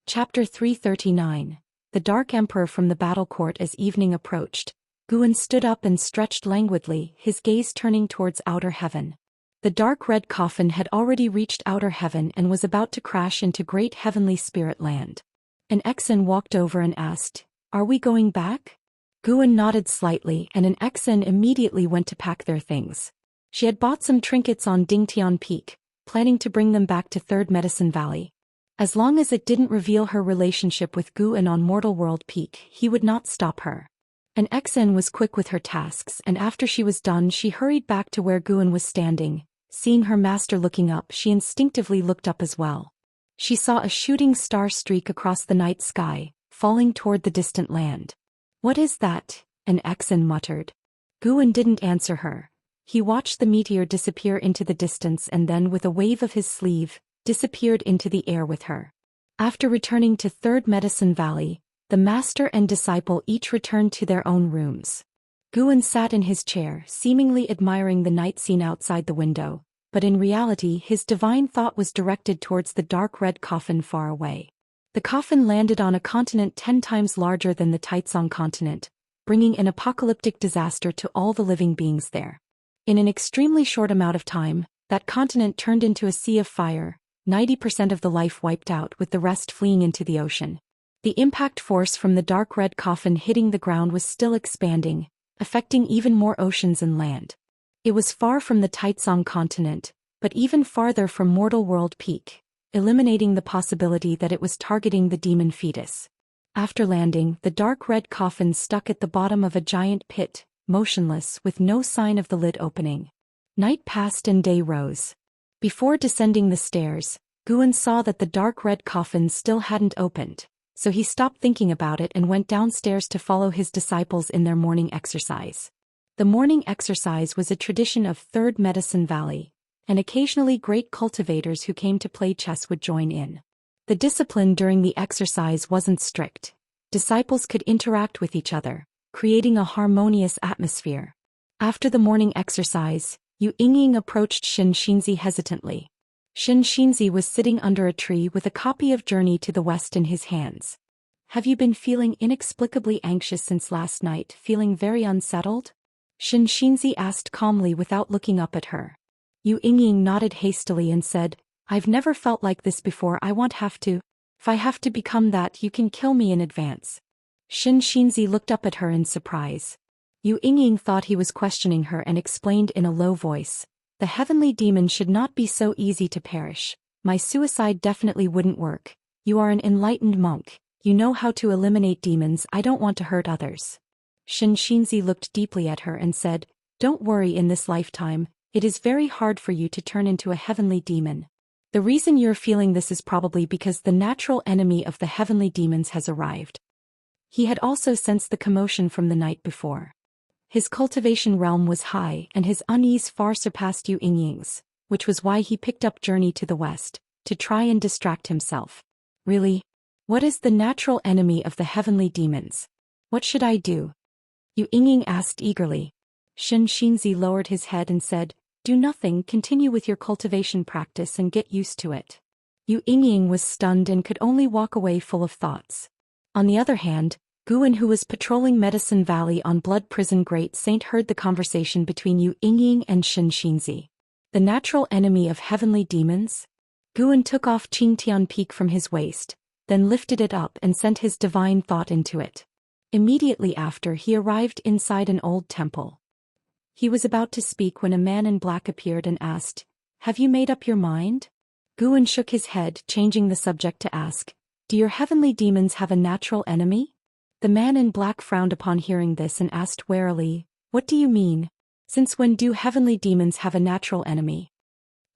Chapter 339. The Dark Emperor from the battle court. As evening approached, Guan stood up and stretched languidly, his gaze turning towards outer heaven. The dark red coffin had already reached outer heaven and was about to crash into great heavenly spirit land. An Exan walked over and asked, "Are we going back?" Guan nodded slightly and an Exan immediately went to pack their things. She had bought some trinkets on Dingtian Peak, planning to bring them back to Third Medicine Valley. As long as it didn't reveal her relationship with Guan on Mortal World Peak, he would not stop her. An Exan was quick with her tasks, and after she was done she hurried back to where Guan was standing. Seeing her master looking up, she instinctively looked up as well. She saw a shooting star streak across the night sky, falling toward the distant land. "What is that?" an Exan muttered. Guan didn't answer her. He watched the meteor disappear into the distance and then, with a wave of his sleeve, disappeared into the air with her. After returning to Third Medicine Valley, the master and disciple each returned to their own rooms. Guan sat in his chair, seemingly admiring the night scene outside the window, but in reality his divine thought was directed towards the dark red coffin far away. The coffin landed on a continent 10 times larger than the Taitsong continent, bringing an apocalyptic disaster to all the living beings there. In an extremely short amount of time, that continent turned into a sea of fire, 90% of the life wiped out with the rest fleeing into the ocean. The impact force from the dark red coffin hitting the ground was still expanding, affecting even more oceans and land. It was far from the Taitsong continent, but even farther from Mortal World Peak, eliminating the possibility that it was targeting the demon fetus. After landing, the dark red coffin stuck at the bottom of a giant pit, motionless with no sign of the lid opening. Night passed and day rose. Before descending the stairs, Guan saw that the dark red coffin still hadn't opened, so he stopped thinking about it and went downstairs to follow his disciples in their morning exercise. The morning exercise was a tradition of Third Medicine Valley, and occasionally great cultivators who came to play chess would join in. The discipline during the exercise wasn't strict. Disciples could interact with each other, creating a harmonious atmosphere. After the morning exercise, Ying approached Xianxia hesitantly. Xianxia was sitting under a tree with a copy of Journey to the West in his hands. "Have you been feeling inexplicably anxious since last night, feeling very unsettled?" Xianxia asked calmly without looking up at her. Ying nodded hastily and said, "I've never felt like this before. I won't have to. If I have to become that, you can kill me in advance." Xianxia looked up at her in surprise. Ying thought he was questioning her and explained in a low voice, "The heavenly demon should not be so easy to perish. My suicide definitely wouldn't work. You are an enlightened monk. You know how to eliminate demons. I don't want to hurt others." Xianxia looked deeply at her and said, "Don't worry, in this lifetime, it is very hard for you to turn into a heavenly demon. The reason you're feeling this is probably because the natural enemy of the heavenly demons has arrived." He had also sensed the commotion from the night before. His cultivation realm was high and his unease far surpassed Ying's, which was why he picked up Journey to the West, to try and distract himself. "Really? What is the natural enemy of the heavenly demons? What should I do?" Ying asked eagerly. Xianxia lowered his head and said, "Do nothing, continue with your cultivation practice and get used to it." Ying was stunned and could only walk away full of thoughts. On the other hand, Guan, who was patrolling Medicine Valley on Blood Prison Great Saint, heard the conversation between Ying and Xianxia. The natural enemy of heavenly demons? Guan took off Qingtian Peak from his waist, then lifted it up and sent his divine thought into it. Immediately after, he arrived inside an old temple. He was about to speak when a man in black appeared and asked, "Have you made up your mind?" Guan shook his head, changing the subject to ask, "Do your heavenly demons have a natural enemy?" The man in black frowned upon hearing this and asked warily, "What do you mean? Since when do heavenly demons have a natural enemy?"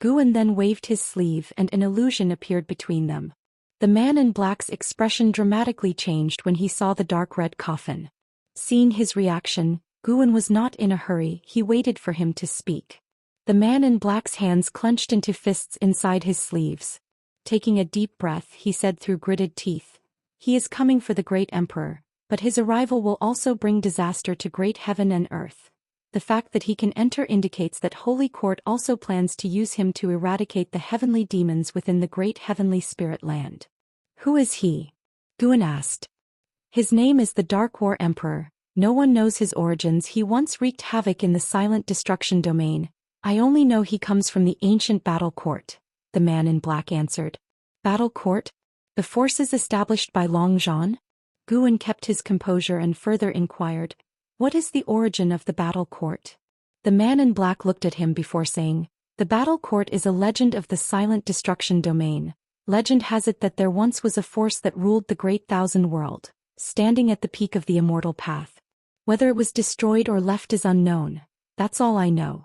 Guan then waved his sleeve and an illusion appeared between them. The man in black's expression dramatically changed when he saw the dark red coffin. Seeing his reaction, Guan was not in a hurry. He waited for him to speak. The man in black's hands clenched into fists inside his sleeves. Taking a deep breath, he said through gritted teeth, "He is coming for the great emperor, but his arrival will also bring disaster to great heaven and earth. The fact that he can enter indicates that Holy Court also plans to use him to eradicate the heavenly demons within the great heavenly spirit land." Who is he? Guan asked. His name is the Dark War Emperor. No one knows his origins. He once wreaked havoc in the silent destruction domain. I only know he comes from the ancient battle court, the man in black answered. Battle court? The forces established by Long Zhan? Guan kept his composure and further inquired, what is the origin of the battle court? The man in black looked at him before saying, the battle court is a legend of the silent destruction domain. Legend has it that there once was a force that ruled the great thousand world, standing at the peak of the immortal path. Whether it was destroyed or left is unknown. That's all I know.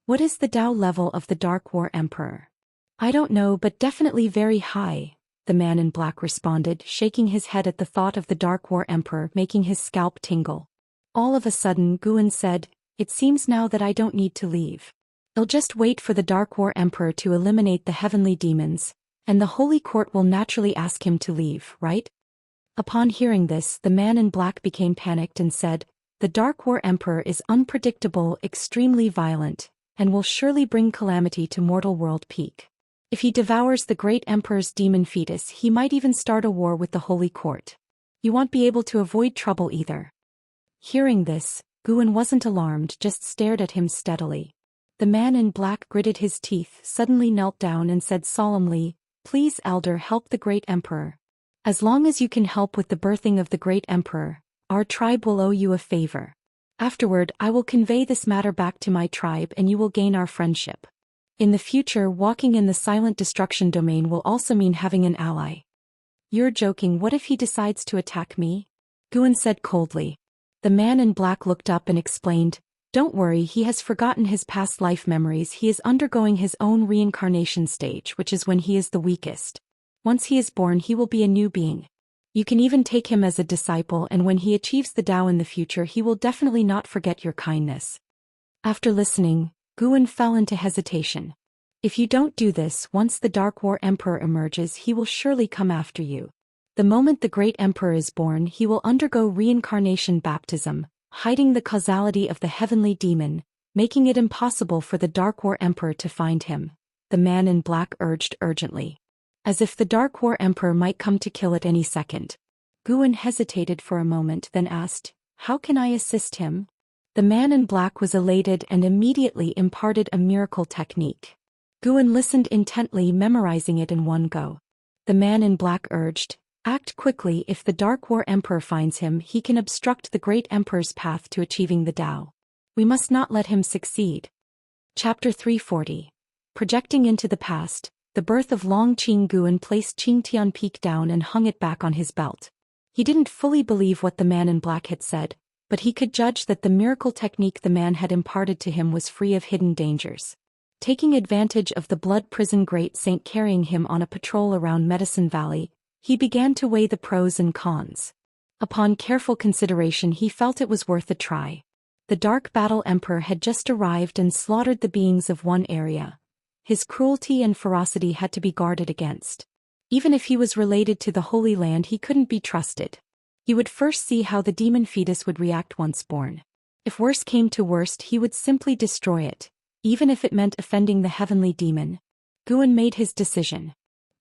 What is the Dao level of the Dark War Emperor? I don't know, but definitely very high, the man in black responded, shaking his head at the thought of the Dark War Emperor making his scalp tingle. All of a sudden, Guan said, it seems now that I don't need to leave. I'll just wait for the Dark War Emperor to eliminate the heavenly demons, and the Holy Court will naturally ask him to leave, right? Upon hearing this, the man in black became panicked and said, the Dark War Emperor is unpredictable, extremely violent, and will surely bring calamity to mortal world peak. If he devours the great emperor's demon fetus, he might even start a war with the Holy Court. You won't be able to avoid trouble either. Hearing this, Guan wasn't alarmed, just stared at him steadily. The man in black gritted his teeth, suddenly knelt down and said solemnly, please, elder, help the great emperor. As long as you can help with the birthing of the great emperor, our tribe will owe you a favor. Afterward, I will convey this matter back to my tribe and you will gain our friendship. In the future, walking in the silent destruction domain will also mean having an ally. You're joking. What if he decides to attack me? Guan said coldly. The man in black looked up and explained, don't worry, he has forgotten his past life memories. He is undergoing his own reincarnation stage, which is when he is the weakest. Once he is born, he will be a new being. You can even take him as a disciple, and when he achieves the Tao in the future, he will definitely not forget your kindness. After listening, Guan fell into hesitation. If you don't do this, once the Dark War Emperor emerges, he will surely come after you. The moment the great emperor is born, he will undergo reincarnation baptism, hiding the causality of the heavenly demon, making it impossible for the Dark War Emperor to find him, the man in black urged urgently. As if the Dark War Emperor might come to kill at any second. Guan hesitated for a moment, then asked, how can I assist him? The man in black was elated and immediately imparted a miracle technique. Guan listened intently, memorizing it in one go. The man in black urged, act quickly. If the Dark War Emperor finds him, he can obstruct the great emperor's path to achieving the Tao. We must not let him succeed. Chapter 340. Projecting into the past, the birth of Long Qing. Guan placed Qingtian Peak down and hung it back on his belt. He didn't fully believe what the man in black had said, but he could judge that the miracle technique the man had imparted to him was free of hidden dangers. Taking advantage of the blood prison great saint carrying him on a patrol around Medicine Valley, he began to weigh the pros and cons. Upon careful consideration, he felt it was worth a try. The Dark Battle Emperor had just arrived and slaughtered the beings of one area. His cruelty and ferocity had to be guarded against. Even if he was related to the Holy Land, he couldn't be trusted. He would first see how the demon fetus would react once born. If worst came to worst, he would simply destroy it, even if it meant offending the heavenly demon. Guan made his decision.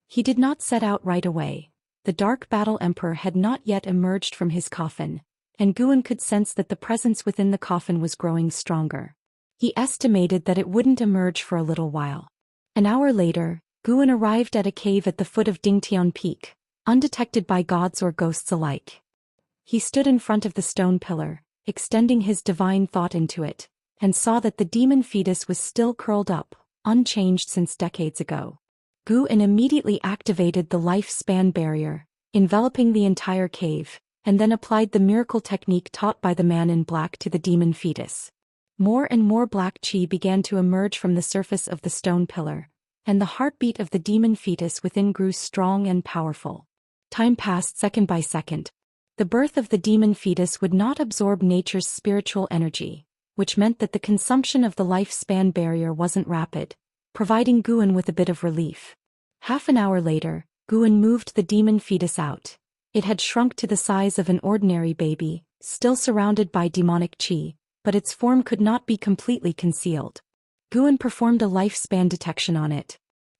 He did not set out right away. The Dark Battle Emperor had not yet emerged from his coffin, and Guan could sense that the presence within the coffin was growing stronger. He estimated that it wouldn't emerge for a little while. An hour later, Guan arrived at a cave at the foot of Dingtian Peak, undetected by gods or ghosts alike. He stood in front of the stone pillar, extending his divine thought into it, and saw that the demon fetus was still curled up, unchanged since decades ago. Guan immediately activated the lifespan barrier, enveloping the entire cave, and then applied the miracle technique taught by the man in black to the demon fetus. More and more black qi began to emerge from the surface of the stone pillar, and the heartbeat of the demon fetus within grew strong and powerful. Time passed second by second. The birth of the demon fetus would not absorb nature's spiritual energy, which meant that the consumption of the lifespan barrier wasn't rapid, providing Guan with a bit of relief. Half an hour later, Guan moved the demon fetus out. It had shrunk to the size of an ordinary baby, still surrounded by demonic qi, but its form could not be completely concealed. Guan performed a lifespan detection on it.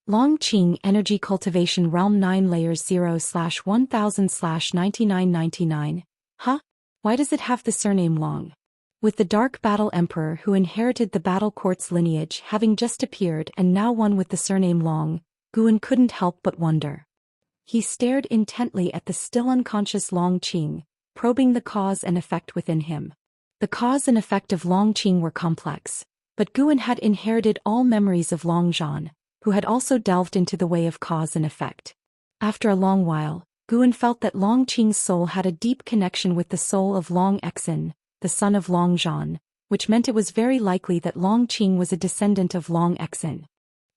Long Qing Energy Cultivation Realm 9 Layers 0/1000/9999. Huh? Why does it have the surname Long? With the Dark Battle Emperor who inherited the Battle Court's lineage having just appeared and now one with the surname Long, Guan couldn't help but wonder. He stared intently at the still unconscious Long Qing, probing the cause and effect within him. The cause and effect of Long Qing were complex, but Guan had inherited all memories of Long Zhan, who had also delved into the way of cause and effect. After a long while, Guan felt that Long Qing's soul had a deep connection with the soul of Long Exin, the son of Long Zhan, which meant it was very likely that Long Qing was a descendant of Long Exin.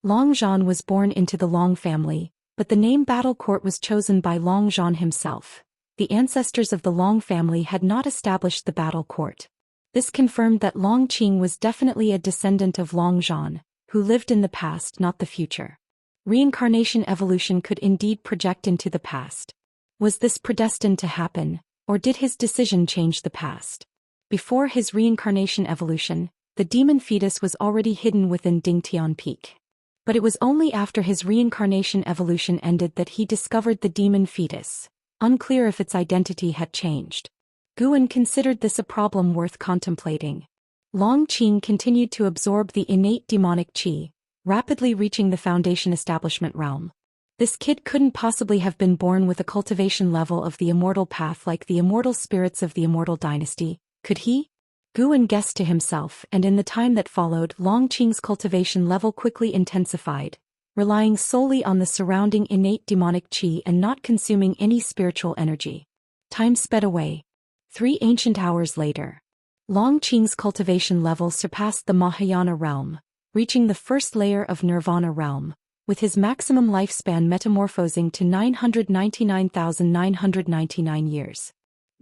Long Zhan was born into the Long family, but the name Battle Court was chosen by Long Zhan himself. The ancestors of the Long family had not established the Battle Court. This confirmed that Long Qing was definitely a descendant of Long Zhan, who lived in the past, not the future. Reincarnation evolution could indeed project into the past. Was this predestined to happen, or did his decision change the past? Before his reincarnation evolution, the demon fetus was already hidden within Dingtian Peak. But it was only after his reincarnation evolution ended that he discovered the demon fetus, unclear if its identity had changed. Guan considered this a problem worth contemplating. Long Qing continued to absorb the innate demonic qi, rapidly reaching the Foundation Establishment realm. This kid couldn't possibly have been born with a cultivation level of the immortal path like the immortal spirits of the Immortal dynasty, could he? Guan guessed to himself, and in the time that followed, Long Qing's cultivation level quickly intensified, relying solely on the surrounding innate demonic qi and not consuming any spiritual energy. Time sped away. 3 ancient hours later, Long Qing's cultivation level surpassed the Mahayana realm, reaching the first layer of Nirvana realm, with his maximum lifespan metamorphosing to 999,999 years.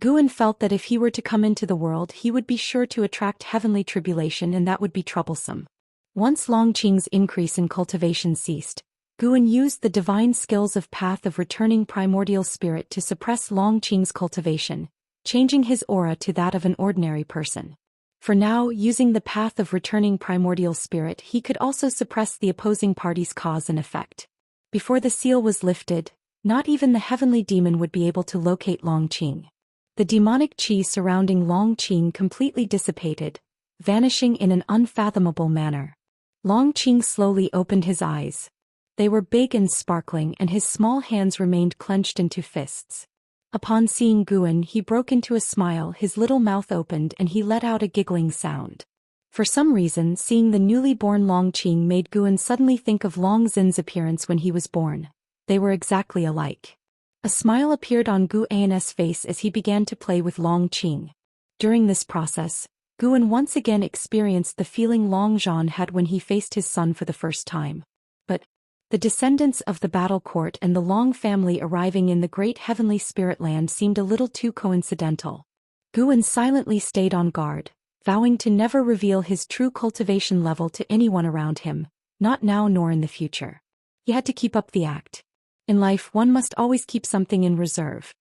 Guan felt that if he were to come into the world he would be sure to attract heavenly tribulation and that would be troublesome. Once Long Qing's increase in cultivation ceased, Guan used the divine skills of Path of Returning Primordial Spirit to suppress Long Qing's cultivation, changing his aura to that of an ordinary person. For now, using the Path of Returning Primordial Spirit, he could also suppress the opposing party's cause and effect. Before the seal was lifted, not even the heavenly demon would be able to locate Long Qing. The demonic qi surrounding Long Qing completely dissipated, vanishing in an unfathomable manner. Long Qing slowly opened his eyes. They were big and sparkling and his small hands remained clenched into fists. Upon seeing Guan he broke into a smile, his little mouth opened and he let out a giggling sound. For some reason, seeing the newly born Long Qing made Guan suddenly think of Long Xin's appearance when he was born. They were exactly alike. A smile appeared on Guan's face as he began to play with Long Qing. During this process, Guan once again experienced the feeling Long Zhan had when he faced his son for the first time. But the descendants of the Battle Court and the Long family arriving in the great heavenly spirit land seemed a little too coincidental. Guan silently stayed on guard, vowing to never reveal his true cultivation level to anyone around him, not now nor in the future. He had to keep up the act. In life one must always keep something in reserve.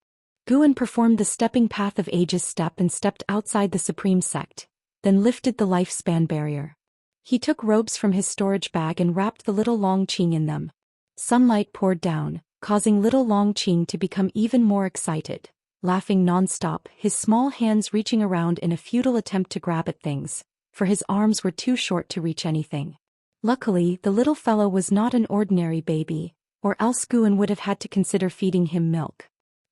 Guan performed the stepping path of ages step and stepped outside the supreme sect, then lifted the lifespan barrier. He took robes from his storage bag and wrapped the little Long Qing in them. Sunlight poured down, causing little Long Qing to become even more excited, laughing non-stop, his small hands reaching around in a futile attempt to grab at things, for his arms were too short to reach anything. Luckily, the little fellow was not an ordinary baby, or else Guan would have had to consider feeding him milk.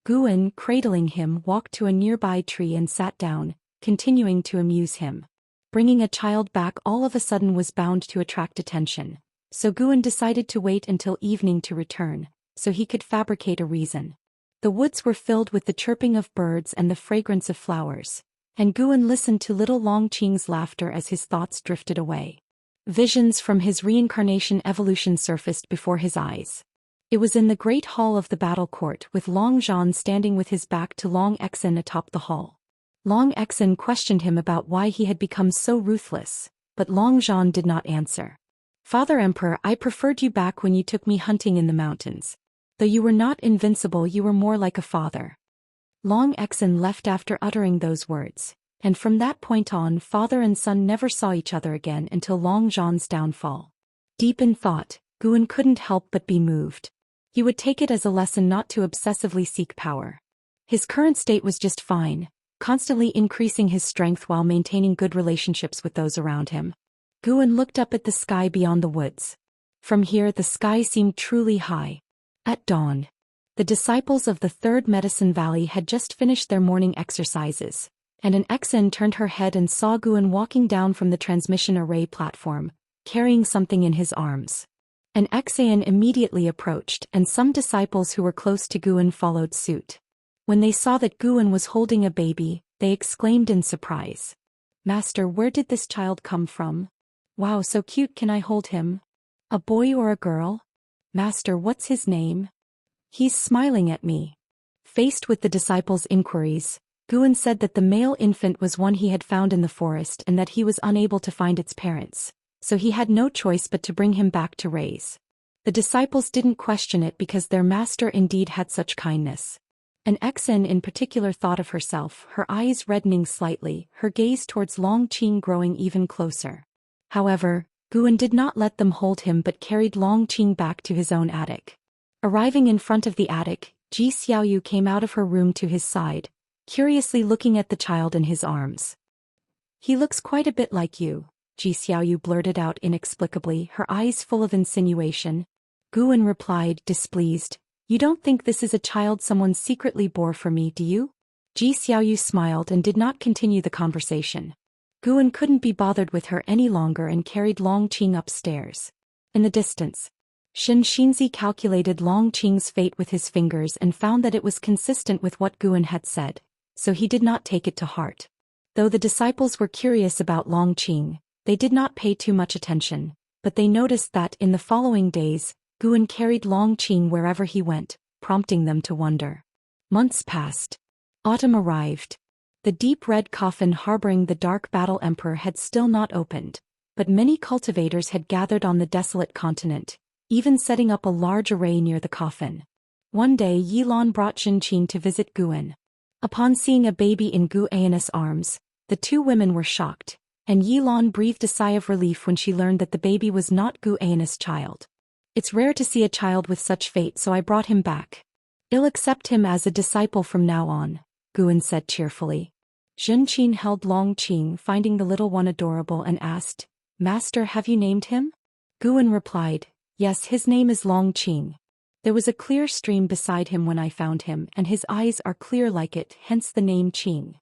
Guan, cradling him, walked to a nearby tree and sat down, continuing to amuse him. Bringing a child back all of a sudden was bound to attract attention, so Guan decided to wait until evening to return, so he could fabricate a reason. The woods were filled with the chirping of birds and the fragrance of flowers, and Guan listened to little Long Qing's laughter as his thoughts drifted away. Visions from his reincarnation evolution surfaced before his eyes. It was in the great hall of the Battle Court with Long Zhan standing with his back to Long Exin atop the hall. Long Exin questioned him about why he had become so ruthless, but Long Zhan did not answer. "Father Emperor, I preferred you back when you took me hunting in the mountains. Though you were not invincible, you were more like a father." Long Exin left after uttering those words, and from that point on father and son never saw each other again until Long Zhan's downfall. Deep in thought, Guan couldn't help but be moved. He would take it as a lesson not to obsessively seek power. His current state was just fine, constantly increasing his strength while maintaining good relationships with those around him. Guan looked up at the sky beyond the woods. From here the sky seemed truly high. At dawn, the disciples of the Third Medicine Valley had just finished their morning exercises, and an Exan turned her head and saw Guan walking down from the transmission array platform, carrying something in his arms. An Exan immediately approached, and some disciples who were close to Guan followed suit. When they saw that Guan was holding a baby, they exclaimed in surprise. "Master, where did this child come from? Wow, so cute, can I hold him? A boy or a girl? Master, what's his name? He's smiling at me." Faced with the disciples' inquiries, Guan said that the male infant was one he had found in the forest and that he was unable to find its parents, so he had no choice but to bring him back to raise. The disciples didn't question it because their master indeed had such kindness. An Exan in particular thought of herself, her eyes reddening slightly, her gaze towards Long Qing growing even closer. However, Guan did not let them hold him but carried Long Qing back to his own attic. Arriving in front of the attic, Ji Xiaoyu came out of her room to his side, curiously looking at the child in his arms. "He looks quite a bit like you," Ji Xiaoyu blurted out inexplicably, her eyes full of insinuation. Guan replied, displeased, "You don't think this is a child someone secretly bore for me, do you?" Ji Xiaoyu smiled and did not continue the conversation. Guan couldn't be bothered with her any longer and carried Long Qing upstairs. In the distance, Xianxia calculated Long Qing's fate with his fingers and found that it was consistent with what Guan had said, so he did not take it to heart. Though the disciples were curious about Long Qing, they did not pay too much attention, but they noticed that in the following days, Guan carried Long Qing wherever he went, prompting them to wonder. Months passed. Autumn arrived. The deep red coffin harboring the Dark Battle Emperor had still not opened, but many cultivators had gathered on the desolate continent, even setting up a large array near the coffin. One day Yilan brought Zhenqin to visit Guan. Upon seeing a baby in Gu Ayan's arms, the two women were shocked, and Yilan breathed a sigh of relief when she learned that the baby was not Gu Ayan's child. "It's rare to see a child with such fate, so I brought him back. I'll accept him as a disciple from now on," Guan said cheerfully. Zhenqin held Long Qing, finding the little one adorable, and asked, "Master, have you named him?" Guan replied, "Yes, his name is Long Qing. There was a clear stream beside him when I found him, and his eyes are clear like it, hence the name Qing."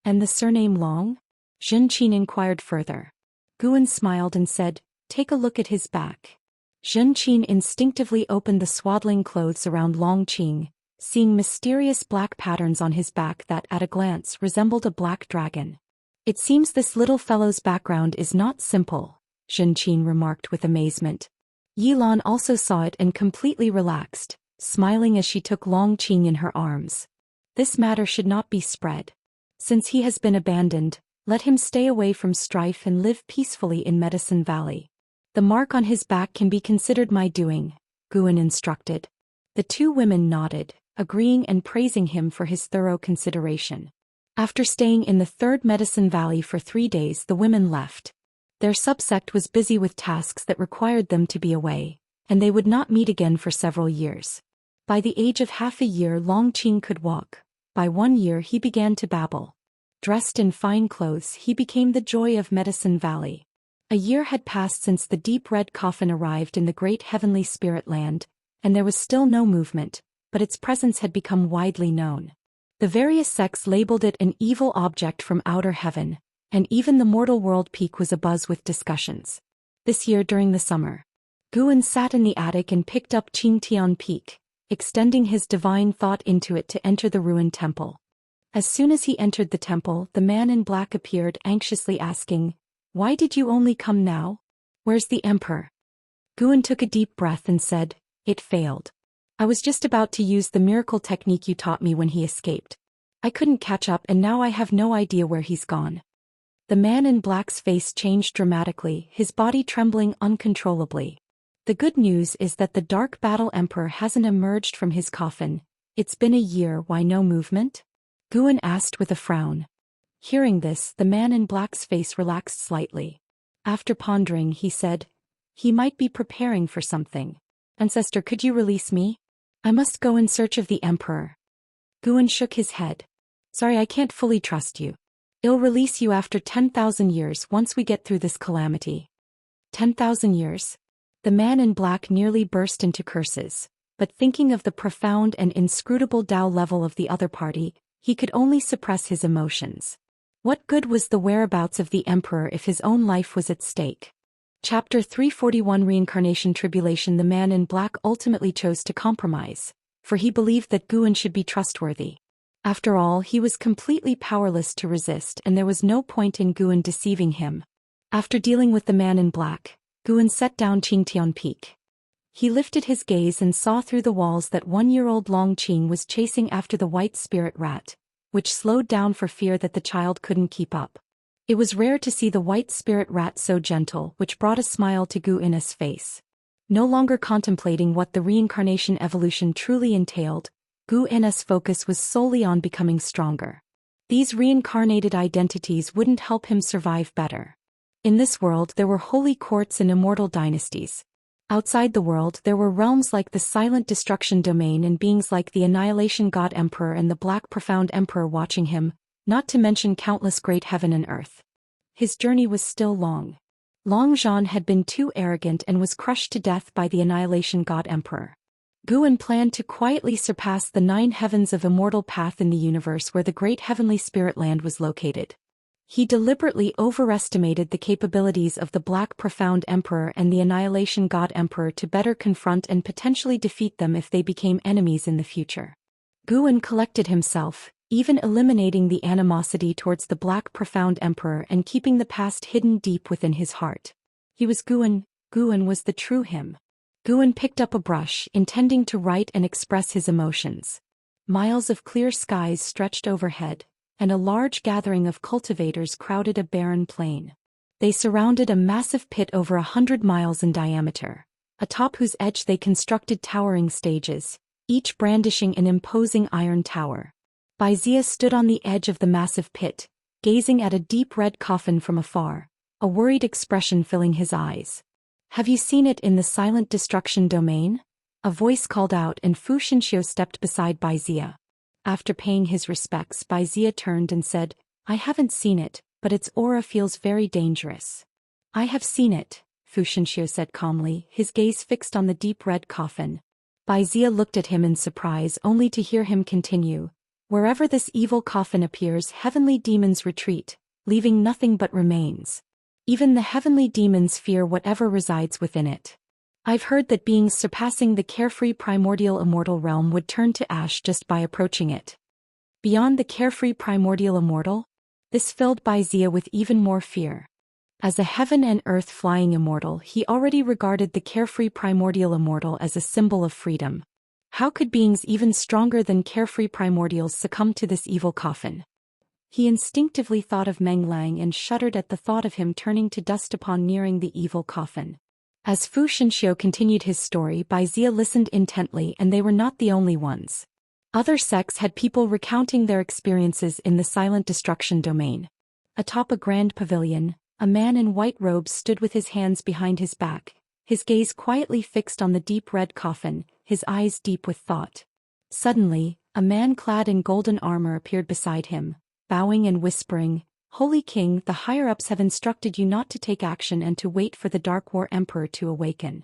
"And the surname Long?" Zhenqin inquired further. Guan smiled and said, "Take a look at his back." Zhenqin instinctively opened the swaddling clothes around Long Qing, seeing mysterious black patterns on his back that at a glance resembled a black dragon. "It seems this little fellow's background is not simple," Zhenqin remarked with amazement. Yilan also saw it and completely relaxed, smiling as she took Long Qing in her arms. "This matter should not be spread. Since he has been abandoned, let him stay away from strife and live peacefully in Medicine Valley. The mark on his back can be considered my doing," Guan instructed. The two women nodded, agreeing and praising him for his thorough consideration. After staying in the Third Medicine Valley for 3 days, the women left. Their subsect was busy with tasks that required them to be away, and they would not meet again for several years. By the age of half a year, Long Qing could walk. By 1 year he began to babble. Dressed in fine clothes, he became the joy of Medicine Valley. A year had passed since the deep red coffin arrived in the great heavenly spirit land, and there was still no movement, but its presence had become widely known. The various sects labeled it an evil object from outer heaven, and even the mortal world peak was abuzz with discussions. This year during the summer, Guan sat in the attic and picked up Qingtian Peak, extending his divine thought into it to enter the ruined temple. As soon as he entered the temple, the man in black appeared, anxiously asking, "Why did you only come now? Where's the emperor?" Guan took a deep breath and said, "It failed. I was just about to use the miracle technique you taught me when he escaped. I couldn't catch up and now I have no idea where he's gone." The man in black's face changed dramatically, his body trembling uncontrollably. "The good news is that the Dark Battle Emperor hasn't emerged from his coffin. It's been a year, why no movement?" Guan asked with a frown. Hearing this, the man in black's face relaxed slightly. After pondering, he said, He might be preparing for something. Ancestor, could you release me? I must go in search of the Emperor. Guan shook his head. Sorry, I can't fully trust you. I'll release you after 10,000 years once we get through this calamity. 10,000 years? The man in black nearly burst into curses, but thinking of the profound and inscrutable Dao level of the other party, he could only suppress his emotions. What good was the whereabouts of the Emperor if his own life was at stake? Chapter 341 Reincarnation Tribulation. The man in black ultimately chose to compromise, for he believed that Guan should be trustworthy. After all, he was completely powerless to resist, and there was no point in Guan deceiving him. After dealing with the man in black, Guan set down Qingtian Peak. He lifted his gaze and saw through the walls that 1-year-old Long Qing was chasing after the white spirit rat, which slowed down for fear that the child couldn't keep up. It was rare to see the white spirit rat so gentle, which brought a smile to Guan's face. No longer contemplating what the reincarnation evolution truly entailed, Guan's focus was solely on becoming stronger. These reincarnated identities wouldn't help him survive better. In this world there were holy courts and immortal dynasties. Outside the world there were realms like the Silent Destruction Domain and beings like the Annihilation God Emperor and the Black Profound Emperor watching him, not to mention countless great heaven and earth. His journey was still long. Long Zhan had been too arrogant and was crushed to death by the Annihilation God Emperor. Guan planned to quietly surpass the 9 heavens of immortal path in the universe where the great heavenly spirit land was located. He deliberately overestimated the capabilities of the Black Profound Emperor and the Annihilation God Emperor to better confront and potentially defeat them if they became enemies in the future. Guan collected himself, even eliminating the animosity towards the Black Profound Emperor and keeping the past hidden deep within his heart. He was Guan. Guan was the true him. Guan picked up a brush, intending to write and express his emotions. Miles of clear skies stretched overhead, and a large gathering of cultivators crowded a barren plain. They surrounded a massive pit over 100 miles in diameter, atop whose edge they constructed towering stages, each brandishing an imposing iron tower. Baizia stood on the edge of the massive pit, gazing at a deep red coffin from afar, a worried expression filling his eyes. Have you seen it in the Silent Destruction Domain? A voice called out and Fu Xianxia stepped beside Baizia. After paying his respects, Baizia turned and said, I haven't seen it, but its aura feels very dangerous. I have seen it, Fu Xianxia said calmly, his gaze fixed on the deep red coffin. Baizia looked at him in surprise only to hear him continue. Wherever this evil coffin appears, heavenly demons retreat, leaving nothing but remains. Even the heavenly demons fear whatever resides within it. I've heard that beings surpassing the carefree primordial immortal realm would turn to ash just by approaching it. Beyond the carefree primordial immortal? This filled Baizia with even more fear. As a heaven and earth flying immortal, he already regarded the carefree primordial immortal as a symbol of freedom. How could beings even stronger than carefree primordials succumb to this evil coffin? He instinctively thought of Meng Lang and shuddered at the thought of him turning to dust upon nearing the evil coffin. As Fu Xianxia continued his story, Baizia listened intently, and they were not the only ones. Other sects had people recounting their experiences in the Silent Destruction Domain. Atop a grand pavilion, a man in white robes stood with his hands behind his back, his gaze quietly fixed on the deep red coffin, his eyes deep with thought. Suddenly, a man clad in golden armor appeared beside him, bowing and whispering, Holy King, the higher-ups have instructed you not to take action and to wait for the Dark War Emperor to awaken.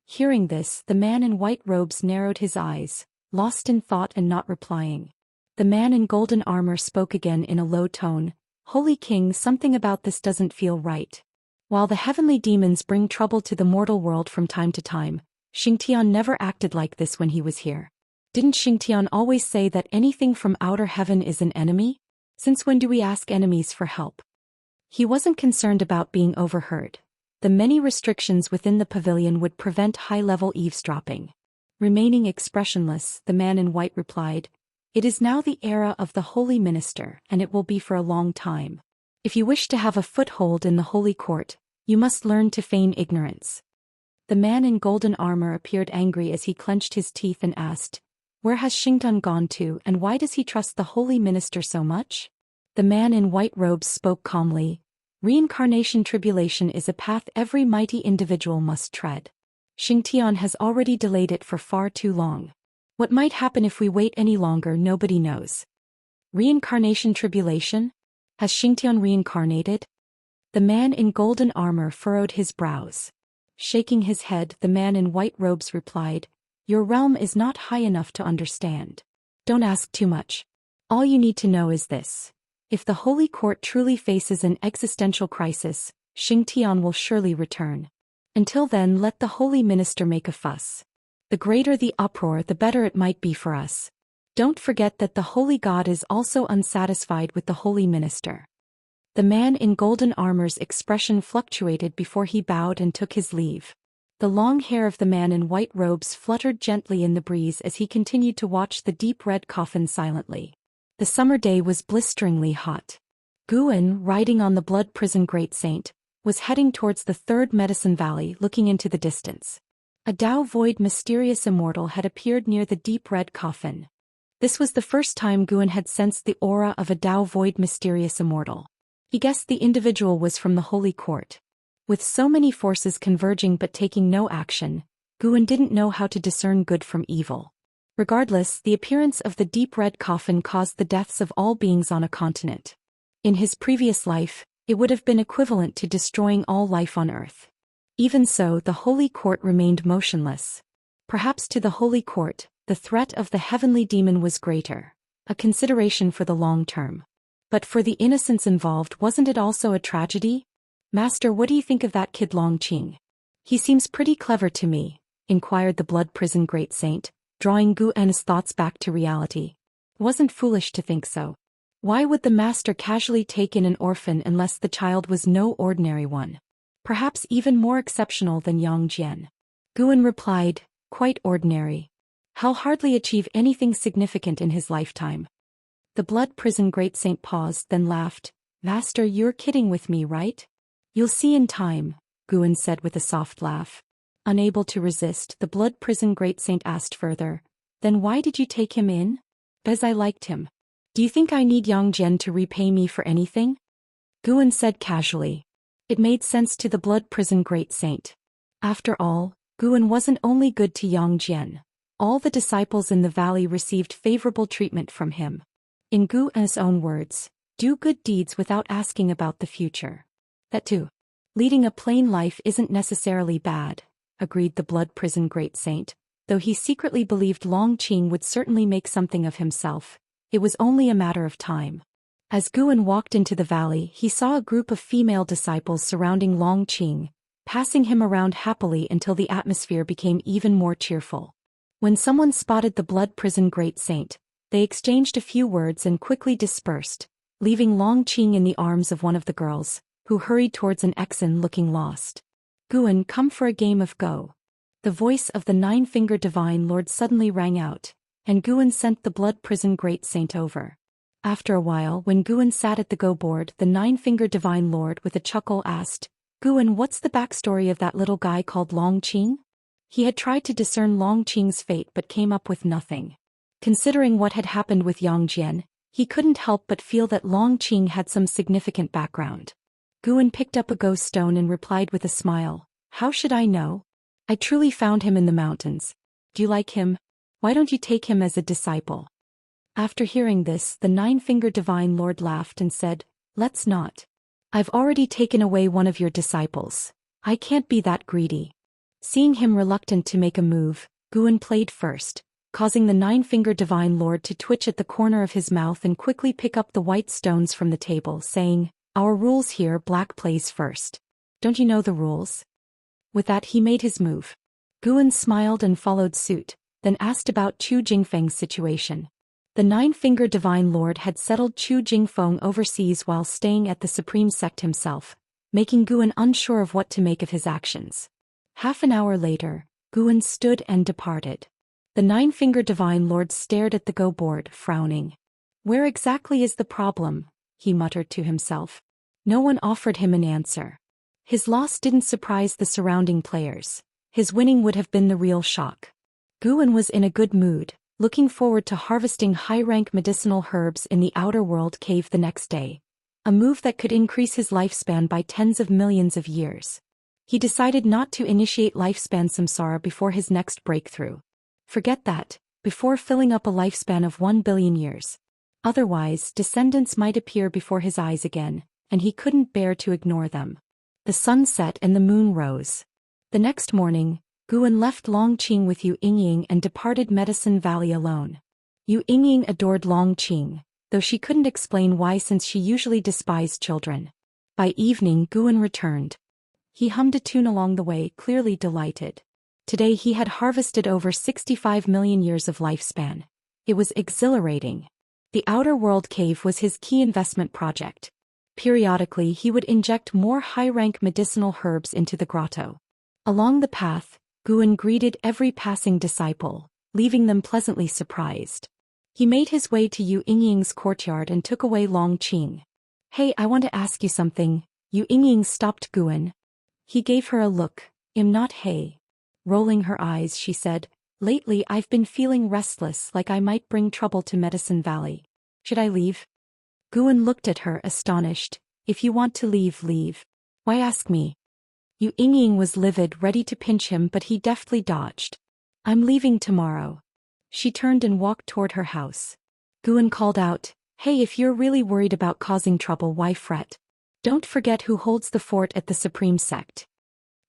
Hearing this, the man in white robes narrowed his eyes, lost in thought and not replying. The man in golden armor spoke again in a low tone, Holy King, something about this doesn't feel right. While the heavenly demons bring trouble to the mortal world from time to time, Xingtian never acted like this when he was here. Didn't Xingtian always say that anything from outer heaven is an enemy? Since when do we ask enemies for help? He wasn't concerned about being overheard. The many restrictions within the pavilion would prevent high-level eavesdropping. Remaining expressionless, the man in white replied, It is now the era of the Holy Minister, and it will be for a long time. If you wish to have a foothold in the Holy Court, you must learn to feign ignorance. The man in golden armor appeared angry as he clenched his teeth and asked, Where has Xingtian gone to, and why does he trust the Holy Minister so much? The man in white robes spoke calmly, Reincarnation tribulation is a path every mighty individual must tread. Xianxia has already delayed it for far too long. What might happen if we wait any longer, nobody knows. Reincarnation tribulation? Has Xianxia reincarnated? The man in golden armor furrowed his brows. Shaking his head, the man in white robes replied, "Your realm is not high enough to understand. Don't ask too much. All you need to know is this. If the Holy Court truly faces an existential crisis, Xianxia will surely return. Until then, let the Holy Minister make a fuss. The greater the uproar, the better it might be for us. Don't forget that the Holy God is also unsatisfied with the Holy Minister." The man in golden armor's expression fluctuated before he bowed and took his leave. The long hair of the man in white robes fluttered gently in the breeze as he continued to watch the deep red coffin silently. The summer day was blisteringly hot. Guan, riding on the blood prison great saint, was heading towards the third medicine valley, looking into the distance. A Dao void mysterious immortal had appeared near the deep red coffin. This was the first time Guan had sensed the aura of a Dao void mysterious immortal. He guessed the individual was from the Holy Court. With so many forces converging but taking no action, Guan didn't know how to discern good from evil. Regardless, the appearance of the deep red coffin caused the deaths of all beings on a continent. In his previous life, it would have been equivalent to destroying all life on Earth. Even so, the Holy Court remained motionless. Perhaps to the Holy Court, the threat of the heavenly demon was greater, a consideration for the long term. But for the innocents involved, wasn't it also a tragedy? "Master, what do you think of that kid Longqing? He seems pretty clever to me," inquired the blood prison great saint, drawing Guan's thoughts back to reality. Wasn't foolish to think so. Why would the master casually take in an orphan unless the child was no ordinary one? Perhaps even more exceptional than Yang Jian. Guan replied, "Quite ordinary. He'll hardly achieve anything significant in his lifetime." The blood prison great saint paused, then laughed. "Master, you're kidding with me, right?" "You'll see in time," Guan said with a soft laugh. Unable to resist, the blood prison great saint asked further, "Then why did you take him in?" "Because I liked him. Do you think I need Yang Jian to repay me for anything?" Guan said casually. It made sense to the blood prison great saint. After all, Guan wasn't only good to Yang Jian. All the disciples in the valley received favorable treatment from him. In Guan's own words, "Do good deeds without asking about the future." That too. Leading a plain life isn't necessarily bad, agreed the blood prison great saint, though he secretly believed Longqing would certainly make something of himself. It was only a matter of time. As Guan walked into the valley, he saw a group of female disciples surrounding Longqing, passing him around happily until the atmosphere became even more cheerful. When someone spotted the blood prison great saint, they exchanged a few words and quickly dispersed, leaving Longqing in the arms of one of the girls, who hurried towards an Exon looking lost. "Guan, come for a game of Go." The voice of the nine-fingered divine lord suddenly rang out, and Guan sent the blood prison great saint over. After a while, when Guan sat at the Go board, the nine-fingered divine lord with a chuckle asked, "Guan, what's the backstory of that little guy called Longqing?" He had tried to discern Longqing's fate but came up with nothing. Considering what had happened with Yang Jian, he couldn't help but feel that Longqing had some significant background. Guan picked up a ghost stone and replied with a smile, "How should I know? I truly found him in the mountains. Do you like him? Why don't you take him as a disciple?" After hearing this, the nine-fingered divine lord laughed and said, "Let's not. I've already taken away one of your disciples. I can't be that greedy." Seeing him reluctant to make a move, Guan played first, causing the nine-fingered divine lord to twitch at the corner of his mouth and quickly pick up the white stones from the table, saying, "Our rules here, black plays first. Don't you know the rules?" With that he made his move. Guan smiled and followed suit, then asked about Chu Jingfeng's situation. The nine-fingered divine lord had settled Chu Jingfeng overseas while staying at the supreme sect himself, making Guan unsure of what to make of his actions. Half an hour later, Guan stood and departed. The nine-fingered divine lord stared at the Go board, frowning. "Where exactly is the problem?" he muttered to himself. No one offered him an answer. His loss didn't surprise the surrounding players. His winning would have been the real shock. Guan was in a good mood, looking forward to harvesting high-rank medicinal herbs in the outer world cave the next day. a move that could increase his lifespan by tens of millions of years. He decided not to initiate lifespan samsara before his next breakthrough. Forget that, before filling up a lifespan of 1 billion years. Otherwise, descendants might appear before his eyes again, and he couldn't bear to ignore them. The sun set and the moon rose. The next morning, Guan left Longqing with Yu Yingying and departed Medicine Valley alone. Yu Yingying adored Longqing, though she couldn't explain why since she usually despised children. By evening Guan returned. He hummed a tune along the way, clearly delighted. Today he had harvested over 65 million years of lifespan. It was exhilarating. The Outer World Cave was his key investment project. Periodically he would inject more high-rank medicinal herbs into the grotto. Along the path, Guan greeted every passing disciple, leaving them pleasantly surprised. He made his way to Yu Yingying's courtyard and took away Longqing. "Hey, I want to ask you something." Yu Yingying stopped Guan. He gave her a look. Not hey." Rolling her eyes she said, "Lately I've been feeling restless, like I might bring trouble to Medicine Valley. Should I leave?" Guan looked at her astonished. "If you want to leave, leave. Why ask me?" Yu Yingying was livid, ready to pinch him, but he deftly dodged. "I'm leaving tomorrow." She turned and walked toward her house. Guan called out, "Hey, if you're really worried about causing trouble, why fret? Don't forget who holds the fort at the Supreme Sect."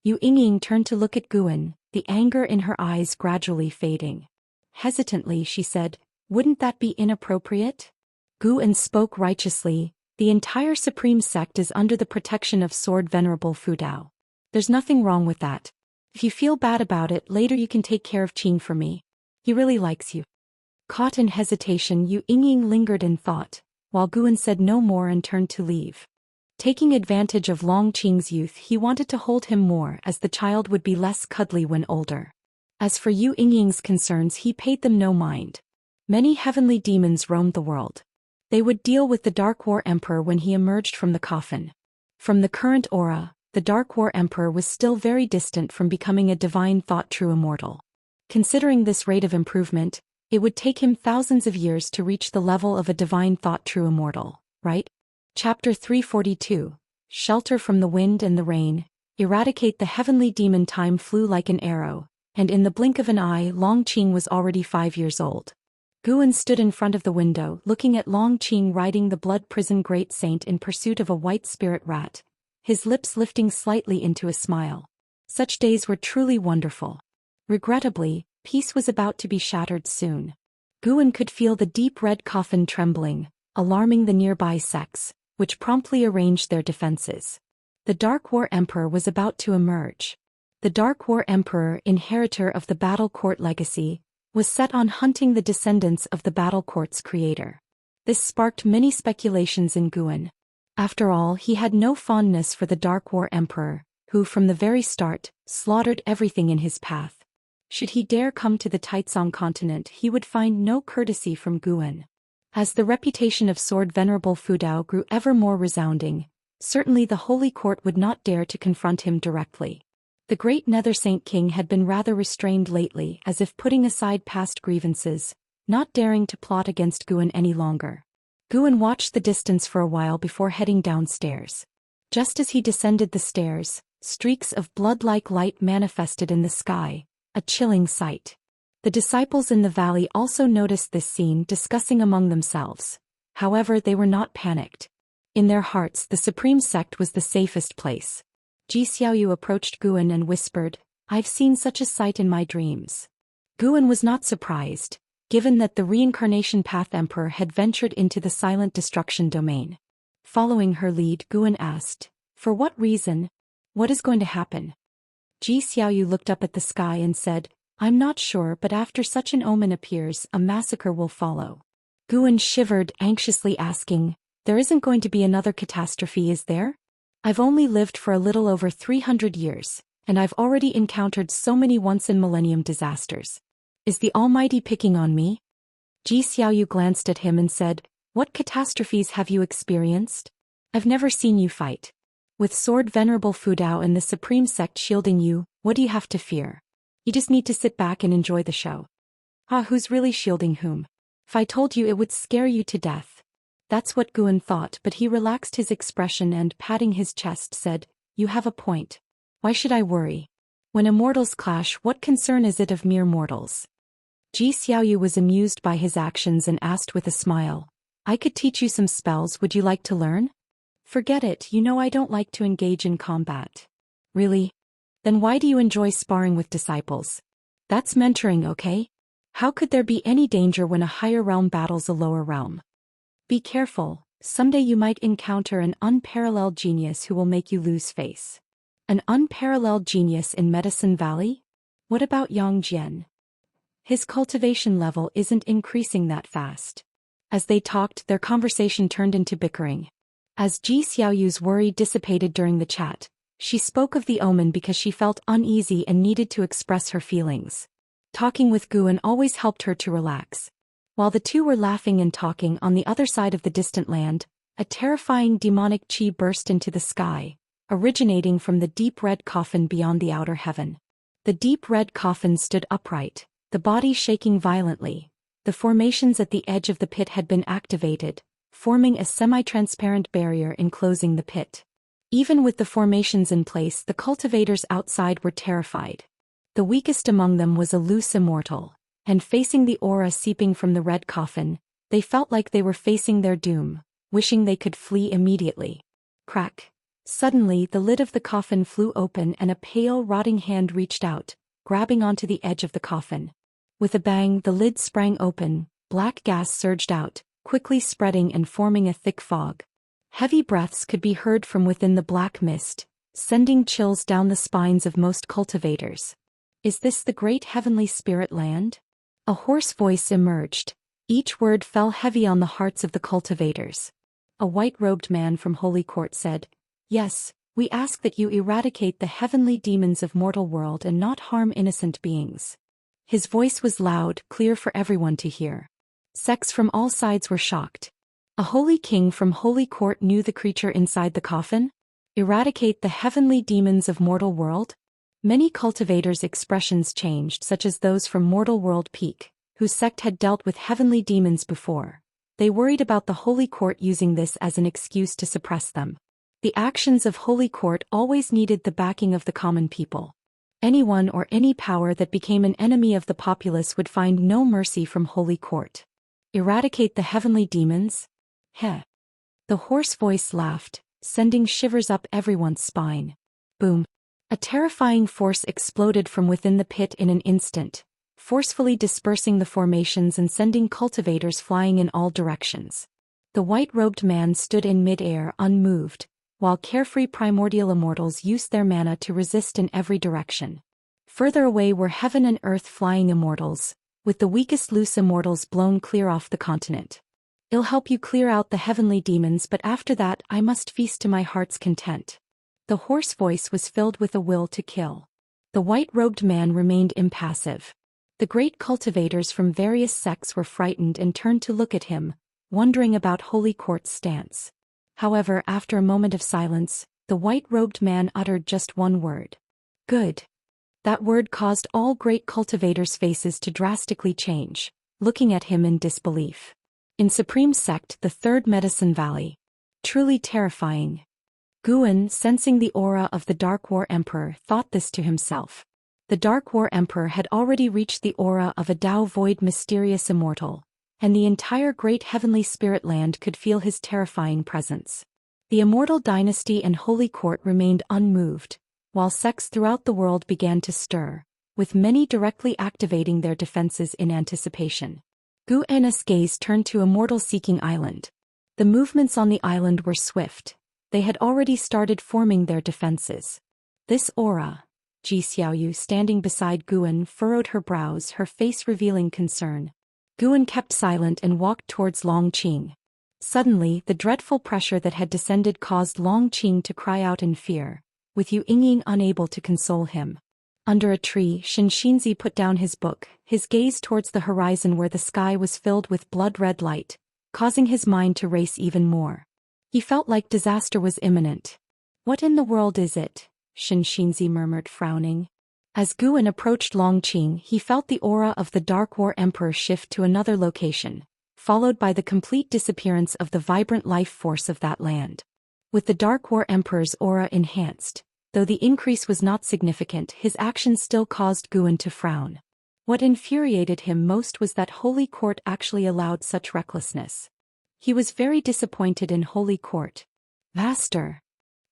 Yu Yingying turned to look at Guan, the anger in her eyes gradually fading. Hesitantly she said, "Wouldn't that be inappropriate?" Guan spoke righteously. "The entire Supreme Sect is under the protection of Sword Venerable Fudao. There's nothing wrong with that. If you feel bad about it, later you can take care of Qing for me. He really likes you." Caught in hesitation, Yu Yingying lingered in thought, while Guan said no more and turned to leave. Taking advantage of Longqing's youth, he wanted to hold him more, as the child would be less cuddly when older. As for Yu Yingying's concerns, he paid them no mind. Many heavenly demons roamed the world. They would deal with the Dark War Emperor when he emerged from the coffin. From the current aura, the Dark War Emperor was still very distant from becoming a divine thought true immortal. Considering this rate of improvement, it would take him thousands of years to reach the level of a divine thought true immortal, right? Chapter 342, Shelter from the Wind and the Rain. Eradicate the heavenly demon. Time flew like an arrow, and in the blink of an eye Longqing was already 5 years old. Guan stood in front of the window, looking at Longqing riding the blood prison great saint in pursuit of a white spirit rat, his lips lifting slightly into a smile. Such days were truly wonderful. Regrettably, peace was about to be shattered soon. Guan could feel the deep red coffin trembling, alarming the nearby sects, which promptly arranged their defenses. The Dark War Emperor was about to emerge. The Dark War Emperor, inheritor of the Battle Court legacy, was set on hunting the descendants of the Battle Court's creator. This sparked many speculations in Guan. After all, he had no fondness for the Dark War Emperor, who from the very start, slaughtered everything in his path. Should he dare come to the Taizong continent, he would find no courtesy from Guan. As the reputation of Sword Venerable Fudao grew ever more resounding, certainly the Holy Court would not dare to confront him directly. The great Nether Saint King had been rather restrained lately, as if putting aside past grievances, not daring to plot against Guan any longer. Guan watched the distance for a while before heading downstairs. Just as he descended the stairs, streaks of blood-like light manifested in the sky, a chilling sight. The disciples in the valley also noticed this scene, discussing among themselves. However, they were not panicked. In their hearts, the Supreme Sect was the safest place. Ji Xiaoyu approached Guan and whispered, "I've seen such a sight in my dreams." Guan was not surprised, given that the Reincarnation Path Emperor had ventured into the silent destruction domain. Following her lead, Guan asked, "For what reason? What is going to happen?" Ji Xiaoyu looked up at the sky and said, "I'm not sure, but after such an omen appears, a massacre will follow." Guan shivered, anxiously asking, "There isn't going to be another catastrophe, is there? I've only lived for a little over 300 years, and I've already encountered so many once-in-millennium disasters. Is the Almighty picking on me?" Ji Xiaoyu glanced at him and said, "What catastrophes have you experienced? I've never seen you fight. With Sword Venerable Fudao and the Supreme Sect shielding you, what do you have to fear? You just need to sit back and enjoy the show." "Ah, who's really shielding whom? If I told you, it would scare you to death." That's what Guan thought, but he relaxed his expression and, patting his chest, said, "You have a point. Why should I worry? When immortals clash, what concern is it of mere mortals?" Ji Xiaoyu was amused by his actions and asked with a smile, "I could teach you some spells, would you like to learn?" "Forget it, you know I don't like to engage in combat." "Really? Then why do you enjoy sparring with disciples? That's mentoring, okay? How could there be any danger when a higher realm battles a lower realm? Be careful, someday you might encounter an unparalleled genius who will make you lose face." "An unparalleled genius in Medicine Valley? What about Yang Jian? His cultivation level isn't increasing that fast." As they talked, their conversation turned into bickering. As Ji Xiaoyu's worry dissipated during the chat, she spoke of the omen because she felt uneasy and needed to express her feelings. Talking with Guan always helped her to relax. While the two were laughing and talking on the other side of the distant land, a terrifying demonic chi burst into the sky, originating from the deep red coffin beyond the outer heaven. The deep red coffin stood upright, the body shaking violently. The formations at the edge of the pit had been activated, forming a semi-transparent barrier enclosing the pit. Even with the formations in place, the cultivators outside were terrified. The weakest among them was a loose immortal, and facing the aura seeping from the red coffin, they felt like they were facing their doom, wishing they could flee immediately. Crack! Suddenly the lid of the coffin flew open and a pale, rotting hand reached out, grabbing onto the edge of the coffin. With a bang, the lid sprang open, black gas surged out, quickly spreading and forming a thick fog. Heavy breaths could be heard from within the black mist, sending chills down the spines of most cultivators. "Is this the great heavenly spirit land?" A hoarse voice emerged. Each word fell heavy on the hearts of the cultivators. A white-robed man from Holy Court said, "Yes, we ask that you eradicate the heavenly demons of mortal world and not harm innocent beings." His voice was loud, clear for everyone to hear. Sects from all sides were shocked. A holy king from Holy Court knew the creature inside the coffin? Eradicate the heavenly demons of mortal world? Many cultivators' expressions changed, such as those from Mortal World Peak, whose sect had dealt with heavenly demons before. They worried about the Holy Court using this as an excuse to suppress them. The actions of Holy Court always needed the backing of the common people. Anyone or any power that became an enemy of the populace would find no mercy from Holy Court. Eradicate the heavenly demons? Heh. The hoarse voice laughed, sending shivers up everyone's spine. Boom. A terrifying force exploded from within the pit in an instant, forcefully dispersing the formations and sending cultivators flying in all directions. The white-robed man stood in mid-air unmoved, while carefree primordial immortals used their mana to resist in every direction. Further away were heaven and earth flying immortals, with the weakest loose immortals blown clear off the continent. "I'll help you clear out the heavenly demons, but after that I must feast to my heart's content." The hoarse voice was filled with a will to kill. The white-robed man remained impassive. The great cultivators from various sects were frightened and turned to look at him, wondering about Holy Court's stance. However, after a moment of silence, the white-robed man uttered just one word. "Good." That word caused all great cultivators' faces to drastically change, looking at him in disbelief. In Supreme Sect, the Third Medicine Valley. Truly terrifying. Guan, sensing the aura of the Dark War Emperor, thought this to himself. The Dark War Emperor had already reached the aura of a Dao Void mysterious immortal, and the entire great heavenly spirit land could feel his terrifying presence. The Immortal Dynasty and Holy Court remained unmoved, while sects throughout the world began to stir, with many directly activating their defenses in anticipation. Guan's gaze turned to Immortal-seeking Island. The movements on the island were swift. They had already started forming their defenses. This aura, Ji Xiaoyu standing beside Guan furrowed her brows, her face revealing concern. Guan kept silent and walked towards Long Qing. Suddenly, the dreadful pressure that had descended caused Long Qing to cry out in fear, with Yu Yingying unable to console him. Under a tree, Xianxia put down his book, his gaze towards the horizon where the sky was filled with blood-red light, causing his mind to race even more. He felt like disaster was imminent. "What in the world is it?" Xianxia murmured, frowning. As Guan approached Long Qing, he felt the aura of the Dark War Emperor shift to another location, followed by the complete disappearance of the vibrant life force of that land. With the Dark War Emperor's aura enhanced, though the increase was not significant, his actions still caused Guan to frown. What infuriated him most was that Holy Court actually allowed such recklessness. He was very disappointed in Holy Court. Master.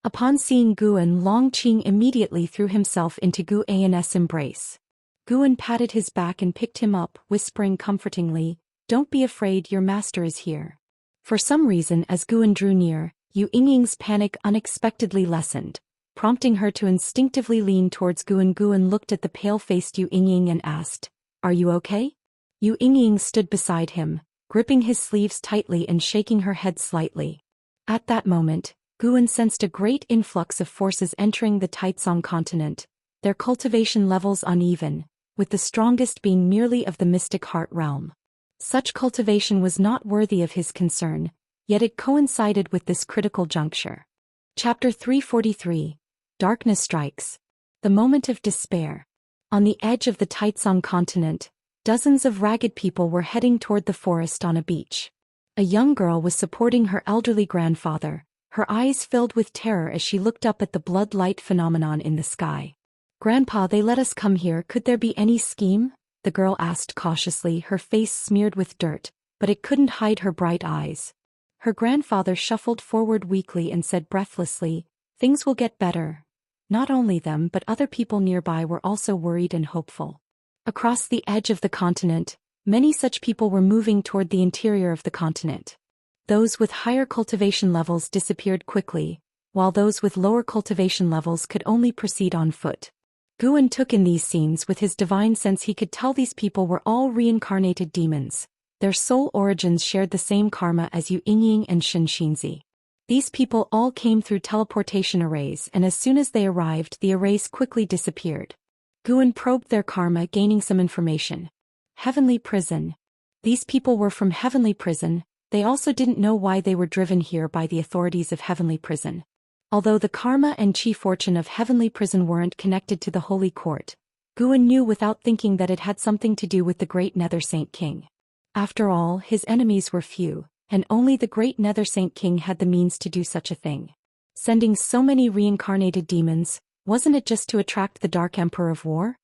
Upon seeing Guan, Longqing immediately threw himself into Guan's embrace. Guan patted his back and picked him up, whispering comfortingly, "Don't be afraid, your master is here." For some reason, as Guan drew near, Yu Yingying's panic unexpectedly lessened, prompting her to instinctively lean towards Guan. Guan looked at the pale-faced Yu Yingying and asked, "Are you okay?" Yu Yingying stood beside him, gripping his sleeves tightly and shaking her head slightly. At that moment, Guan sensed a great influx of forces entering the Taitsong continent, their cultivation levels uneven, with the strongest being merely of the mystic heart realm. Such cultivation was not worthy of his concern, yet it coincided with this critical juncture. Chapter 343. Darkness Strikes. The Moment of Despair. On the edge of the Taitsong continent, dozens of ragged people were heading toward the forest on a beach. A young girl was supporting her elderly grandfather, her eyes filled with terror as she looked up at the blood light phenomenon in the sky. "Grandpa, they let us come here. Could there be any scheme?" the girl asked cautiously, her face smeared with dirt, but it couldn't hide her bright eyes. Her grandfather shuffled forward weakly and said breathlessly, "Things will get better." Not only them but other people nearby were also worried and hopeful. Across the edge of the continent, many such people were moving toward the interior of the continent. Those with higher cultivation levels disappeared quickly, while those with lower cultivation levels could only proceed on foot. Guan took in these scenes with his divine sense. He could tell these people were all reincarnated demons. Their soul origins shared the same karma as Yu Yingying and Xianxia. These people all came through teleportation arrays, and as soon as they arrived, the arrays quickly disappeared. Guan probed their karma, gaining some information. Heavenly Prison. These people were from Heavenly Prison. They also didn't know why they were driven here by the authorities of Heavenly Prison. Although the karma and chi fortune of Heavenly Prison weren't connected to the Holy Court, Guan knew without thinking that it had something to do with the Great Nether Saint King. After all, his enemies were few, and only the Great Nether Saint King had the means to do such a thing. Sending so many reincarnated demons, wasn't it just to attract the Dark Emperor of War?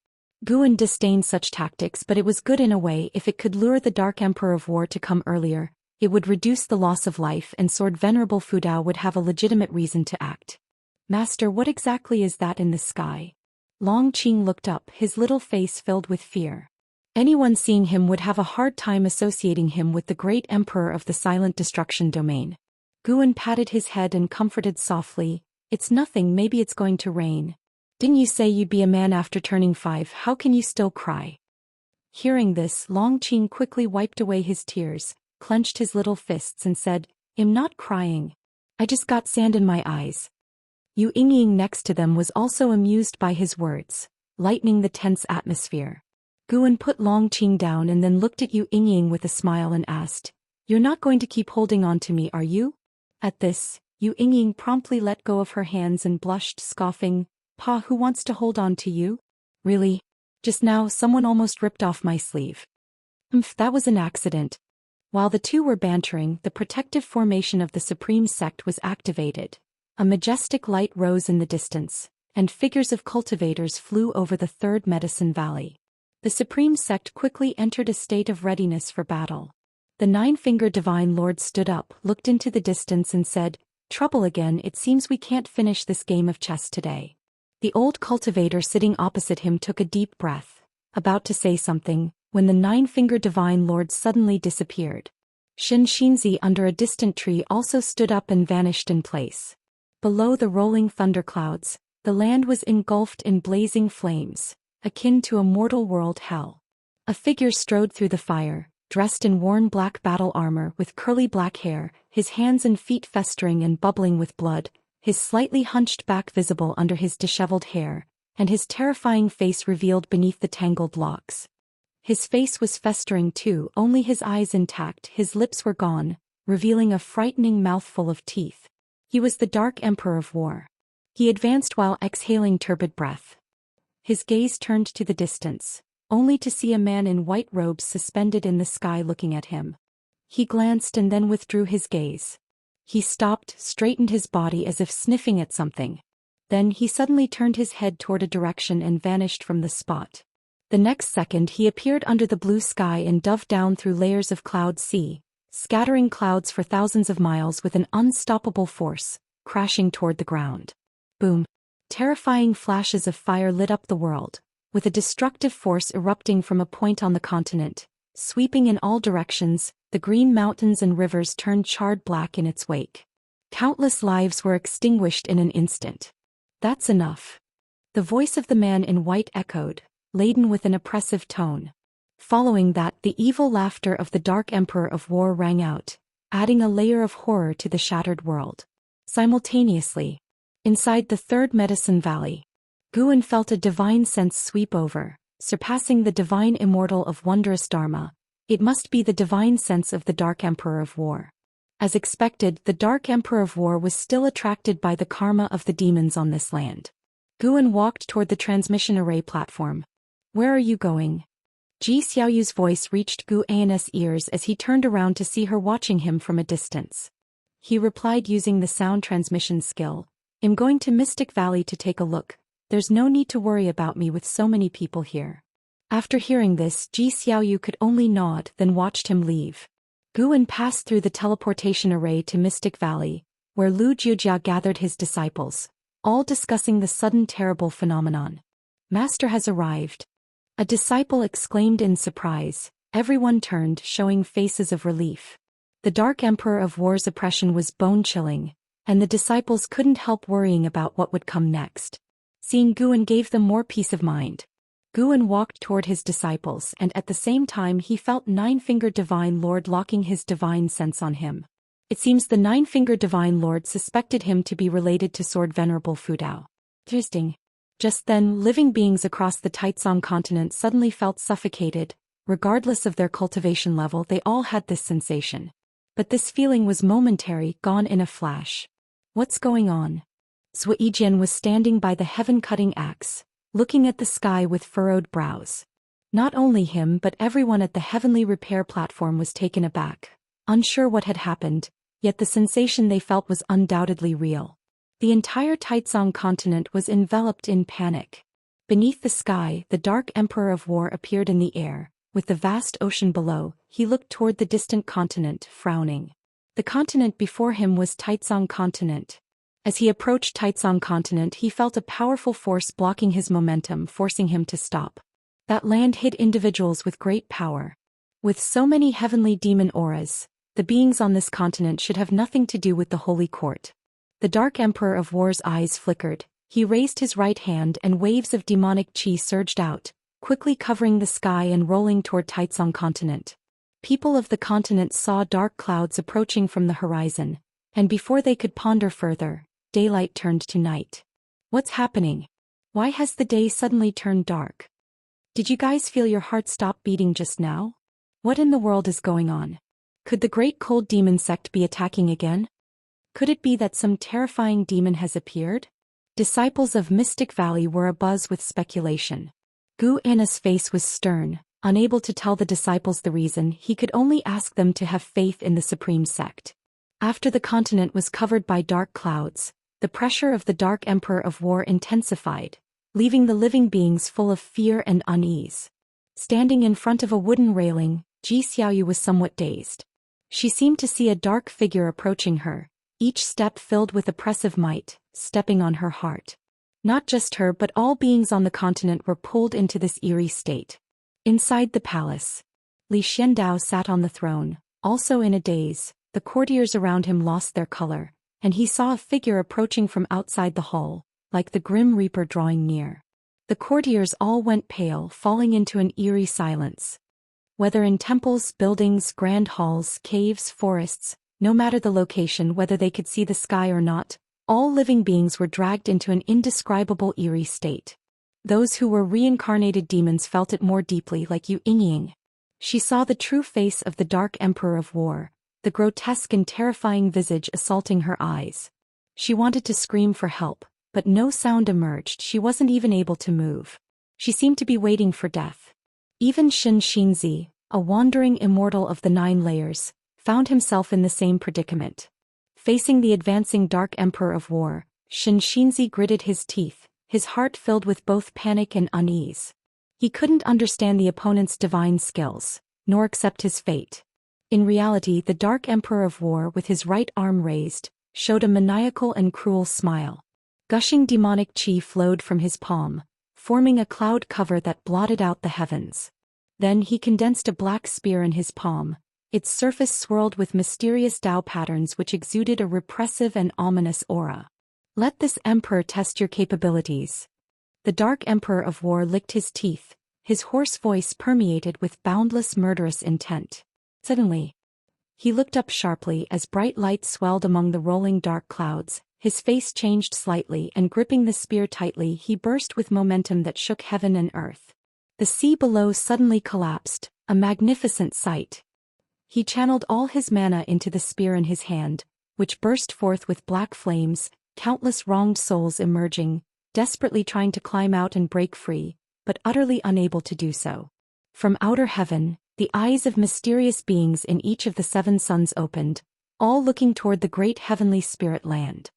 Guan disdained such tactics, but it was good in a way. If it could lure the Dark Emperor of War to come earlier, it would reduce the loss of life, and Sword Venerable Fudao would have a legitimate reason to act. "Master, what exactly is that in the sky?" Longqing looked up, his little face filled with fear. Anyone seeing him would have a hard time associating him with the great emperor of the Silent Destruction domain. Guan patted his head and comforted softly, "It's nothing, maybe it's going to rain. Didn't you say you'd be a man after turning 5? How can you still cry?" Hearing this, Longqing quickly wiped away his tears, clenched his little fists and said, "I'm not crying. I just got sand in my eyes." Yu Yingying next to them was also amused by his words, lightening the tense atmosphere. Guan put Longqing down and then looked at Yu Yingying with a smile and asked, "You're not going to keep holding on to me, are you?" At this, Yu Yingying promptly let go of her hands and blushed, scoffing, "Pa, who wants to hold on to you? Really? Just now someone almost ripped off my sleeve." That was an accident." While the two were bantering, the protective formation of the Supreme Sect was activated. A majestic light rose in the distance, and figures of cultivators flew over the Third Medicine Valley. The Supreme Sect quickly entered a state of readiness for battle. The Nine-Fingered Divine Lord stood up, looked into the distance and said, "Trouble again, it seems we can't finish this game of chess today." The old cultivator sitting opposite him took a deep breath, about to say something, when the Nine-Fingered Divine Lord suddenly disappeared. Xianxia under a distant tree also stood up and vanished in place. Below the rolling thunderclouds, the land was engulfed in blazing flames, akin to a mortal world hell. A figure strode through the fire, dressed in worn black battle armor with curly black hair, his hands and feet festering and bubbling with blood, his slightly hunched back visible under his disheveled hair, and his terrifying face revealed beneath the tangled locks. His face was festering too, only his eyes intact. His lips were gone, revealing a frightening mouthful of teeth. He was the Dark Emperor of War. He advanced while exhaling turbid breath. His gaze turned to the distance, only to see a man in white robes suspended in the sky looking at him. He glanced and then withdrew his gaze. He stopped, straightened his body as if sniffing at something. Then he suddenly turned his head toward a direction and vanished from the spot. The next second he appeared under the blue sky and dove down through layers of cloud sea, scattering clouds for thousands of miles with an unstoppable force, crashing toward the ground. Boom! Terrifying flashes of fire lit up the world, with a destructive force erupting from a point on the continent. Sweeping in all directions, the green mountains and rivers turned charred black in its wake. Countless lives were extinguished in an instant. That's enough. The voice of the man in white echoed, laden with an oppressive tone. Following that, the evil laughter of the Dark Emperor of War rang out, adding a layer of horror to the shattered world. Simultaneously, inside the Third Medicine Valley, Guan felt a divine sense sweep over, surpassing the divine immortal of wondrous Dharma. It must be the divine sense of the Dark Emperor of War. As expected, the Dark Emperor of War was still attracted by the karma of the demons on this land. Guan walked toward the transmission array platform. "Where are you going?" Ji Xiaoyu's voice reached Gu An's ears as he turned around to see her watching him from a distance. He replied using the sound transmission skill, "I'm going to Mystic Valley to take a look. There's no need to worry about me with so many people here." After hearing this, Ji Xiaoyu could only nod, then watched him leave. Guan passed through the teleportation array to Mystic Valley, where Lu Jiujia gathered his disciples, all discussing the sudden terrible phenomenon. "Master has arrived." A disciple exclaimed in surprise. Everyone turned, showing faces of relief. The Dark Emperor of War's oppression was bone-chilling, and the disciples couldn't help worrying about what would come next. Seeing Guan gave them more peace of mind. Guan walked toward his disciples, and at the same time he felt Nine-Fingered Divine Lord locking his divine sense on him. It seems the Nine-Fingered Divine Lord suspected him to be related to Sword Venerable Fudao. Interesting. Just then, living beings across the Taizong continent suddenly felt suffocated. Regardless of their cultivation level, they all had this sensation. But this feeling was momentary, gone in a flash. What's going on? Zhou Xian was standing by the heaven-cutting axe, looking at the sky with furrowed brows. Not only him but everyone at the heavenly repair platform was taken aback, unsure what had happened, yet the sensation they felt was undoubtedly real. The entire Taizong continent was enveloped in panic. Beneath the sky, the Dark Emperor of War appeared in the air. With the vast ocean below, he looked toward the distant continent, frowning. The continent before him was Taizong continent. As he approached Taizong continent, he felt a powerful force blocking his momentum, forcing him to stop. That land hid individuals with great power. With so many heavenly demon auras, the beings on this continent should have nothing to do with the Holy Court. The Dark Emperor of War's eyes flickered. He raised his right hand and waves of demonic qi surged out, quickly covering the sky and rolling toward Taizong continent. People of the continent saw dark clouds approaching from the horizon, and before they could ponder further, daylight turned to night. What's happening? Why has the day suddenly turned dark? Did you guys feel your heart stop beating just now? What in the world is going on? Could the Great Cold Demon sect be attacking again? Could it be that some terrifying demon has appeared? Disciples of Mystic Valley were abuzz with speculation. Gu Anna's face was stern, unable to tell the disciples the reason. He could only ask them to have faith in the supreme sect. After the continent was covered by dark clouds, the pressure of the Dark Emperor of War intensified, leaving the living beings full of fear and unease. Standing in front of a wooden railing, Ji Xiaoyu was somewhat dazed. She seemed to see a dark figure approaching her, each step filled with oppressive might, stepping on her heart. Not just her but all beings on the continent were pulled into this eerie state. Inside the palace, Li Xiandao sat on the throne, also in a daze. The courtiers around him lost their color, and he saw a figure approaching from outside the hall, like the Grim Reaper drawing near. The courtiers all went pale, falling into an eerie silence. Whether in temples, buildings, grand halls, caves, forests, no matter the location, whether they could see the sky or not, all living beings were dragged into an indescribable eerie state. Those who were reincarnated demons felt it more deeply, like Yu Yingying. She saw the true face of the Dark Emperor of War, the grotesque and terrifying visage assaulting her eyes. She wanted to scream for help, but no sound emerged. She wasn't even able to move. She seemed to be waiting for death. Even Xin Xinzi, a wandering immortal of the 9 layers, found himself in the same predicament. Facing the advancing Dark Emperor of War, Xianxia gritted his teeth, his heart filled with both panic and unease. He couldn't understand the opponent's divine skills, nor accept his fate. In reality, the Dark Emperor of War, with his right arm raised, showed a maniacal and cruel smile. Gushing demonic chi flowed from his palm, forming a cloud cover that blotted out the heavens. Then he condensed a black spear in his palm, its surface swirled with mysterious Dao patterns which exuded a repressive and ominous aura. Let this emperor test your capabilities. The Dark Emperor of War licked his teeth, his hoarse voice permeated with boundless murderous intent. Suddenly, he looked up sharply as bright light swelled among the rolling dark clouds. His face changed slightly, and gripping the spear tightly, he burst with momentum that shook heaven and earth. The sea below suddenly collapsed, a magnificent sight. He channeled all his mana into the spear in his hand, which burst forth with black flames, countless wronged souls emerging, desperately trying to climb out and break free, but utterly unable to do so. From outer heaven, the eyes of mysterious beings in each of the 7 suns opened, all looking toward the great heavenly spirit land.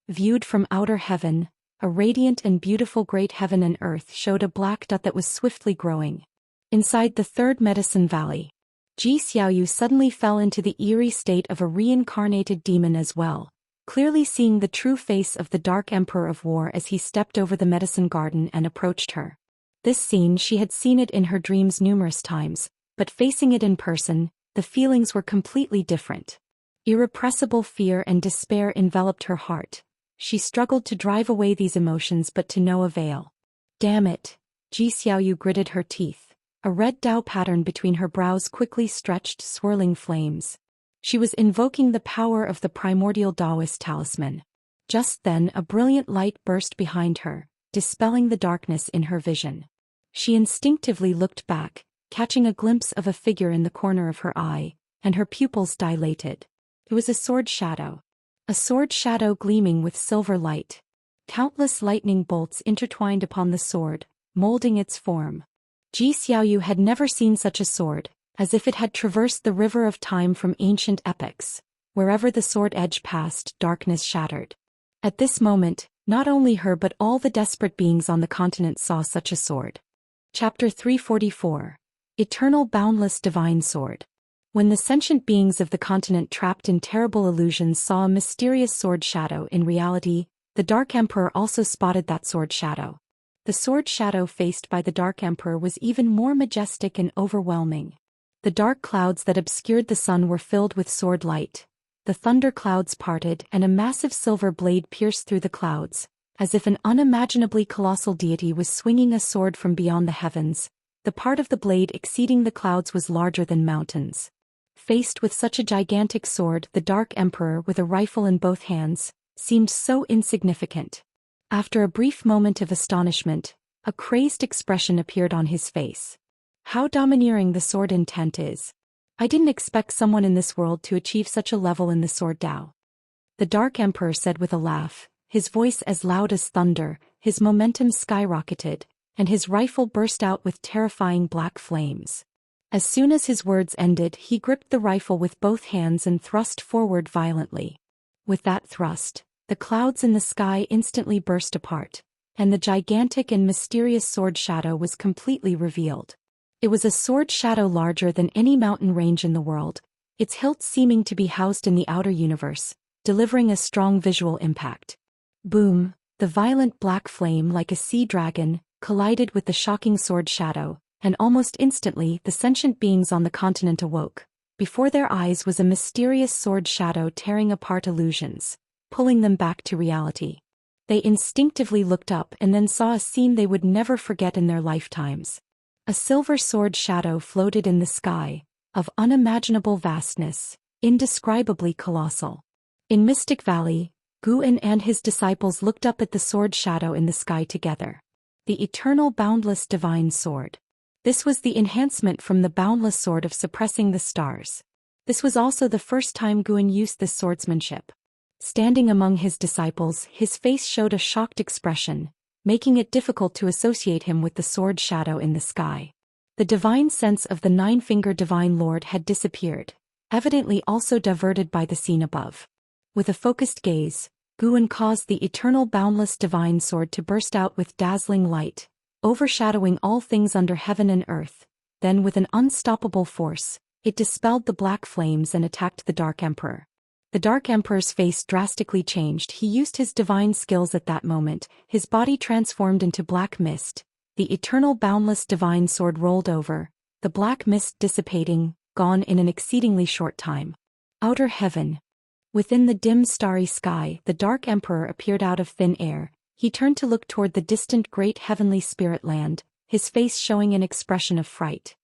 Viewed from outer heaven, a radiant and beautiful great heaven and earth showed a black dot that was swiftly growing. Inside the 3rd Medicine Valley, Zhou Xian suddenly fell into the eerie state of a reincarnated demon as well, clearly seeing the true face of the Dark Emperor of War as he stepped over the medicine garden and approached her. This scene, she had seen it in her dreams numerous times, but facing it in person, the feelings were completely different. Irrepressible fear and despair enveloped her heart. She struggled to drive away these emotions, but to no avail. Damn it! Zhou Xian gritted her teeth. A red Dao pattern between her brows quickly stretched, swirling flames. She was invoking the power of the primordial Daoist talisman. Just then, a brilliant light burst behind her, dispelling the darkness in her vision. She instinctively looked back, catching a glimpse of a figure in the corner of her eye, and her pupils dilated. It was a sword shadow. A sword shadow gleaming with silver light. Countless lightning bolts intertwined upon the sword, molding its form. Zhou Xian had never seen such a sword, as if it had traversed the river of time from ancient epics. Wherever the sword edge passed, darkness shattered. At this moment, not only her but all the desperate beings on the continent saw such a sword. Chapter 344. Eternal Boundless Divine Sword. When the sentient beings of the continent trapped in terrible illusions saw a mysterious sword shadow, in reality, the Dark Emperor also spotted that sword shadow. The sword shadow faced by the Dark Emperor was even more majestic and overwhelming. The dark clouds that obscured the sun were filled with sword light. The thunder clouds parted and a massive silver blade pierced through the clouds, as if an unimaginably colossal deity was swinging a sword from beyond the heavens. The part of the blade exceeding the clouds was larger than mountains. Faced with such a gigantic sword, the Dark Emperor, with a rifle in both hands, seemed so insignificant. After a brief moment of astonishment, a crazed expression appeared on his face. How domineering the sword intent is. I didn't expect someone in this world to achieve such a level in the sword Dao. The Dark Emperor said with a laugh, his voice as loud as thunder, his momentum skyrocketed, and his rifle burst out with terrifying black flames. As soon as his words ended, he gripped the rifle with both hands and thrust forward violently. With that thrust, the clouds in the sky instantly burst apart, and the gigantic and mysterious sword shadow was completely revealed. It was a sword shadow larger than any mountain range in the world, its hilt seeming to be housed in the outer universe, delivering a strong visual impact. Boom! The violent black flame, like a sea dragon, collided with the shocking sword shadow, and almost instantly the sentient beings on the continent awoke. Before their eyes was a mysterious sword shadow tearing apart illusions, pulling them back to reality. They instinctively looked up and then saw a scene they would never forget in their lifetimes. A silver sword shadow floated in the sky, of unimaginable vastness, indescribably colossal. In Mystic Valley, Guan and his disciples looked up at the sword shadow in the sky together. The eternal boundless divine sword. This was the enhancement from the boundless sword of suppressing the stars. This was also the first time Guan used this swordsmanship. Standing among his disciples, his face showed a shocked expression, making it difficult to associate him with the sword shadow in the sky. The divine sense of the nine-fingered divine lord had disappeared. evidently also diverted by the scene above. With a focused gaze, Guan caused the eternal boundless divine sword to burst out with dazzling light, overshadowing all things under heaven and earth. Then with an unstoppable force, it dispelled the black flames and attacked the Dark Emperor. The Dark Emperor's face drastically changed. He used his divine skills at that moment. His body transformed into black mist. The eternal boundless divine sword rolled over, the black mist dissipating, gone in an exceedingly short time. Outer heaven. Within the dim starry sky, the Dark Emperor appeared out of thin air. He turned to look toward the distant great heavenly spirit land, his face showing an expression of fright.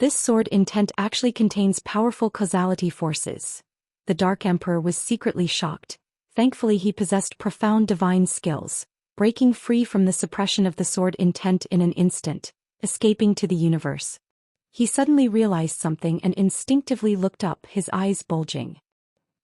This sword intent actually contains powerful causality forces. The Dark Emperor was secretly shocked. Thankfully he possessed profound divine skills, breaking free from the suppression of the sword intent in an instant, escaping to the universe. He suddenly realized something and instinctively looked up, his eyes bulging.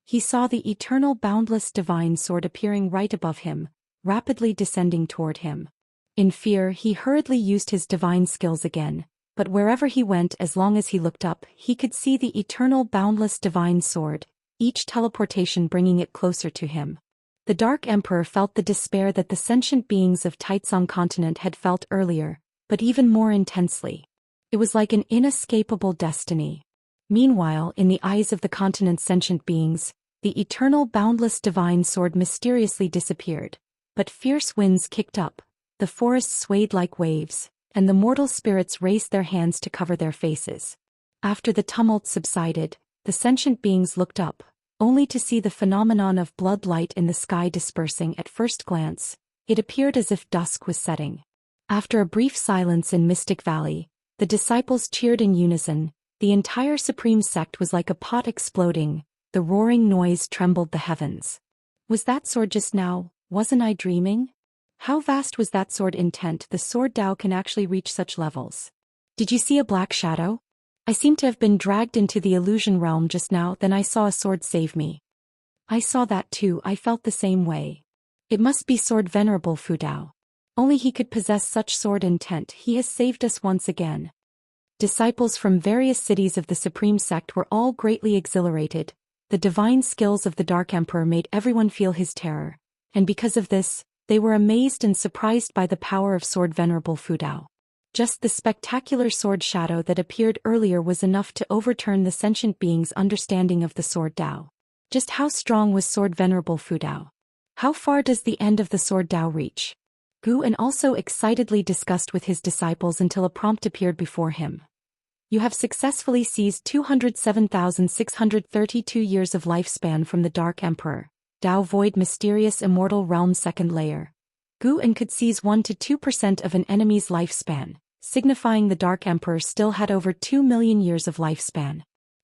He saw the eternal boundless divine sword appearing right above him, rapidly descending toward him. In fear he hurriedly used his divine skills again, but wherever he went, as long as he looked up, he could see the eternal boundless divine sword, each teleportation bringing it closer to him. The Dark Emperor felt the despair that the sentient beings of Taizong continent had felt earlier, but even more intensely. It was like an inescapable destiny. Meanwhile, in the eyes of the continent's sentient beings, the eternal boundless divine sword mysteriously disappeared, but fierce winds kicked up, the forests swayed like waves, and the mortal spirits raised their hands to cover their faces. After the tumult subsided, the sentient beings looked up, only to see the phenomenon of blood light in the sky dispersing. At first glance, it appeared as if dusk was setting. After a brief silence in Mystic Valley, the disciples cheered in unison. The entire supreme sect was like a pot exploding. The roaring noise trembled the heavens. Was that sword just now? Wasn't I dreaming? How vast was that sword intent? The sword Dao can actually reach such levels. Did you see a black shadow? I seem to have been dragged into the illusion realm just now, then I saw a sword save me. I saw that too, I felt the same way. It must be Sword Venerable Fu Dao. Only he could possess such sword intent. He has saved us once again. Disciples from various cities of the Supreme Sect were all greatly exhilarated. The divine skills of the Dark Emperor made everyone feel his terror, and because of this, they were amazed and surprised by the power of Sword Venerable Fu Dao. Just the spectacular sword shadow that appeared earlier was enough to overturn the sentient being's understanding of the sword Dao. Just how strong was Sword Venerable Fu Dao? How far does the end of the sword Dao reach? Guan also excitedly discussed with his disciples until a prompt appeared before him. You have successfully seized 207,632 years of lifespan from the Dark Emperor, Dao Void Mysterious Immortal Realm Second Layer. Guan could seize 1 to 2% of an enemy's lifespan, signifying the Dark Emperor still had over 2 million years of lifespan.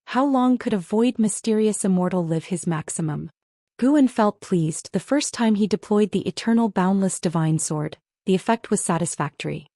How long could a Void Mysterious Immortal live his maximum? Guan felt pleased. The first time he deployed the eternal boundless divine sword, the effect was satisfactory.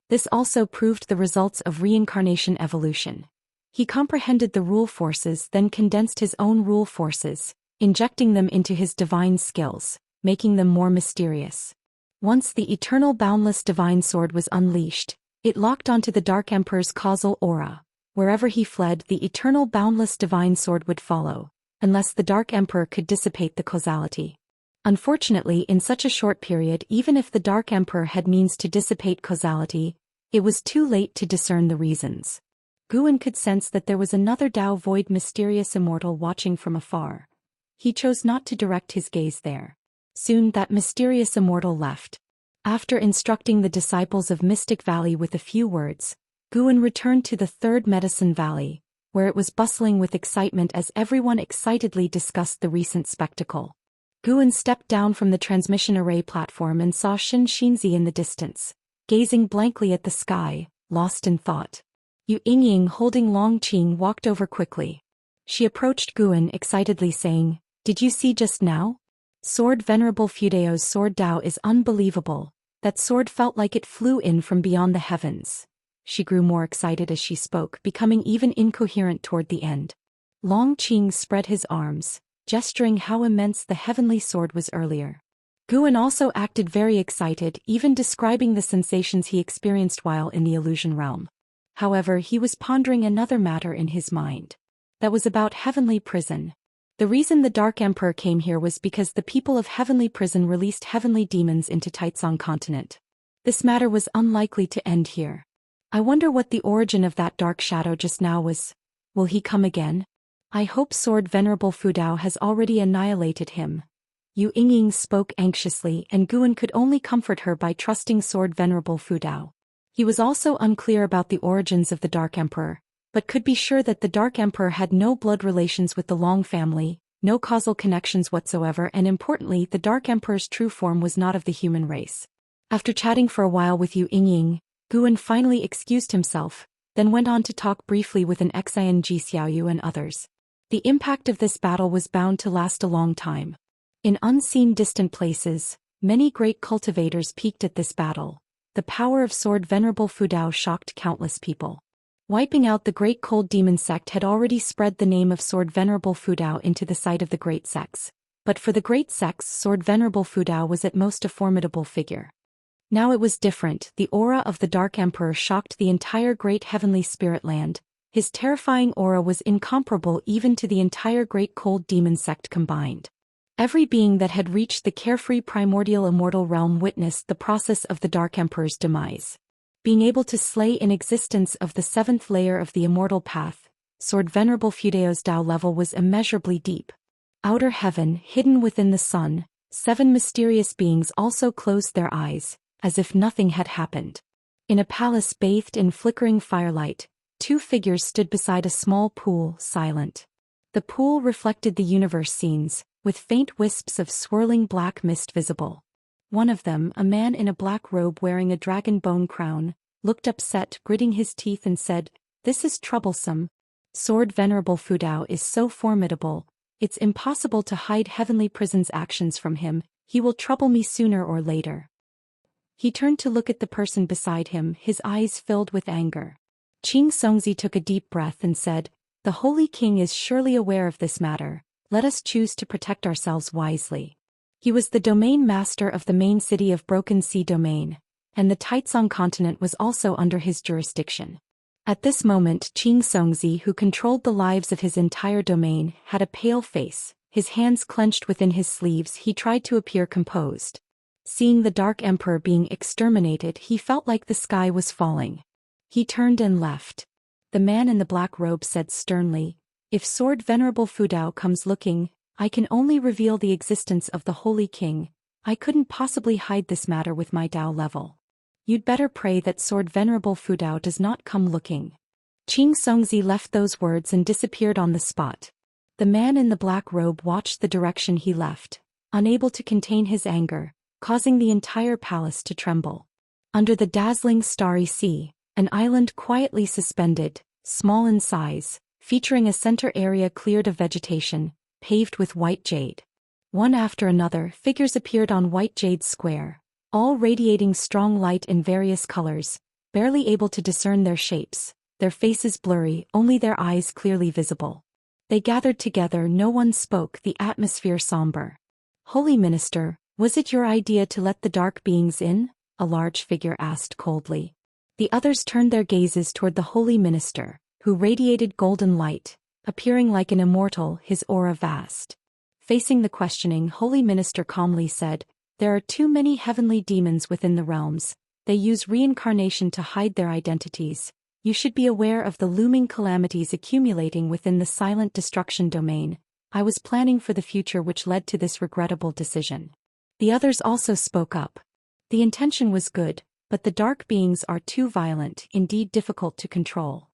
This also proved the results of reincarnation evolution. He comprehended the rule forces, then condensed his own rule forces, injecting them into his divine skills, making them more mysterious. Once the eternal boundless divine sword was unleashed, it locked onto the Dark Emperor's causal aura. Wherever he fled, the eternal boundless divine sword would follow, unless the Dark Emperor could dissipate the causality. Unfortunately, in such a short period, even if the Dark Emperor had means to dissipate causality, it was too late to discern the reasons. Guan could sense that there was another Dao Void Mysterious Immortal watching from afar. He chose not to direct his gaze there. Soon that mysterious immortal left. After instructing the disciples of Mystic Valley with a few words, Guan returned to the Third Medicine Valley, where it was bustling with excitement as everyone excitedly discussed the recent spectacle. Guan stepped down from the transmission array platform and saw Xianxia in the distance, gazing blankly at the sky, lost in thought. Yu Yingying holding Long Qing walked over quickly. She approached Guan excitedly saying, "Did you see just now? Sword Venerable Fu Dao's sword Dao is unbelievable. That sword felt like it flew in from beyond the heavens." She grew more excited as she spoke, becoming even incoherent toward the end. Long Qing spread his arms, gesturing how immense the heavenly sword was earlier. Guan also acted very excited, even describing the sensations he experienced while in the illusion realm. However, he was pondering another matter in his mind. That was about Heavenly Prison. The reason the Dark Emperor came here was because the people of Heavenly Prison released heavenly demons into Taizong continent. This matter was unlikely to end here. I wonder what the origin of that dark shadow just now was. Will he come again? I hope Sword Venerable Fudao has already annihilated him. Yu Yingying spoke anxiously, and Guan could only comfort her by trusting Sword Venerable Fudao. He was also unclear about the origins of the Dark Emperor, but could be sure that the Dark Emperor had no blood relations with the Long family, no causal connections whatsoever, and importantly, the Dark Emperor's true form was not of the human race. After chatting for a while with Yu Yingying, Guan finally excused himself, then went on to talk briefly with an Xian Ji Xiaoyu and others. The impact of this battle was bound to last a long time. In unseen distant places, many great cultivators peeked at this battle. The power of Sword Venerable Fudao shocked countless people. Wiping out the great cold demon sect had already spread the name of Sword Venerable Fudao into the sight of the great sects. But for the great sects, Sword Venerable Fudao was at most a formidable figure. Now it was different. The aura of the Dark Emperor shocked the entire great heavenly spirit land. His terrifying aura was incomparable even to the entire great cold demon sect combined. Every being that had reached the carefree primordial immortal realm witnessed the process of the Dark Emperor's demise. Being able to slay in existence of the seventh layer of the immortal path, Sword Venerable Fudao's Tao level was immeasurably deep. Outer heaven, hidden within the sun, 7 mysterious beings also closed their eyes, as if nothing had happened. In a palace bathed in flickering firelight, 2 figures stood beside a small pool, silent. The pool reflected the universe scenes, with faint wisps of swirling black mist visible. One of them, a man in a black robe wearing a dragon bone crown, looked upset, gritting his teeth and said, "This is troublesome. Sword Venerable Fudao is so formidable, it's impossible to hide Heavenly Prison's actions from him. He will trouble me sooner or later." He turned to look at the person beside him, his eyes filled with anger. Qing Songzi took a deep breath and said, "The Holy King is surely aware of this matter. Let us choose to protect ourselves wisely." He was the domain master of the main city of Broken Sea Domain, and the Taizong continent was also under his jurisdiction. At this moment, Qing Songzi, who controlled the lives of his entire domain, had a pale face, his hands clenched within his sleeves. He tried to appear composed. Seeing the Dark Emperor being exterminated, he felt like the sky was falling. He turned and left. The man in the black robe said sternly, "If Sword Venerable Fudao comes looking, I can only reveal the existence of the Holy King. I couldn't possibly hide this matter with my Tao level. You'd better pray that Sword Venerable Fudao does not come looking." Qing Songzi left those words and disappeared on the spot. The man in the black robe watched the direction he left, unable to contain his anger, causing the entire palace to tremble. Under the dazzling starry sea, an island quietly suspended, small in size, featuring a center area cleared of vegetation, paved with white jade. One after another, figures appeared on white jade square, all radiating strong light in various colors, barely able to discern their shapes, their faces blurry, only their eyes clearly visible. They gathered together, no one spoke, the atmosphere somber. "Holy Minister, was it your idea to let the dark beings in?" a large figure asked coldly. The others turned their gazes toward the Holy Minister, who radiated golden light, appearing like an immortal, his aura vast. Facing the questioning, Holy Minister calmly said, "There are too many heavenly demons within the realms. They use reincarnation to hide their identities. You should be aware of the looming calamities accumulating within the silent destruction domain. I was planning for the future which led to this regrettable decision." The others also spoke up. The intention was good, but the dark beings are too violent, indeed difficult to control.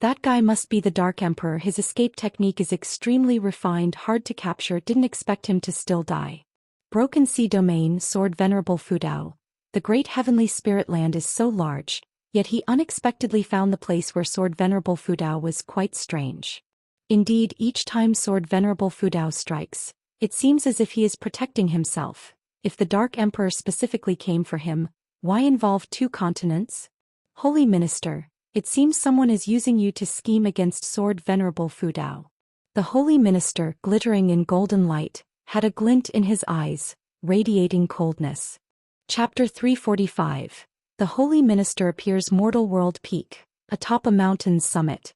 That guy must be the Dark Emperor. His escape technique is extremely refined, hard to capture. Didn't expect him to still die. Broken Sea Domain, Sword Venerable Fudao. The great heavenly spirit land is so large, yet he unexpectedly found the place where Sword Venerable Fudao was quite strange. Indeed, each time Sword Venerable Fudao strikes, it seems as if he is protecting himself. If the Dark Emperor specifically came for him, why involve 2 continents? Holy Minister, it seems someone is using you to scheme against Sword Venerable Fudao. The Holy Minister, glittering in golden light, had a glint in his eyes, radiating coldness. Chapter 345. The Holy Minister appears. Mortal World Peak, atop a mountain's summit.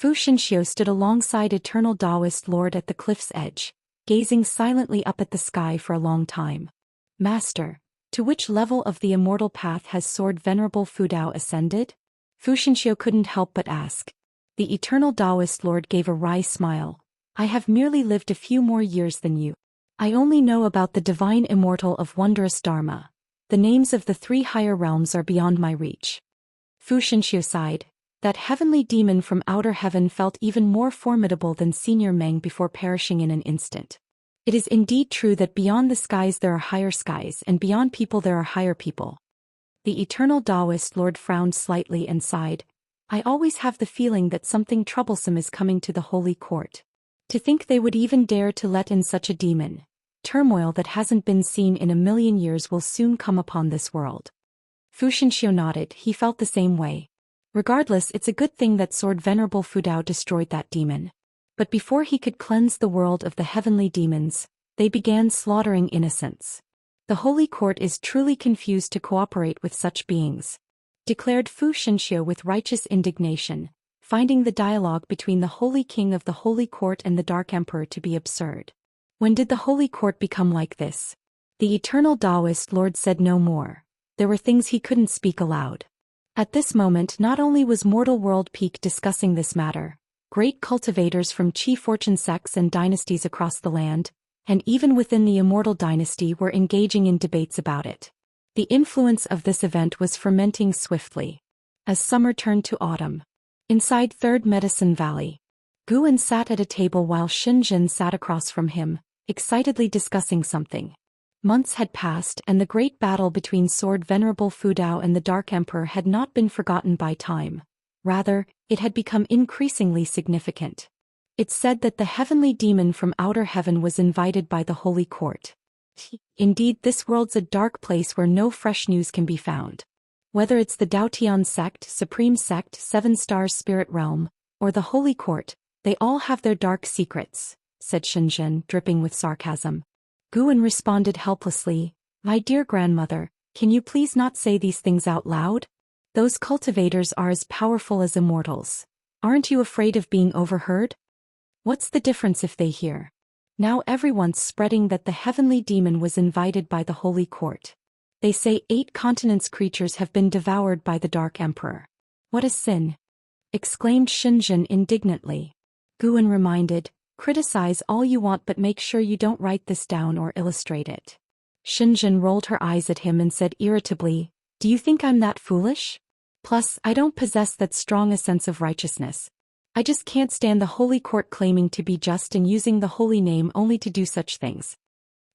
Fu Xianxia stood alongside eternal Daoist lord at the cliff's edge, gazing silently up at the sky for a long time. Master, to which level of the immortal path has Sword Venerable Fu Dao ascended? Fu Xianxia couldn't help but ask. The eternal Daoist lord gave a wry smile. I have merely lived a few more years than you. I only know about the divine immortal of wondrous Dharma. The names of the 3 higher realms are beyond my reach. Fu Xianxia sighed. That heavenly demon from outer heaven felt even more formidable than Senior Meng before perishing in an instant. It is indeed true that beyond the skies there are higher skies and beyond people there are higher people. The eternal Daoist lord frowned slightly and sighed. I always have the feeling that something troublesome is coming to the holy court. To think they would even dare to let in such a demon. Turmoil that hasn't been seen in a million years will soon come upon this world. Fu Xianxia nodded, he felt the same way. Regardless, it's a good thing that Sword Venerable Fu Dao destroyed that demon. But before he could cleanse the world of the heavenly demons, they began slaughtering innocents. The holy court is truly confused to cooperate with such beings, declared Fu Xianxia with righteous indignation, finding the dialogue between the holy king of the holy court and the dark emperor to be absurd. When did the holy court become like this? The eternal Daoist lord said no more. There were things he couldn't speak aloud. At this moment, not only was Mortal World Peak discussing this matter, great cultivators from Qi fortune sects and dynasties across the land, and even within the Immortal dynasty were engaging in debates about it. The influence of this event was fermenting swiftly. As summer turned to autumn. Inside Third Medicine Valley, Guan sat at a table while Xinjin sat across from him, excitedly discussing something. Months had passed and the great battle between Sword Venerable Fu Dao and the Dark Emperor had not been forgotten by time. Rather, it had become increasingly significant. It's said that the heavenly demon from outer heaven was invited by the holy court. Indeed, this world's a dark place where no fresh news can be found. Whether it's the Daotian sect, Supreme Sect, 7 Stars Spirit Realm, or the holy court, they all have their dark secrets, said Xinjin, dripping with sarcasm. Guan responded helplessly, My dear grandmother, can you please not say these things out loud? Those cultivators are as powerful as immortals. Aren't you afraid of being overheard? What's the difference if they hear? Now everyone's spreading that the heavenly demon was invited by the holy court. They say 8 continents creatures have been devoured by the Dark Emperor. What a sin! Exclaimed Xinjin indignantly. Guan reminded, Criticize all you want but make sure you don't write this down or illustrate it. Xinjin rolled her eyes at him and said irritably, Do you think I'm that foolish? Plus, I don't possess that strong a sense of righteousness. I just can't stand the holy court claiming to be just and using the holy name only to do such things.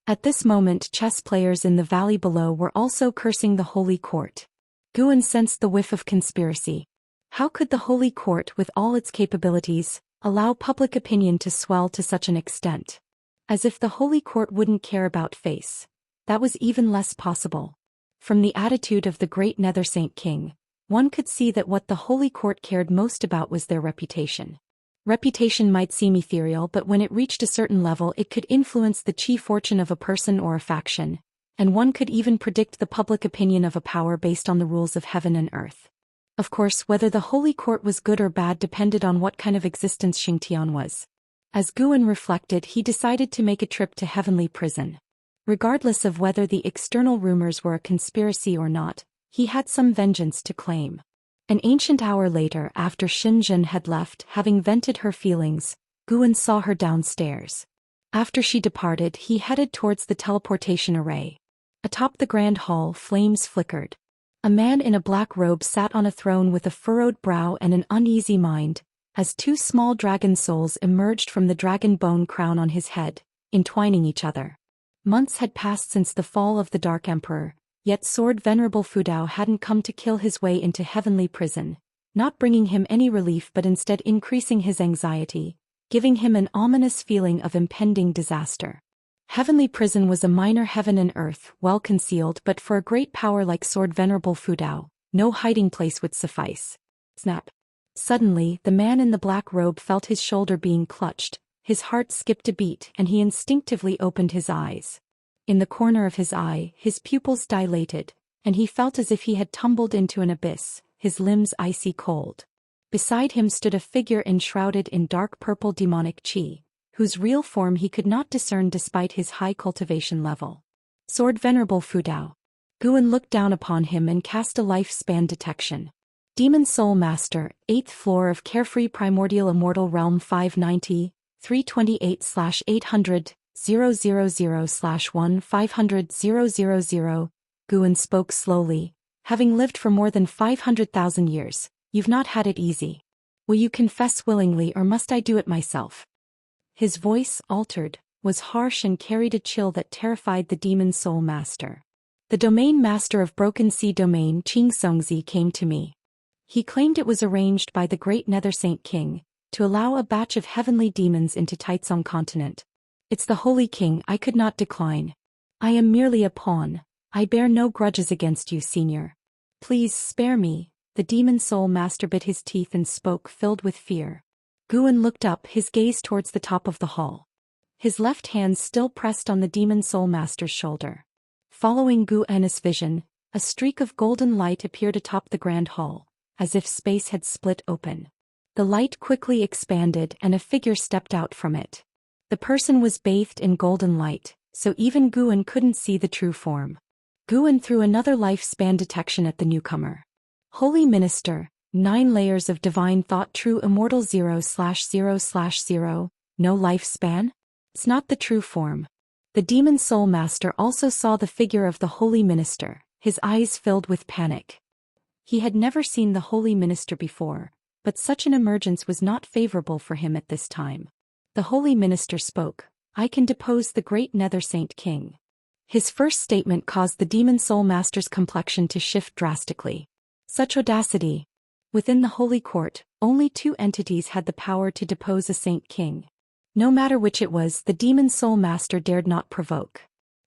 At this moment, chess players in the valley below were also cursing the holy court. Guan sensed the whiff of conspiracy. How could the holy court, with all its capabilities, allow public opinion to swell to such an extent? As if the holy court wouldn't care about face. That was even less possible. From the attitude of the great Nether Saint King, one could see that what the holy court cared most about was their reputation. Reputation might seem ethereal, but when it reached a certain level it could influence the chi fortune of a person or a faction, and one could even predict the public opinion of a power based on the rules of heaven and earth. Of course, whether the holy court was good or bad depended on what kind of existence Xingtian was. As Guan reflected, he decided to make a trip to heavenly prison. Regardless of whether the external rumors were a conspiracy or not, he had some vengeance to claim. An ancient hour later, after Xinjin had left, having vented her feelings, Guan saw her downstairs. After she departed, he headed towards the teleportation array. Atop the grand hall, flames flickered. A man in a black robe sat on a throne with a furrowed brow and an uneasy mind, as 2 small dragon souls emerged from the dragon bone crown on his head, entwining each other. Months had passed since the fall of the Dark Emperor, yet Sword Venerable Fu Dao hadn't come to kill his way into heavenly prison, not bringing him any relief but instead increasing his anxiety, giving him an ominous feeling of impending disaster. Heavenly prison was a minor heaven and earth, well concealed, but for a great power like Sword Venerable Fu Dao, no hiding place would suffice. Snap. Suddenly, the man in the black robe felt his shoulder being clutched, his heart skipped a beat and he instinctively opened his eyes. In the corner of his eye, his pupils dilated, and he felt as if he had tumbled into an abyss, his limbs icy cold. Beside him stood a figure enshrouded in dark purple demonic qi, whose real form he could not discern despite his high cultivation level. Sword Venerable Fudao. Guan looked down upon him and cast a lifespan detection. Demon Soul Master, 8th floor of Carefree Primordial Immortal Realm 590, 328/800, 000/1 500 000. Guan spoke slowly. Having lived for more than 500,000 years, you've not had it easy. Will you confess willingly or must I do it myself? His voice, altered, was harsh and carried a chill that terrified the Demon Soul Master. The Domain Master of Broken Sea Domain Qingxongzi came to me. He claimed it was arranged by the great Nether Saint King to allow a batch of heavenly demons into Taizong continent. It's the Holy King, I could not decline. I am merely a pawn. I bear no grudges against you, Senior. Please spare me. The Demon Soul Master bit his teeth and spoke filled with fear. Guan looked up, his gaze towards the top of the hall. His left hand still pressed on the Demon Soul Master's shoulder. Following Guan's vision, a streak of golden light appeared atop the grand hall, as if space had split open. The light quickly expanded and a figure stepped out from it. The person was bathed in golden light, so even Guan couldn't see the true form. Guan threw another lifespan detection at the newcomer. Holy Minister, 9 layers of divine thought, true immortal 0/0/0, no lifespan? It's not the true form. The Demon Soul Master also saw the figure of the Holy Minister, his eyes filled with panic. He had never seen the Holy Minister before, but such an emergence was not favorable for him at this time. The Holy Minister spoke, I can depose the great Nether Saint King. His first statement caused the Demon Soul Master's complexion to shift drastically. Such audacity! Within the Holy Court, only 2 entities had the power to depose a Saint King. No matter which it was, the Demon Soul Master dared not provoke.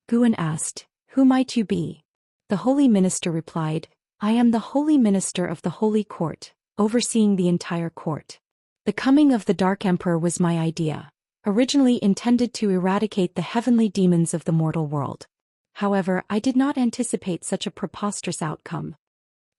Guan asked, Who might you be? The Holy Minister replied, I am the Holy Minister of the Holy Court, overseeing the entire court. The coming of the Dark Emperor was my idea, originally intended to eradicate the heavenly demons of the mortal world. However, I did not anticipate such a preposterous outcome.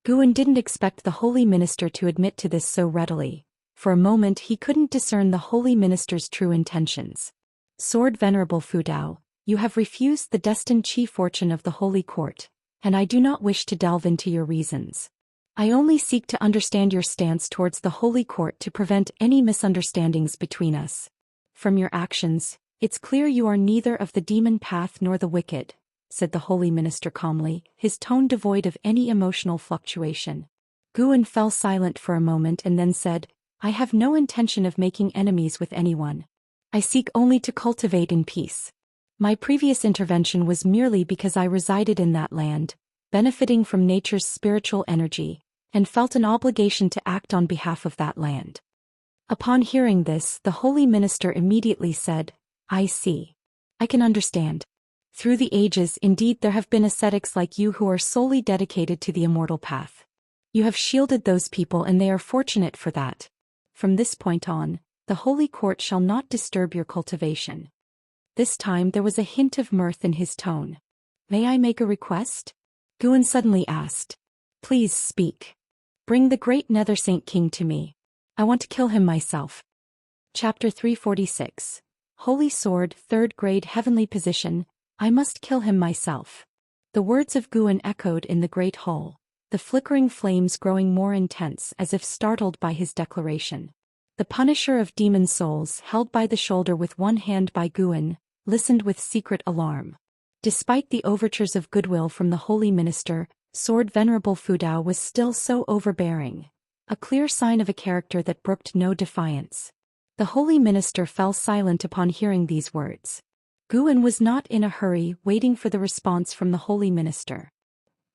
Guan didn't expect the Holy Minister to admit to this so readily. For a moment he couldn't discern the Holy Minister's true intentions. Sword Venerable Fudao, you have refused the destined chi fortune of the Holy Court, and I do not wish to delve into your reasons. I only seek to understand your stance towards the Holy Court to prevent any misunderstandings between us. From your actions, it's clear you are neither of the demon path nor the wicked, said the Holy Minister calmly, his tone devoid of any emotional fluctuation. Guan fell silent for a moment and then said, I have no intention of making enemies with anyone. I seek only to cultivate in peace. My previous intervention was merely because I resided in that land, benefiting from nature's spiritual energy, and felt an obligation to act on behalf of that land. Upon hearing this, the Holy Minister immediately said, I see. I can understand. Through the ages, indeed, there have been ascetics like you who are solely dedicated to the immortal path. You have shielded those people and they are fortunate for that. From this point on, the Holy Court shall not disturb your cultivation. This time there was a hint of mirth in his tone. May I make a request? Guan suddenly asked. Please speak. Bring the great Nether Saint King to me. I want to kill him myself. Chapter 346. Holy Sword, 3rd grade heavenly position. I must kill him myself. The words of Guan echoed in the great hall, the flickering flames growing more intense as if startled by his declaration. The Punisher of Demon Souls, held by the shoulder with one hand by Guan, listened with secret alarm. Despite the overtures of goodwill from the Holy Minister, Sword Venerable Fudao was still so overbearing, a clear sign of a character that brooked no defiance. The Holy Minister fell silent upon hearing these words. Guan was not in a hurry, waiting for the response from the Holy Minister.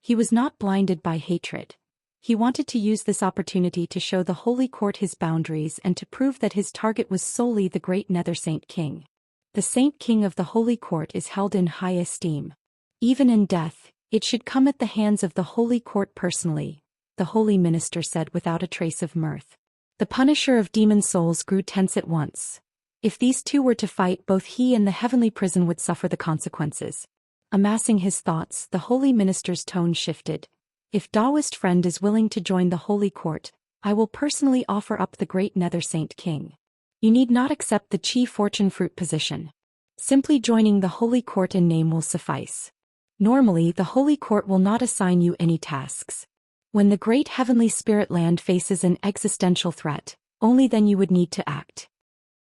He was not blinded by hatred. He wanted to use this opportunity to show the Holy Court his boundaries and to prove that his target was solely the great Nether Saint King. The Saint King of the Holy Court is held in high esteem. Even in death, it should come at the hands of the Holy Court personally, the Holy Minister said without a trace of mirth. The Punisher of Demon Souls grew tense at once. If these two were to fight, both he and the heavenly prison would suffer the consequences. Amassing his thoughts, the Holy Minister's tone shifted. If Daoist friend is willing to join the Holy Court, I will personally offer up the great Nether Saint King. You need not accept the Chi Fortune Fruit position. Simply joining the Holy Court in name will suffice. Normally, the Holy Court will not assign you any tasks. When the great heavenly spirit land faces an existential threat, only then you would need to act.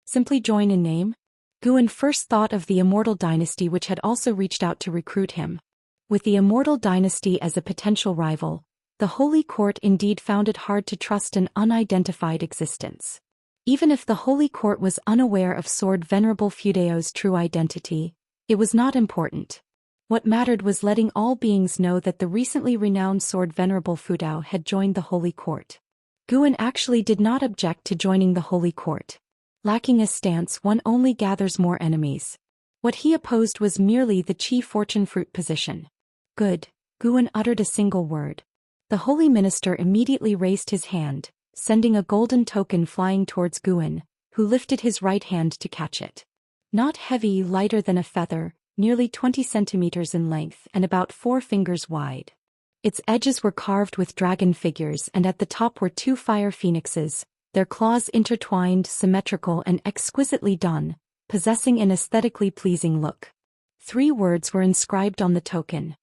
Simply join in name? Guan first thought of the Immortal dynasty, which had also reached out to recruit him. With the Immortal dynasty as a potential rival, the Holy Court indeed found it hard to trust an unidentified existence. Even if the Holy Court was unaware of Sword Venerable Fudao's true identity, it was not important. What mattered was letting all beings know that the recently renowned Sword Venerable Fudao had joined the Holy Court. Guan actually did not object to joining the Holy Court. Lacking a stance, one only gathers more enemies. What he opposed was merely the Chi Fortune Fruit position. Good, Guan uttered a single word. The Holy Minister immediately raised his hand, sending a golden token flying towards Guan, who lifted his right hand to catch it. Not heavy, lighter than a feather, nearly 20 centimeters in length and about 4 fingers wide. Its edges were carved with dragon figures, and at the top were 2 fire phoenixes, their claws intertwined, symmetrical and exquisitely done, possessing an aesthetically pleasing look. 3 words were inscribed on the token.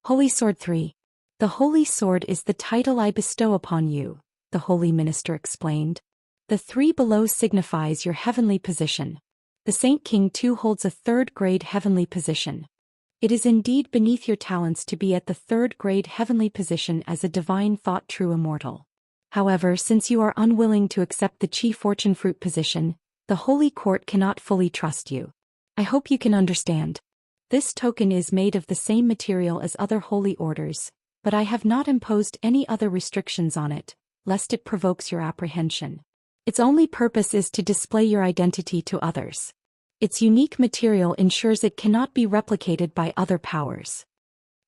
Holy Sword 3. The Holy Sword is the title I bestow upon you, the Holy Minister explained. The 3 below signifies your heavenly position. The Saint King too holds a 3rd grade heavenly position. It is indeed beneath your talents to be at the 3rd grade heavenly position as a divine thought true immortal. However, since you are unwilling to accept the Chi Fortune Fruit position, the Holy Court cannot fully trust you. I hope you can understand. This token is made of the same material as other holy orders, but I have not imposed any other restrictions on it, lest it provokes your apprehension. Its only purpose is to display your identity to others. Its unique material ensures it cannot be replicated by other powers.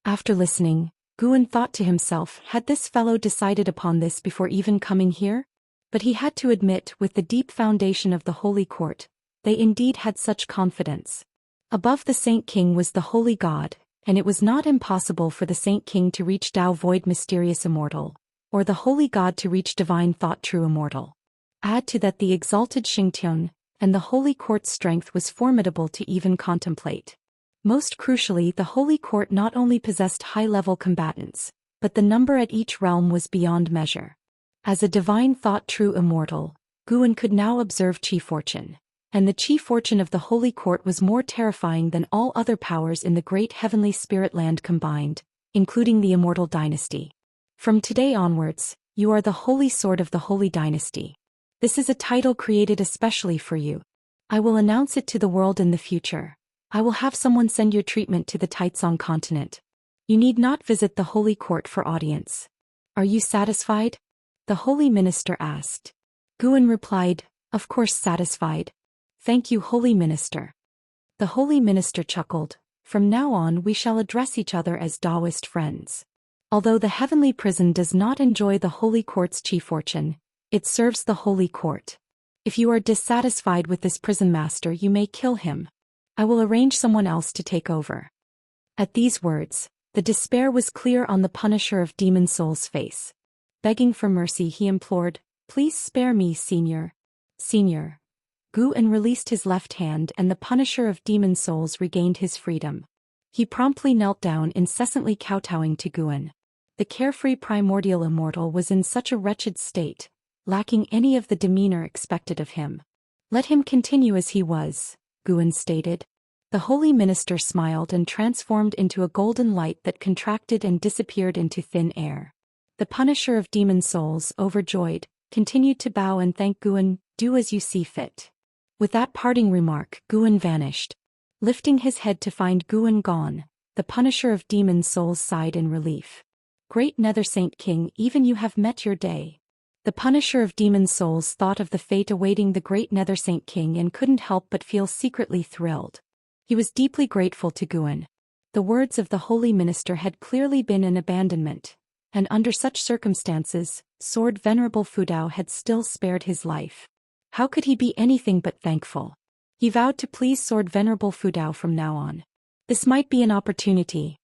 After listening, Guan thought to himself, had this fellow decided upon this before even coming here? But he had to admit, with the deep foundation of the Holy Court, they indeed had such confidence. Above the Saint King was the Holy God, and it was not impossible for the Saint King to reach Tao Void Mysterious Immortal, or the Holy God to reach Divine Thought True Immortal. Add to that the exalted Xingtian, and the Holy Court's strength was formidable to even contemplate. Most crucially, the Holy Court not only possessed high-level combatants, but the number at each realm was beyond measure. As a Divine Thought True Immortal, Guan could now observe Chi Fortune, and the Chi Fortune of the Holy Court was more terrifying than all other powers in the great heavenly spirit land combined, including the Immortal dynasty. From today onwards, you are the Holy Sword of the Holy Dynasty. This is a title created especially for you. I will announce it to the world in the future. I will have someone send your treatment to the Taizong continent. You need not visit the Holy Court for audience. Are you satisfied? The Holy Minister asked. Guan replied, of course satisfied. Thank you, Holy Minister. The Holy Minister chuckled. From now on we shall address each other as Daoist friends. Although the heavenly prison does not enjoy the Holy Court's Chi Fortune, it serves the Holy Court. If you are dissatisfied with this prison master, you may kill him. I will arrange someone else to take over. At these words, the despair was clear on the Punisher of Demon Souls' face. Begging for mercy, he implored, please spare me, Senior. Senior. Guan released his left hand and the Punisher of Demon Souls regained his freedom. He promptly knelt down, incessantly kowtowing to Guan. The carefree primordial immortal was in such a wretched state, lacking any of the demeanor expected of him. Let him continue as he was, Guan stated. The Holy Minister smiled and transformed into a golden light that contracted and disappeared into thin air. The Punisher of Demon Souls, overjoyed, continued to bow and thank Guan, do as you see fit. With that parting remark, Guan vanished. Lifting his head to find Guan gone, the Punisher of Demon Souls sighed in relief. Great Nether Saint King, even you have met your day. The Punisher of Demon Souls thought of the fate awaiting the great Nether Saint King and couldn't help but feel secretly thrilled. He was deeply grateful to Guan. The words of the Holy Minister had clearly been an abandonment, and under such circumstances, Sword Venerable Fudao had still spared his life. How could he be anything but thankful? He vowed to please Sword Venerable Fudao from now on. This might be an opportunity.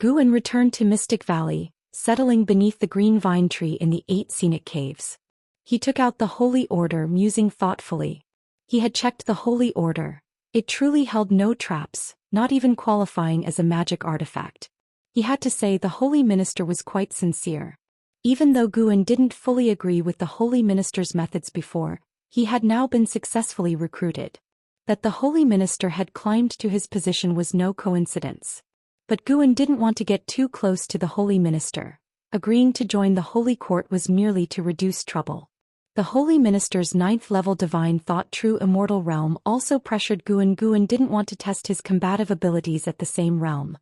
Guan returned to Mystic Valley, settling beneath the green vine tree in the 8 scenic caves. He took out the Holy Order, musing thoughtfully. He had checked the Holy Order. It truly held no traps, not even qualifying as a magic artifact. He had to say the Holy Minister was quite sincere. Even though Guan didn't fully agree with the Holy Minister's methods before, he had now been successfully recruited. That the Holy Minister had climbed to his position was no coincidence. But Guan didn't want to get too close to the Holy Minister. Agreeing to join the Holy Court was merely to reduce trouble. The Holy Minister's 9th-level divine thought true immortal realm also pressured Guan. Guan didn't want to test his combative abilities at the same realm.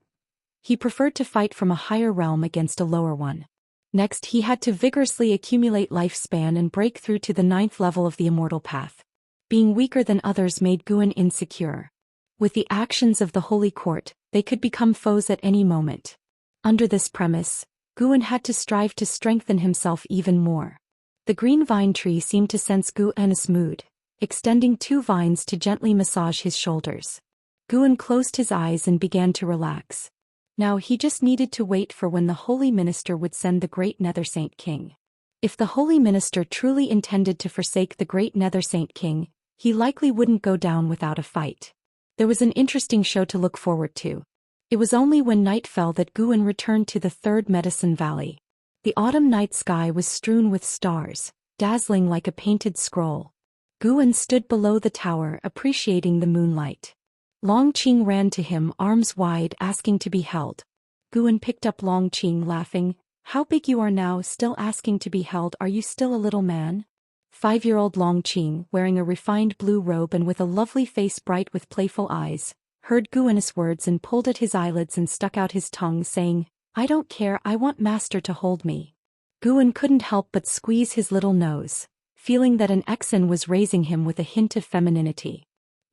He preferred to fight from a higher realm against a lower one. Next, he had to vigorously accumulate lifespan and break through to the 9th level of the immortal path. Being weaker than others made Guan insecure. With the actions of the Holy Court, they could become foes at any moment. Under this premise, Guan had to strive to strengthen himself even more. The green vine tree seemed to sense Guan's mood, extending 2 vines to gently massage his shoulders. Guan closed his eyes and began to relax. Now he just needed to wait for when the Holy Minister would send the Great Nether Saint King. If the Holy Minister truly intended to forsake the Great Nether Saint King, he likely wouldn't go down without a fight. There was an interesting show to look forward to. It was only when night fell that Guan returned to the 3rd Medicine Valley. The autumn night sky was strewn with stars, dazzling like a painted scroll. Guan stood below the tower appreciating the moonlight. Long Qing ran to him, arms wide, asking to be held. Guan picked up Long Qing, laughing. "How big you are now, still asking to be held. Are you still a little man?" 5-year-old Long Qing, wearing a refined blue robe and with a lovely face bright with playful eyes, heard Guan's words and pulled at his eyelids and stuck out his tongue, saying, "I don't care, I want master to hold me." Guan couldn't help but squeeze his little nose, feeling that an accent was raising him with a hint of femininity.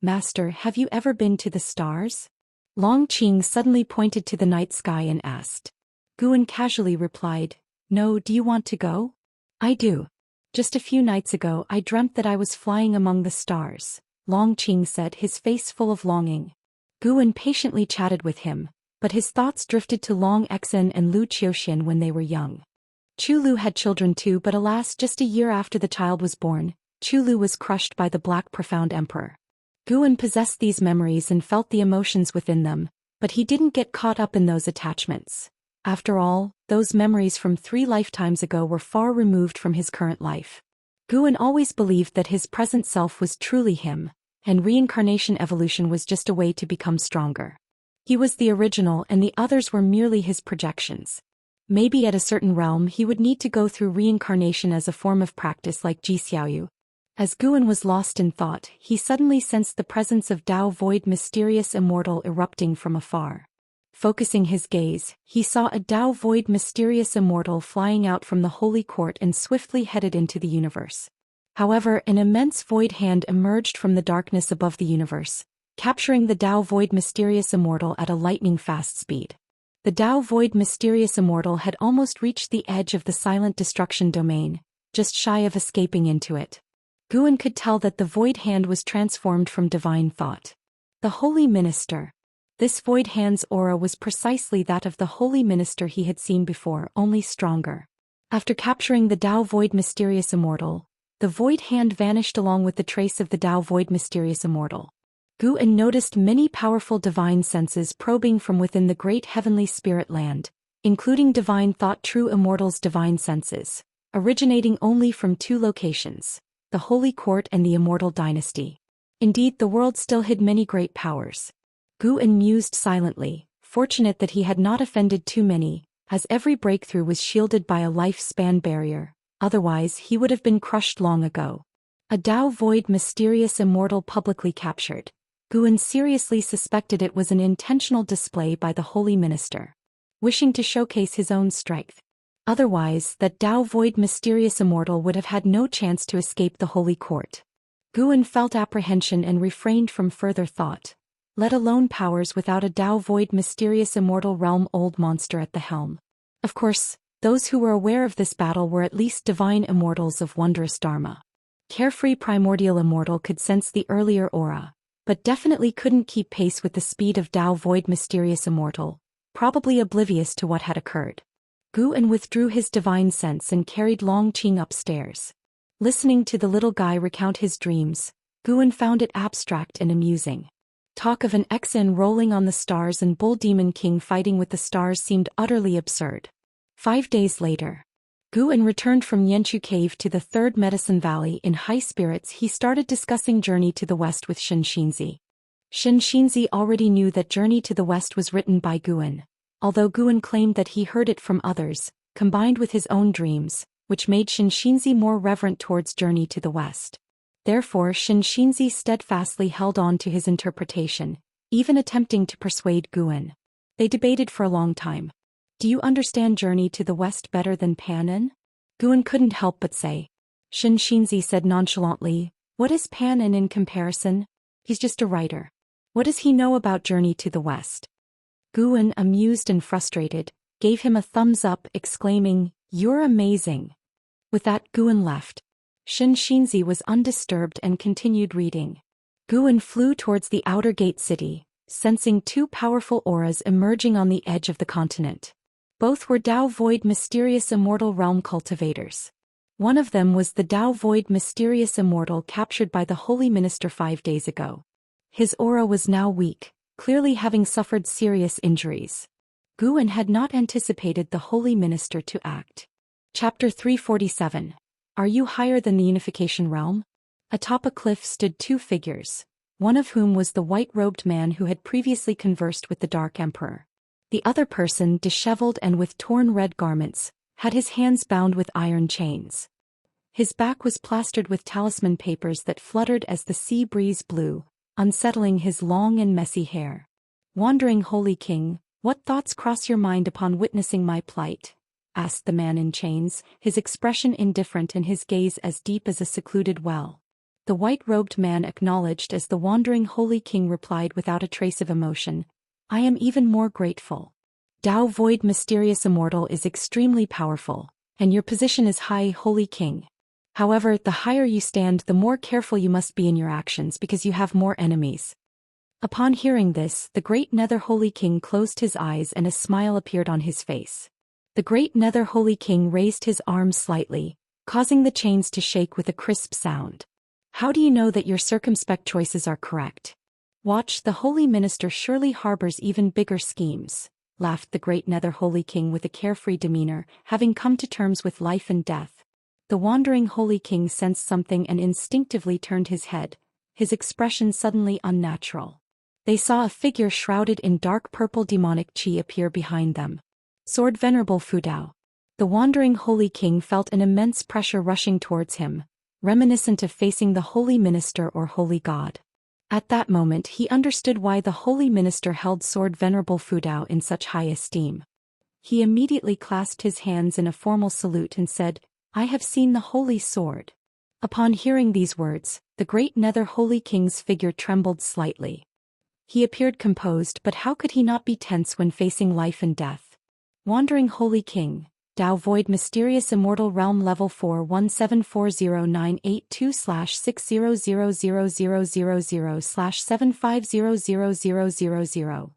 "Master, have you ever been to the stars?" Long Qing suddenly pointed to the night sky and asked. Guan casually replied, "No, do you want to go?" "I do. Just a few nights ago I dreamt that I was flying among the stars," Long Qing said, his face full of longing. Guan patiently chatted with him, but his thoughts drifted to Long Exen and Lu Xian when they were young. Chulu had children too, but alas, just a year after the child was born, Chulu was crushed by the Black Profound Emperor. Guan possessed these memories and felt the emotions within them, but he didn't get caught up in those attachments. After all, those memories from 3 lifetimes ago were far removed from his current life. Guan always believed that his present self was truly him, and reincarnation evolution was just a way to become stronger. He was the original and the others were merely his projections. Maybe at a certain realm he would need to go through reincarnation as a form of practice like Jixiaoyu. As Guan was lost in thought, he suddenly sensed the presence of Dao Void Mysterious Immortal erupting from afar. Focusing his gaze, he saw a Dao Void Mysterious Immortal flying out from the Holy Court and swiftly headed into the universe. However, an immense void hand emerged from the darkness above the universe, capturing the Dao Void Mysterious Immortal at a lightning-fast speed. The Dao Void Mysterious Immortal had almost reached the edge of the silent destruction domain, just shy of escaping into it. Guan could tell that the void hand was transformed from divine thought. The Holy Minister. This void hand's aura was precisely that of the Holy Minister he had seen before, only stronger. After capturing the Dao Void Mysterious Immortal, the void hand vanished along with the trace of the Dao Void Mysterious Immortal. Guan noticed many powerful divine senses probing from within the great heavenly spirit land, including divine thought true immortals' divine senses, originating only from 2 locations, the Holy Court and the Immortal Dynasty. Indeed, the world still hid many great powers. Guan mused silently, fortunate that he had not offended too many, as every breakthrough was shielded by a lifespan barrier, otherwise he would have been crushed long ago. A Dao Void Mysterious Immortal publicly captured. Guan seriously suspected it was an intentional display by the Holy Minister, wishing to showcase his own strength. Otherwise, that Dao Void Mysterious Immortal would have had no chance to escape the Holy Court. Guan felt apprehension and refrained from further thought, let alone powers without a Dao Void Mysterious Immortal realm old monster at the helm. Of course, those who were aware of this battle were at least divine immortals of wondrous dharma. Carefree Primordial Immortal could sense the earlier aura, but definitely couldn't keep pace with the speed of Dao Void Mysterious Immortal, probably oblivious to what had occurred. Guan withdrew his divine sense and carried Long Qing upstairs. Listening to the little guy recount his dreams, Guan found it abstract and amusing. Talk of an Xin rolling on the stars and Bull Demon King fighting with the stars seemed utterly absurd. 5 days later, Guan returned from Yanchu Cave to the Third Medicine Valley in high spirits. He started discussing Journey to the West with Xianxia. Xianxia already knew that Journey to the West was written by Guan, although Guan claimed that he heard it from others, combined with his own dreams, which made Xianxia more reverent towards Journey to the West. Therefore Xianxia steadfastly held on to his interpretation, even attempting to persuade Guan. They debated for a long time. Do you understand Journey to the West better than Panin? Guan couldn't help but say. Xianxia said nonchalantly, what is Panin in comparison? He's just a writer. What does he know about Journey to the West? Guan, amused and frustrated, gave him a thumbs up, exclaiming, you're amazing. With that, Guan left. Xianxia was undisturbed and continued reading. Guan flew towards the outer gate city, sensing 2 powerful auras emerging on the edge of the continent. Both were Dao Void Mysterious Immortal Realm cultivators. One of them was the Dao Void Mysterious Immortal captured by the Holy Minister 5 days ago. His aura was now weak, clearly having suffered serious injuries. Guan had not anticipated the Holy Minister to act. Chapter 347. Are you higher than the Unification Realm? Atop a cliff stood 2 figures, one of whom was the white-robed man who had previously conversed with the Dark Emperor. The other person, disheveled and with torn red garments, had his hands bound with iron chains. His back was plastered with talisman papers that fluttered as the sea breeze blew, unsettling his long and messy hair. Wandering Holy King, what thoughts cross your mind upon witnessing my plight? Asked the man in chains, his expression indifferent and his gaze as deep as a secluded well. The white-robed man acknowledged as the wandering Holy King replied without a trace of emotion, I am even more grateful. Dao Void Mysterious Immortal is extremely powerful, and your position is high, Holy King. However, the higher you stand, the more careful you must be in your actions because you have more enemies. Upon hearing this, the great Nether Holy King closed his eyes and a smile appeared on his face. The great Nether Holy King raised his arms slightly, causing the chains to shake with a crisp sound. How do you know that your circumspect choices are correct? Watch, the Holy Minister surely harbors even bigger schemes, laughed the great Nether Holy King with a carefree demeanor, having come to terms with life and death. The wandering Holy King sensed something and instinctively turned his head, his expression suddenly unnatural. They saw a figure shrouded in dark purple demonic qi appear behind them. Sword Venerable Fudao. The wandering Holy King felt an immense pressure rushing towards him, reminiscent of facing the Holy Minister or Holy God. At that moment he understood why the Holy Minister held Sword Venerable Fudao in such high esteem. He immediately clasped his hands in a formal salute and said, I have seen the Holy Sword. Upon hearing these words, the great Nether Holy King's figure trembled slightly. He appeared composed, but how could he not be tense when facing life and death? Wandering Holy King, Dao Void Mysterious Immortal Realm Level 4 1740982/600000/7500000.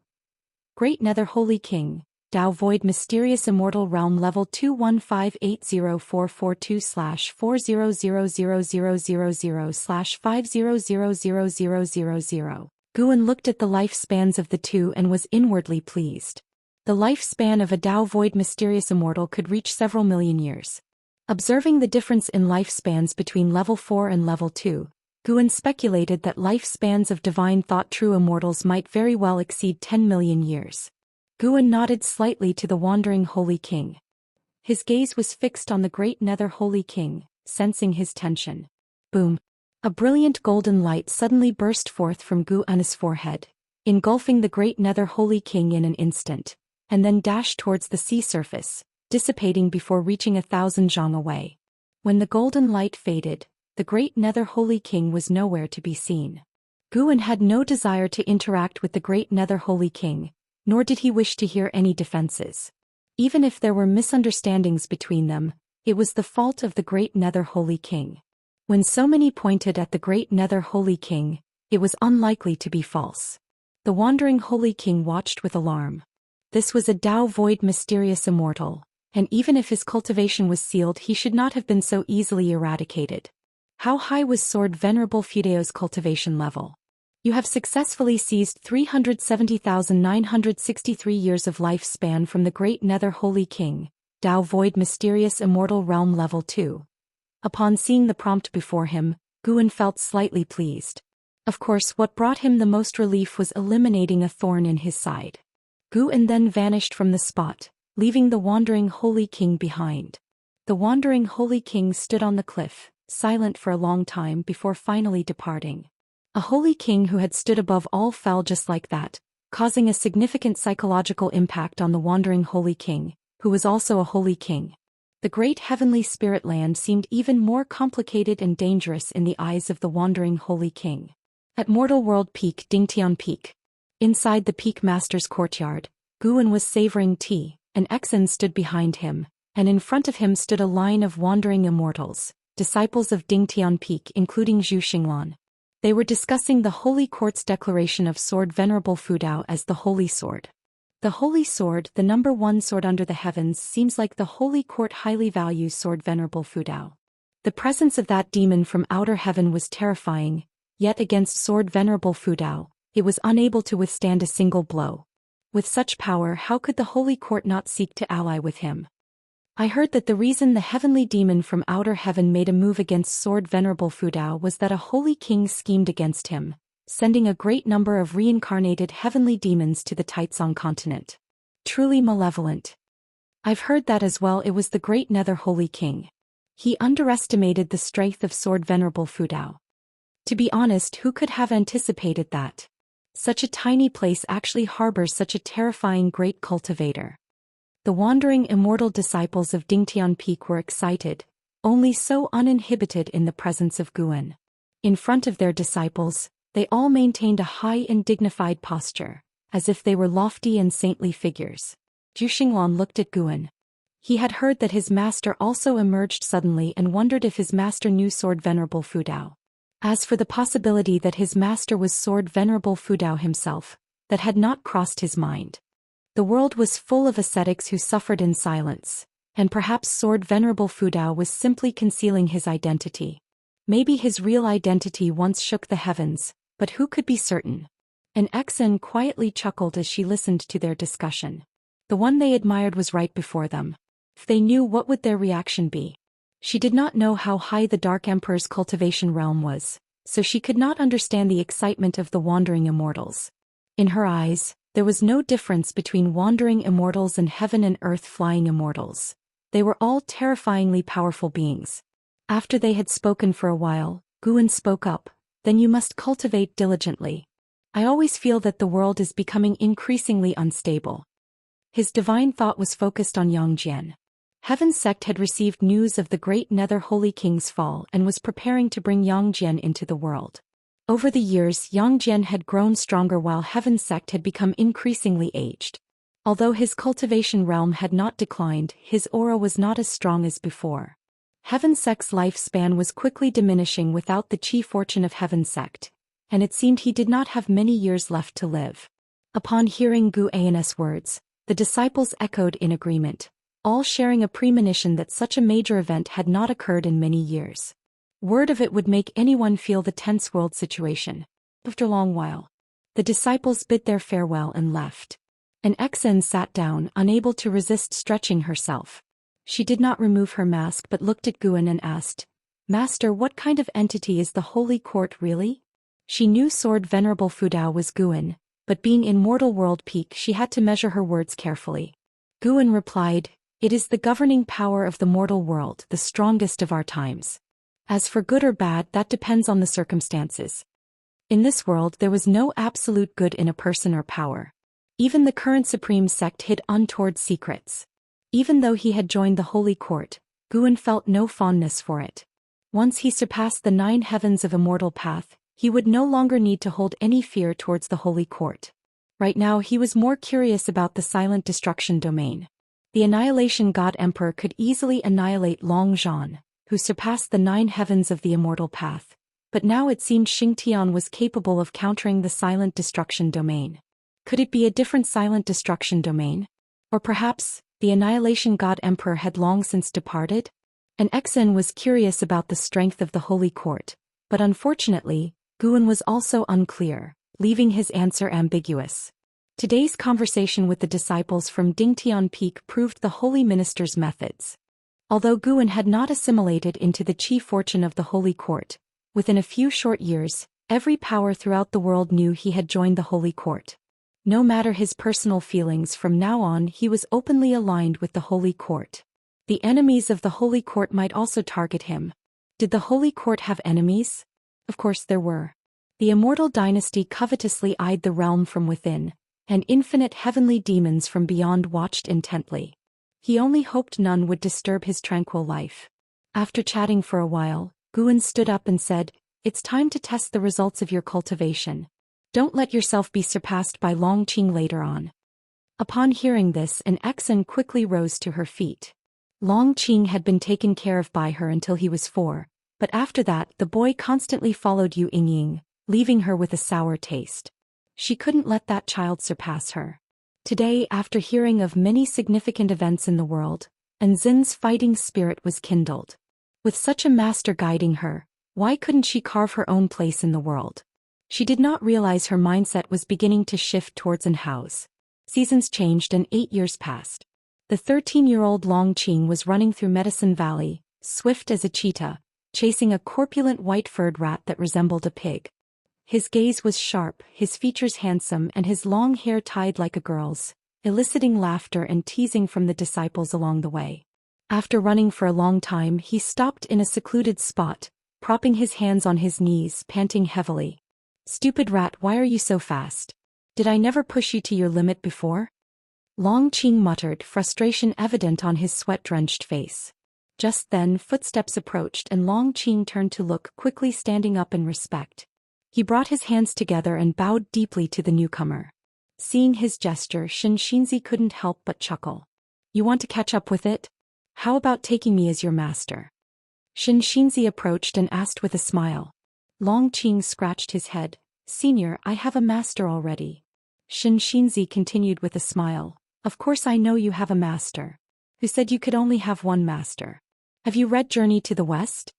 Great Nether Holy King, Dao Void Mysterious Immortal Realm Level 215804422/400000/50000000. Guan looked at the lifespans of the two and was inwardly pleased. The lifespan of a Dao Void Mysterious Immortal could reach several million years. Observing the difference in lifespans between Level 4 and Level 2, Guan speculated that lifespans of Divine Thought True Immortals might very well exceed 10 million years. Guan nodded slightly to the wandering Holy King. His gaze was fixed on the great Nether Holy King, sensing his tension. Boom! A brilliant golden light suddenly burst forth from Guan's forehead, engulfing the great Nether Holy King in an instant, and then dashed towards the sea surface, dissipating before reaching 1,000 zhang away. When the golden light faded, the great Nether Holy King was nowhere to be seen. Guan had no desire to interact with the great Nether Holy King, nor did he wish to hear any defenses. Even if there were misunderstandings between them, it was the fault of the great Nether Holy King. When so many pointed at the great Nether Holy King, it was unlikely to be false. The wandering Holy King watched with alarm. This was a Dao Void Mysterious Immortal, And even if his cultivation was sealed, he should not have been so easily eradicated. How high was Sword Venerable Fudao's cultivation level? You have successfully seized 370,963 years of lifespan from the Great Nether Holy King, Dao Void Mysterious Immortal Realm Level 2. Upon seeing the prompt before him, Guan felt slightly pleased. Of course, what brought him the most relief was eliminating a thorn in his side. Guan then vanished from the spot, leaving the Wandering Holy King behind. The Wandering Holy King stood on the cliff, silent for a long time before finally departing. A Holy King who had stood above all fell just like that, causing a significant psychological impact on the Wandering Holy King, who was also a Holy King. The great heavenly spirit land seemed even more complicated and dangerous in the eyes of the Wandering Holy King. At Mortal World Peak, Dingtian Peak. Inside the Peak Master's courtyard, Guan was savoring tea. An Exan stood behind him, and in front of him stood a line of wandering immortals, disciples of Dingtian Peak including Zhou Xian. They were discussing the Holy Court's declaration of Sword Venerable Fudao as the Holy Sword. The Holy Sword, the number one sword under the heavens, seems like the Holy Court highly values Sword Venerable Fudao. The presence of that demon from outer heaven was terrifying, yet against Sword Venerable Fudao, it was unable to withstand a single blow. With such power, how could the Holy Court not seek to ally with him? I heard that the reason the heavenly demon from outer heaven made a move against Sword Venerable Fudao was that a Holy King schemed against him, sending a great number of reincarnated heavenly demons to the Taizong continent. Truly malevolent. I've heard that as well. It was the Great Nether Holy King. He underestimated the strength of Sword Venerable Fudao. To be honest, who could have anticipated that? Such a tiny place actually harbors such a terrifying great cultivator. The wandering immortal disciples of Dingtian Peak were excited, only so uninhibited in the presence of Guan. In front of their disciples, they all maintained a high and dignified posture, as if they were lofty and saintly figures. Zhu Xinglan looked at Guan. He had heard that his master also emerged suddenly and wondered if his master knew Sword Venerable Fudao. As for the possibility that his master was Sword Venerable Fudao himself, that had not crossed his mind. The world was full of ascetics who suffered in silence, and perhaps Sword Venerable Fudao was simply concealing his identity. Maybe his real identity once shook the heavens, but who could be certain? An Exan quietly chuckled as she listened to their discussion. The one they admired was right before them. If they knew, what would their reaction be? She did not know how high the Dark Emperor's cultivation realm was, so she could not understand the excitement of the wandering immortals. In her eyes, there was no difference between wandering immortals and heaven and earth flying immortals. They were all terrifyingly powerful beings. After they had spoken for a while, Guan spoke up. Then you must cultivate diligently. I always feel that the world is becoming increasingly unstable. His divine thought was focused on Yangjian. Heaven's sect had received news of the Great Nether Holy King's fall and was preparing to bring Yangjian into the world. Over the years, Yangjian had grown stronger while Heaven's sect had become increasingly aged. Although his cultivation realm had not declined, his aura was not as strong as before. Heaven sect's lifespan was quickly diminishing without the chi fortune of Heaven sect, and it seemed he did not have many years left to live. Upon hearing Gu An's words, the disciples echoed in agreement, all sharing a premonition that such a major event had not occurred in many years. Word of it would make anyone feel the tense world situation. After a long while, the disciples bid their farewell and left. An Exan sat down, unable to resist stretching herself. She did not remove her mask but looked at Guan and asked, "Master, what kind of entity is the Holy Court really?" She knew Sword Venerable Fudao was Guan, but being in Mortal World Peak she had to measure her words carefully. Guan replied, "It is the governing power of the mortal world, the strongest of our times. As for good or bad, that depends on the circumstances. In this world there was no absolute good in a person or power. Even the current supreme sect hid untoward secrets." Even though he had joined the Holy Court, Guan felt no fondness for it. Once he surpassed the 9 heavens of Immortal Path, he would no longer need to hold any fear towards the Holy Court. Right now he was more curious about the Silent Destruction domain. The Annihilation God Emperor could easily annihilate Long Zhan, who surpassed the 9 heavens of the Immortal Path, but now it seemed Xingtian was capable of countering the Silent Destruction domain. Could it be a different Silent Destruction domain? Or perhaps, The Annihilation God Emperor had long since departed? An Exen was curious about the strength of the Holy Court, but unfortunately, Guan was also unclear, leaving his answer ambiguous. Today's conversation with the disciples from Dingtian Peak proved the Holy Minister's methods. Although Guan had not assimilated into the chief fortune of the Holy Court, within a few short years, every power throughout the world knew he had joined the Holy Court. No matter his personal feelings, from now on he was openly aligned with the Holy Court. The enemies of the Holy Court might also target him. Did the Holy Court have enemies? Of course there were. The Immortal dynasty covetously eyed the realm from within, and infinite heavenly demons from beyond watched intently. He only hoped none would disturb his tranquil life. After chatting for a while, Guan stood up and said, "It's time to test the results of your cultivation. Don't let yourself be surpassed by Longqing later on." Upon hearing this, an Exen quickly rose to her feet. Longqing had been taken care of by her until he was 4, but after that the boy constantly followed Yu Yingying, leaving her with a sour taste. She couldn't let that child surpass her. Today, after hearing of many significant events in the world, Anzin's fighting spirit was kindled. With such a master guiding her, why couldn't she carve her own place in the world? She did not realize her mindset was beginning to shift towards an house. Seasons changed and 8 years passed. The 13-year-old Longqing was running through Medicine Valley, swift as a cheetah, chasing a corpulent white-furred rat that resembled a pig. His gaze was sharp, his features handsome, and his long hair tied like a girl's, eliciting laughter and teasing from the disciples along the way. After running for a long time, he stopped in a secluded spot, propping his hands on his knees, panting heavily. "Stupid rat, why are you so fast? Did I never push you to your limit before?" Longqing muttered, frustration evident on his sweat-drenched face. Just then, footsteps approached and Longqing turned to look, quickly standing up in respect. He brought his hands together and bowed deeply to the newcomer. Seeing his gesture, Xianxia couldn't help but chuckle. "You want to catch up with it? How about taking me as your master?" Xianxia approached and asked with a smile. Longqing scratched his head. "Senior, I have a master already." Xianxia continued with a smile. "Of course I know you have a master. Who said you could only have one master? Have you read Journey to the West?"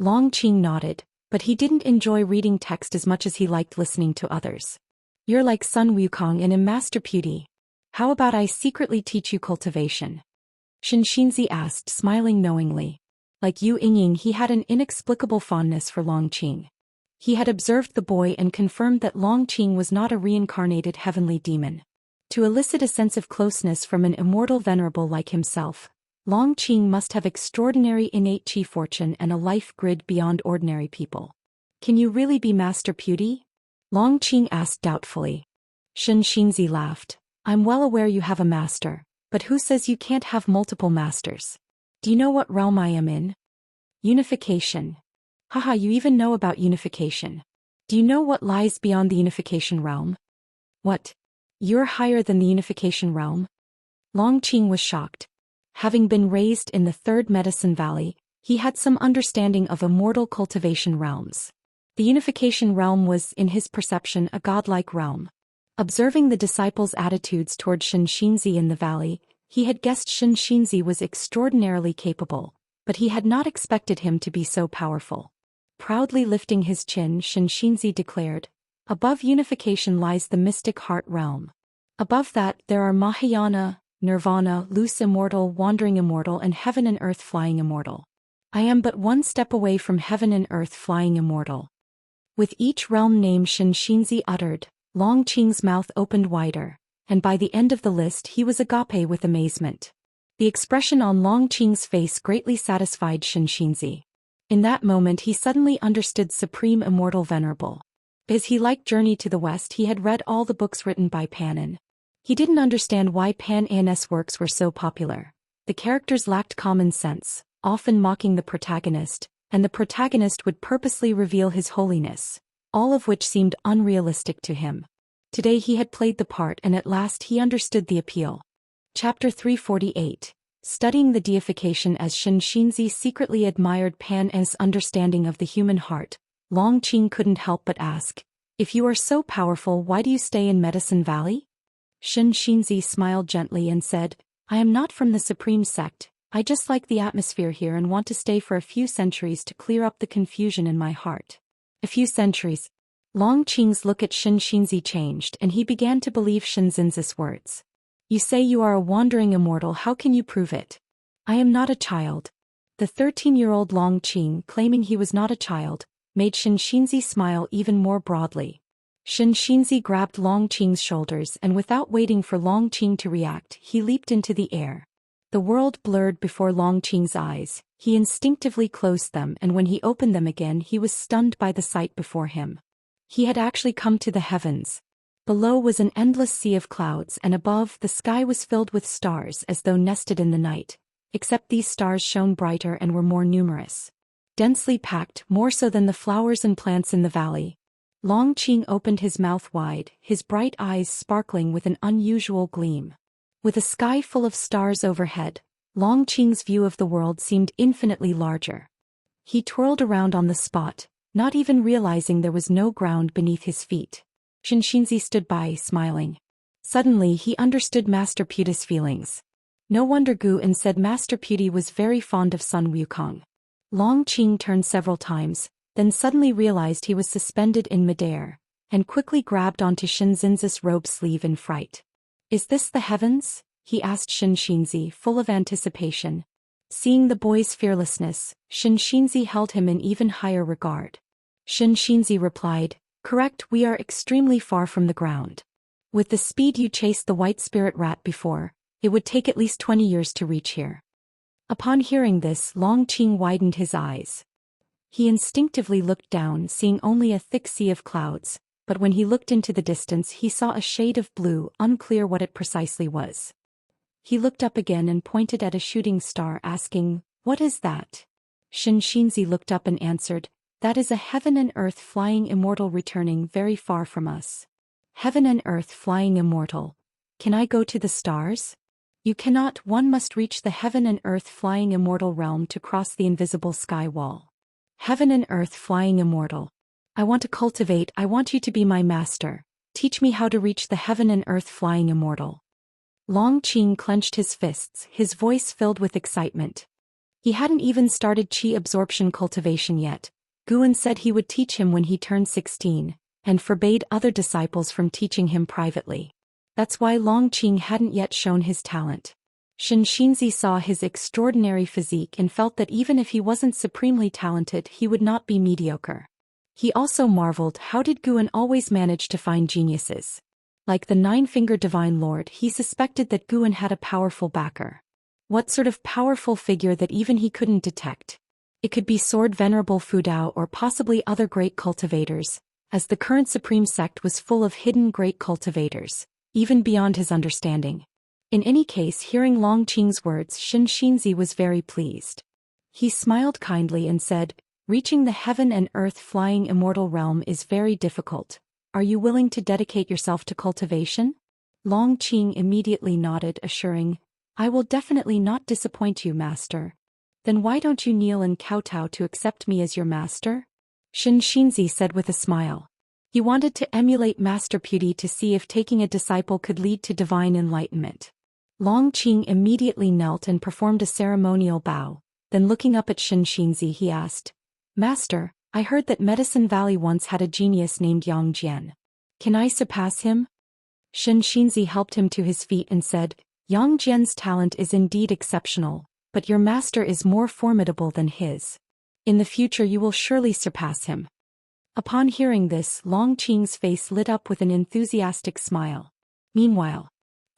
Longqing nodded, but he didn't enjoy reading text as much as he liked listening to others. "You're like Sun Wukong and a master beauty. How about I secretly teach you cultivation?" Xianxia asked, smiling knowingly. Like Yu Yingying, he had an inexplicable fondness for Longqing. He had observed the boy and confirmed that Longqing was not a reincarnated heavenly demon. To elicit a sense of closeness from an immortal venerable like himself, Longqing must have extraordinary innate chi fortune and a life grid beyond ordinary people. "Can you really be Master Beauty?" Longqing asked doubtfully. Xianxia laughed. "I'm well aware you have a master, but who says you can't have multiple masters? Do you know what realm I am in? Unification. Haha, you even know about unification. Do you know what lies beyond the unification realm?" "What? You're higher than the unification realm?" Longqing was shocked. Having been raised in the 3rd Medicine Valley, he had some understanding of immortal cultivation realms. The unification realm was, in his perception, a godlike realm. Observing the disciples' attitudes toward Xianxia in the valley, he had guessed Xianxia was extraordinarily capable, but he had not expected him to be so powerful. Proudly lifting his chin, Xianxia declared, "Above unification lies the mystic heart realm. Above that, there are Mahayana, Nirvana, loose immortal, wandering immortal, and heaven and earth flying immortal. I am but one step away from heaven and earth flying immortal." With each realm name Xianxia uttered, Longqing's mouth opened wider, and by the end of the list he was agape with amazement. The expression on Longqing's face greatly satisfied Xianxia. In that moment he suddenly understood Supreme Immortal Venerable. As he liked Journey to the West, he had read all the books written by Panin. He didn't understand why Panin's works were so popular. The characters lacked common sense, often mocking the protagonist, and the protagonist would purposely reveal his holiness, all of which seemed unrealistic to him. Today he had played the part and at last he understood the appeal. Chapter 348. Studying the deification. As Xianxia secretly admired Panin's understanding of the human heart, Longqing couldn't help but ask, "If you are so powerful, why do you stay in Medicine Valley?" Xianxia smiled gently and said, I am not from the Supreme Sect, I just like the atmosphere here and want to stay for a few centuries to clear up the confusion in my heart. A few centuries. Long Qing's look at Xianxia changed and he began to believe Xianxin's words. You say you are a wandering immortal, how can you prove it? I am not a child. The 13-year-old Long Qing, claiming he was not a child, made Xianxia smile even more broadly. Xianxia grabbed Long Qing's shoulders and without waiting for Long Qing to react, he leaped into the air. The world blurred before Long Qing's eyes, he instinctively closed them and when he opened them again he was stunned by the sight before him. He had actually come to the heavens. Below was an endless sea of clouds and above the sky was filled with stars as though nested in the night, except these stars shone brighter and were more numerous. Densely packed, more so than the flowers and plants in the valley. Long Qing opened his mouth wide, his bright eyes sparkling with an unusual gleam. With a sky full of stars overhead, Long Qing's view of the world seemed infinitely larger. He twirled around on the spot, not even realizing there was no ground beneath his feet. Xianxia stood by, smiling. Suddenly he understood Master Puta's feelings. No wonder Guan said Master Puta was very fond of Sun Wukong. Long Qing turned several times, then suddenly realized he was suspended in midair, and quickly grabbed onto Xianxin's robe sleeve in fright. Is this the heavens? He asked Xianxia, full of anticipation. Seeing the boy's fearlessness, Xianxia held him in even higher regard. Xianxia replied, correct, we are extremely far from the ground. With the speed you chased the white spirit rat before, it would take at least 20 years to reach here. Upon hearing this, Long Qing widened his eyes. He instinctively looked down, seeing only a thick sea of clouds, but when he looked into the distance he saw a shade of blue, unclear what it precisely was. He looked up again and pointed at a shooting star, asking, what is that? Xianxia looked up and answered, that is a heaven and earth flying immortal returning very far from us. Heaven and earth flying immortal. Can I go to the stars? You cannot, one must reach the heaven and earth flying immortal realm to cross the invisible sky wall. Heaven and earth flying immortal. I want to cultivate, I want you to be my master. Teach me how to reach the heaven and earth flying immortal. Long Qing clenched his fists, his voice filled with excitement. He hadn't even started qi absorption cultivation yet. Guan said he would teach him when he turned 16, and forbade other disciples from teaching him privately. That's why Long Qing hadn't yet shown his talent. Xianxia saw his extraordinary physique and felt that even if he wasn't supremely talented he would not be mediocre. He also marveled how did Guan always manage to find geniuses. Like the nine-fingered divine lord, he suspected that Guan had a powerful backer. What sort of powerful figure that even he couldn't detect? It could be Sword Venerable Fudao or possibly other great cultivators, as the current supreme sect was full of hidden great cultivators, even beyond his understanding. In any case, hearing Long Qing's words, Xianxia was very pleased. He smiled kindly and said, reaching the heaven and earth flying immortal realm is very difficult. Are you willing to dedicate yourself to cultivation? Long Qing immediately nodded, assuring, I will definitely not disappoint you, master. Then why don't you kneel and kowtow to accept me as your master? Xianxia said with a smile. He wanted to emulate Master Puta to see if taking a disciple could lead to divine enlightenment. Long Qing immediately knelt and performed a ceremonial bow, then looking up at Xianxia he asked, Master, I heard that Medicine Valley once had a genius named Yang Jian. Can I surpass him? Xianxia helped him to his feet and said, Yang Jian's talent is indeed exceptional, but your master is more formidable than his. In the future you will surely surpass him. Upon hearing this, Long Qing's face lit up with an enthusiastic smile. Meanwhile,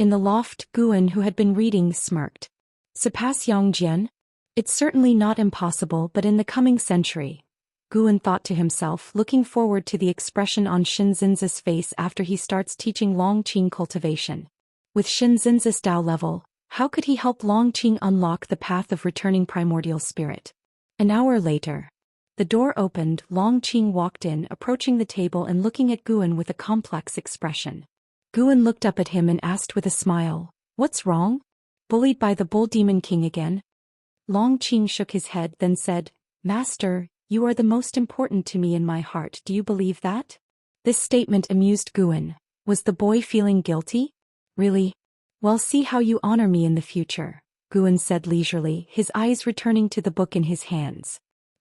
in the loft, Guan, who had been reading, smirked. Surpass Yang Jian? It's certainly not impossible, but in the coming century, Guan thought to himself, looking forward to the expression on Xianxin's face after he starts teaching Long Qing cultivation. With Xianxin's Dao level, how could he help Long Qing unlock the path of returning primordial spirit? An hour later, the door opened, Long Qing walked in, approaching the table and looking at Guan with a complex expression. Guan looked up at him and asked with a smile, What's wrong? Bullied by the Bull Demon King again? Long Qing shook his head, then said, Master, you are the most important to me in my heart, do you believe that? This statement amused Guan. Was the boy feeling guilty? Really? Well, see how you honor me in the future, Guan said leisurely, his eyes returning to the book in his hands.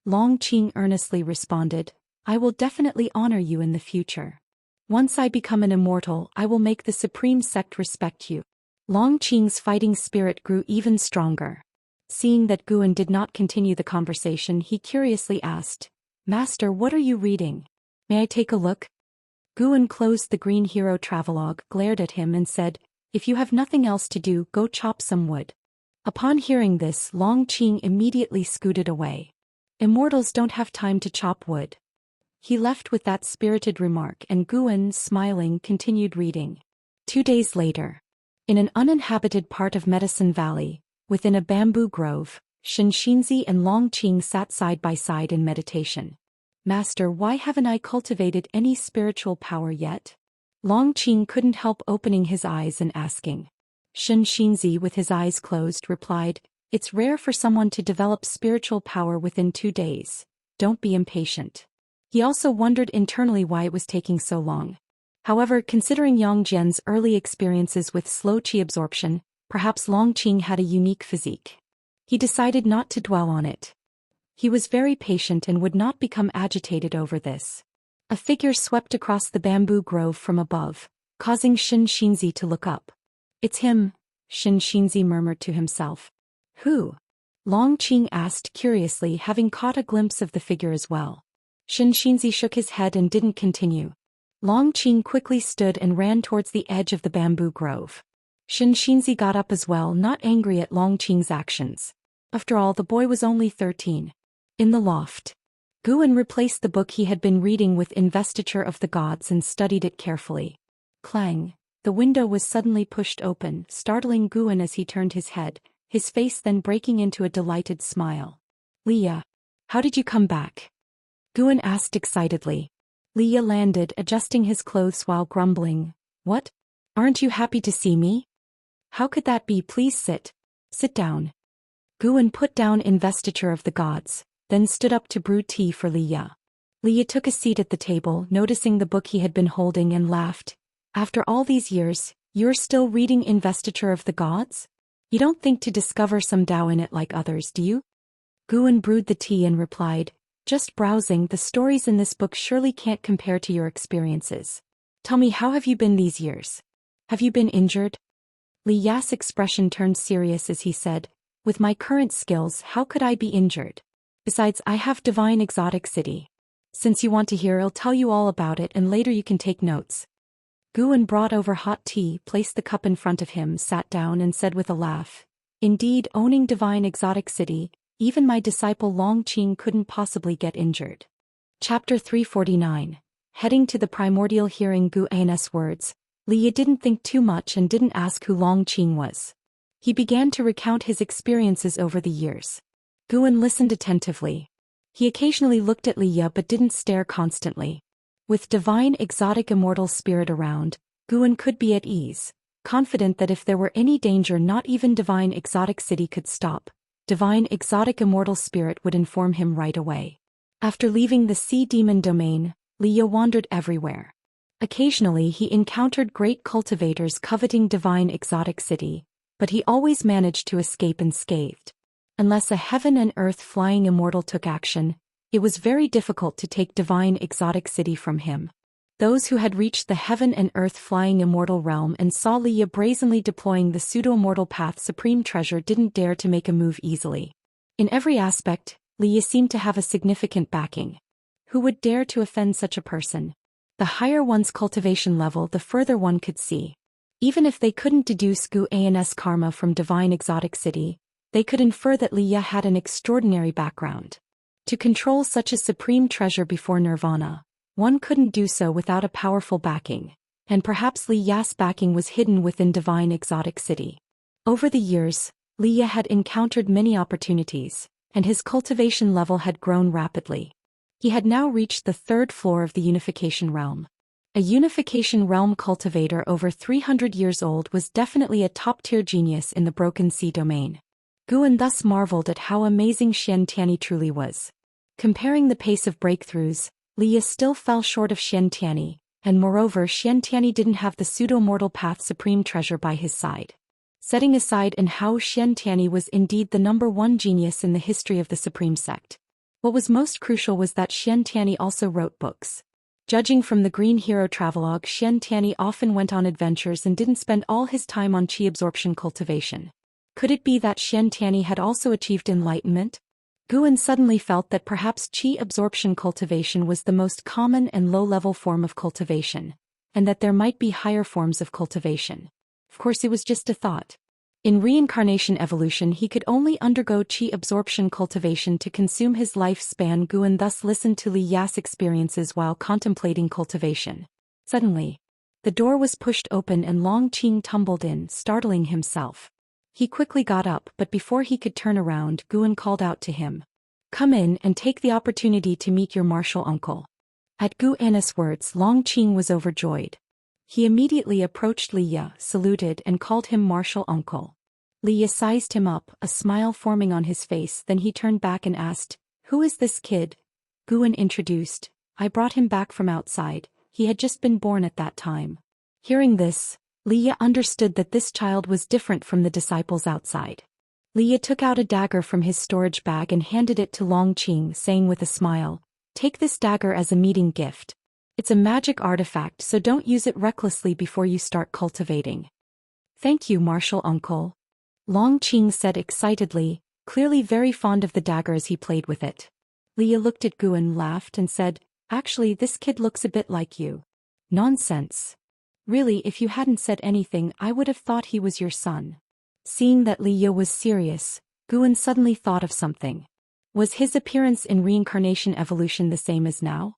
Longqing earnestly responded, I will definitely honor you in the future. Once I become an immortal, I will make the supreme sect respect you. Longqing's fighting spirit grew even stronger. Seeing that Guan did not continue the conversation, he curiously asked, Master, what are you reading? May I take a look? Guan closed the Green Hero travelogue, glared at him and said, If you have nothing else to do, go chop some wood. Upon hearing this, Longqing immediately scooted away. Immortals don't have time to chop wood. He left with that spirited remark, and Guan, smiling, continued reading. 2 days later. In an uninhabited part of Medicine Valley, within a bamboo grove, Xianxia and Longqing sat side by side in meditation. Master, why haven't I cultivated any spiritual power yet? Longqing couldn't help opening his eyes and asking. Xianxia, with his eyes closed, replied, It's rare for someone to develop spiritual power within 2 days. Don't be impatient. He also wondered internally why it was taking so long. However, considering Yang Jian's early experiences with slow qi absorption, perhaps Longqing had a unique physique. He decided not to dwell on it. He was very patient and would not become agitated over this. A figure swept across the bamboo grove from above, causing Xianxia to look up. It's him, Xianxia murmured to himself. Who? Longqing asked curiously, having caught a glimpse of the figure as well. Xianxia shook his head and didn't continue. Longqing quickly stood and ran towards the edge of the bamboo grove. Xianxia got up as well, not angry at Longqing's actions. After all, the boy was only 13. In the loft, Guan replaced the book he had been reading with Investiture of the Gods and studied it carefully. Clang! The window was suddenly pushed open, startling Guan as he turned his head, his face then breaking into a delighted smile. Leah, how did you come back? Guan asked excitedly. Leah landed, adjusting his clothes while grumbling. What? Aren't you happy to see me? How could that be? Please sit. Sit down. Guan put down Investiture of the Gods, then stood up to brew tea for Leah. Leah took a seat at the table, noticing the book he had been holding, and laughed. After all these years, you're still reading Investiture of the Gods? You don't think to discover some Tao in it like others, do you? Guan brewed the tea and replied, Just browsing. The stories in this book surely can't compare to your experiences. Tell me, how have you been these years? Have you been injured? Li Ya's expression turned serious as he said, With my current skills, how could I be injured? Besides, I have Divine Exotic City. Since you want to hear, I'll tell you all about it and later you can take notes. Guan brought over hot tea, placed the cup in front of him, sat down and said with a laugh, Indeed, owning Divine Exotic City, even my disciple Longqing couldn't possibly get injured. Chapter 349. Heading to the primordial. Hearing Guan's words, Li didn't think too much and didn't ask who Longqing was. He began to recount his experiences over the years. Guan listened attentively. He occasionally looked at Li but didn't stare constantly. With divine exotic immortal spirit around, Guan could be at ease, confident that if there were any danger not even Divine Exotic City could stop, Divine Exotic Immortal Spirit would inform him right away. After leaving the Sea Demon domain, Li wandered everywhere. Occasionally he encountered great cultivators coveting Divine Exotic City, but he always managed to escape unscathed. Unless a heaven and earth flying immortal took action, it was very difficult to take Divine Exotic City from him. Those who had reached the heaven and earth flying immortal realm and saw Li brazenly deploying the pseudo-immortal path supreme treasure didn't dare to make a move easily. In every aspect, Li seemed to have a significant backing. Who would dare to offend such a person? The higher one's cultivation level, the further one could see. Even if they couldn't deduce Guan's karma from Divine Exotic City, they could infer that Li had an extraordinary background. To control such a supreme treasure before nirvana, one couldn't do so without a powerful backing, and perhaps Li Ya's backing was hidden within Divine Exotic City. Over the years, Li had encountered many opportunities, and his cultivation level had grown rapidly. He had now reached the 3rd floor of the Unification Realm. A Unification Realm cultivator over 300 years old was definitely a top-tier genius in the Broken Sea domain. Guan thus marveled at how amazing Xiantiani truly was. Comparing the pace of breakthroughs, Li still fell short of Xiantiani, and moreover Xiantiani didn't have the pseudo-mortal path supreme treasure by his side. setting aside and how Xiantiani was indeed the #1 genius in the history of the Supreme Sect. What was most crucial was that Xiantiani also wrote books. Judging from the Green Hero Travelogue, Xiantiani often went on adventures and didn't spend all his time on qi absorption cultivation. Could it be that Xiantiani had also achieved enlightenment? Guan suddenly felt that perhaps qi absorption cultivation was the most common and low-level form of cultivation, and that there might be higher forms of cultivation. Of course, it was just a thought. In reincarnation evolution, he could only undergo qi absorption cultivation to consume his lifespan. Guan thus listened to Li Ya's experiences while contemplating cultivation. Suddenly, the door was pushed open and Long Qing tumbled in, startling himself. He quickly got up, but before he could turn around, Guan called out to him. "Come in and take the opportunity to meet your martial uncle." At Guan's words, Long Qing was overjoyed. He immediately approached Li Ya, saluted and called him martial uncle. Li Ya sized him up, a smile forming on his face, then he turned back and asked, "Who is this kid?" Guan introduced, "I brought him back from outside, he had just been born at that time." Hearing this, Li Ya understood that this child was different from the disciples outside. Li Ya took out a dagger from his storage bag and handed it to Long Qing, saying with a smile, "Take this dagger as a meeting gift. It's a magic artifact, so don't use it recklessly before you start cultivating." "Thank you, martial uncle," Long Qing said excitedly, clearly very fond of the dagger as he played with it. Li Ya looked at Guan, laughed and said, "Actually, this kid looks a bit like you." "Nonsense. Really, if you hadn't said anything, I would have thought he was your son." Seeing that Li Ya was serious, Guan suddenly thought of something. Was his appearance in reincarnation evolution the same as now?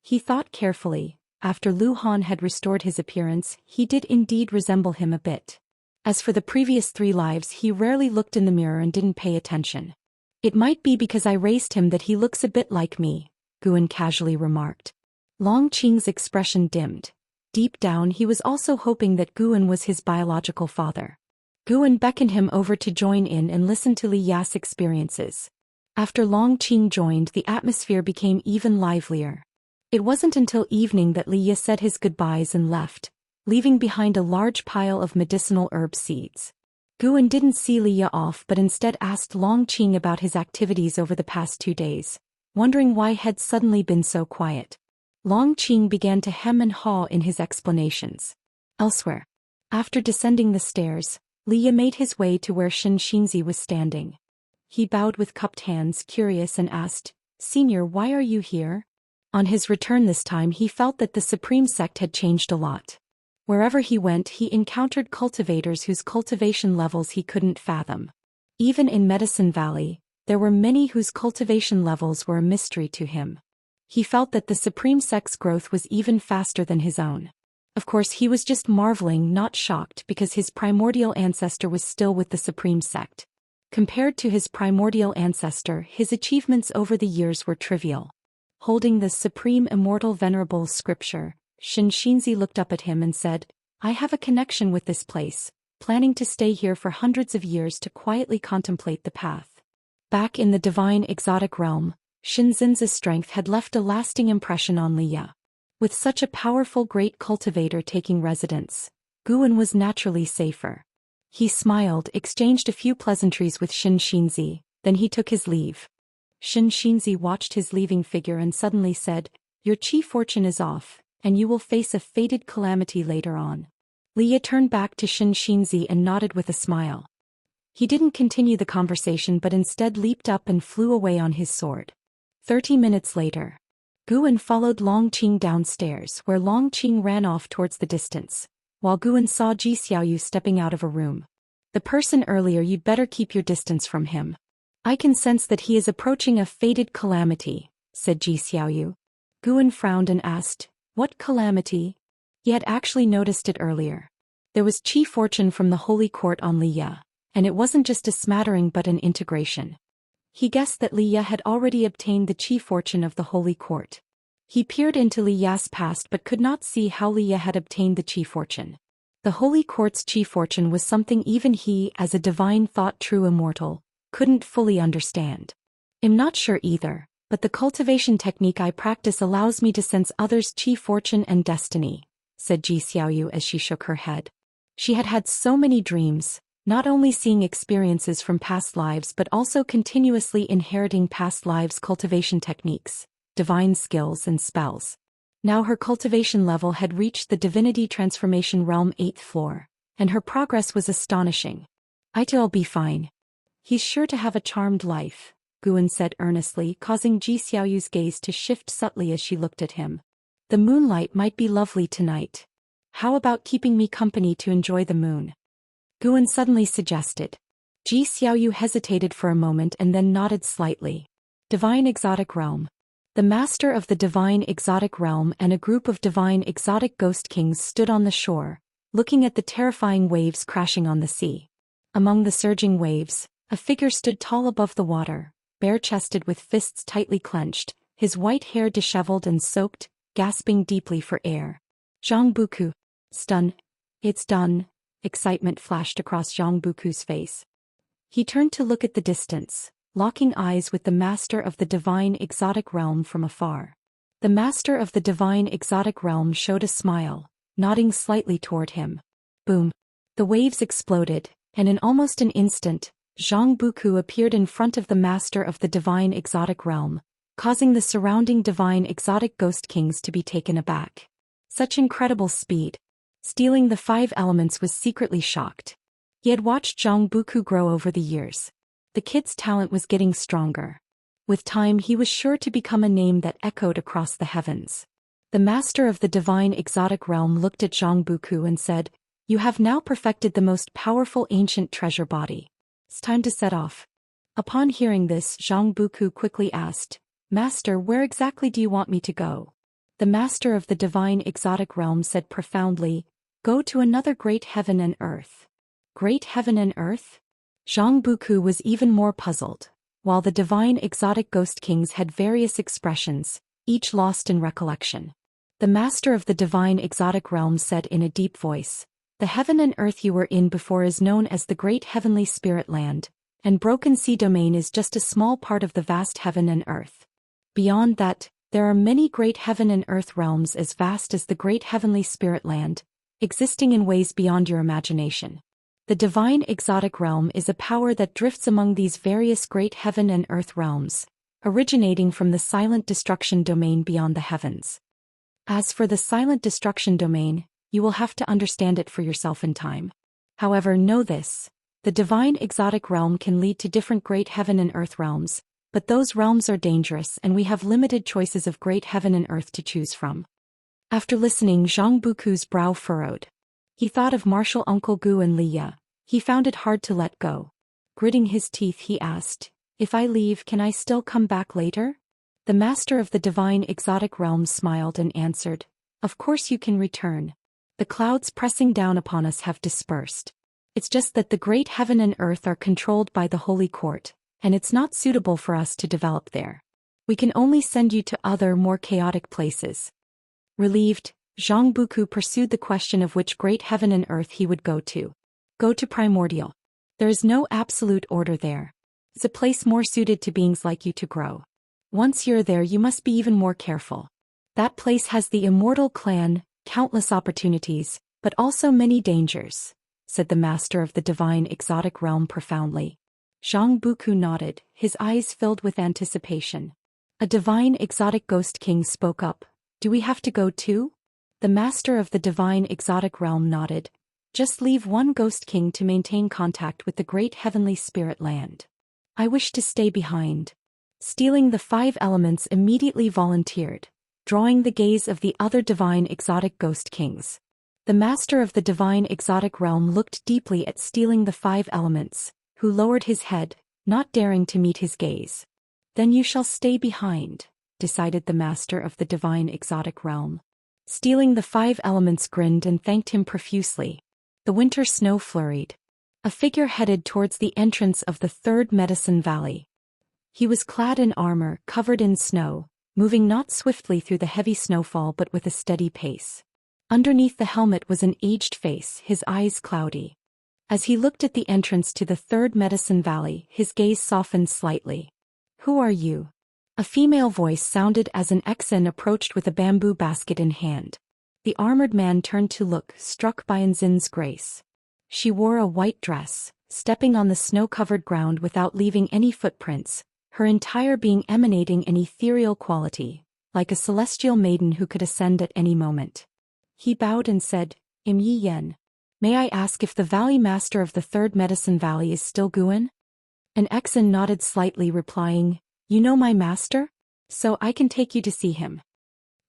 He thought carefully. After Lu Han had restored his appearance, he did indeed resemble him a bit. As for the previous 3 lives, he rarely looked in the mirror and didn't pay attention. "It might be because I raised him that he looks a bit like me," Guan casually remarked. Long Qing's expression dimmed. Deep down, he was also hoping that Guan was his biological father. Guan beckoned him over to join in and listen to Li Ya's experiences. After Long Qing joined, the atmosphere became even livelier. It wasn't until evening that Li Ya said his goodbyes and left, leaving behind a large pile of medicinal herb seeds. Guan didn't see Li Ya off but instead asked Long Qing about his activities over the past 2 days, wondering why he had suddenly been so quiet. Long Qing began to hem and haw in his explanations. Elsewhere, after descending the stairs, Li Ya made his way to where Xianxia was standing. He bowed with cupped hands, curious, and asked, "Senior, why are you here?" On his return this time, he felt that the Supreme Sect had changed a lot. Wherever he went, he encountered cultivators whose cultivation levels he couldn't fathom. Even in Medicine Valley, there were many whose cultivation levels were a mystery to him. He felt that the Supreme Sect's growth was even faster than his own. Of course, he was just marveling, not shocked, because his primordial ancestor was still with the Supreme Sect. Compared to his primordial ancestor, his achievements over the years were trivial. Holding the Supreme Immortal Venerable Scripture, Xianxia looked up at him and said, "I have a connection with this place, planning to stay here for hundreds of years to quietly contemplate the path." Back in the divine exotic realm, Xianxin's strength had left a lasting impression on Li Ya. With such a powerful great cultivator taking residence, Guan was naturally safer. He smiled, exchanged a few pleasantries with Xianxia, then he took his leave. Xianxia watched his leaving figure and suddenly said, "Your chi fortune is off, and you will face a fated calamity later on." Li Ya turned back to Xianxia and nodded with a smile. He didn't continue the conversation but instead leaped up and flew away on his sword. 30 minutes later, Guan followed Long Qing downstairs, where Long Qing ran off towards the distance, while Guan saw Ji Xiaoyu stepping out of a room. "The person earlier, you'd better keep your distance from him. I can sense that he is approaching a fated calamity," said Ji Xiaoyu. Guan frowned and asked, "What calamity?" He had actually noticed it earlier. There was chi fortune from the Holy Court on Li Ya, and it wasn't just a smattering but an integration. He guessed that Li Ya had already obtained the chi fortune of the Holy Court. He peered into Li Ya's past but could not see how Li Ya had obtained the chi fortune. The Holy Court's chi fortune was something even he, as a divine thought true immortal, couldn't fully understand. "I'm not sure either, but the cultivation technique I practice allows me to sense others' chi fortune and destiny," said Ji Xiaoyu as she shook her head. She had had so many dreams, not only seeing experiences from past lives but also continuously inheriting past lives' cultivation techniques, divine skills and spells. Now her cultivation level had reached the Divinity Transformation Realm 8th floor, and her progress was astonishing. "I'll be fine. He's sure to have a charmed life," Guan said earnestly, causing Ji Xiaoyu's gaze to shift subtly as she looked at him. "The moonlight might be lovely tonight. How about keeping me company to enjoy the moon?" Guan suddenly suggested. Ji Xiaoyu hesitated for a moment and then nodded slightly. Divine Exotic Realm. The master of the Divine Exotic Realm and a group of Divine Exotic Ghost Kings stood on the shore, looking at the terrifying waves crashing on the sea. Among the surging waves, a figure stood tall above the water, bare-chested with fists tightly clenched, his white hair disheveled and soaked, gasping deeply for air. Zhang Buku. Stun. "It's done." Excitement flashed across Zhang Buku's face. He turned to look at the distance, locking eyes with the master of the Divine Exotic Realm from afar. The master of the Divine Exotic Realm showed a smile, nodding slightly toward him. Boom. The waves exploded, and in almost an instant, Zhang Buku appeared in front of the master of the Divine Exotic Realm, causing the surrounding Divine Exotic Ghost Kings to be taken aback. Such incredible speed. Stealing the 5 elements was secretly shocked. He had watched Zhang Buku grow over the years. The kid's talent was getting stronger. With time he was sure to become a name that echoed across the heavens. The master of the Divine Exotic Realm looked at Zhang Buku and said, "You have now perfected the most powerful ancient treasure body. It's time to set off." Upon hearing this, Zhang Buku quickly asked, "Master, where exactly do you want me to go?" The master of the Divine Exotic Realm said profoundly, "Go to another great heaven and earth." Great heaven and earth? Zhang Buku was even more puzzled. While the Divine Exotic Ghost Kings had various expressions, each lost in recollection. The master of the Divine Exotic Realm said in a deep voice, "The heaven and earth you were in before is known as the Great Heavenly Spirit Land, and Broken Sea Domain is just a small part of the vast heaven and earth. Beyond that, there are many great heaven and earth realms as vast as the Great Heavenly Spirit Land, existing in ways beyond your imagination. The Divine Exotic Realm is a power that drifts among these various great heaven and earth realms, originating from the Silent Destruction Domain beyond the heavens. As for the Silent Destruction Domain, you will have to understand it for yourself in time. However, know this. The Divine Exotic Realm can lead to different great heaven and earth realms, but those realms are dangerous and we have limited choices of great heaven and earth to choose from." After listening, Zhang Buku's brow furrowed. He thought of martial uncle Gu and Liya. He found it hard to let go. Gritting his teeth, he asked, "If I leave, can I still come back later?" The master of the Divine Exotic Realm smiled and answered, "Of course you can return. The clouds pressing down upon us have dispersed. It's just that the great heaven and earth are controlled by the Holy Court, and it's not suitable for us to develop there. We can only send you to other, more chaotic places." Relieved, Zhang Buku pursued the question of which great heaven and earth he would go to. "Go to Primordial. There is no absolute order there. It's a place more suited to beings like you to grow. Once you're there you must be even more careful. That place has the Immortal clan, countless opportunities, but also many dangers," said the master of the Divine Exotic Realm profoundly. Zhang Buku nodded, his eyes filled with anticipation. A Divine Exotic Ghost King spoke up, "Do we have to go too?" The master of the Divine Exotic Realm nodded. "Just leave one Ghost King to maintain contact with the Great Heavenly Spirit Land. I wish to stay behind." Stealing the 5 elements immediately volunteered, drawing the gaze of the other Divine Exotic Ghost Kings. The master of the Divine Exotic Realm looked deeply at Stealing the 5 elements, who lowered his head, not daring to meet his gaze. "Then you shall stay behind," decided the master of the Divine Exotic Realm. Stealing the 5 elements grinned and thanked him profusely. The winter snow flurried. A figure headed towards the entrance of the 3rd Medicine Valley. He was clad in armor, covered in snow, moving not swiftly through the heavy snowfall but with a steady pace. Underneath the helmet was an aged face, his eyes cloudy. As he looked at the entrance to the 3rd Medicine Valley, his gaze softened slightly. "Who are you?" A female voice sounded as an Exen approached with a bamboo basket in hand. The armored man turned to look, struck by Enzin's grace. She wore a white dress, stepping on the snow-covered ground without leaving any footprints, her entire being emanating an ethereal quality, like a celestial maiden who could ascend at any moment. He bowed and said, Yi Yen. May I ask if the Valley Master of the Third Medicine Valley is still Guan? An Exan nodded slightly, replying, You know my master? So I can take you to see him.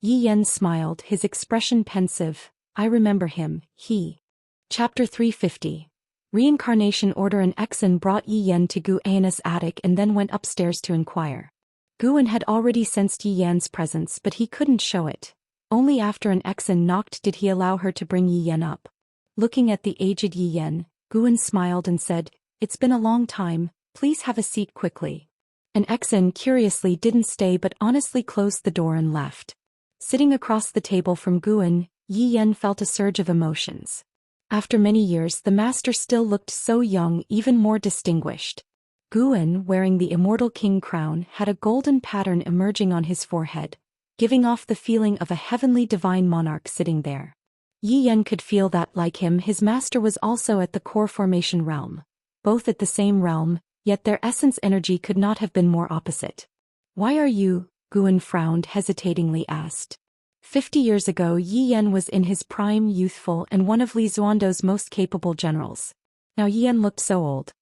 Yi Yen smiled, his expression pensive. I remember him, he. Chapter 350. Reincarnation Order. An Exan brought Yi Yen to Gu An's attic and then went upstairs to inquire. Guan had already sensed Yi Yan's presence, but he couldn't show it. Only after an Exan knocked did he allow her to bring Yi Yen up. Looking at the aged Yi Yen, Guan smiled and said, It's been a long time, please have a seat quickly. An Exan curiously didn't stay but honestly closed the door and left. Sitting across the table from Guan, Yi Yen felt a surge of emotions. After many years the master still looked so young, even more distinguished. Guan, wearing the Immortal King crown, had a golden pattern emerging on his forehead, giving off the feeling of a heavenly divine monarch sitting there. Yi Yen could feel that, like him, his master was also at the core formation realm. Both at the same realm, yet their essence energy could not have been more opposite. Why are you? Guan frowned, hesitatingly asked. 50 years ago Yi Yen was in his prime, youthful and one of Li Xuando's most capable generals. Now Yi Yen looked so old.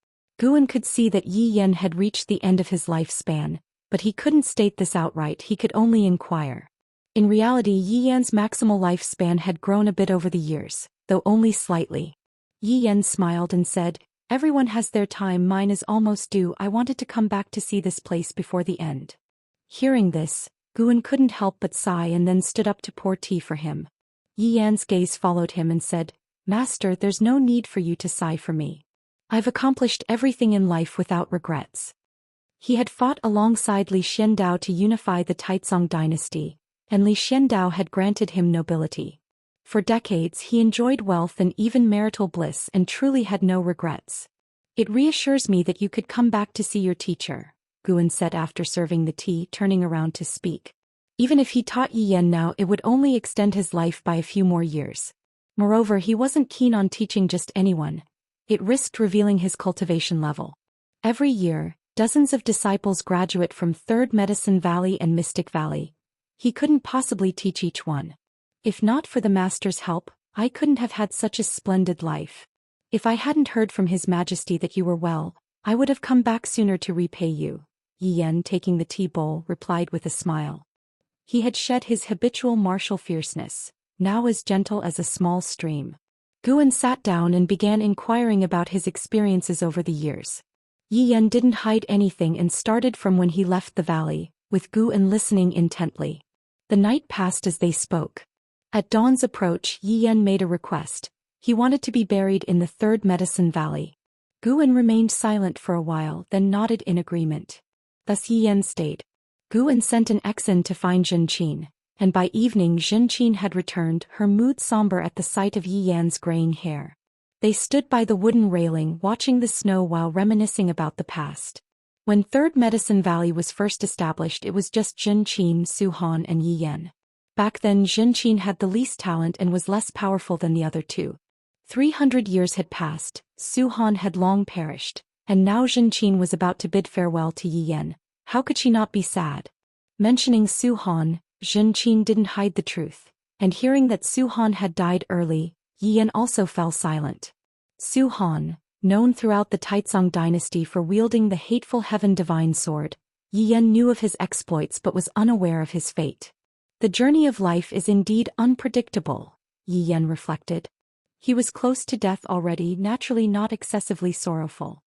Guan could see that Yi Yen had reached the end of his lifespan, but he couldn't state this outright, he could only inquire. In reality Yi Yan's maximal lifespan had grown a bit over the years, though only slightly. Yi Yen smiled and said, Everyone has their time, mine is almost due. I wanted to come back to see this place before the end. Hearing this, Guan couldn't help but sigh and then stood up to pour tea for him. Yi Yan's gaze followed him and said, Master, there's no need for you to sigh for me. I've accomplished everything in life without regrets. He had fought alongside Li Xiandao to unify the Taizong dynasty, and Li Xiandao had granted him nobility. For decades he enjoyed wealth and even marital bliss and truly had no regrets. It reassures me that you could come back to see your teacher, Guan said after serving the tea, turning around to speak. Even if he taught Yi Yen now, it would only extend his life by a few more years. Moreover, he wasn't keen on teaching just anyone. It risked revealing his cultivation level. Every year, dozens of disciples graduate from Third Medicine Valley and Mystic Valley. He couldn't possibly teach each one. If not for the master's help, I couldn't have had such a splendid life. If I hadn't heard from His Majesty that you were well, I would have come back sooner to repay you, Yi Yen, taking the tea bowl, replied with a smile. He had shed his habitual martial fierceness, now as gentle as a small stream. Guan sat down and began inquiring about his experiences over the years. Yi Yen didn't hide anything and started from when he left the valley, with Guan listening intently. The night passed as they spoke. At dawn's approach, Yi Yen made a request. He wanted to be buried in the Third Medicine Valley. Guan remained silent for a while, then nodded in agreement. Thus Yi Yen stayed. Guan sent an Exan to find Zhou, and by evening Zhou had returned, her mood somber at the sight of Yi Yan's graying hair. They stood by the wooden railing watching the snow while reminiscing about the past. When Third Medicine Valley was first established, it was just Zhou, Su Han and Yi Yen. Back then Zhou had the least talent and was less powerful than the other two. 300 years had passed, Su Han had long perished, and now Zhou was about to bid farewell to Yi Yen. How could she not be sad? Mentioning Su Han, Zhou didn't hide the truth, and hearing that Su Han had died early, Yi Yen also fell silent. Su Han, known throughout the Taizong dynasty for wielding the hateful Heaven Divine Sword, Yi Yen knew of his exploits but was unaware of his fate. The journey of life is indeed unpredictable, Yi Yen reflected. He was close to death already, naturally not excessively sorrowful.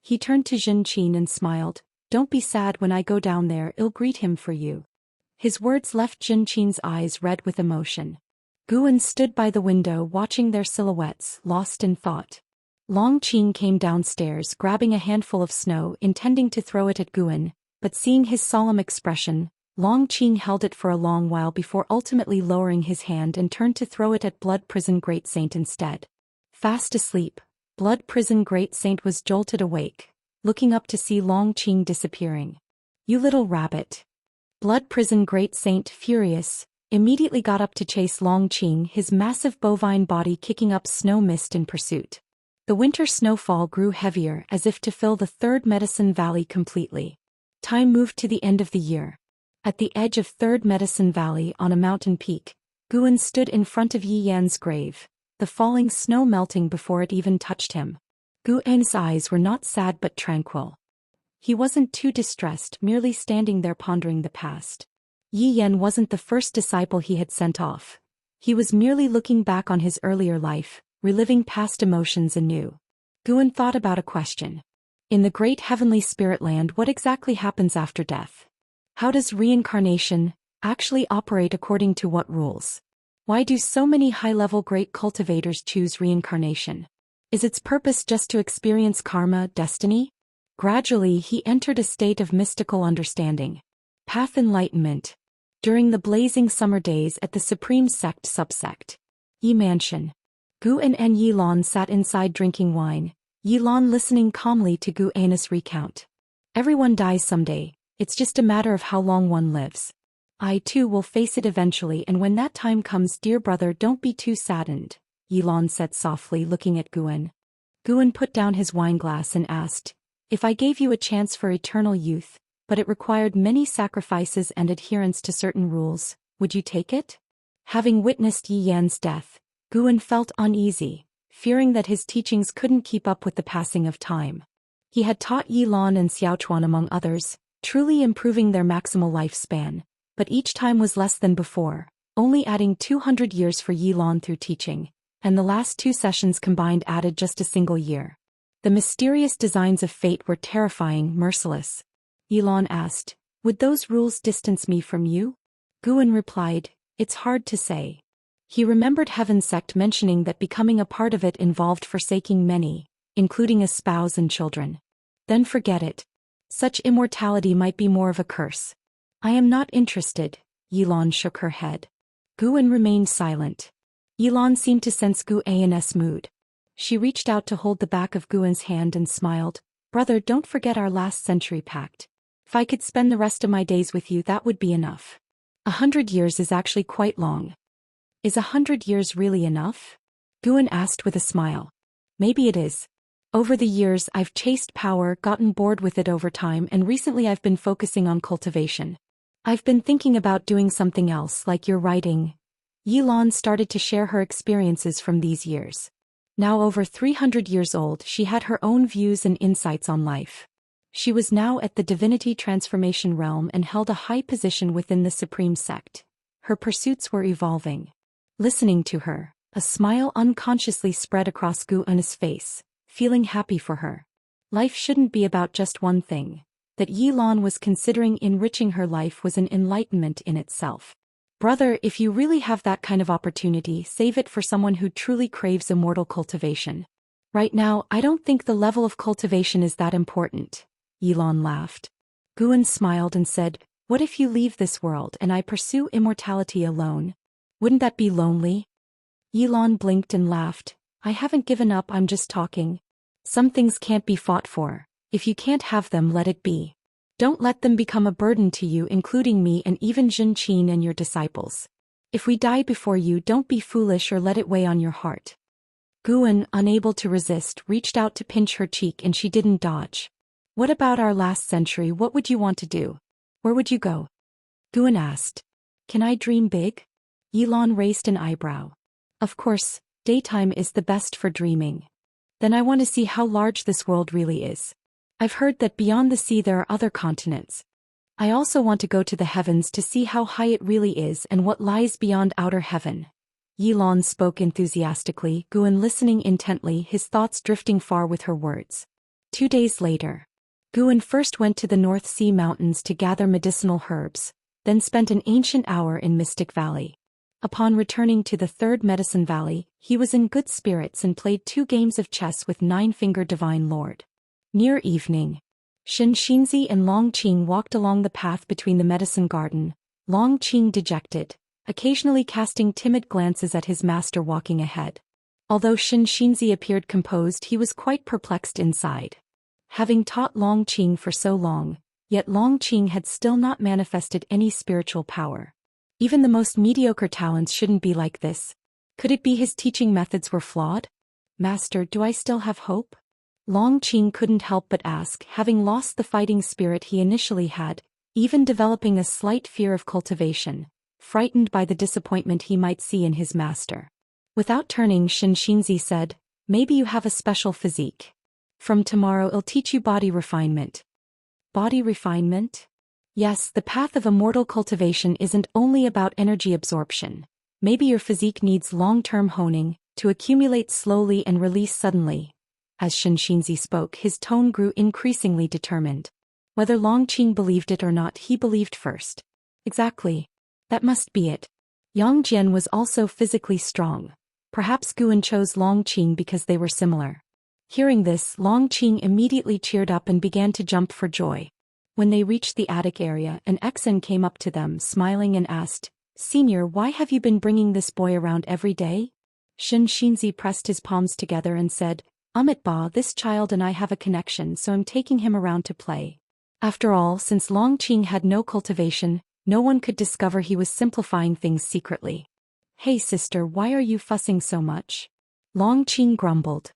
He turned to Zhou and smiled, Don't be sad when I go down there, I'll greet him for you. His words left Zhou's eyes red with emotion. Guan stood by the window watching their silhouettes, lost in thought. Long Qing came downstairs grabbing a handful of snow, intending to throw it at Guan, but seeing his solemn expression, Long Qing held it for a long while before ultimately lowering his hand and turned to throw it at Blood Prison Great Saint instead. Fast asleep, Blood Prison Great Saint was jolted awake, looking up to see Long Qing disappearing. You little rabbit. Blood Prison Great Saint, furious, immediately got up to chase Long Qing, his massive bovine body kicking up snow mist in pursuit. The winter snowfall grew heavier as if to fill the third medicine valley completely. Time moved to the end of the year. At the edge of Third Medicine Valley on a mountain peak, Guan stood in front of Yi Yan's grave, the falling snow melting before it even touched him. Guan's eyes were not sad but tranquil. He wasn't too distressed, merely standing there pondering the past. Yi Yan wasn't the first disciple he had sent off. He was merely looking back on his earlier life, reliving past emotions anew. Guan thought about a question. In the great heavenly spirit land, what exactly happens after death? How does reincarnation actually operate, according to what rules? Why do so many high-level great cultivators choose reincarnation? Is its purpose just to experience karma, destiny? Gradually he entered a state of mystical understanding. Path enlightenment. During the blazing summer days at the Supreme Sect subsect, Yi Mansion, Guan and Yi Lan sat inside drinking wine, Yi Lan listening calmly to Guan's recount. Everyone dies someday. It's just a matter of how long one lives. I too will face it eventually, and when that time comes, dear brother, don't be too saddened, Yi Lan said softly, looking at Guan. Guan put down his wineglass and asked, if I gave you a chance for eternal youth, but it required many sacrifices and adherence to certain rules, would you take it? Having witnessed Yi Yan's death, Guan felt uneasy, fearing that his teachings couldn't keep up with the passing of time. He had taught Yi Lan and Xiaochuan among others, truly improving their maximal lifespan, but each time was less than before, only adding 200 years for Yi Lan through teaching, and the last 2 sessions combined added just a single year. The mysterious designs of fate were terrifying, merciless. Yi Lan asked, would those rules distance me from you? Guan replied, it's hard to say. He remembered Heaven Sect mentioning that becoming a part of it involved forsaking many, including a spouse and children. Then forget it. Such immortality might be more of a curse. I am not interested, Yi Lan shook her head. Guan remained silent. Yi Lan seemed to sense Guan's mood. She reached out to hold the back of Guan's hand and smiled, brother, don't forget our last century pact. If I could spend the rest of my days with you, that would be enough. 100 years is actually quite long. Is 100 years really enough? Guan asked with a smile. Maybe it is. Over the years I've chased power, gotten bored with it over time, and recently I've been focusing on cultivation. I've been thinking about doing something else, like your writing. Yi Lan started to share her experiences from these years. Now over 300 years old, she had her own views and insights on life. She was now at the divinity transformation realm and held a high position within the Supreme Sect. Her pursuits were evolving. Listening to her, a smile unconsciously spread across Guan's face, feeling happy for her. Life shouldn't be about just one thing. That Yi Lan was considering enriching her life was an enlightenment in itself. Brother, if you really have that kind of opportunity, save it for someone who truly craves immortal cultivation. Right now, I don't think the level of cultivation is that important. Yi Lan laughed. Guan smiled and said, what if you leave this world and I pursue immortality alone? Wouldn't that be lonely? Yi Lan blinked and laughed. I haven't given up, I'm just talking. Some things can't be fought for. If you can't have them, let it be. Don't let them become a burden to you, including me and even Zhou Xian and your disciples. If we die before you, don't be foolish or let it weigh on your heart. Guan, unable to resist, reached out to pinch her cheek and she didn't dodge. What about our last century? What would you want to do? Where would you go? Guan asked. Can I dream big? Yi Lan raised an eyebrow. Of course, daytime is the best for dreaming. Then I want to see how large this world really is. I've heard that beyond the sea there are other continents. I also want to go to the heavens to see how high it really is and what lies beyond outer heaven. Yi Lan spoke enthusiastically, Guan listening intently, his thoughts drifting far with her words. 2 days later, Guan first went to the North Sea Mountains to gather medicinal herbs, then spent an ancient hour in Mystic Valley. Upon returning to the Third Medicine Valley, he was in good spirits and played 2 games of chess with Nine-Finger Divine Lord. Near evening, Xianxia and Long Qing walked along the path between the medicine garden, Long Qing dejected, occasionally casting timid glances at his master walking ahead. Although Xianxia appeared composed, he was quite perplexed inside. Having taught Long Qing for so long, yet Long Qing had still not manifested any spiritual power. Even the most mediocre talents shouldn't be like this. Could it be his teaching methods were flawed? Master, do I still have hope? Longqing couldn't help but ask, having lost the fighting spirit he initially had, even developing a slight fear of cultivation, frightened by the disappointment he might see in his master. Without turning, Xianxia said, maybe you have a special physique. From tomorrow I'll teach you body refinement. Body refinement? Yes, the path of immortal cultivation isn't only about energy absorption. Maybe your physique needs long-term honing, to accumulate slowly and release suddenly. As Xianxia spoke, his tone grew increasingly determined. Whether Longqing believed it or not, he believed first. Exactly. That must be it. Yang Jian was also physically strong. Perhaps Guan chose Longqing because they were similar. Hearing this, Longqing immediately cheered up and began to jump for joy. When they reached the attic area, an Exen came up to them, smiling and asked, Senior, why have you been bringing this boy around every day? Xianxia pressed his palms together and said, Ba, this child and I have a connection, so I'm taking him around to play. After all, since Longqing had no cultivation, no one could discover he was simplifying things secretly. Hey sister, why are you fussing so much? Longqing grumbled.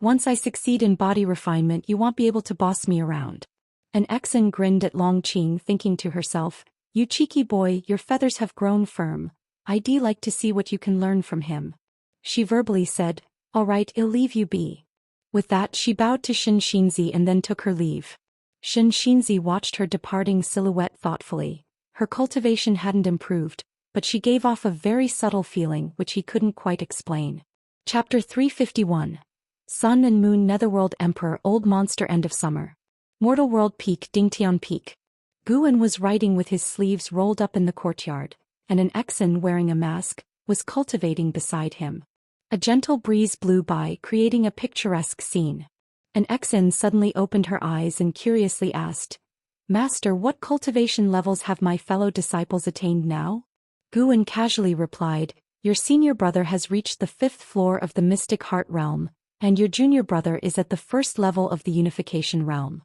Once I succeed in body refinement, you won't be able to boss me around. An Exen grinned at Longqing, thinking to herself, you cheeky boy, your feathers have grown firm. I'd like to see what you can learn from him. She verbally said, all right, I'll leave you be. With that, she bowed to Xianxia and then took her leave. Xianxia watched her departing silhouette thoughtfully. Her cultivation hadn't improved, but she gave off a very subtle feeling which he couldn't quite explain. Chapter 351. Sun and Moon, Netherworld Emperor, Old Monster, End of Summer. Mortal World Peak, Dingtian Peak. Guan was writing with his sleeves rolled up in the courtyard, and an Exen wearing a mask was cultivating beside him. A gentle breeze blew by, creating a picturesque scene. An Exen suddenly opened her eyes and curiously asked, Master, what cultivation levels have my fellow disciples attained now? Guan casually replied, your senior brother has reached the 5th floor of the Mystic Heart Realm, and your junior brother is at the 1st level of the Unification Realm.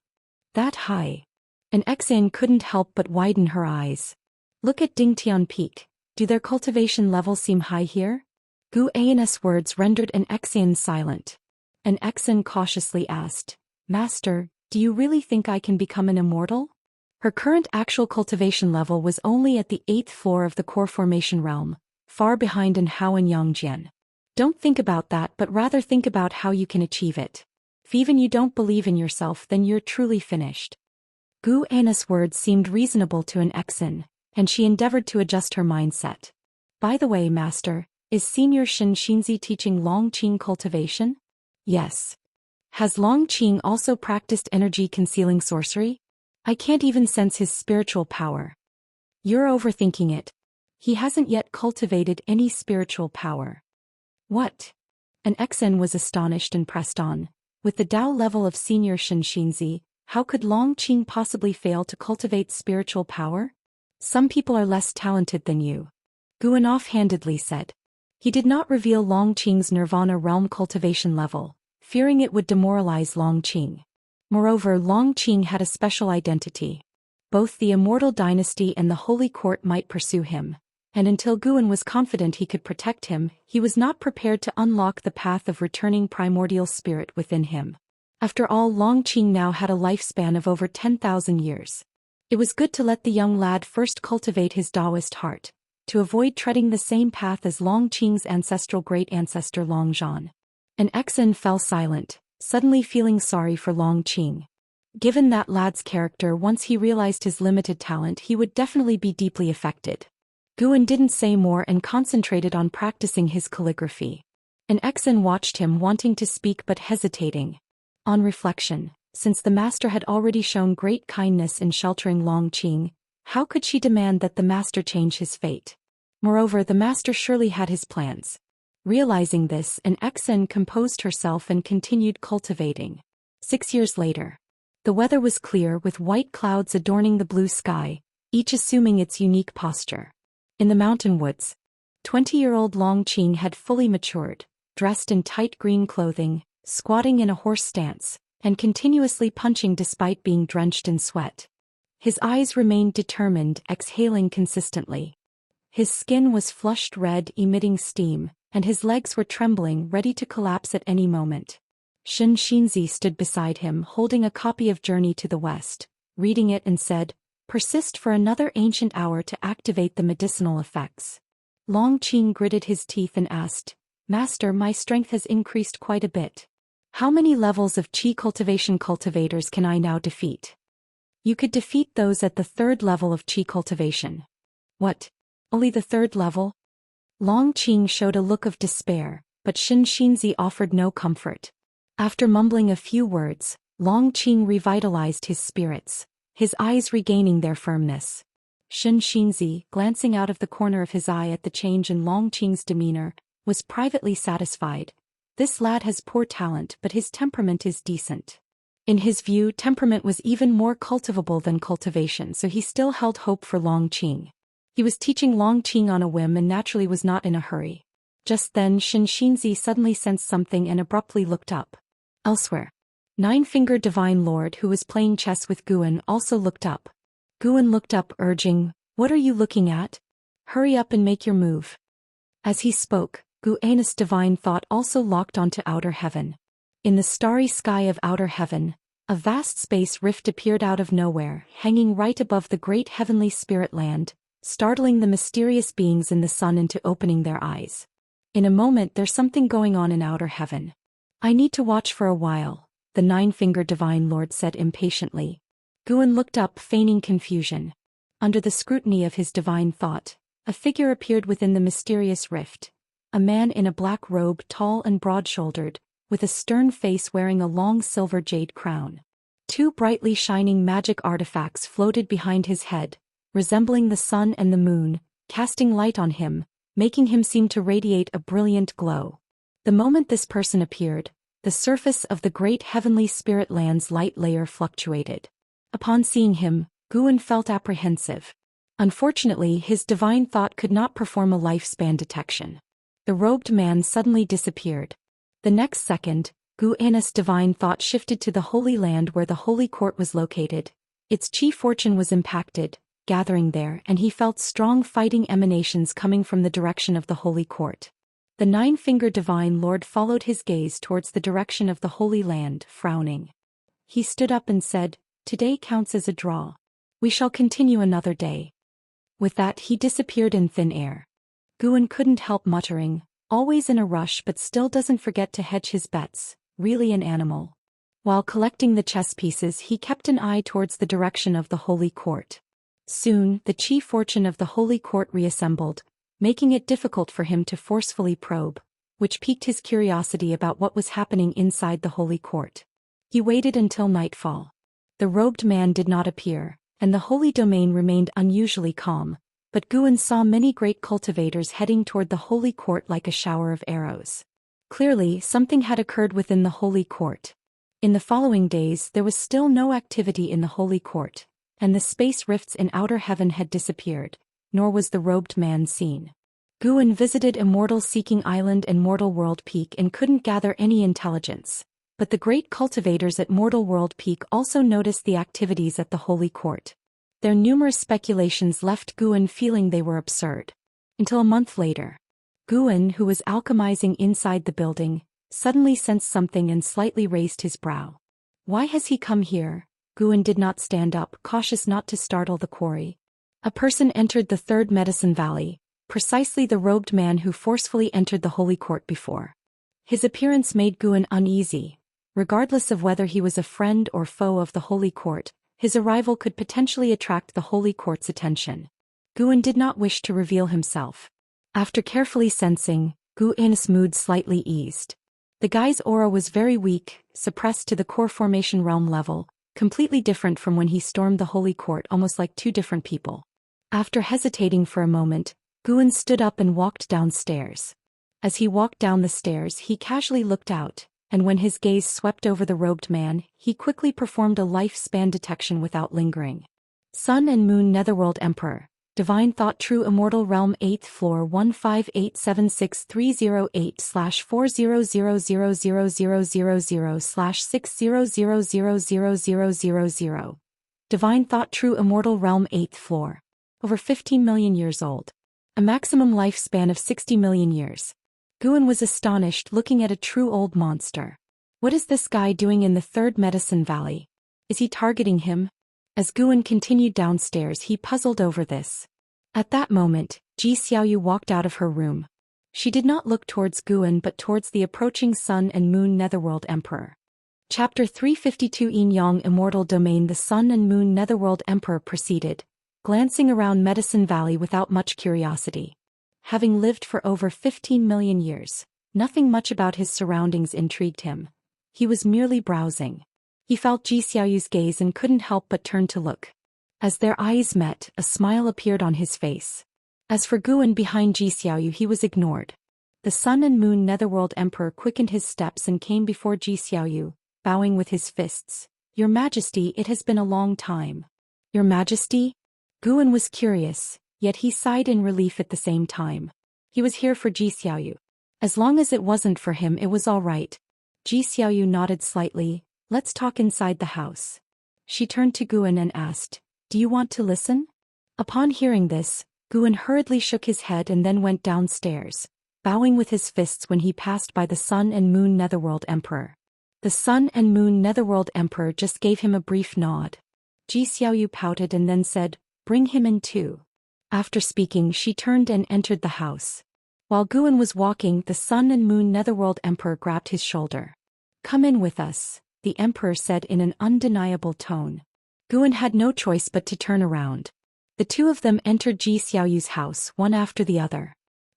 That high? An Exen couldn't help but widen her eyes. Look at Dingtian Peak. Do their cultivation levels seem high here? Guan's words rendered an Exen silent. An Exen cautiously asked, Master, do you really think I can become an immortal? Her current actual cultivation level was only at the 8th floor of the Core Formation Realm, far behind in Hao and Yangjian. Don't think about that, but rather think about how you can achieve it. If even you don't believe in yourself, then you're truly finished. Guan's words seemed reasonable to an Exen, and she endeavored to adjust her mindset. By the way, Master, is Senior Xianxia teaching Longqing cultivation? Yes. Has Longqing also practiced energy-concealing sorcery? I can't even sense his spiritual power. You're overthinking it. He hasn't yet cultivated any spiritual power. What? An Exen was astonished and pressed on. With the Dao level of Senior Xianxia, how could Longqing possibly fail to cultivate spiritual power? Some people are less talented than you. Guan offhandedly said. He did not reveal Longqing's Nirvana realm cultivation level, fearing it would demoralize Longqing. Moreover, Longqing had a special identity. Both the Immortal Dynasty and the Holy Court might pursue him, and until Guan was confident he could protect him, he was not prepared to unlock the path of returning primordial spirit within him. After all, Longqing now had a lifespan of over 10,000 years. It was good to let the young lad first cultivate his Daoist heart, to avoid treading the same path as Longqing's ancestral great-ancestor Longzhan. An Exen fell silent, suddenly feeling sorry for Longqing. Given that lad's character, once he realized his limited talent, he would definitely be deeply affected. Guan didn't say more and concentrated on practicing his calligraphy. An Exen watched him, wanting to speak but hesitating. On reflection, since the master had already shown great kindness in sheltering Longqing, how could she demand that the master change his fate? Moreover, the master surely had his plans. Realizing this, an Exen composed herself and continued cultivating. 6 years later. The weather was clear, with white clouds adorning the blue sky, each assuming its unique posture. In the mountain woods, 20-year-old Longqing had fully matured, dressed in tight green clothing, squatting in a horse stance, and continuously punching despite being drenched in sweat. His eyes remained determined, exhaling consistently. His skin was flushed red, emitting steam, and his legs were trembling, ready to collapse at any moment. Xianxia stood beside him, holding a copy of Journey to the West, reading it and said, "Persist for another ancient hour to activate the medicinal effects." Longqing gritted his teeth and asked, "Master, my strength has increased quite a bit. How many levels of qi cultivation cultivators can I now defeat?" "You could defeat those at the 3rd level of qi cultivation." "What? Only the 3rd level?" Longqing showed a look of despair, but Xianxia offered no comfort. After mumbling a few words, Longqing revitalized his spirits, his eyes regaining their firmness. Xianxia, glancing out of the corner of his eye at the change in Longqing's demeanor, was privately satisfied. This lad has poor talent, but his temperament is decent. In his view, temperament was even more cultivable than cultivation, so he still held hope for Longqing. He was teaching Longqing on a whim and naturally was not in a hurry. Just then Xianxia suddenly sensed something and abruptly looked up. Elsewhere, Nine-Fingered Divine Lord, who was playing chess with Guan, also looked up. Guan looked up, urging, "What are you looking at? Hurry up and make your move." As he spoke, Guan's divine thought also locked onto outer heaven. In the starry sky of outer heaven, a vast space rift appeared out of nowhere, hanging right above the great heavenly spirit land, startling the mysterious beings in the sun into opening their eyes. In a moment, there's something going on in outer heaven. "I need to watch for a while," the Nine-Fingered Divine Lord said impatiently. Guan looked up, feigning confusion. Under the scrutiny of his divine thought, a figure appeared within the mysterious rift. A man in a black robe, tall and broad-shouldered, with a stern face, wearing a long silver jade crown. 2 brightly shining magic artifacts floated behind his head, resembling the sun and the moon, casting light on him, making him seem to radiate a brilliant glow. The moment this person appeared, the surface of the great heavenly spirit land's light layer fluctuated. Upon seeing him, Guan felt apprehensive. Unfortunately, his divine thought could not perform a lifespan detection. The robed man suddenly disappeared. The next second, Guan's divine thought shifted to the Holy Land where the Holy Court was located. Its qi fortune was impacted, gathering there, and he felt strong fighting emanations coming from the direction of the Holy Court. The Nine-Fingered Divine Lord followed his gaze towards the direction of the Holy Land, frowning. He stood up and said, "Today counts as a draw. We shall continue another day." With that, he disappeared in thin air. Guan couldn't help muttering, "Always in a rush but still doesn't forget to hedge his bets, really an animal." While collecting the chess pieces, he kept an eye towards the direction of the Holy Court. Soon, the qi fortune of the Holy Court reassembled, making it difficult for him to forcefully probe, which piqued his curiosity about what was happening inside the Holy Court. He waited until nightfall. The robed man did not appear, and the holy domain remained unusually calm, but Guan saw many great cultivators heading toward the Holy Court like a shower of arrows. Clearly, something had occurred within the Holy Court. In the following days, there was still no activity in the Holy Court, and the space rifts in outer heaven had disappeared, nor was the robed man seen. Guan visited Immortal Seeking Island and Mortal World Peak and couldn't gather any intelligence, but the great cultivators at Mortal World Peak also noticed the activities at the Holy Court. Their numerous speculations left Guan feeling they were absurd. Until a month later, Guan, who was alchemizing inside the building, suddenly sensed something and slightly raised his brow. Why has he come here? Guan did not stand up, cautious not to startle the quarry. A person entered the 3rd Medicine Valley, precisely the robed man who forcefully entered the Holy Court before. His appearance made Guan uneasy. Regardless of whether he was a friend or foe of the Holy Court, his arrival could potentially attract the Holy Court's attention. Guan did not wish to reveal himself. After carefully sensing, Guan's mood slightly eased. The guy's aura was very weak, suppressed to the core formation realm level, completely different from when he stormed the Holy Court, almost like 2 different people. After hesitating for a moment, Guan stood up and walked downstairs. As he walked down the stairs, he casually looked out, and when his gaze swept over the robed man, he quickly performed a lifespan detection without lingering. Sun and Moon Netherworld Emperor, Divine Thought True Immortal Realm 8th Floor 158763008/40000000/60000000. Divine Thought True Immortal Realm 8th Floor. Over 15 million years old. A maximum lifespan of 60 million years. Guan was astonished, looking at a true old monster. What is this guy doing in the third Medicine Valley? Is he targeting him? As Guan continued downstairs, he puzzled over this. At that moment, Ji Xiaoyu walked out of her room. She did not look towards Guan but towards the approaching Sun and Moon Netherworld Emperor. Chapter 352 Yin Yang Immortal Domain. The Sun and Moon Netherworld Emperor proceeded, glancing around Medicine Valley without much curiosity. Having lived for over 15 million years, nothing much about his surroundings intrigued him. He was merely browsing. He felt Ji Xiaoyu's gaze and couldn't help but turn to look. As their eyes met, a smile appeared on his face. As for Guan behind Ji Xiaoyu, he was ignored. The Sun and Moon Netherworld Emperor quickened his steps and came before Ji Xiaoyu, bowing with his fists. Your Majesty, it has been a long time. Your Majesty? Guan was curious, yet he sighed in relief at the same time. He was here for Ji Xiaoyu. As long as it wasn't for him, it was all right. Ji Xiaoyu nodded slightly. Let's talk inside the house. She turned to Guan and asked, do you want to listen? Upon hearing this, Guan hurriedly shook his head and then went downstairs, bowing with his fists when he passed by the Sun and Moon Netherworld Emperor. The Sun and Moon Netherworld Emperor just gave him a brief nod. Ji Xiaoyu pouted and then said, bring him in too. After speaking, she turned and entered the house. While Guan was walking, the Sun and Moon Netherworld Emperor grabbed his shoulder. Come in with us, the Emperor said in an undeniable tone. Guan had no choice but to turn around. The two of them entered Ji Xiaoyu's house one after the other.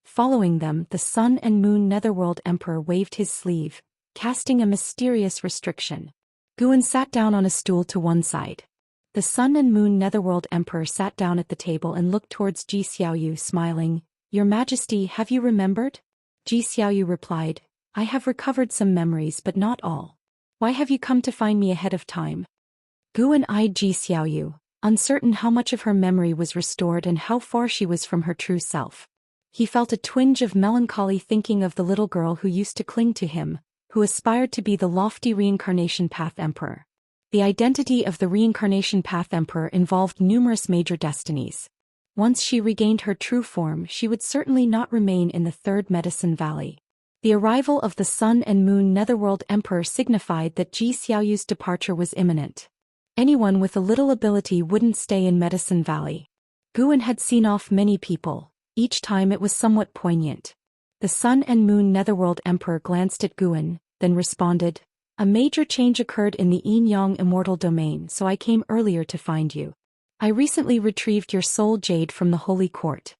Following them, the Sun and Moon Netherworld Emperor waved his sleeve, casting a mysterious restriction. Guan sat down on a stool to one side. The Sun and Moon Netherworld Emperor sat down at the table and looked towards Ji Xiaoyu, smiling. Your Majesty, have you remembered? Ji Xiaoyu replied, I have recovered some memories but not all. Why have you come to find me ahead of time? Guan eyed Ji Xiaoyu, uncertain how much of her memory was restored and how far she was from her true self. He felt a twinge of melancholy thinking of the little girl who used to cling to him, who aspired to be the lofty Reincarnation Path Emperor. The identity of the Reincarnation Path Emperor involved numerous major destinies. Once she regained her true form, she would certainly not remain in the Third Medicine Valley. The arrival of the Sun and Moon Netherworld Emperor signified that Ji Xiaoyu's departure was imminent. Anyone with a little ability wouldn't stay in Medicine Valley. Guan had seen off many people. Each time it was somewhat poignant. The Sun and Moon Netherworld Emperor glanced at Guan, then responded, a major change occurred in the Yin Yang Immortal Domain, so I came earlier to find you. I recently retrieved your soul jade from the Holy Court.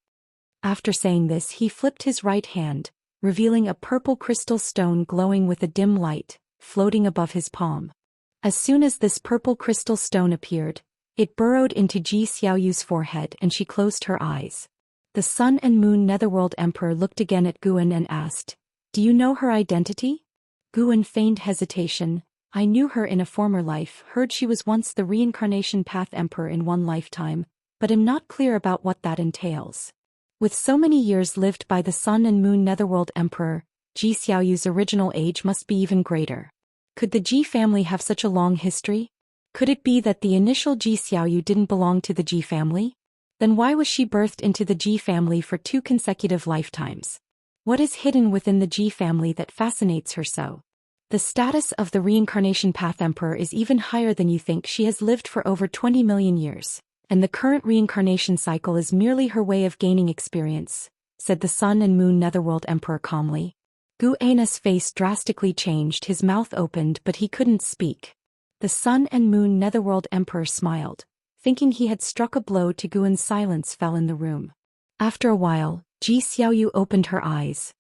After saying this, he flipped his right hand, revealing a purple crystal stone glowing with a dim light, floating above his palm. As soon as this purple crystal stone appeared, it burrowed into Ji Xiaoyu's forehead and she closed her eyes. The Sun and Moon Netherworld Emperor looked again at Guan and asked, do you know her identity? Guan feigned hesitation. I knew her in a former life, heard she was once the Reincarnation Path Emperor in one lifetime, but am not clear about what that entails. With so many years lived by the Sun and Moon Netherworld Emperor, Ji Xiaoyu's original age must be even greater. Could the Ji family have such a long history? Could it be that the initial Ji Xiaoyu didn't belong to the Ji family? Then why was she birthed into the Ji family for 2 consecutive lifetimes? What is hidden within the Ji family that fascinates her so? The status of the Reincarnation Path Emperor is even higher than you think. She has lived for over 20 million years, and the current reincarnation cycle is merely her way of gaining experience, said the Sun and Moon Netherworld Emperor calmly. Guan's face drastically changed, his mouth opened but he couldn't speak. The Sun and Moon Netherworld Emperor smiled, thinking he had struck a blow to Guan's. Silence fell in the room. After a while, Ji Xiaoyu opened her eyes.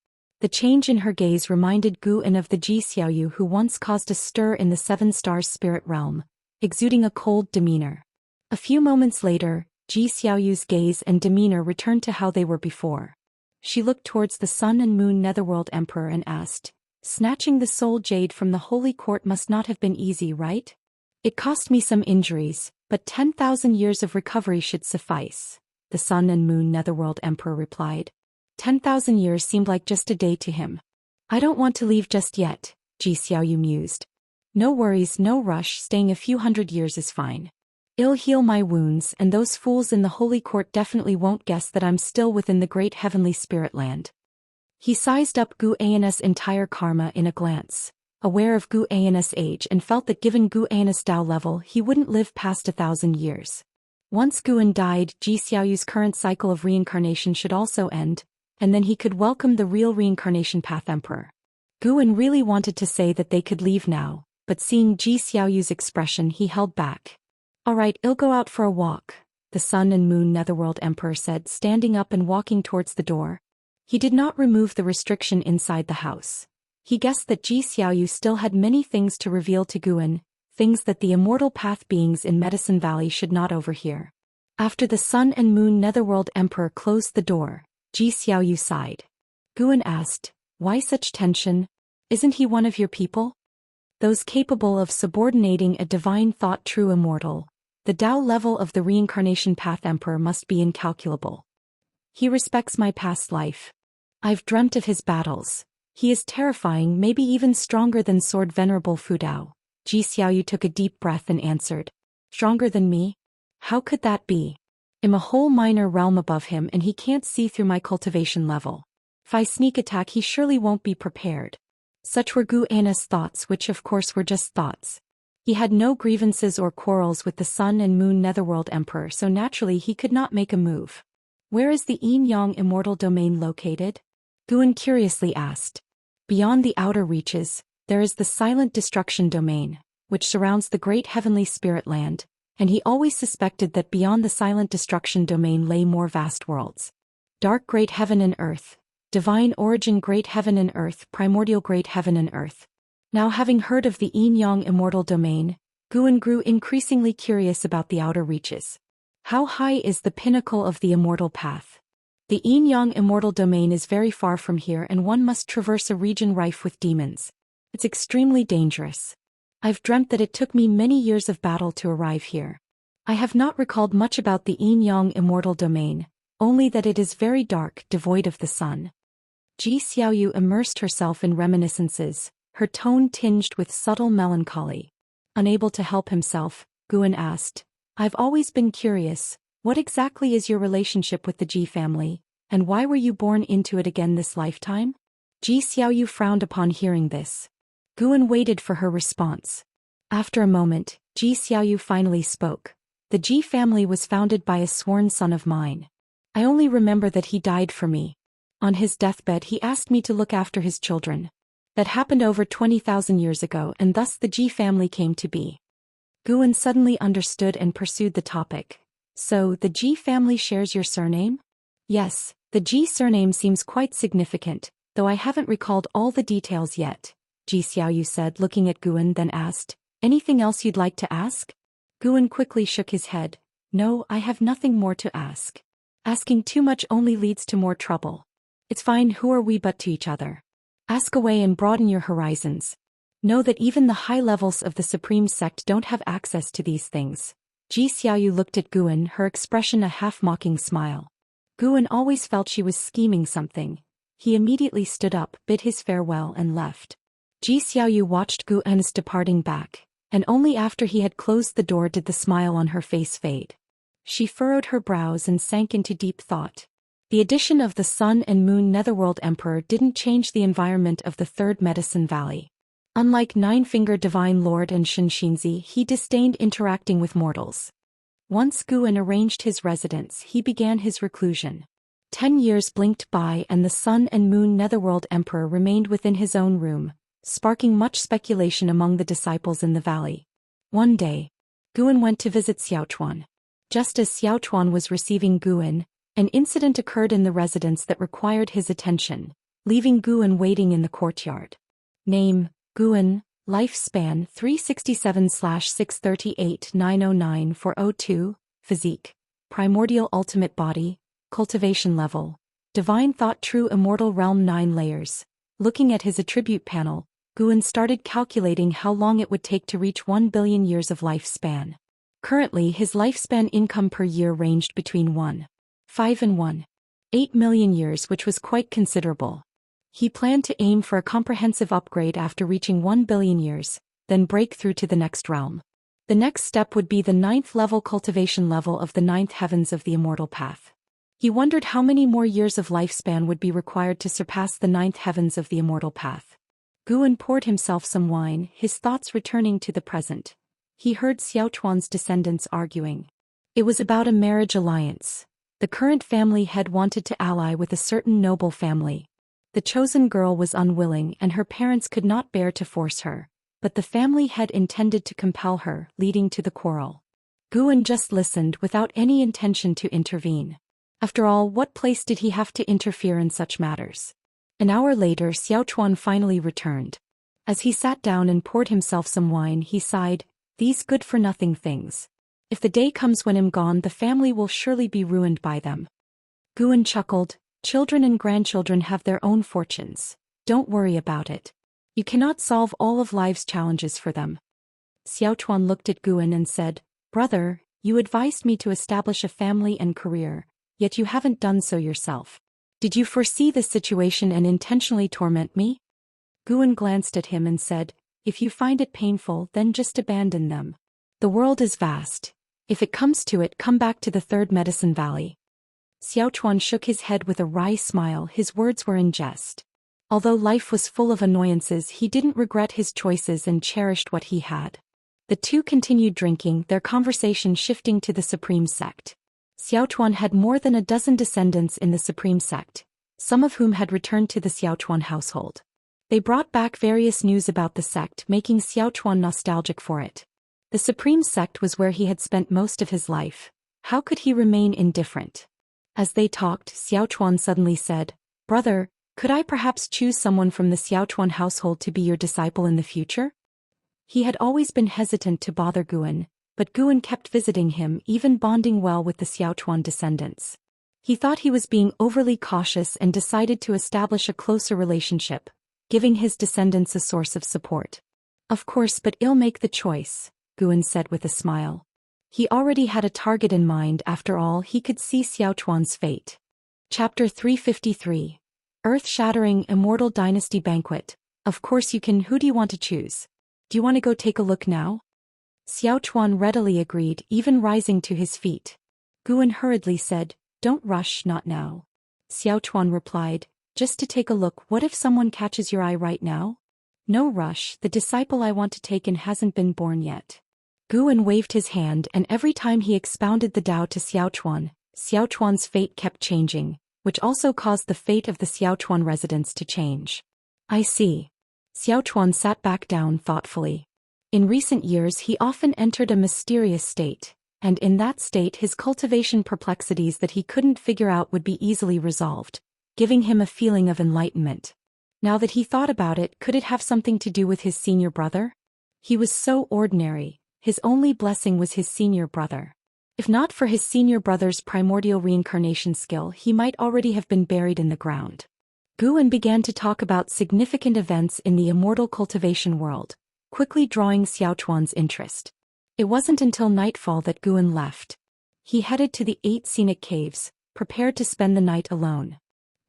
The change in her gaze reminded Guan of the Ji Xiaoyu who once caused a stir in the 7 Stars spirit realm, exuding a cold demeanor. A few moments later, Ji Xiaoyu's gaze and demeanor returned to how they were before. She looked towards the Sun and Moon Netherworld Emperor and asked, snatching the soul jade from the Holy Court must not have been easy, right? It cost me some injuries, but 10,000 years of recovery should suffice, the Sun and Moon Netherworld Emperor replied. 10,000 years seemed like just a day to him. I don't want to leave just yet, Ji Xiaoyu mused. No worries, no rush, staying a few hundred years is fine. It'll heal my wounds, and those fools in the Holy Court definitely won't guess that I'm still within the great heavenly spirit land. He sized up Gu An's entire karma in a glance, aware of Gu An's age, and felt that given Gu An's Dao level he wouldn't live past 1,000 years. Once Guan died, Ji Xiaoyu's current cycle of reincarnation should also end, and then he could welcome the real reincarnation path emperor. Guan really wanted to say that they could leave now, but seeing Ji Xiaoyu's expression he held back. "Alright, I'll go out for a walk," the Sun and Moon Netherworld Emperor said, standing up and walking towards the door. He did not remove the restriction inside the house. He guessed that Ji Xiaoyu still had many things to reveal to Guan, things that the Immortal Path beings in Medicine Valley should not overhear. After the Sun and Moon Netherworld Emperor closed the door, Ji Xiaoyu sighed. Guan asked, "Why such tension? Isn't he one of your people?" "Those capable of subordinating a divine thought true immortal. The Tao level of the reincarnation path emperor must be incalculable. He respects my past life. I've dreamt of his battles. He is terrifying, maybe even stronger than Sword Venerable Fu Dao." Ji Xiaoyu took a deep breath and answered. "Stronger than me? How could that be? I'm a whole minor realm above him and he can't see through my cultivation level. If I sneak attack he surely won't be prepared." Such were Gu An's thoughts, which of course were just thoughts. He had no grievances or quarrels with the Sun and Moon Netherworld Emperor, so naturally he could not make a move. "Where is the Yin-Yang Immortal Domain located?" Guan curiously asked. "Beyond the outer reaches, there is the Silent Destruction Domain, which surrounds the Great Heavenly Spirit Land, and he always suspected that beyond the Silent Destruction Domain lay more vast worlds. Dark Great Heaven and Earth, Divine Origin Great Heaven and Earth, Primordial Great Heaven and Earth." Now having heard of the Yin-Yang Immortal Domain, Guan grew increasingly curious about the outer reaches. How high is the pinnacle of the Immortal Path? The Yin-Yang Immortal Domain is very far from here and one must traverse a region rife with demons. It's extremely dangerous. I've dreamt that it took me many years of battle to arrive here. I have not recalled much about the Yin-Yang Immortal Domain, only that it is very dark, devoid of the sun. Ji Xiaoyu immersed herself in reminiscences, her tone tinged with subtle melancholy. Unable to help himself, Guan asked, "I've always been curious, what exactly is your relationship with the Ji family, and why were you born into it again this lifetime?" Ji Xiaoyu frowned upon hearing this. Guan waited for her response. After a moment, Ji Xiaoyu finally spoke. "The Ji family was founded by a sworn son of mine. I only remember that he died for me. On his deathbed he asked me to look after his children. That happened over 20,000 years ago and thus the Ji family came to be." Guan suddenly understood and pursued the topic. "So, the Ji family shares your surname?" "Yes, the Ji surname seems quite significant, though I haven't recalled all the details yet," Ji Xiaoyu said, looking at Guan, then asked, "Anything else you'd like to ask?" Guan quickly shook his head. "No, I have nothing more to ask. Asking too much only leads to more trouble. It's fine, who are we but to each other? Ask away and broaden your horizons. Know that even the high levels of the Supreme Sect don't have access to these things." Ji Xiaoyu looked at Guan, her expression a half-mocking smile. Guan always felt she was scheming something. He immediately stood up, bid his farewell and left. Ji Xiaoyu watched Guan's departing back, and only after he had closed the door did the smile on her face fade. She furrowed her brows and sank into deep thought. The addition of the Sun and Moon Netherworld Emperor didn't change the environment of the Third Medicine Valley. Unlike Nine-Finger Divine Lord and Xianxia, he disdained interacting with mortals. Once Guan arranged his residence, he began his reclusion. 10 years blinked by and the Sun and Moon Netherworld Emperor remained within his own room, sparking much speculation among the disciples in the valley. One day, Guan went to visit Xiaochuan. Just as Xiaochuan was receiving Guan, an incident occurred in the residence that required his attention, leaving Guan waiting in the courtyard. Name, Guan, lifespan 367/638-909-402, physique, primordial ultimate body, cultivation level, divine thought true immortal realm 9 layers. Looking at his attribute panel, Guan started calculating how long it would take to reach 1 billion years of lifespan. Currently his lifespan income per year ranged between 1.5 and 1.8 million years, which was quite considerable. He planned to aim for a comprehensive upgrade after reaching 1 billion years, then break through to the next realm. The next step would be the 9th level cultivation level of the 9th heavens of the Immortal Path. He wondered how many more years of lifespan would be required to surpass the ninth heavens of the immortal path. Guan poured himself some wine, his thoughts returning to the present. He heard Xiao Chuan's descendants arguing. It was about a marriage alliance. The current family head wanted to ally with a certain noble family. The chosen girl was unwilling and her parents could not bear to force her, but the family head intended to compel her, leading to the quarrel. Guan just listened without any intention to intervene. After all, what place did he have to interfere in such matters? An hour later, Xiao Chuan finally returned. As he sat down and poured himself some wine, he sighed, "These good-for-nothing things. If the day comes when I'm gone, the family will surely be ruined by them." Guan chuckled, "Children and grandchildren have their own fortunes. Don't worry about it. You cannot solve all of life's challenges for them." Xiao Chuan looked at Guan and said, "Brother, you advised me to establish a family and career, yet you haven't done so yourself. Did you foresee this situation and intentionally torment me?" Guan glanced at him and said, "If you find it painful, then just abandon them. The world is vast. If it comes to it, come back to the third medicine valley." Xiao Chuan shook his head with a wry smile, his words were in jest. Although life was full of annoyances, he didn't regret his choices and cherished what he had. The two continued drinking, their conversation shifting to the Supreme Sect. Xiao Chuan had more than a dozen descendants in the Supreme Sect, some of whom had returned to the Xiao Chuan household. They brought back various news about the sect, making Xiao Chuan nostalgic for it. The Supreme Sect was where he had spent most of his life. How could he remain indifferent? As they talked, Xiao Chuan suddenly said, "Brother, could I perhaps choose someone from the Xiao Chuan household to be your disciple in the future?" He had always been hesitant to bother Guan, but Guan kept visiting him, even bonding well with the Xiao Chuan descendants. He thought he was being overly cautious and decided to establish a closer relationship, giving his descendants a source of support. "Of course, but I'll make the choice," Guan said with a smile. He already had a target in mind. After all, he could see Xiao Chuan's fate. Chapter 353. Earth-shattering Immortal Dynasty Banquet. "Of course you can. Who do you want to choose? Do you want to go take a look now?" Xiao Chuan readily agreed, even rising to his feet. Guan hurriedly said, "Don't rush, not now." Xiao Chuan replied, "Just to take a look. What if someone catches your eye right now?" "No rush, the disciple I want to take in hasn't been born yet." Guan waved his hand, and every time he expounded the Tao to Xiao Chuan's fate kept changing, which also caused the fate of the Xiao Chuan residents to change. "I see." Xiao Chuan sat back down thoughtfully. In recent years he often entered a mysterious state, and in that state his cultivation perplexities that he couldn't figure out would be easily resolved, giving him a feeling of enlightenment. Now that he thought about it, could it have something to do with his senior brother? He was so ordinary, his only blessing was his senior brother. If not for his senior brother's primordial reincarnation skill, he might already have been buried in the ground. Guan began to talk about significant events in the immortal cultivation world, quickly drawing Xiao Chuan's interest. It wasn't until nightfall that Guan left. He headed to the 8 scenic caves, prepared to spend the night alone.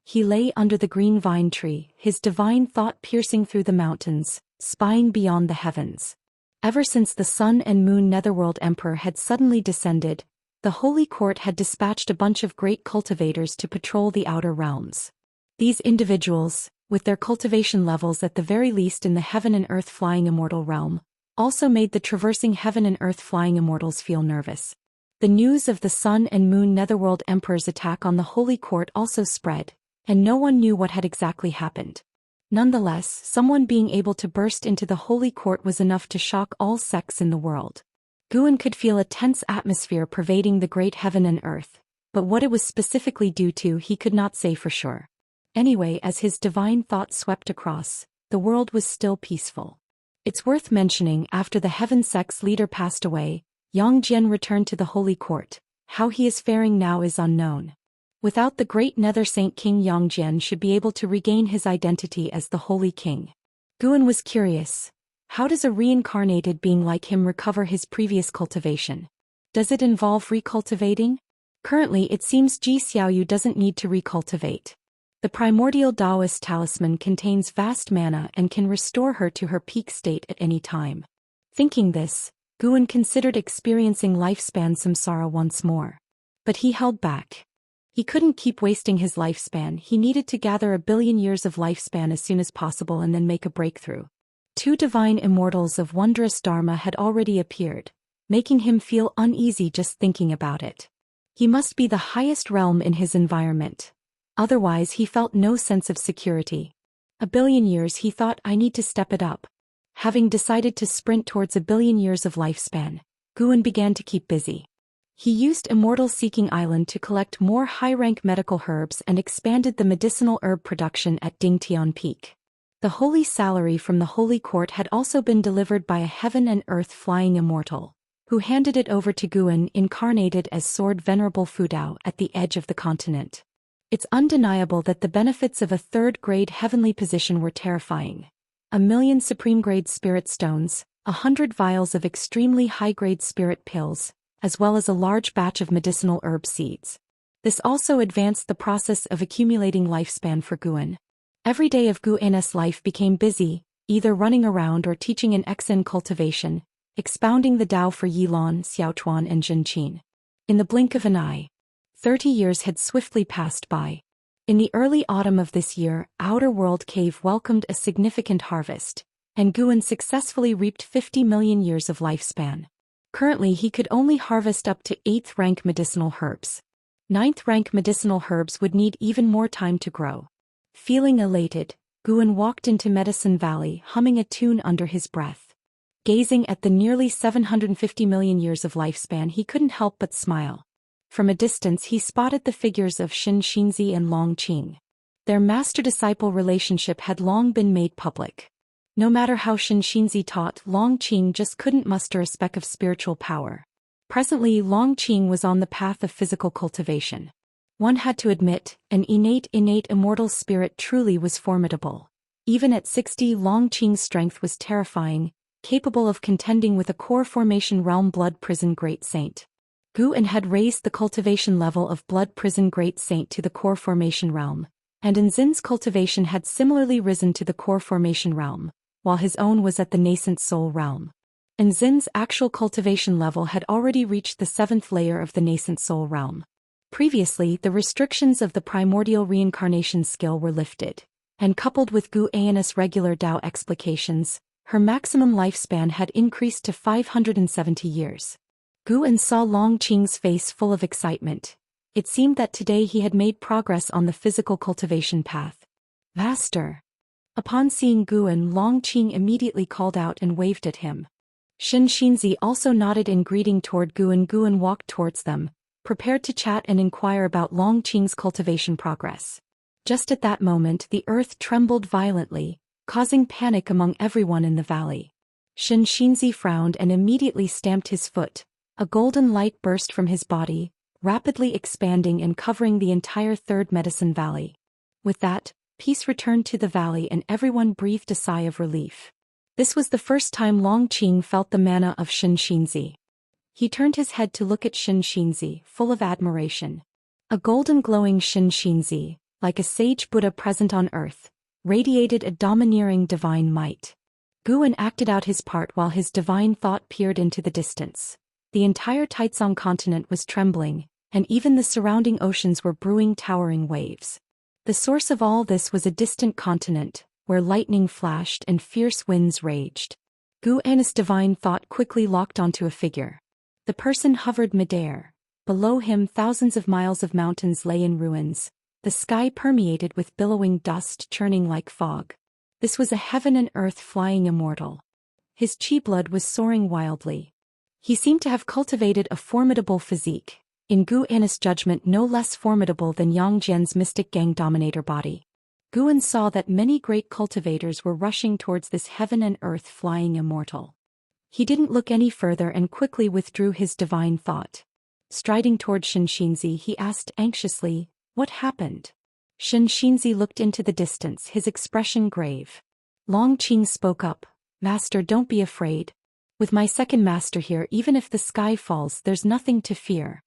He lay under the green vine tree, his divine thought piercing through the mountains, spying beyond the heavens. Ever since the Sun and Moon Netherworld Emperor had suddenly descended, the Holy Court had dispatched a bunch of great cultivators to patrol the outer realms. These individuals, with their cultivation levels at the very least in the heaven and earth flying immortal realm, also made the traversing heaven and earth flying immortals feel nervous. The news of the Sun and Moon Netherworld Emperor's attack on the Holy Court also spread, and no one knew what had exactly happened. Nonetheless, someone being able to burst into the Holy Court was enough to shock all sects in the world. Guan could feel a tense atmosphere pervading the great heaven and earth, but what it was specifically due to he could not say for sure. Anyway, as his divine thought swept across, the world was still peaceful. It's worth mentioning, after the Heaven Sect's leader passed away, Jian returned to the Holy Court. How he is faring now is unknown. Without the great Nether Saint King Jian should be able to regain his identity as the Holy King. Guan was curious. How does a reincarnated being like him recover his previous cultivation? Does it involve recultivating? Currently it seems Ji Xiaoyu doesn't need to recultivate. The primordial Daoist talisman contains vast mana and can restore her to her peak state at any time. Thinking this, Guan considered experiencing lifespan samsara once more. But he held back. He couldn't keep wasting his lifespan. He needed to gather 1 billion years of lifespan as soon as possible and then make a breakthrough. 2 divine immortals of wondrous dharma had already appeared, making him feel uneasy just thinking about it. He must be the highest realm in his environment. Otherwise he felt no sense of security. 1 billion years, he thought, I need to step it up. Having decided to sprint towards 1 billion years of lifespan, Guan began to keep busy. He used Immortal Seeking Island to collect more high-rank medical herbs and expanded the medicinal herb production at Dingtian Peak. The holy salary from the Holy Court had also been delivered by a heaven and earth flying immortal, who handed it over to Guan incarnated as Sword Venerable Fudao at the edge of the continent. It's undeniable that the benefits of a third-grade heavenly position were terrifying. 1,000,000 supreme-grade spirit stones, 100 vials of extremely high-grade spirit pills, as well as a large batch of medicinal herb seeds. This also advanced the process of accumulating lifespan for Guan. Every day of Guan's life became busy, either running around or teaching in Xen cultivation, expounding the Tao for Yilan, Xiaochuan and Zhenqin. In the blink of an eye, 30 years had swiftly passed by. In the early autumn of this year, Outer World Cave welcomed a significant harvest, and Guan successfully reaped 50 million years of lifespan. Currently he could only harvest up to 8th rank medicinal herbs. 9th rank medicinal herbs would need even more time to grow. Feeling elated, Guan walked into Medicine Valley humming a tune under his breath. Gazing at the nearly 750 million years of lifespan, he couldn't help but smile. From a distance he spotted the figures of Xianxia and Longqing. Their master-disciple relationship had long been made public. No matter how Xianxia taught, Longqing just couldn't muster a speck of spiritual power. Presently Longqing was on the path of physical cultivation. One had to admit, an innate immortal spirit truly was formidable. Even at 60, Longqing's strength was terrifying, capable of contending with a core formation realm Blood Prison Great Saint. Guan had raised the cultivation level of Blood Prison Great Saint to the core formation realm, and Nzin's cultivation had similarly risen to the core formation realm, while his own was at the nascent soul realm. Nzin's actual cultivation level had already reached the 7th layer of the nascent soul realm. Previously, the restrictions of the primordial reincarnation skill were lifted, and coupled with Guan's regular Tao explications, her maximum lifespan had increased to 570 years. Guan saw Longqing's face full of excitement. It seemed that today he had made progress on the physical cultivation path. Master! Upon seeing Guan, Longqing immediately called out and waved at him. Xianxia also nodded in greeting toward Guan. Guan walked towards them, prepared to chat and inquire about Longqing's cultivation progress. Just at that moment the earth trembled violently, causing panic among everyone in the valley. Xianxia frowned and immediately stamped his foot. A golden light burst from his body, rapidly expanding and covering the entire 3rd Medicine Valley. With that, peace returned to the valley and everyone breathed a sigh of relief. This was the first time Longqing felt the mana of Xianxia. He turned his head to look at Xianxia, full of admiration. A golden glowing Xianxia, like a sage Buddha present on earth, radiated a domineering divine might. Guan acted out his part while his divine thought peered into the distance. The entire Taizong continent was trembling, and even the surrounding oceans were brewing towering waves. The source of all this was a distant continent, where lightning flashed and fierce winds raged. Guan's divine thought quickly locked onto a figure. The person hovered midair. Below him thousands of miles of mountains lay in ruins, the sky permeated with billowing dust churning like fog. This was a heaven and earth flying immortal. His chi blood was soaring wildly. He seemed to have cultivated a formidable physique, in Guan's judgment no less formidable than Yang Jian's mystic gang dominator body. Guan saw that many great cultivators were rushing towards this heaven and earth flying immortal. He didn't look any further and quickly withdrew his divine thought. Striding toward Xianxia, he asked anxiously, "What happened?" Xianxia looked into the distance, his expression grave. Longqing spoke up, "Master, don't be afraid. With my second master here, even if the sky falls, there's nothing to fear."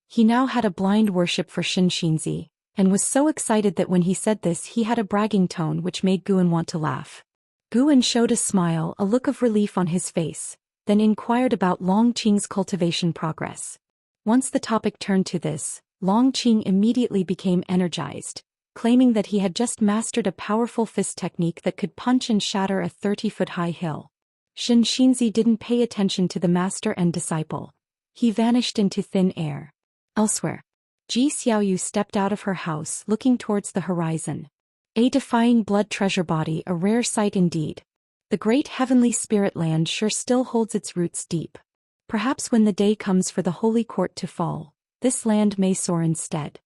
He now had a blind worship for Xianxia, and was so excited that when he said this he had a bragging tone which made Guan want to laugh. Guan showed a smile, a look of relief on his face, then inquired about Longqing's cultivation progress. Once the topic turned to this, Long Qing immediately became energized, claiming that he had just mastered a powerful fist technique that could punch and shatter a 30-foot-high hill. Xianxia didn't pay attention to the master and disciple. He vanished into thin air. Elsewhere, Ji Xiaoyu stepped out of her house looking towards the horizon. A defying blood treasure body, a rare sight indeed. The great heavenly spirit land sure still holds its roots deep. Perhaps when the day comes for the holy court to fall, this land may soar instead.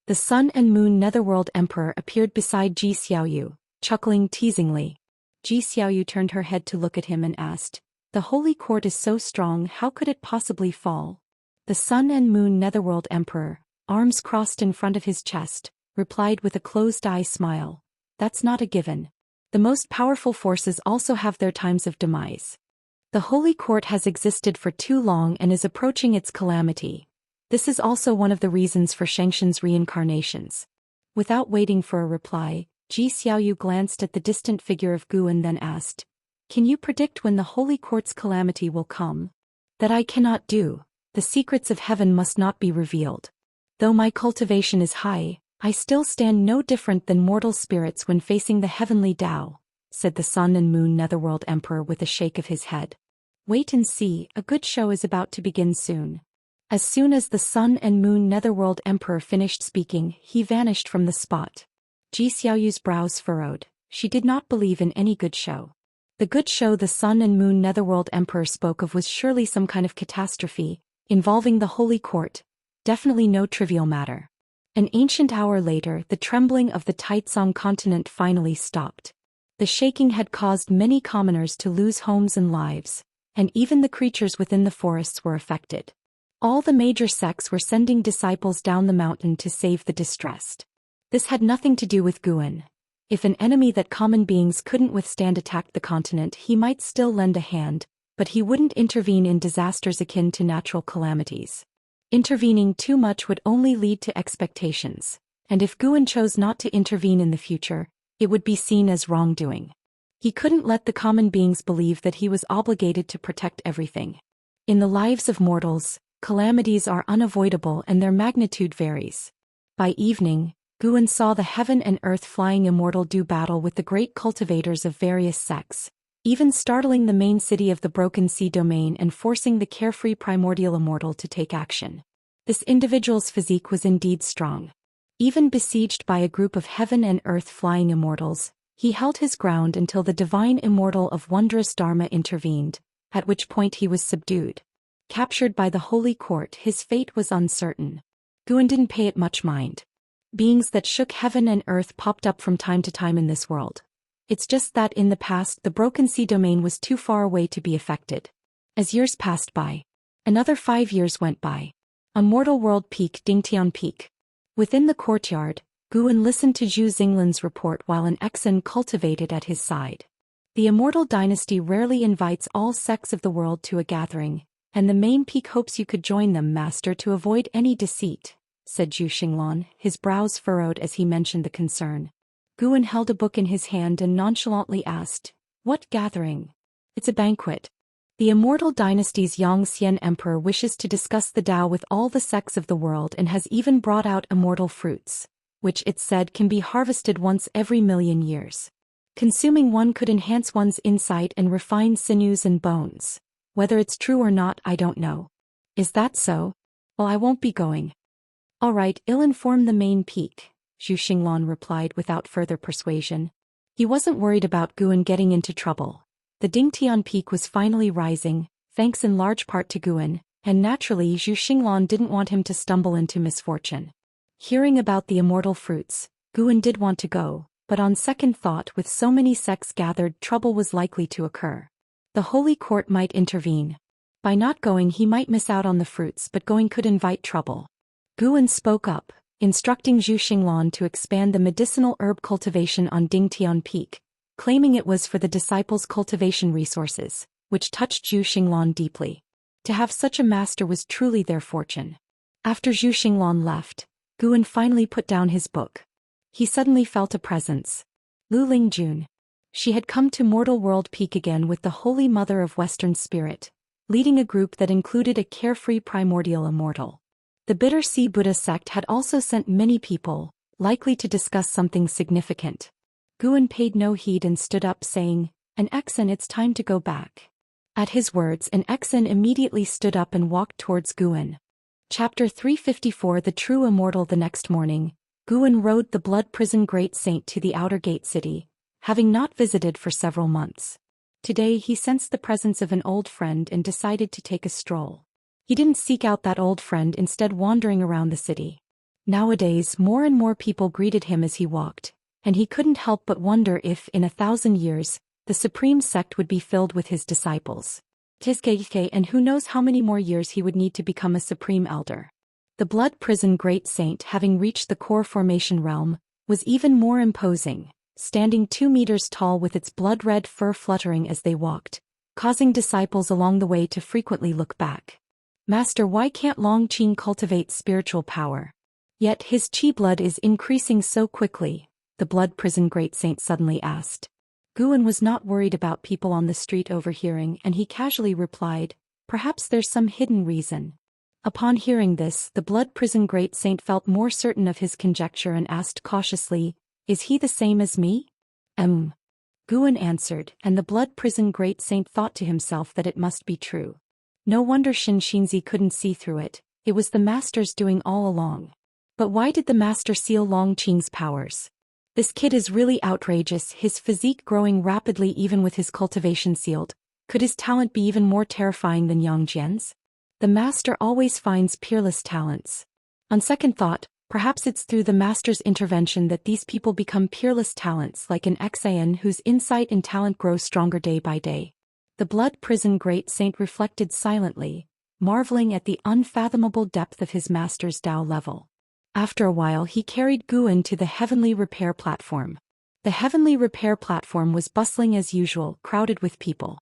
The Sun and Moon Netherworld Emperor appeared beside Ji Xiaoyu, chuckling teasingly. Ji Xiaoyu turned her head to look at him and asked, "The holy court is so strong, how could it possibly fall?" The Sun and Moon Netherworld Emperor, arms crossed in front of his chest, replied with a closed-eye smile, "That's not a given. The most powerful forces also have their times of demise. The Holy Court has existed for too long and is approaching its calamity. This is also one of the reasons for Xianxia's reincarnations." Without waiting for a reply, Ji Xiaoyu glanced at the distant figure of Gu and then asked, "Can you predict when the Holy Court's calamity will come?" "That I cannot do. The secrets of heaven must not be revealed. Though my cultivation is high, I still stand no different than mortal spirits when facing the heavenly Tao," said the Sun and Moon Netherworld Emperor with a shake of his head. "Wait and see, a good show is about to begin soon." As soon as the Sun and Moon Netherworld Emperor finished speaking, he vanished from the spot. Ji Xiaoyu's brows furrowed. She did not believe in any good show. The good show the Sun and Moon Netherworld Emperor spoke of was surely some kind of catastrophe, involving the Holy Court. Definitely no trivial matter. An ancient hour later, the trembling of the Taizong continent finally stopped. The shaking had caused many commoners to lose homes and lives, and even the creatures within the forests were affected. All the major sects were sending disciples down the mountain to save the distressed. This had nothing to do with Guan. If an enemy that common beings couldn't withstand attacked the continent, he might still lend a hand, but he wouldn't intervene in disasters akin to natural calamities. Intervening too much would only lead to expectations, and if Guan chose not to intervene in the future, it would be seen as wrongdoing. He couldn't let the common beings believe that he was obligated to protect everything. In the lives of mortals, calamities are unavoidable and their magnitude varies. By evening, Guan saw the heaven and earth flying Immortal do battle with the great cultivators of various sects, even startling the main city of the Broken Sea domain and forcing the carefree primordial Immortal to take action. This individual's physique was indeed strong. Even besieged by a group of heaven and earth flying immortals, he held his ground until the divine Immortal of wondrous Dharma intervened, at which point he was subdued. Captured by the Holy Court, his fate was uncertain. Guan didn't pay it much mind. Beings that shook heaven and earth popped up from time to time in this world. It's just that in the past the Broken Sea domain was too far away to be affected. As years passed by, another 5 years went by. On Mortal World Peak, Dingtian Peak. Within the courtyard, Guan listened to Zhu Xinglan's report while an Exan cultivated at his side. The Immortal dynasty rarely invites all sects of the world to a gathering, and the main peak hopes you could join them, master, to avoid any deceit, said Zhu Xinglan, his brows furrowed as he mentioned the concern. Guan held a book in his hand and nonchalantly asked, "What gathering?" "It's a banquet. The Immortal dynasty's Yang Xian emperor wishes to discuss the Tao with all the sects of the world and has even brought out immortal fruits, which it's said can be harvested once every 1,000,000 years. Consuming one could enhance one's insight and refine sinews and bones. Whether it's true or not, I don't know." "Is that so? Well, I won't be going." "All right, I'll inform the main peak," Zhu Xinglan replied without further persuasion. He wasn't worried about Guan getting into trouble. The Dingtian peak was finally rising, thanks in large part to Guan, and naturally Zhu Xinglan didn't want him to stumble into misfortune. Hearing about the immortal fruits, Guan did want to go, but on second thought, with so many sects gathered, trouble was likely to occur. The Holy Court might intervene. By not going he might miss out on the fruits, but going could invite trouble. Guan spoke up, instructing Zhu Xinglan to expand the medicinal herb cultivation on Dingtian Peak, claiming it was for the disciples' cultivation resources, which touched Zhu Xinglan deeply. To have such a master was truly their fortune. After Zhu Xinglan left, Guan finally put down his book. He suddenly felt a presence. Lu Lingjun. She had come to Mortal World Peak again with the Holy Mother of Western Spirit, leading a group that included a carefree primordial immortal. The Bitter Sea Buddha sect had also sent many people, likely to discuss something significant. Guan paid no heed and stood up saying, "An Exen, it's time to go back." At his words, an Exen immediately stood up and walked towards Guan. Chapter 354 The True Immortal. The next morning, Guan rode the Blood Prison Great Saint to the outer gate city, having not visited for several months. Today he sensed the presence of an old friend and decided to take a stroll. He didn't seek out that old friend, instead wandering around the city. Nowadays more and more people greeted him as he walked, and he couldn't help but wonder if, in 1,000 years, the supreme sect would be filled with his disciples. And who knows how many more years he would need to become a supreme elder. The Blood Prison Great Saint, having reached the core formation realm, was even more imposing, standing 2 meters tall with its blood-red fur fluttering as they walked, causing disciples along the way to frequently look back. "Master, why can't Long Qing cultivate spiritual power? Yet his qi blood is increasing so quickly," the Blood Prison Great Saint suddenly asked. Guan was not worried about people on the street overhearing, and he casually replied, "Perhaps there's some hidden reason." Upon hearing this, the Blood Prison Great Saint felt more certain of his conjecture and asked cautiously, "Is he the same as me?" Guan answered, and the Blood Prison Great Saint thought to himself that it must be true. No wonder Xianxia couldn't see through it. It was the master's doing all along. But why did the master seal Long Qing's powers? This kid is really outrageous, his physique growing rapidly even with his cultivation sealed. Could his talent be even more terrifying than Yang Jian's? The master always finds peerless talents. On second thought, perhaps it's through the master's intervention that these people become peerless talents, like an Xian whose insight and talent grow stronger day by day. The Blood Prison Great Saint reflected silently, marveling at the unfathomable depth of his master's Dao level. After a while he carried Guan to the Heavenly Repair Platform. The Heavenly Repair Platform was bustling as usual, crowded with people.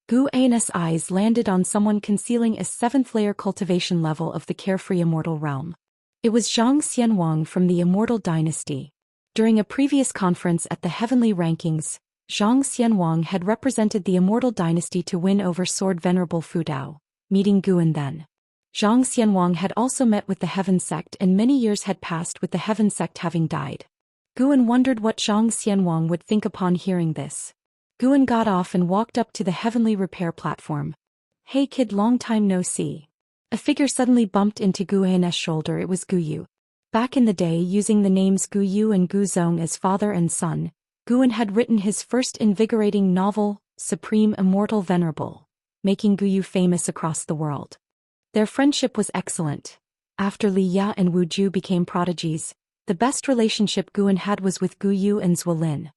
Guan's eyes landed on someone concealing a 7th-layer cultivation level of the carefree immortal realm. It was Zhang Xianwang from the Immortal dynasty. During a previous conference at the Heavenly Rankings, Zhang Xianwang had represented the Immortal dynasty to win over Sword Venerable Fu Dao, meeting Guan then. Zhang Xianwang had also met with the Heaven sect, and many years had passed with the Heaven sect having died. Guan wondered what Zhang Xianwang would think upon hearing this. Guan got off and walked up to the Heavenly Repair Platform. "Hey kid, long time no see." A figure suddenly bumped into Guan's shoulder. It was Gu Yu. Back in the day, using the names Gu Yu and Gu Zong as father and son, Guan had written his first invigorating novel, Supreme Immortal Venerable, making Gu Yu famous across the world. Their friendship was excellent. After Li Ya and Wu Ju became prodigies, the best relationship Guan had was with Gu Yu and Zhuo Lin.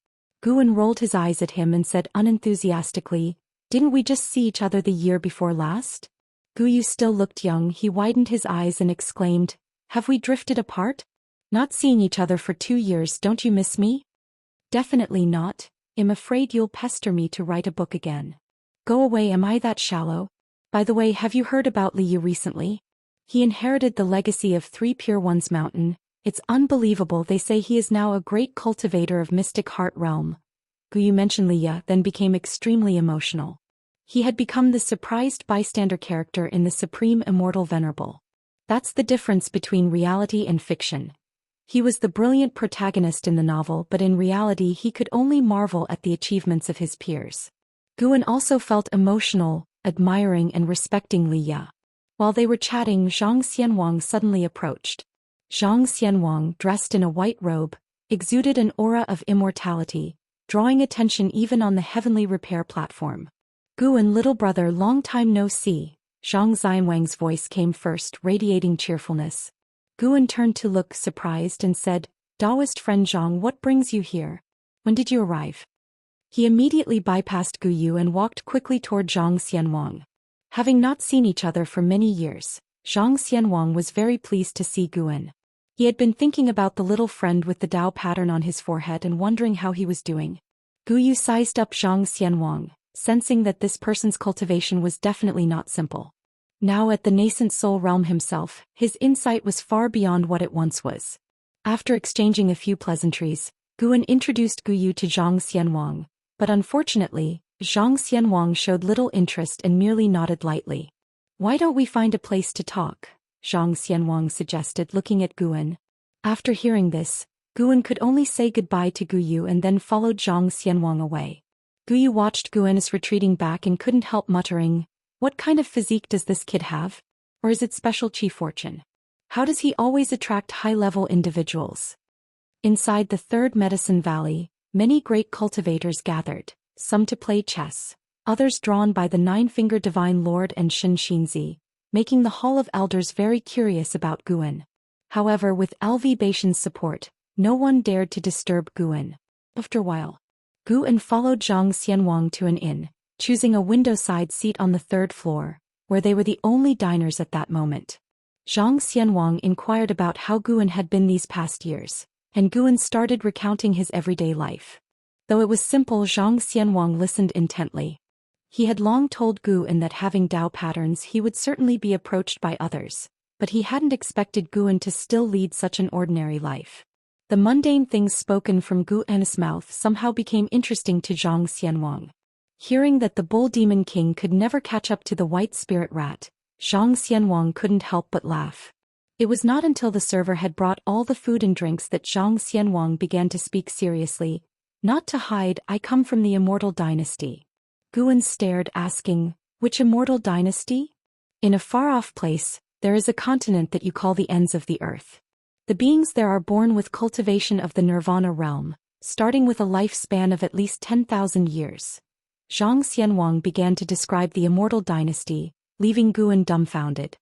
Guan rolled his eyes at him and said unenthusiastically, "Didn't we just see each other the year before last?" Gu Yu still looked young. He widened his eyes and exclaimed, "Have we drifted apart? Not seeing each other for 2 years, don't you miss me?" "Definitely not. I'm afraid you'll pester me to write a book again." "Go away, am I that shallow? By the way, have you heard about Li Yu recently? He inherited the legacy of 3 Pure Ones Mountain. It's unbelievable. They say he is now a great cultivator of Mystic Heart Realm." Gu Yu mentioned Li Ya, then became extremely emotional. He had become the surprised bystander character in the Supreme Immortal Venerable. That's the difference between reality and fiction. He was the brilliant protagonist in the novel, but in reality he could only marvel at the achievements of his peers. Guan also felt emotional, admiring and respecting Li Ya. While they were chatting, Zhang Xianwang suddenly approached. Zhang Xianwang, dressed in a white robe, exuded an aura of immortality, drawing attention even on the Heavenly Repair Platform. "Guan, little brother, long time no see." Zhang Xianwang's voice came first, radiating cheerfulness. Guan turned to look surprised and said, "Daoist friend Zhang, what brings you here? When did you arrive?" He immediately bypassed Gu Yu and walked quickly toward Zhang Xianwang. Having not seen each other for many years, Zhang Xianwang was very pleased to see Guan. He had been thinking about the little friend with the Dao pattern on his forehead and wondering how he was doing. Gu Yu sized up Zhang Xianwang, sensing that this person's cultivation was definitely not simple. Now at the nascent soul realm himself, his insight was far beyond what it once was. After exchanging a few pleasantries, Guan introduced Gu Yu to Zhang Xianwang, but unfortunately, Zhang Xianwang showed little interest and merely nodded lightly. "Why don't we find a place to talk?" Zhang Xianwang suggested, looking at Guan. After hearing this, Guan could only say goodbye to Guyu and then followed Zhang Xianwang away. Guyu watched Guan's retreating back and couldn't help muttering, "What kind of physique does this kid have? Or is it special chi fortune? How does he always attract high-level individuals?" Inside the Third Medicine Valley, many great cultivators gathered, some to play chess, others drawn by the Nine-Finger Divine Lord and Xianxia, making the Hall of Elders very curious about Guan. However, with Baishan's support, no one dared to disturb Guan. After a while, Guan followed Zhang Xianwang to an inn, choosing a window-side seat on the third floor, where they were the only diners at that moment. Zhang Xianwang inquired about how Guan had been these past years, and Guan started recounting his everyday life. Though it was simple, Zhang Xianwang listened intently. He had long told Guan that having Dao patterns he would certainly be approached by others, but he hadn't expected Guan to still lead such an ordinary life. The mundane things spoken from Guan's mouth somehow became interesting to Zhang Xianwang. Hearing that the Bull Demon King could never catch up to the White Spirit Rat, Zhang Xianwang couldn't help but laugh. It was not until the server had brought all the food and drinks that Zhang Xianwang began to speak seriously. "Not to hide, I come from the Immortal Dynasty." Guan stared, asking, "Which Immortal Dynasty?" "In a far-off place, there is a continent that you call the ends of the earth. The beings there are born with cultivation of the Nirvana realm, starting with a lifespan of at least 10,000 years. Zhang Xianwang began to describe the Immortal Dynasty, leaving Guan dumbfounded.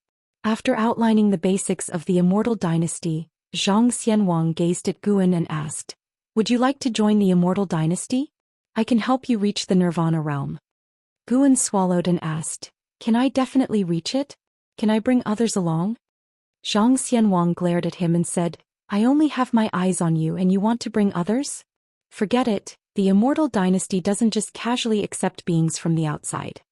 After outlining the basics of the Immortal Dynasty, Zhang Xianwang gazed at Guan and asked, "Would you like to join the Immortal Dynasty? I can help you reach the Nirvana realm." Guan swallowed and asked, "Can I definitely reach it? Can I bring others along?" Zhang Xianwang glared at him and said, "I only have my eyes on you and you want to bring others? Forget it, the Immortal Dynasty doesn't just casually accept beings from the outside."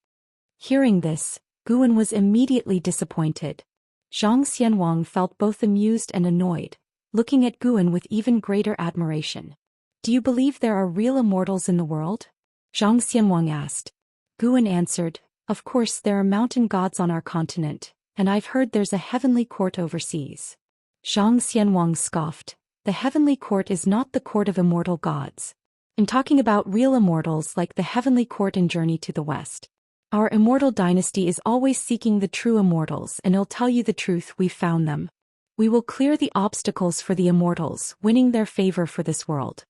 Hearing this, Guan was immediately disappointed. Zhang Xianwang felt both amused and annoyed, looking at Guan with even greater admiration. "Do you believe there are real immortals in the world?" Zhang Xianwang asked. Guan answered, "Of course there are mountain gods on our continent, and I've heard there's a heavenly court overseas." Zhang Xianwang scoffed, "The heavenly court is not the court of immortal gods. I'm talking about real immortals like the heavenly court in Journey to the West. Our Immortal Dynasty is always seeking the true immortals, and I'll tell you the truth, we've found them. We will clear the obstacles for the immortals, winning their favor for this world."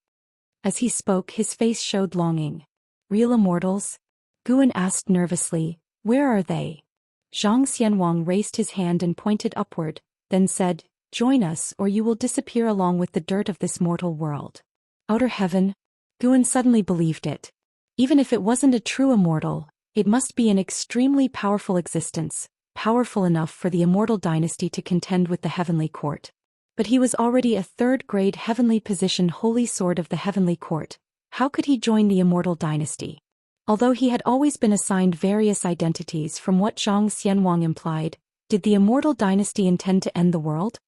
As he spoke, his face showed longing. "Real immortals?" Guan asked nervously, "Where are they?" Zhang Xianwang raised his hand and pointed upward, then said, "Join us or you will disappear along with the dirt of this mortal world." Outer heaven? Guan suddenly believed it. Even if it wasn't a true immortal, it must be an extremely powerful existence, powerful enough for the Immortal Dynasty to contend with the heavenly court. But he was already a third-grade heavenly position Holy Sword of the Heavenly Court. How could he join the Immortal Dynasty? Although he had always been assigned various identities from what Zhang Xianwang implied, did the Immortal Dynasty intend to end the world?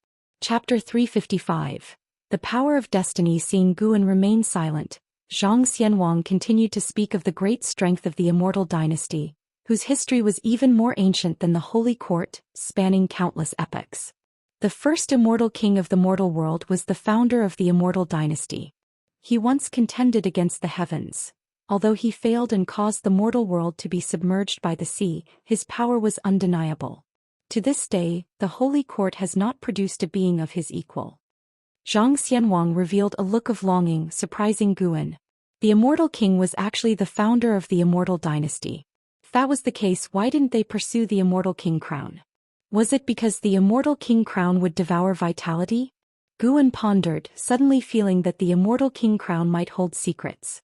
Chapter 355. The Power of Destiny. Seeing Guan remain silent, Zhang Xianwang continued to speak of the great strength of the Immortal Dynasty, whose history was even more ancient than the Holy Court, spanning countless epochs. The first immortal king of the mortal world was the founder of the Immortal Dynasty. He once contended against the heavens. Although he failed and caused the mortal world to be submerged by the sea, his power was undeniable. To this day, the Holy Court has not produced a being of his equal. Zhang Xianwang revealed a look of longing, surprising Guan. The Immortal King was actually the founder of the Immortal Dynasty. If that was the case, why didn't they pursue the Immortal King crown? Was it because the Immortal King crown would devour vitality? Guan pondered, suddenly feeling that the Immortal King crown might hold secrets.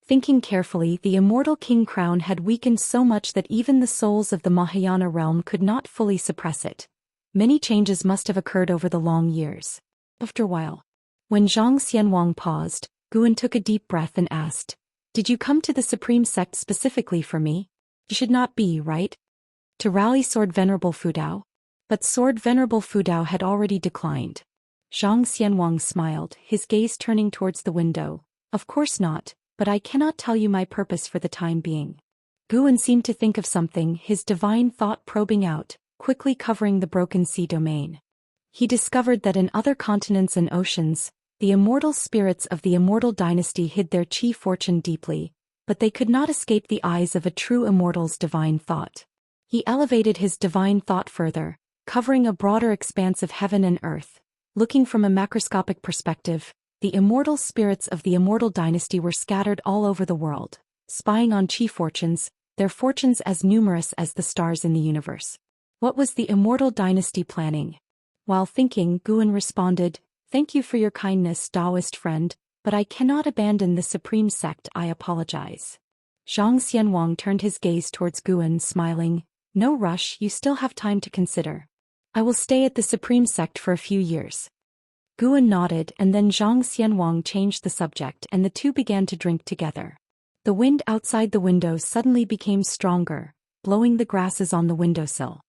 Thinking carefully, the Immortal King crown had weakened so much that even the souls of the Mahayana realm could not fully suppress it. Many changes must have occurred over the long years. After a while, when Zhang Xianwang paused, Guan took a deep breath and asked, "Did you come to the Supreme Sect specifically for me? You should not be, right? To rally Sword Venerable Fudao?" But Sword Venerable Fudao had already declined. Zhang Xianwang smiled, his gaze turning towards the window. "Of course not, but I cannot tell you my purpose for the time being." Guan seemed to think of something, his divine thought probing out, quickly covering the broken sea domain. He discovered that in other continents and oceans, the immortal spirits of the Immortal dynasty hid their chi fortune deeply, but they could not escape the eyes of a true immortal's divine thought. He elevated his divine thought further, covering a broader expanse of heaven and earth. Looking from a macroscopic perspective, the immortal spirits of the Immortal dynasty were scattered all over the world, spying on chi fortunes, their fortunes as numerous as the stars in the universe. What was the Immortal dynasty planning? While thinking, Guan responded, "Thank you for your kindness, Daoist friend, but I cannot abandon the supreme sect. I apologize." Zhang Xianwang turned his gaze towards Guan, smiling, "No rush, you still have time to consider. I will stay at the supreme sect for a few years." Guan nodded, and then Zhang Xianwang changed the subject and the two began to drink together. The wind outside the window suddenly became stronger, blowing the grasses on the windowsill.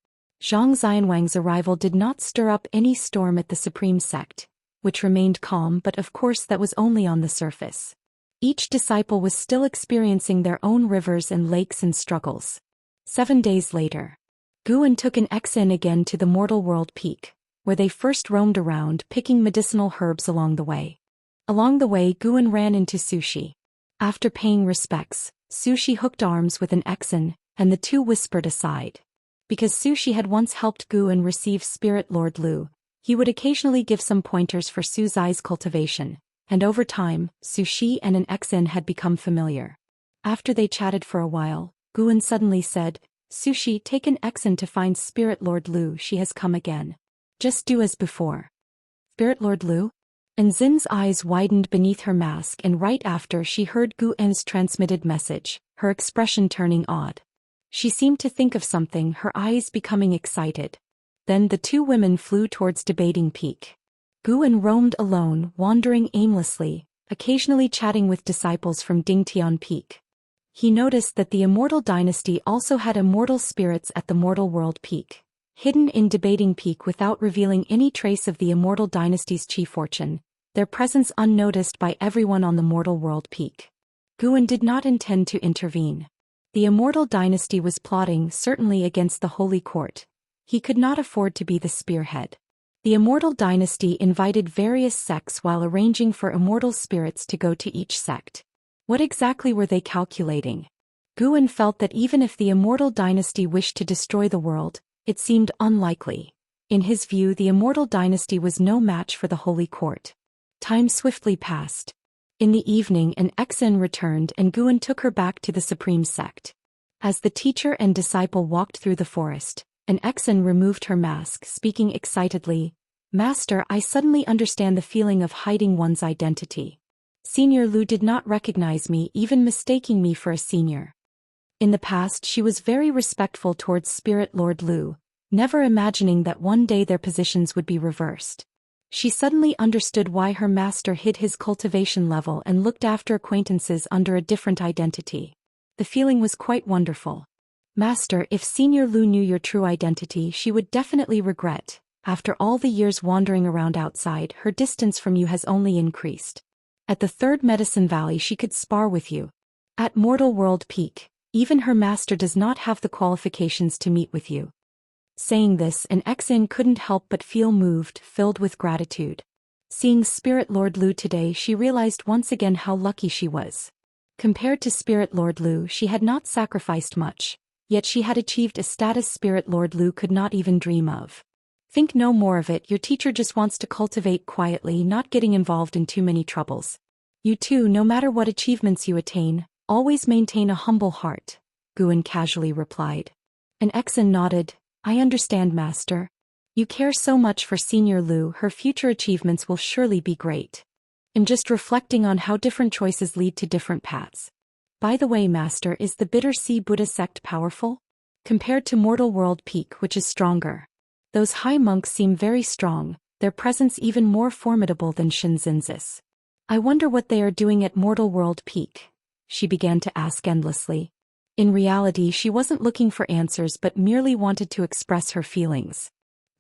Zhang Xianwang's arrival did not stir up any storm at the supreme sect, which remained calm, but of course that was only on the surface. Each disciple was still experiencing their own rivers and lakes and struggles. 7 days later, Guan took an Xin again to the mortal world peak, where they first roamed around picking medicinal herbs along the way. Along the way, Guan ran into Sushi. After paying respects, Sushi hooked arms with an Xin, and the two whispered aside. Because Sushi had once helped Guan receive Spirit Lord Lu, he would occasionally give some pointers for Su Zai's cultivation, and over time, Sushi and an Xin had become familiar. After they chatted for a while, Guan suddenly said, "Sushi, take an Xin to find Spirit Lord Lu. She has come again. Just do as before." "Spirit Lord Lu?" And Xin's eyes widened beneath her mask, and right after she heard Guan's transmitted message, her expression turning odd. She seemed to think of something, her eyes becoming excited. Then the two women flew towards Debating Peak. Guan roamed alone, wandering aimlessly, occasionally chatting with disciples from Dingtian Peak. He noticed that the Immortal dynasty also had immortal spirits at the Mortal World Peak, hidden in Debating Peak without revealing any trace of the Immortal dynasty's chi fortune, their presence unnoticed by everyone on the Mortal World Peak. Guan did not intend to intervene. The Immortal dynasty was plotting certainly against the Holy Court. He could not afford to be the spearhead. The Immortal dynasty invited various sects while arranging for immortal spirits to go to each sect. What exactly were they calculating? Guan felt that even if the Immortal dynasty wished to destroy the world, it seemed unlikely. In his view, the Immortal dynasty was no match for the Holy Court. Time swiftly passed. In the evening, an Xin returned and Guan took her back to the Supreme Sect. As the teacher and disciple walked through the forest, an Xin removed her mask, speaking excitedly, "Master, I suddenly understand the feeling of hiding one's identity. Senior Lu did not recognize me, even mistaking me for a senior. In the past she was very respectful towards Spirit Lord Lu, never imagining that one day their positions would be reversed. She suddenly understood why her master hid his cultivation level and looked after acquaintances under a different identity. The feeling was quite wonderful. Master, if Senior Lu knew your true identity, she would definitely regret. After all the years wandering around outside, her distance from you has only increased. At the Third Medicine Valley she could spar with you. At Mortal World Peak, even her master does not have the qualifications to meet with you." Saying this, an Xin couldn't help but feel moved, filled with gratitude. Seeing Spirit Lord Lu today, she realized once again how lucky she was. Compared to Spirit Lord Lu, she had not sacrificed much, yet she had achieved a status Spirit Lord Lu could not even dream of. "Think no more of it, your teacher just wants to cultivate quietly, not getting involved in too many troubles. You too, no matter what achievements you attain, always maintain a humble heart," Guan casually replied. An Xin nodded, "I understand, Master. You care so much for Senior Lu, her future achievements will surely be great. I'm just reflecting on how different choices lead to different paths. By the way, Master, is the Bitter Sea Buddha sect powerful? Compared to Mortal World Peak, which is stronger? Those high monks seem very strong, their presence even more formidable than Shinzin's. I wonder what they are doing at Mortal World Peak," she began to ask endlessly. In reality, she wasn't looking for answers but merely wanted to express her feelings.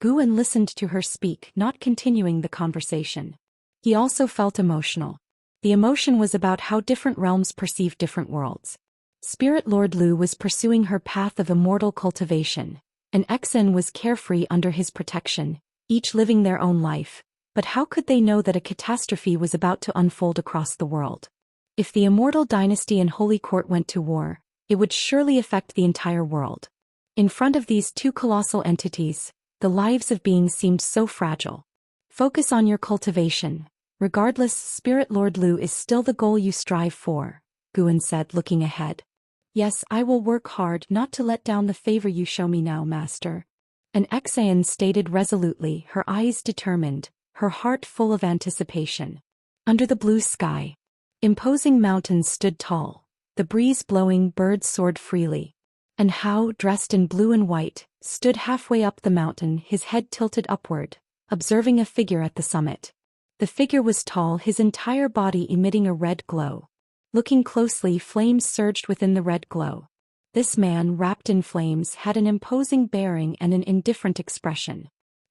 Guan listened to her speak, not continuing the conversation. He also felt emotional. The emotion was about how different realms perceive different worlds. Spirit Lord Lu was pursuing her path of immortal cultivation, and Exen was carefree under his protection, each living their own life. But how could they know that a catastrophe was about to unfold across the world? If the Immortal Dynasty and Holy Court went to war, it would surely affect the entire world. In front of these two colossal entities, the lives of beings seemed so fragile. Focus on your cultivation. Regardless, Spirit Lord Lu is still the goal you strive for, Guan said, looking ahead. Yes, I will work hard not to let down the favor you show me now, Master. And Exayan stated resolutely, her eyes determined, her heart full of anticipation. Under the blue sky, imposing mountains stood tall, the breeze blowing, birds soared freely. And Hao, dressed in blue and white, stood halfway up the mountain, his head tilted upward, observing a figure at the summit. The figure was tall, his entire body emitting a red glow. Looking closely, flames surged within the red glow. This man, wrapped in flames, had an imposing bearing and an indifferent expression.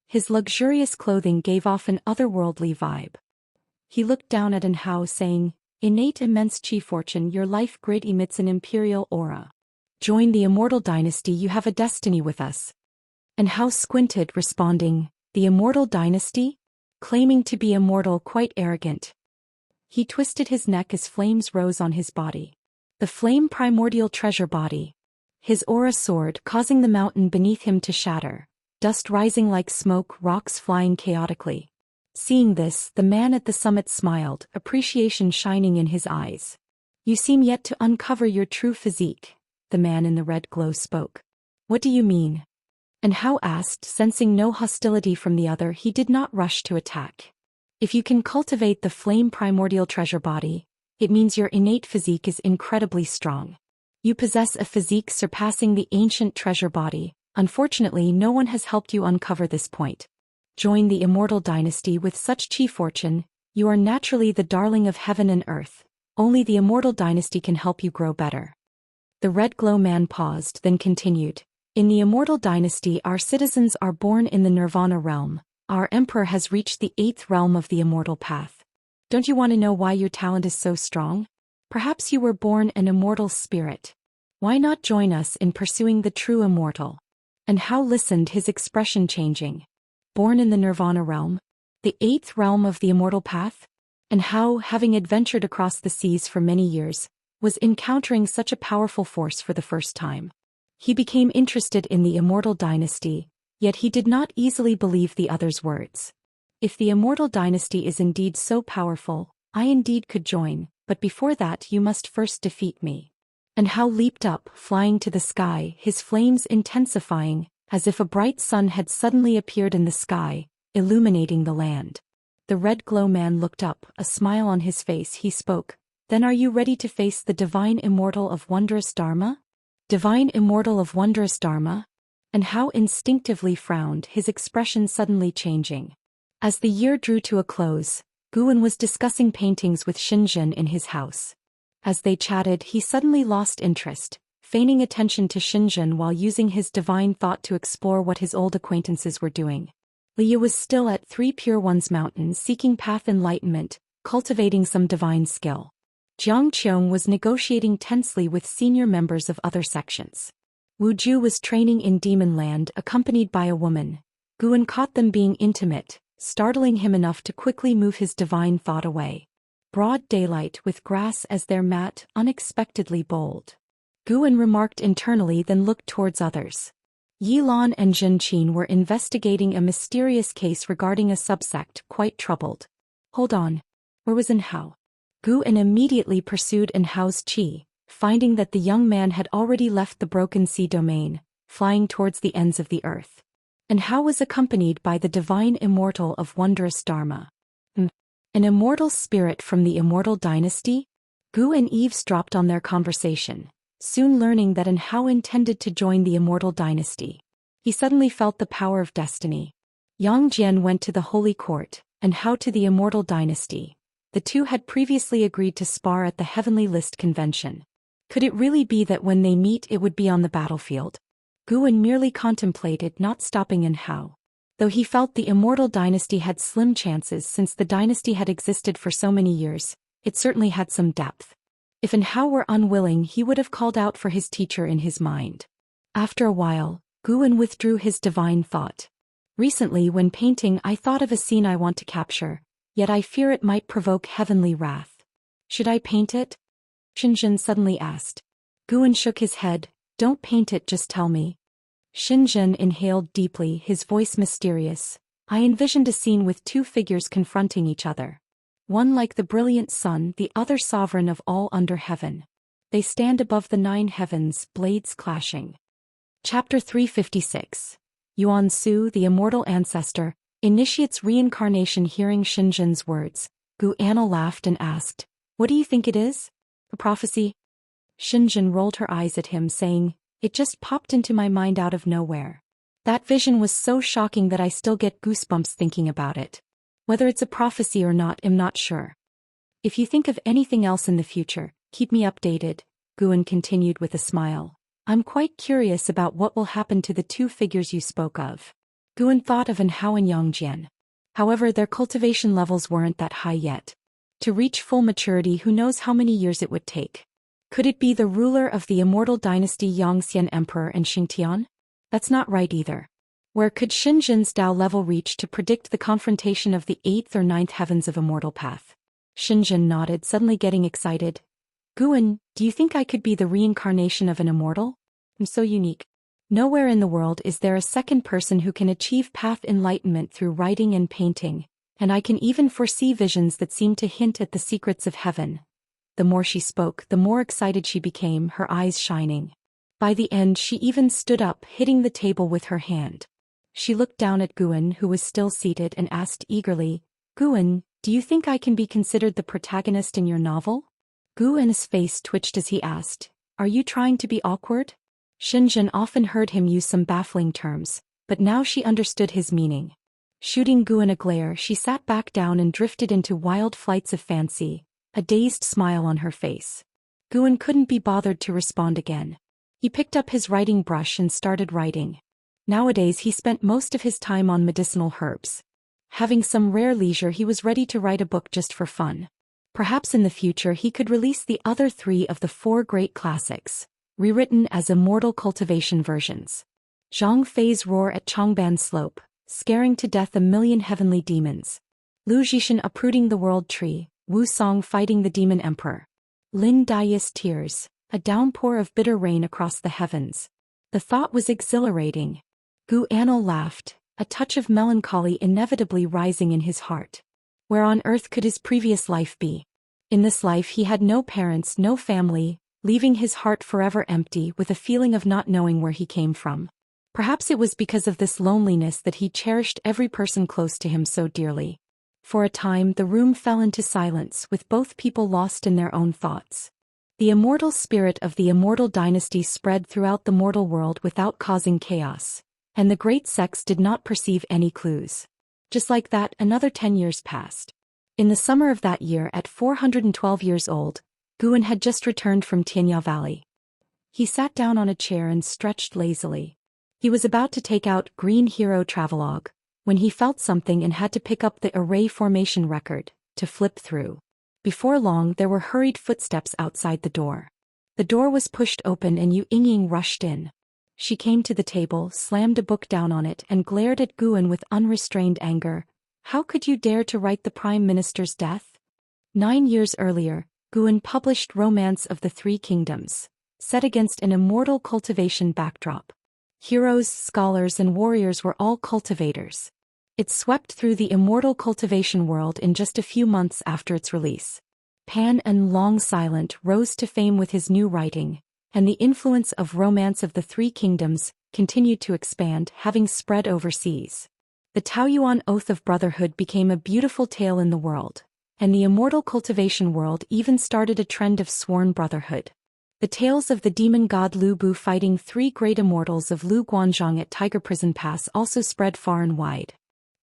His luxurious clothing gave off an otherworldly vibe. He looked down at Hao, saying, "Innate immense chi fortune, your life grid emits an imperial aura. Join the Immortal Dynasty, you have a destiny with us." And Hao squinted, responding, "The Immortal Dynasty?" Claiming to be immortal, quite arrogant. He twisted his neck as flames rose on his body. The flame primordial treasure body. His aura soared, causing the mountain beneath him to shatter, dust rising like smoke, rocks flying chaotically. Seeing this, the man at the summit smiled, appreciation shining in his eyes. "You seem yet to uncover your true physique," the man in the red glow spoke. "What do you mean?" And Hao asked, sensing no hostility from the other. He did not rush to attack. "If you can cultivate the flame primordial treasure body, it means your innate physique is incredibly strong. You possess a physique surpassing the ancient treasure body. Unfortunately, no one has helped you uncover this point. Join the Immortal Dynasty with such chi fortune, you are naturally the darling of heaven and earth. Only the Immortal Dynasty can help you grow better." The red glow man paused, then continued. "In the Immortal Dynasty, our citizens are born in the Nirvana realm. Our emperor has reached the 8th realm of the immortal path. Don't you want to know why your talent is so strong? Perhaps you were born an immortal spirit. Why not join us in pursuing the true immortal?" And Hao listened, his expression changing. Born in the Nirvana realm? The 8th realm of the immortal path? And Hao, having adventured across the seas for many years, was encountering such a powerful force for the first time. He became interested in the Immortal Dynasty, yet he did not easily believe the other's words. "If the Immortal Dynasty is indeed so powerful, I indeed could join, but before that you must first defeat me." And Hao leaped up, flying to the sky, his flames intensifying, as if a bright sun had suddenly appeared in the sky, illuminating the land. The red glow man looked up, a smile on his face. He spoke, "Then are you ready to face the Divine Immortal of Wondrous Dharma?" Divine Immortal of Wondrous Dharma? And Hao instinctively frowned, his expression suddenly changing. As the year drew to a close, Guan was discussing paintings with Xinzhen in his house. As they chatted, he suddenly lost interest, feigning attention to Xinzhen while using his divine thought to explore what his old acquaintances were doing. Liu was still at Three Pure Ones Mountain seeking path enlightenment, cultivating some divine skill. Jiang Qiong was negotiating tensely with senior members of other sections. Wu Ju was training in Demon Land accompanied by a woman. Guan caught them being intimate, startling him enough to quickly move his divine thought away. Broad daylight with grass as their mat, unexpectedly bold. Guan remarked internally, then looked towards others. Yilan and Zhenqin were investigating a mysterious case regarding a subsect, quite troubled. "Hold on. Where was Hao?" Guan immediately pursued Hao's qi, finding that the young man had already left the Broken Sea domain, flying towards the ends of the earth. And Hao was accompanied by the Divine Immortal of Wondrous Dharma. An immortal spirit from the Immortal Dynasty? Guan eavesdropped on their conversation, soon learning that Hao intended to join the Immortal Dynasty. He suddenly felt the power of destiny. Yang Jian went to the Holy Court, and Hao to the Immortal Dynasty. The two had previously agreed to spar at the Heavenly List convention. Could it really be that when they meet it would be on the battlefield? Guan merely contemplated, not stopping Hao. Though he felt the Immortal Dynasty had slim chances since the dynasty had existed for so many years, it certainly had some depth. If Hao were unwilling, he would have called out for his teacher in his mind. After a while, Guan withdrew his divine thought. Recently when painting I thought of a scene I want to capture, yet I fear it might provoke heavenly wrath. Should I paint it? Xinjun suddenly asked. Guan shook his head. Don't paint it, just tell me. Xinjun inhaled deeply, his voice mysterious. I envisioned a scene with two figures confronting each other. One like the brilliant sun, the other sovereign of all under heaven. They stand above the 9 heavens, blades clashing. Chapter 356. Yuan Su, the immortal ancestor, initiates reincarnation. Hearing Xinjun's words, Gu Anna laughed and asked, what do you think it is? A prophecy? Xinjun rolled her eyes at him, saying, it just popped into my mind out of nowhere. That vision was so shocking that I still get goosebumps thinking about it. Whether it's a prophecy or not, I'm not sure. If you think of anything else in the future, keep me updated, Guan continued with a smile. I'm quite curious about what will happen to the two figures you spoke of. Guan thought of An Hao and Yang Jian. However, their cultivation levels weren't that high yet. To reach full maturity, who knows how many years it would take. Could it be the ruler of the immortal dynasty Xianxia Emperor and Xingtian? That's not right either. Where could Xinjun's Dao level reach to predict the confrontation of the 8th or 9th heavens of immortal path? Xinjun nodded, suddenly getting excited. Guan, do you think I could be the reincarnation of an immortal? I'm so unique. Nowhere in the world is there a second person who can achieve path enlightenment through writing and painting, and I can even foresee visions that seem to hint at the secrets of heaven. The more she spoke, the more excited she became, her eyes shining. By the end she even stood up, hitting the table with her hand. She looked down at Guan, who was still seated, and asked eagerly, Guan, do you think I can be considered the protagonist in your novel? Guan's face twitched as he asked, are you trying to be awkward? Xinjun often heard him use some baffling terms, but now she understood his meaning. Shooting Guan a glare, she sat back down and drifted into wild flights of fancy, a dazed smile on her face. Guan couldn't be bothered to respond again. He picked up his writing brush and started writing. Nowadays he spent most of his time on medicinal herbs. Having some rare leisure, he was ready to write a book just for fun. Perhaps in the future he could release the other 3 of the 4 great classics, rewritten as immortal cultivation versions. Zhang Fei's roar at Changban Slope, scaring to death 1,000,000 heavenly demons. Lu Zhishan uprooting the world tree, Wu Song fighting the demon emperor. Lin Dai's tears, a downpour of bitter rain across the heavens. The thought was exhilarating. Gu Anna laughed, a touch of melancholy inevitably rising in his heart. Where on earth could his previous life be? In this life he had no parents, no family, leaving his heart forever empty with a feeling of not knowing where he came from. Perhaps it was because of this loneliness that he cherished every person close to him so dearly. For a time the room fell into silence, with both people lost in their own thoughts. The immortal spirit of the immortal dynasty spread throughout the mortal world without causing chaos, and the great sects did not perceive any clues. Just like that, another 10 years passed. In the summer of that year, at 412 years old, Guan had just returned from Tianya Valley. He sat down on a chair and stretched lazily. He was about to take out Green Hero Travelogue, when he felt something and had to pick up the array formation record, to flip through. Before long there were hurried footsteps outside the door. The door was pushed open and Yu Yingying rushed in. She came to the table, slammed a book down on it, and glared at Guan with unrestrained anger. How could you dare to write the Prime Minister's death? 9 years earlier, Guan published Romance of the 3 Kingdoms, set against an immortal cultivation backdrop. Heroes, scholars, and warriors were all cultivators. It swept through the immortal cultivation world in just a few months after its release. Pan and Long Silent rose to fame with his new writing, and the influence of Romance of the 3 Kingdoms continued to expand, having spread overseas. The Taoyuan Oath of Brotherhood became a beautiful tale in the world, and the immortal cultivation world even started a trend of sworn brotherhood. The tales of the demon god Lu Bu fighting 3 great immortals of Lu Guanzhong at Tiger Prison Pass also spread far and wide.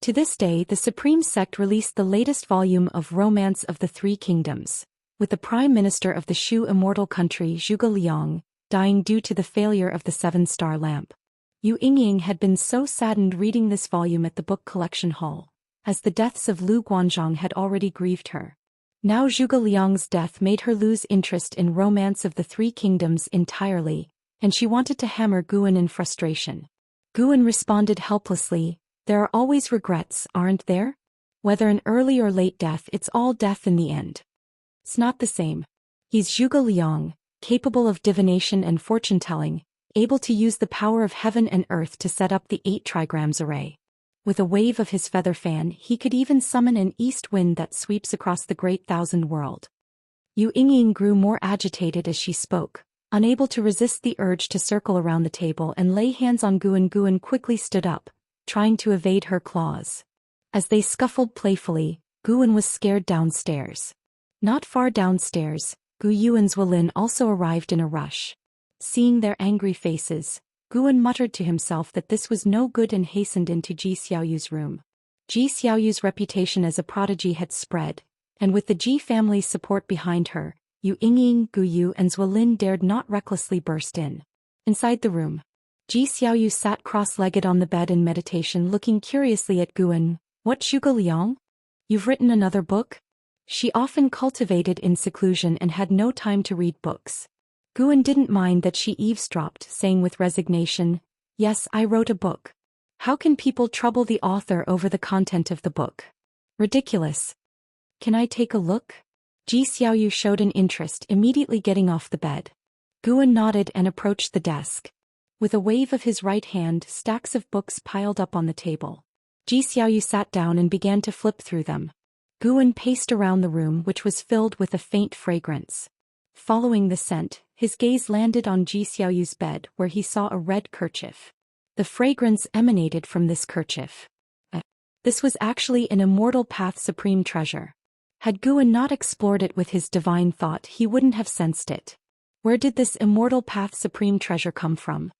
To this day, the Supreme Sect released the latest volume of Romance of the 3 Kingdoms, with the Prime Minister of the Shu immortal country Zhuge Liang dying due to the failure of the 7-star lamp. Yu Yingying had been so saddened reading this volume at the book collection hall, as the deaths of Lu Guanzhong had already grieved her. Now Zhuge Liang's death made her lose interest in Romance of the 3 Kingdoms entirely, and she wanted to hammer Guan in frustration. Guan responded helplessly, there are always regrets, aren't there? Whether an early or late death, it's all death in the end. It's not the same. He's Zhuge Liang, capable of divination and fortune-telling, able to use the power of heaven and earth to set up the 8 trigrams array. With a wave of his feather fan, he could even summon an east wind that sweeps across the great thousand world. Yu Yingying grew more agitated as she spoke, unable to resist the urge to circle around the table and lay hands on Guan. Guan quickly stood up, trying to evade her claws. As they scuffled playfully, Guan was scared downstairs. Not far downstairs, Gu Yu and Zuolin also arrived in a rush. Seeing their angry faces, Guan muttered to himself that this was no good and hastened into Ji Xiaoyu's room. Ji Xiaoyu's reputation as a prodigy had spread, and with the Ji family's support behind her, Yu Yingying, Gu Yu and Zuolin dared not recklessly burst in. Inside the room, Ji Xiaoyu sat cross-legged on the bed in meditation, looking curiously at Guan. What, Zhuge Liang? You've written another book? She often cultivated in seclusion and had no time to read books. Guan didn't mind that she eavesdropped, saying with resignation, yes, I wrote a book. How can people trouble the author over the content of the book? Ridiculous. Can I take a look? Ji Xiaoyu showed an interest, immediately getting off the bed. Guan nodded and approached the desk. With a wave of his right hand, stacks of books piled up on the table. Ji Xiaoyu sat down and began to flip through them. Guan paced around the room, which was filled with a faint fragrance. Following the scent, his gaze landed on Ji Xiaoyu's bed, where he saw a red kerchief. The fragrance emanated from this kerchief. This was actually an Immortal Path supreme treasure. Had Guan not explored it with his divine thought, he wouldn't have sensed it. Where did this Immortal Path supreme treasure come from?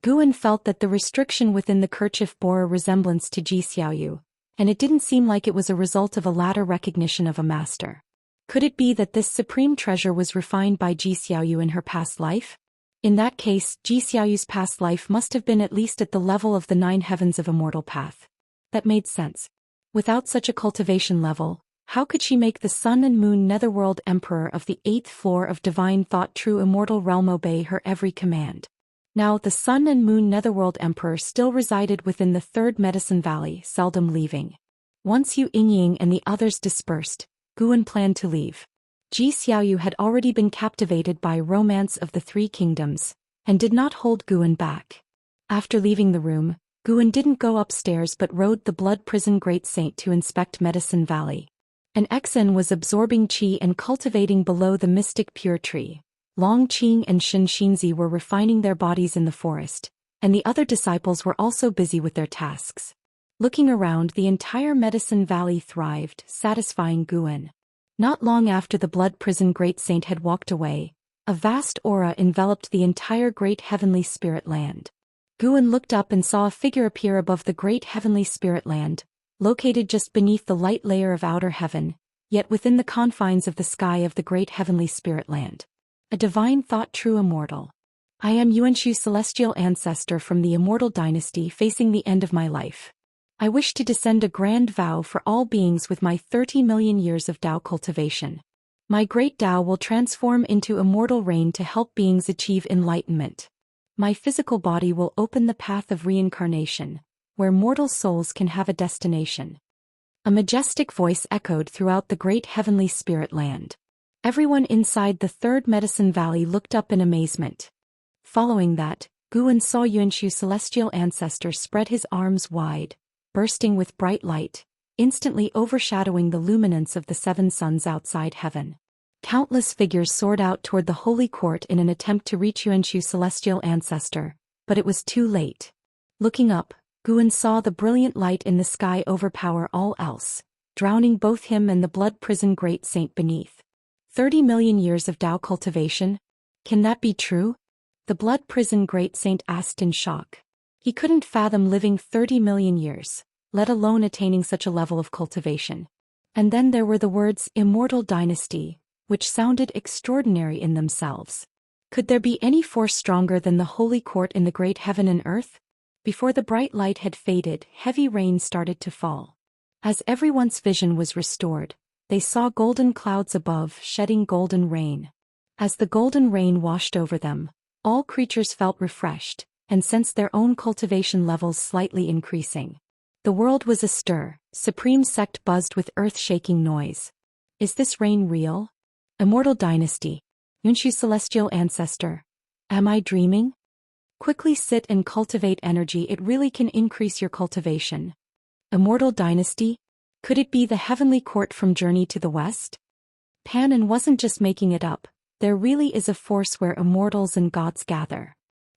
Guan felt that the restriction within the kerchief bore a resemblance to Ji Xiaoyu, and it didn't seem like it was a result of a latter recognition of a master. Could it be that this supreme treasure was refined by Ji Xiaoyu in her past life? In that case, Ji Xiaoyu's past life must have been at least at the level of the 9 heavens of Immortal Path. That made sense. Without such a cultivation level, how could she make the Sun and Moon Netherworld Emperor of the 8th floor of Divine Thought True Immortal Realm obey her every command? Now the Sun and Moon Netherworld Emperor still resided within the 3rd Medicine Valley, seldom leaving. Once Yu Yingying and the others dispersed, Guan planned to leave. Ji Xiaoyu had already been captivated by Romance of the 3 Kingdoms, and did not hold Guan back. After leaving the room, Guan didn't go upstairs but rode the Blood Prison Great Saint to inspect Medicine Valley. An Exen was absorbing qi and cultivating below the mystic pure tree. Long Qing and Shen Xinzi were refining their bodies in the forest, and the other disciples were also busy with their tasks. Looking around, the entire Medicine Valley thrived, satisfying Guan. Not long after the Blood Prison Great Saint had walked away, a vast aura enveloped the entire Great Heavenly Spirit Land. Guan looked up and saw a figure appear above the Great Heavenly Spirit Land, located just beneath the light layer of outer heaven, yet within the confines of the sky of the Great Heavenly Spirit Land. A divine thought, true immortal. I am Yuanshu, celestial ancestor from the Immortal dynasty, facing the end of my life. I wish to descend a grand vow for all beings with my 30 million years of Tao cultivation. My great Tao will transform into immortal reign to help beings achieve enlightenment. My physical body will open the path of reincarnation, where mortal souls can have a destination. A majestic voice echoed throughout the Great Heavenly Spirit Land. Everyone inside the 3rd Medicine Valley looked up in amazement. Following that, Guan saw Yuanshu, celestial ancestor, spread his arms wide, bursting with bright light, instantly overshadowing the luminance of the 7 suns outside heaven. Countless figures soared out toward the holy court in an attempt to reach Yuanshu, celestial ancestor, but it was too late. Looking up, Guan saw the brilliant light in the sky overpower all else, drowning both him and the Blood Prison Great Saint beneath. 30 million years of Tao cultivation? Can that be true? The Blood Prison Great Saint asked in shock. He couldn't fathom living 30 million years, let alone attaining such a level of cultivation. And then there were the words Immortal Dynasty, which sounded extraordinary in themselves. Could there be any force stronger than the holy court in the great heaven and earth? Before the bright light had faded, heavy rain started to fall. As everyone's vision was restored, they saw golden clouds above, shedding golden rain. As the golden rain washed over them, all creatures felt refreshed, and sensed their own cultivation levels slightly increasing. The world was astir, supreme sect buzzed with earth-shaking noise. Is this reign real? Immortal dynasty. Yunshu celestial ancestor. Am I dreaming? Quickly sit and cultivate energy, it really can increase your cultivation. Immortal dynasty? Could it be the heavenly court from Journey to the West? Panan wasn't just making it up, there really is a force where immortals and gods gather.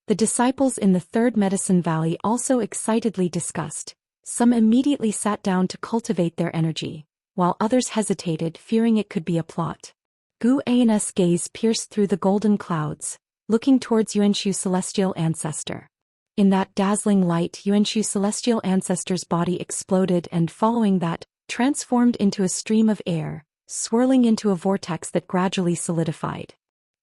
The disciples in the Third Medicine Valley also excitedly discussed. Some immediately sat down to cultivate their energy, while others hesitated, fearing it could be a plot. Gu An's gaze pierced through the golden clouds, looking towards Yuanshu celestial ancestor. In that dazzling light, Yuanshu celestial ancestor's body exploded and, following that, transformed into a stream of air, swirling into a vortex that gradually solidified.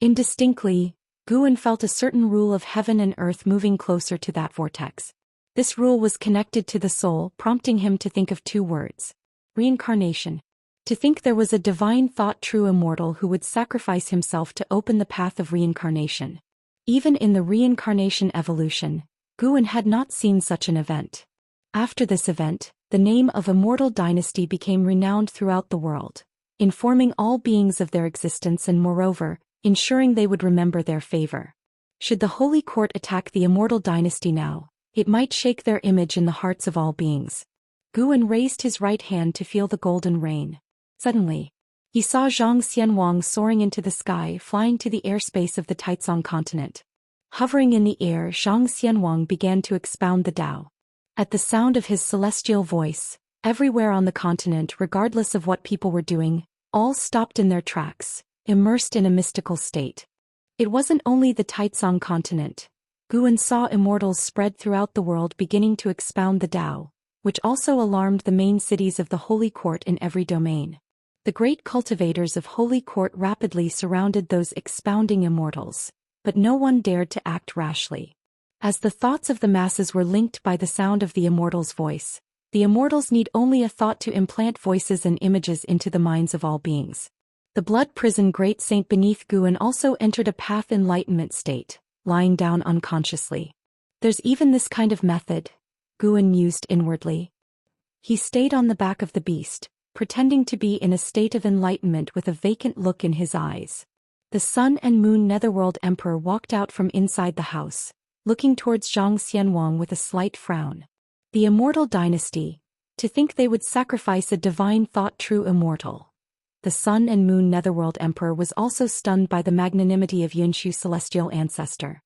Indistinctly, Guan felt a certain rule of heaven and earth moving closer to that vortex. This rule was connected to the soul, prompting him to think of two words: reincarnation. To think there was a divine thought true immortal who would sacrifice himself to open the path of reincarnation. Even in the reincarnation evolution, Guan had not seen such an event. After this event, the name of Immortal Dynasty became renowned throughout the world, informing all beings of their existence and, moreover, ensuring they would remember their favor. Should the Holy Court attack the Immortal Dynasty now, it might shake their image in the hearts of all beings. Guan raised his right hand to feel the golden rain. Suddenly, he saw Zhou Xian soaring into the sky, flying to the airspace of the Taizong continent. Hovering in the air, Zhou Xian began to expound the Tao. At the sound of his celestial voice, everywhere on the continent, regardless of what people were doing, all stopped in their tracks, immersed in a mystical state. It wasn't only the Taizong continent. Guan saw immortals spread throughout the world beginning to expound the Tao, which also alarmed the main cities of the Holy Court in every domain. The great cultivators of Holy Court rapidly surrounded those expounding immortals, but no one dared to act rashly. As the thoughts of the masses were linked by the sound of the immortal's voice, the immortals need only a thought to implant voices and images into the minds of all beings. The blood prison great saint beneath Guan also entered a path enlightenment state, lying down unconsciously. There's even this kind of method, Guan mused inwardly. He stayed on the back of the beast, pretending to be in a state of enlightenment with a vacant look in his eyes. The Sun and Moon Netherworld Emperor walked out from inside the house, looking towards Zhou Xian with a slight frown. The Immortal Dynasty, to think they would sacrifice a divine thought true immortal. The Sun and Moon Netherworld Emperor was also stunned by the magnanimity of Yuanshu celestial ancestor.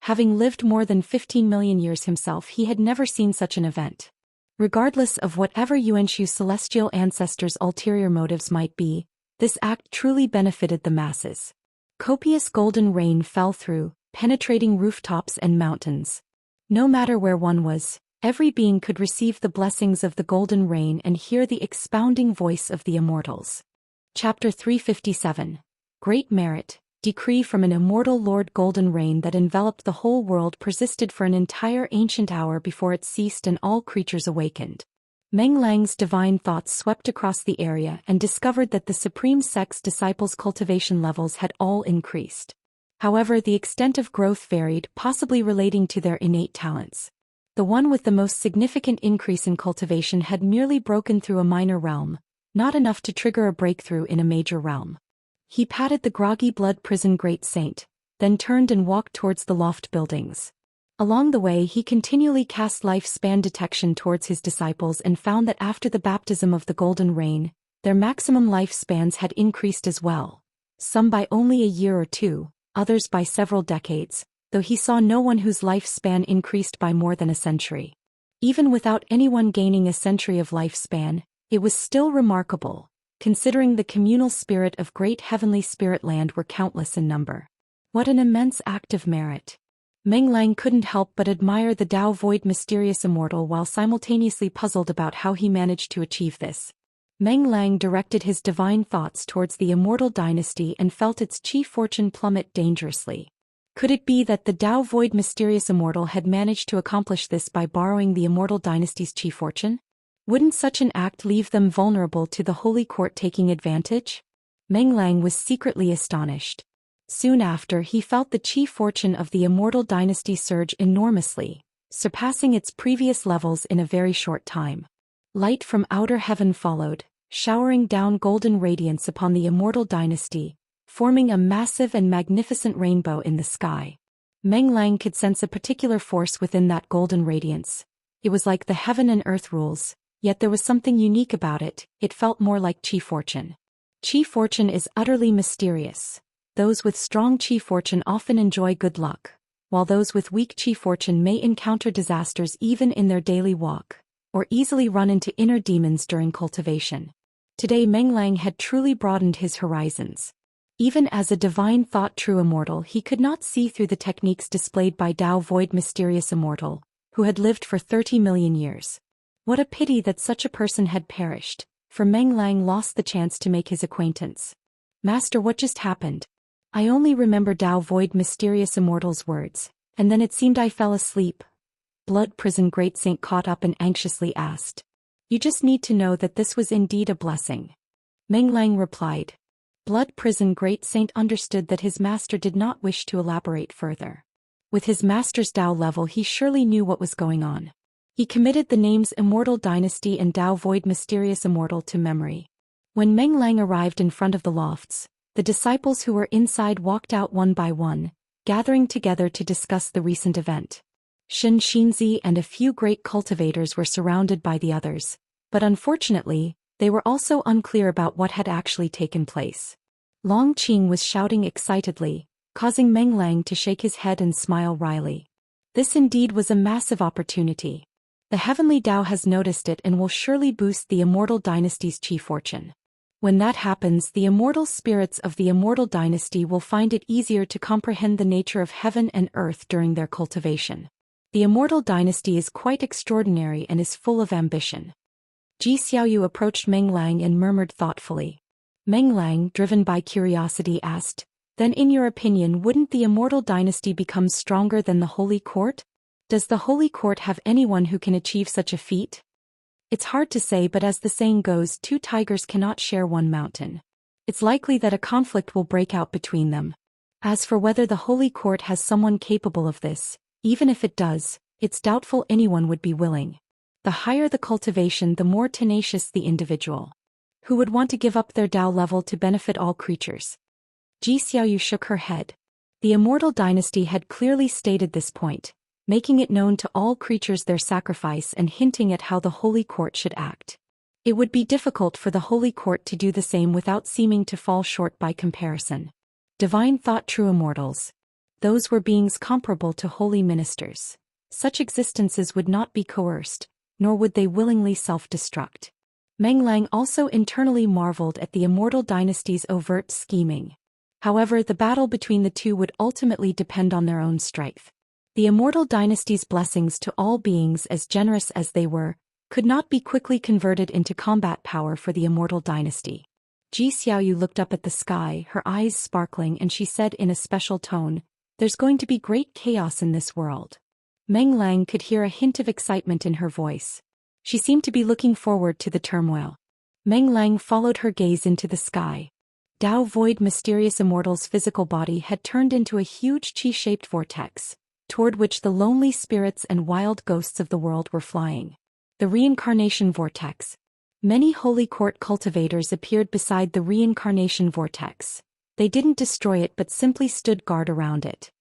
Having lived more than 15 million years himself, he had never seen such an event. Regardless of whatever Yuanshu celestial ancestors' ulterior motives might be, this act truly benefited the masses. Copious golden rain fell through, penetrating rooftops and mountains. No matter where one was, every being could receive the blessings of the golden rain and hear the expounding voice of the immortals. Chapter 357. Great Merit. Decree from an immortal Lord. Golden rain that enveloped the whole world persisted for an entire ancient hour before it ceased and all creatures awakened. Meng Lang's divine thoughts swept across the area and discovered that the Supreme Sect's disciples' cultivation levels had all increased. However, the extent of growth varied, possibly relating to their innate talents. The one with the most significant increase in cultivation had merely broken through a minor realm, not enough to trigger a breakthrough in a major realm. He patted the groggy blood prison great saint, then turned and walked towards the loft buildings. Along the way he continually cast lifespan detection towards his disciples and found that after the baptism of the golden rain, their maximum lifespans had increased as well, some by only a year or two, others by several decades, though he saw no one whose lifespan increased by more than a century. Even without anyone gaining a century of lifespan, it was still remarkable, considering the communal spirit of great heavenly spirit land were countless in number. What an immense act of merit. Meng Lang couldn't help but admire the Tao Void mysterious immortal while simultaneously puzzled about how he managed to achieve this. Meng Lang directed his divine thoughts towards the Immortal Dynasty and felt its chi fortune plummet dangerously. Could it be that the Tao Void mysterious immortal had managed to accomplish this by borrowing the Immortal Dynasty's chi fortune? Wouldn't such an act leave them vulnerable to the Holy Court taking advantage? Meng Lang was secretly astonished. Soon after, he felt the chi fortune of the Immortal dynasty surge enormously, surpassing its previous levels in a very short time. Light from outer heaven followed, showering down golden radiance upon the Immortal dynasty, forming a massive and magnificent rainbow in the sky. Meng Lang could sense a particular force within that golden radiance. It was like the heaven and earth rules, yet there was something unique about it. It felt more like chi fortune. Chi fortune is utterly mysterious. Those with strong chi fortune often enjoy good luck, while those with weak chi fortune may encounter disasters even in their daily walk, or easily run into inner demons during cultivation. Today Meng Lang had truly broadened his horizons. Even as a divine thought true immortal, he could not see through the techniques displayed by Dao Void mysterious immortal, who had lived for 30 million years. What a pity that such a person had perished, for Meng Lang lost the chance to make his acquaintance. Master, what just happened? I only remember Dao Void mysterious immortal's words, and then it seemed I fell asleep. Blood Prison Great Saint caught up and anxiously asked. You just need to know that this was indeed a blessing. Meng Lang replied. Blood Prison Great Saint understood that his master did not wish to elaborate further. With his master's Dao level, he surely knew what was going on. He committed the names Immortal Dynasty and Dao Void Mysterious Immortal to memory. When Meng Lang arrived in front of the lofts, the disciples who were inside walked out one by one, gathering together to discuss the recent event. Xianxia and a few great cultivators were surrounded by the others, but unfortunately, they were also unclear about what had actually taken place. Long Qing was shouting excitedly, causing Meng Lang to shake his head and smile wryly. This indeed was a massive opportunity. The heavenly Dao has noticed it and will surely boost the Immortal dynasty's chi fortune. When that happens, the immortal spirits of the Immortal dynasty will find it easier to comprehend the nature of heaven and earth during their cultivation. The Immortal dynasty is quite extraordinary and is full of ambition. Ji Xiaoyu approached Meng Lang and murmured thoughtfully. Meng Lang, driven by curiosity, asked, Then in your opinion, wouldn't the Immortal dynasty become stronger than the Holy Court? Does the Holy Court have anyone who can achieve such a feat? It's hard to say, but as the saying goes, two tigers cannot share one mountain. It's likely that a conflict will break out between them. As for whether the Holy Court has someone capable of this, even if it does, it's doubtful anyone would be willing. The higher the cultivation, the more tenacious the individual. Who would want to give up their Dao level to benefit all creatures? Ji Xiaoyu shook her head. The Immortal dynasty had clearly stated this point, making it known to all creatures their sacrifice and hinting at how the Holy Court should act. It would be difficult for the Holy Court to do the same without seeming to fall short by comparison. Divine thought true immortals. Those were beings comparable to holy ministers. Such existences would not be coerced, nor would they willingly self-destruct. Meng Lang also internally marveled at the Immortal dynasty's overt scheming. However, the battle between the two would ultimately depend on their own strength. The Immortal dynasty's blessings to all beings, as generous as they were, could not be quickly converted into combat power for the Immortal dynasty. Ji Xiaoyu looked up at the sky, her eyes sparkling, and she said in a special tone, There's going to be great chaos in this world. Meng Lang could hear a hint of excitement in her voice. She seemed to be looking forward to the turmoil. Meng Lang followed her gaze into the sky. Dao Void mysterious immortal's physical body had turned into a huge chi-shaped vortex, toward which the lonely spirits and wild ghosts of the world were flying. The reincarnation vortex. Many Holy Court cultivators appeared beside the reincarnation vortex. They didn't destroy it but simply stood guard around it.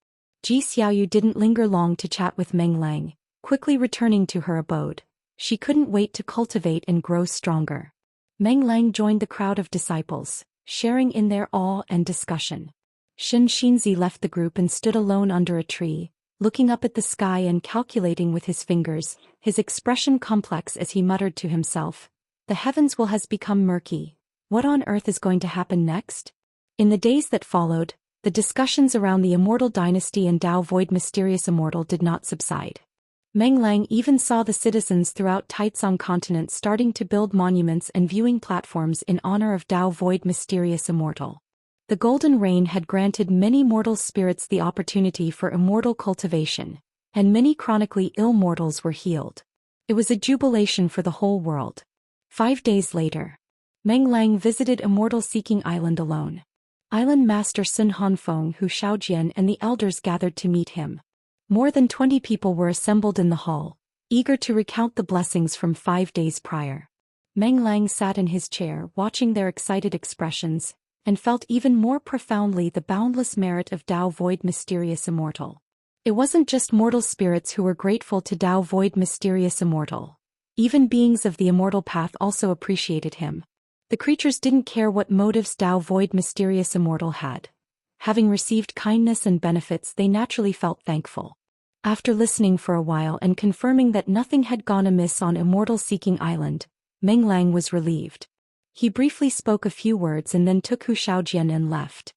Ji Xiaoyu didn't linger long to chat with Meng Lang, quickly returning to her abode. She couldn't wait to cultivate and grow stronger. Meng Lang joined the crowd of disciples, sharing in their awe and discussion. Xianxia left the group and stood alone under a tree, looking up at the sky and calculating with his fingers, his expression complex as he muttered to himself, The heavens has become murky. What on earth is going to happen next? In the days that followed, the discussions around the Immortal dynasty and Dao Void mysterious immortal did not subside. Meng Lang even saw the citizens throughout Taizong continent starting to build monuments and viewing platforms in honor of Dao Void mysterious immortal. The golden rain had granted many mortal spirits the opportunity for immortal cultivation, and many chronically ill mortals were healed. It was a jubilation for the whole world. 5 days later, Meng Lang visited Immortal Seeking Island alone. Island Master Sun Hanfeng Hu Xiaojian and the elders gathered to meet him. More than 20 people were assembled in the hall, eager to recount the blessings from 5 days prior. Meng Lang sat in his chair watching their excited expressions, and felt even more profoundly the boundless merit of Dao Void Mysterious Immortal. It wasn't just mortal spirits who were grateful to Dao Void Mysterious Immortal. Even beings of the immortal path also appreciated him. The creatures didn't care what motives Dao Void Mysterious Immortal had. Having received kindness and benefits, they naturally felt thankful. After listening for a while and confirming that nothing had gone amiss on Immortal Seeking Island, Meng Lang was relieved. He briefly spoke a few words and then took Hu Xiaojian and left.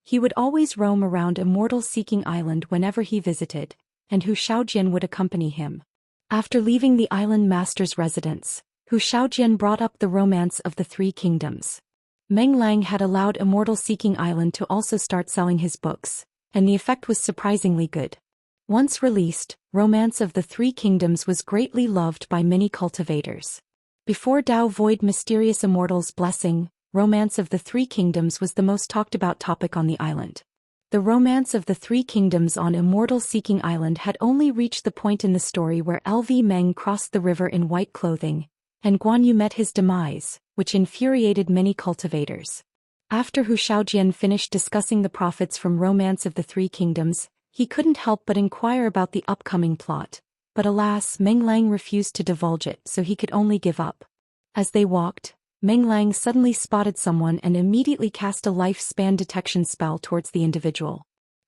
He would always roam around Immortal Seeking Island whenever he visited, and Hu Xiaojian would accompany him. After leaving the island master's residence, Hu Xiaojian brought up the romance of the Three Kingdoms. Meng Lang had allowed Immortal Seeking Island to also start selling his books, and the effect was surprisingly good. Once released, Romance of the Three Kingdoms was greatly loved by many cultivators. Before Dao Void Mysterious Immortal's blessing, Romance of the Three Kingdoms was the most talked about topic on the island. The Romance of the Three Kingdoms on Immortal Seeking Island had only reached the point in the story where LV Meng crossed the river in white clothing, and Guan Yu met his demise, which infuriated many cultivators. After Hu Xiaojian finished discussing the profits from Romance of the Three Kingdoms, he couldn't help but inquire about the upcoming plot, but alas, Meng Lang refused to divulge it, so he could only give up. As they walked, Meng Lang suddenly spotted someone and immediately cast a lifespan detection spell towards the individual.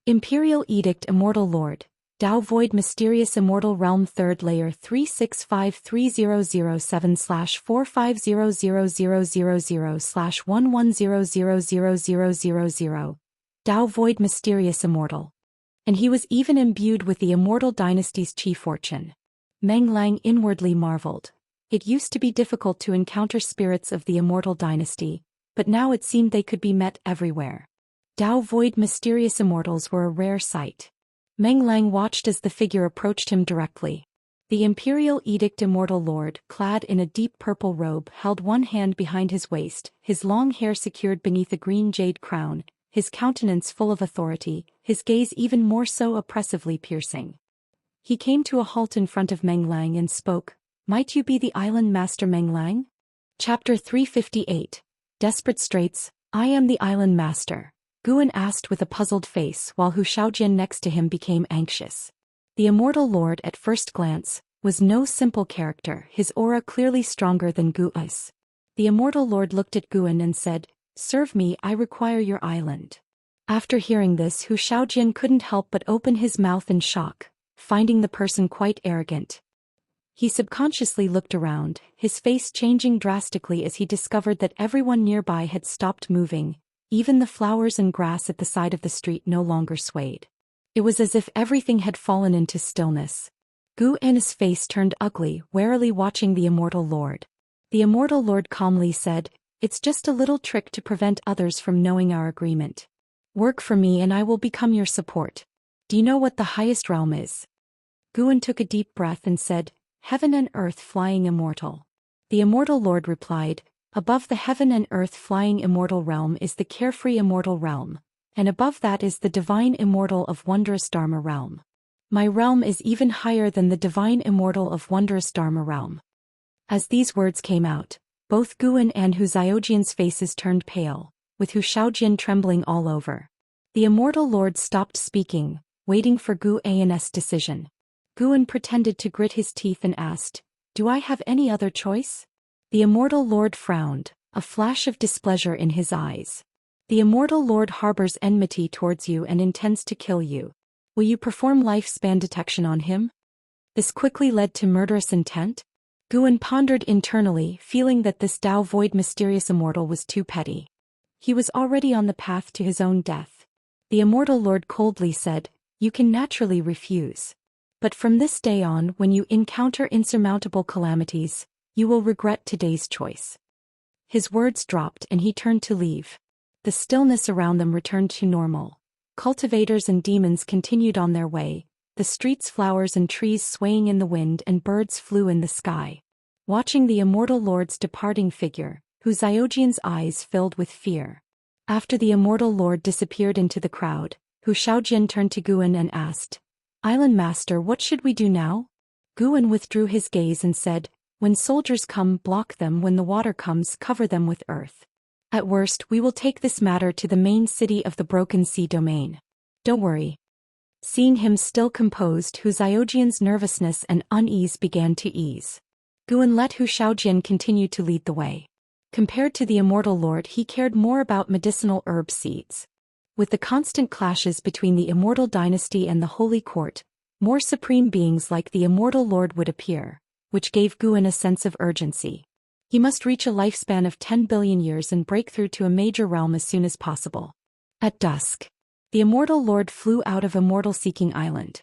Imperial Edict Immortal Lord, Dao Void Mysterious Immortal Realm 3rd Layer 3653007/4500000/11000000, Dao Void Mysterious Immortal. And he was even imbued with the Immortal Dynasty's chi fortune. Meng Lang inwardly marveled. It used to be difficult to encounter spirits of the Immortal Dynasty, but now it seemed they could be met everywhere. Dao Void Mysterious Immortals were a rare sight. Meng Lang watched as the figure approached him directly. The Imperial Edict Immortal Lord, clad in a deep purple robe, held one hand behind his waist, his long hair secured beneath a green jade crown, his countenance full of authority, his gaze even more so oppressively piercing. He came to a halt in front of Meng Lang and spoke, "Might you be the Island Master Meng Lang?" Chapter 358. Desperate Straits. "I am the Island Master," Guan asked with a puzzled face while Hu Xiaojian next to him became anxious. The Immortal Lord at first glance was no simple character, his aura clearly stronger than Gu's. The Immortal Lord looked at Guan and said, "Serve me, I require your island." After hearing this, Hu Xiaojian couldn't help but open his mouth in shock, finding the person quite arrogant. He subconsciously looked around, his face changing drastically as he discovered that everyone nearby had stopped moving, even the flowers and grass at the side of the street no longer swayed. It was as if everything had fallen into stillness. Gu's face turned ugly, warily watching the Immortal Lord. The Immortal Lord calmly said, "It's just a little trick to prevent others from knowing our agreement. Work for me and I will become your support. Do you know what the highest realm is?" Guan took a deep breath and said, "Heaven and earth flying immortal." The Immortal Lord replied, "Above the heaven and earth flying immortal realm is the carefree immortal realm, and above that is the divine immortal of wondrous Dharma realm. My realm is even higher than the divine immortal of wondrous Dharma realm." As these words came out, both Guan and Hu Xiaojian's faces turned pale, with Hu Xiaojian trembling all over. The Immortal Lord stopped speaking, waiting for Guan's decision. Guan pretended to grit his teeth and asked, "Do I have any other choice?" The Immortal Lord frowned, a flash of displeasure in his eyes. "The Immortal Lord harbors enmity towards you and intends to kill you. Will you perform lifespan detection on him?" This quickly led to murderous intent? Guan pondered internally, feeling that this Dao Void Mysterious Immortal was too petty. He was already on the path to his own death. The Immortal Lord coldly said, "You can naturally refuse. But from this day on, when you encounter insurmountable calamities, you will regret today's choice." His words dropped and he turned to leave. The stillness around them returned to normal. Cultivators and demons continued on their way, the streets, flowers and trees swaying in the wind, and birds flew in the sky. Watching the Immortal Lord's departing figure, Hu Xiaojian's eyes filled with fear. After the Immortal Lord disappeared into the crowd, Zhou Xian turned to Guan and asked, "Island Master, what should we do now?" Guan withdrew his gaze and said, "When soldiers come, block them. When the water comes, cover them with earth. At worst, we will take this matter to the main city of the Broken Sea domain. Don't worry." Seeing him still composed, Zhou Xian's nervousness and unease began to ease. Guan let Zhou Xian continue to lead the way. Compared to the Immortal Lord, he cared more about medicinal herb seeds. With the constant clashes between the Immortal Dynasty and the Holy Court, more supreme beings like the Immortal Lord would appear, which gave Guan a sense of urgency. He must reach a lifespan of 10 billion years and break through to a major realm as soon as possible. At dusk, the Immortal Lord flew out of Immortal-seeking Island.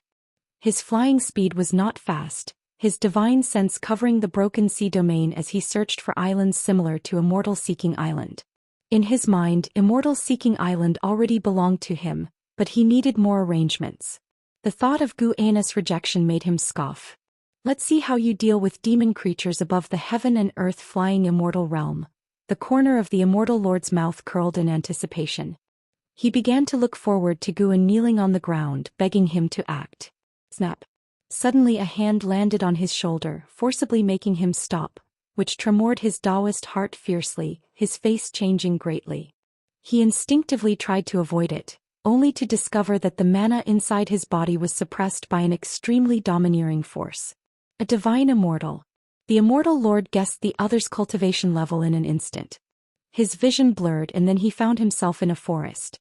His flying speed was not fast, his divine sense covering the Broken Sea domain as he searched for islands similar to Immortal-seeking Island. In his mind, Immortal-seeking Island already belonged to him, but he needed more arrangements. The thought of Guan's rejection made him scoff. "Let's see how you deal with demon creatures above the heaven and earth flying immortal realm." The corner of the Immortal Lord's mouth curled in anticipation. He began to look forward to Guan kneeling on the ground, begging him to act. Snap. Suddenly a hand landed on his shoulder, forcibly making him stop, which tremored his Daoist heart fiercely, his face changing greatly. He instinctively tried to avoid it, only to discover that the mana inside his body was suppressed by an extremely domineering force. A divine immortal. The Immortal Lord guessed the other's cultivation level in an instant. His vision blurred and then he found himself in a forest.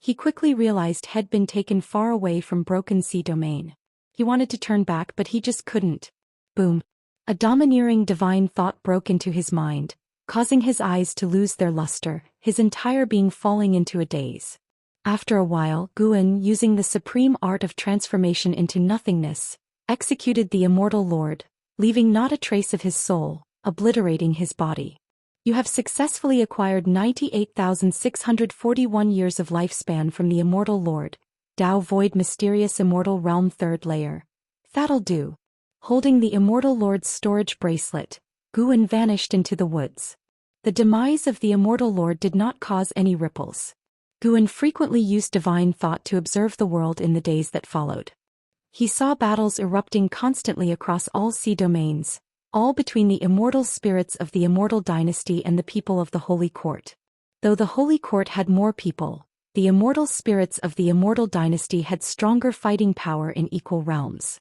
He quickly realized he'd been taken far away from Broken Sea domain. He wanted to turn back but he just couldn't. Boom. A domineering divine thought broke into his mind, causing his eyes to lose their luster, his entire being falling into a daze. After a while, Guan, using the supreme art of transformation into nothingness, executed the Immortal Lord, leaving not a trace of his soul, obliterating his body. You have successfully acquired 98,641 years of lifespan from the Immortal Lord. Dao Void Mysterious Immortal Realm 3rd Layer. That'll do. Holding the Immortal Lord's storage bracelet, Guan vanished into the woods. The demise of the Immortal Lord did not cause any ripples. Guan frequently used divine thought to observe the world in the days that followed. He saw battles erupting constantly across all sea domains, all between the immortal spirits of the Immortal Dynasty and the people of the Holy Court. Though the Holy Court had more people, the immortal spirits of the Immortal Dynasty had stronger fighting power in equal realms.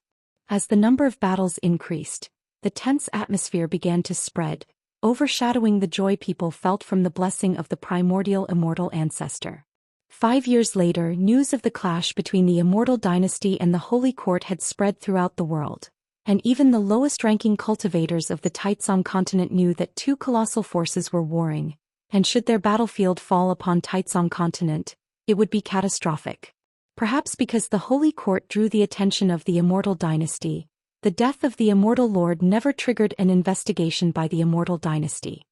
As the number of battles increased, the tense atmosphere began to spread, overshadowing the joy people felt from the blessing of the primordial immortal ancestor. 5 years later, news of the clash between the Immortal Dynasty and the Holy Court had spread throughout the world, and even the lowest-ranking cultivators of the Taitsong continent knew that two colossal forces were warring, and should their battlefield fall upon Taitsong continent, it would be catastrophic. Perhaps because the Holy Court drew the attention of the Immortal Dynasty, the death of the Immortal Lord never triggered an investigation by the Immortal Dynasty.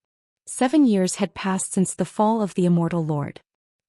7 years had passed since the fall of the Immortal Lord.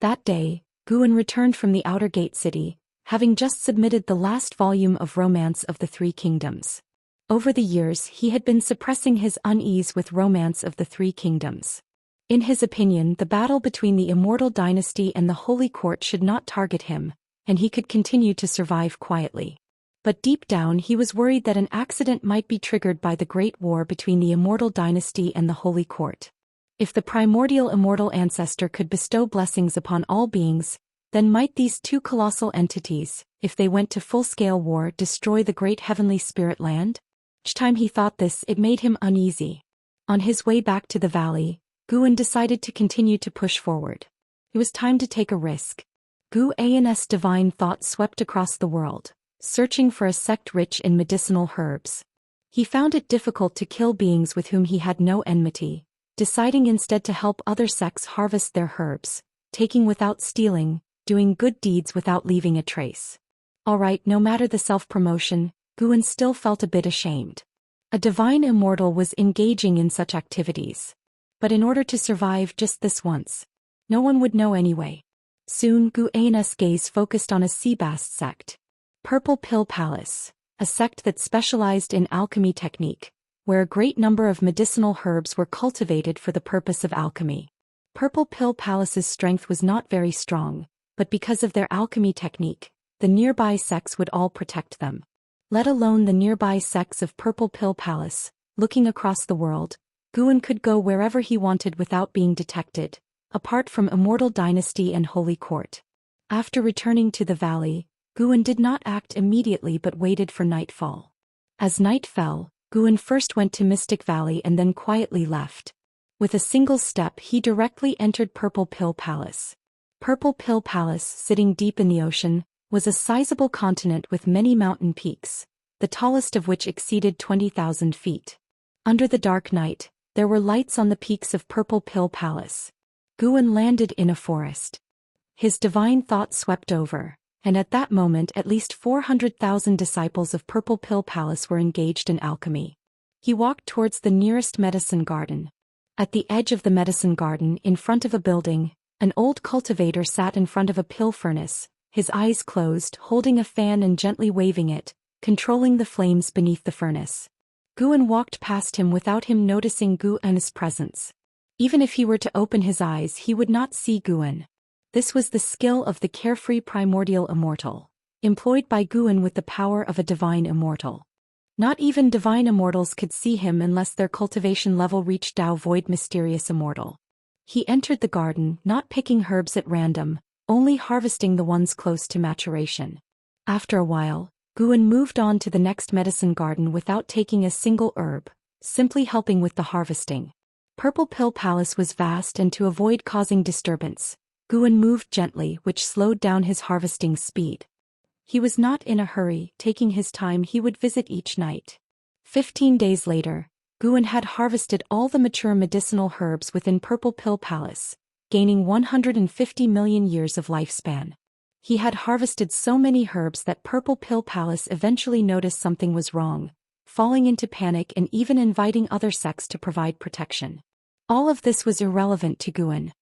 That day, Guan returned from the Outer Gate City, having just submitted the last volume of Romance of the Three Kingdoms. Over the years he had been suppressing his unease with Romance of the Three Kingdoms. In his opinion, the battle between the Immortal Dynasty and the Holy Court should not target him, and he could continue to survive quietly. But deep down he was worried that an accident might be triggered by the Great War between the Immortal Dynasty and the Holy Court. If the primordial immortal ancestor could bestow blessings upon all beings, then might these two colossal entities, if they went to full-scale war, destroy the great heavenly spirit land? Each time he thought this, it made him uneasy. On his way back to the valley, Guan decided to continue to push forward. It was time to take a risk. Guan's divine thought swept across the world, searching for a sect rich in medicinal herbs. He found it difficult to kill beings with whom he had no enmity, deciding instead to help other sects harvest their herbs, taking without stealing, doing good deeds without leaving a trace. Alright, no matter the self-promotion, Guan still felt a bit ashamed. A divine immortal was engaging in such activities. But in order to survive just this once, no one would know anyway. Soon Guan's gaze focused on a Seabast sect. Purple Pill Palace, a sect that specialized in alchemy technique, where a great number of medicinal herbs were cultivated for the purpose of alchemy. Purple Pill Palace's strength was not very strong, but because of their alchemy technique, the nearby sects would all protect them. Let alone the nearby sects of Purple Pill Palace. Looking across the world, Guan could go wherever he wanted without being detected, apart from Immortal Dynasty and Holy Court. After returning to the valley, Guan did not act immediately but waited for nightfall. As night fell, Guan first went to Mystic Valley and then quietly left. With a single step he directly entered Purple Pill Palace. Purple Pill Palace, sitting deep in the ocean, was a sizable continent with many mountain peaks, the tallest of which exceeded 20,000 feet. Under the dark night, there were lights on the peaks of Purple Pill Palace. Guan landed in a forest. His divine thought swept over, and at that moment at least 400,000 disciples of Purple Pill Palace were engaged in alchemy. He walked towards the nearest medicine garden. At the edge of the medicine garden, in front of a building, an old cultivator sat in front of a pill furnace, his eyes closed, holding a fan and gently waving it, controlling the flames beneath the furnace. Guan walked past him without him noticing Guan's presence. Even if he were to open his eyes he would not see Guan. This was the skill of the carefree primordial immortal, employed by Guan with the power of a divine immortal. Not even divine immortals could see him unless their cultivation level reached Dao Void Mysterious Immortal. He entered the garden, not picking herbs at random, only harvesting the ones close to maturation. After a while, Guan moved on to the next medicine garden without taking a single herb, simply helping with the harvesting. Purple Pill Palace was vast, and to avoid causing disturbance, Guan moved gently, which slowed down his harvesting speed. He was not in a hurry, taking his time. He would visit each night. 15 days later, Guan had harvested all the mature medicinal herbs within Purple Pill Palace, gaining 150 million years of lifespan. He had harvested so many herbs that Purple Pill Palace eventually noticed something was wrong, falling into panic and even inviting other sects to provide protection. All of this was irrelevant to Guan.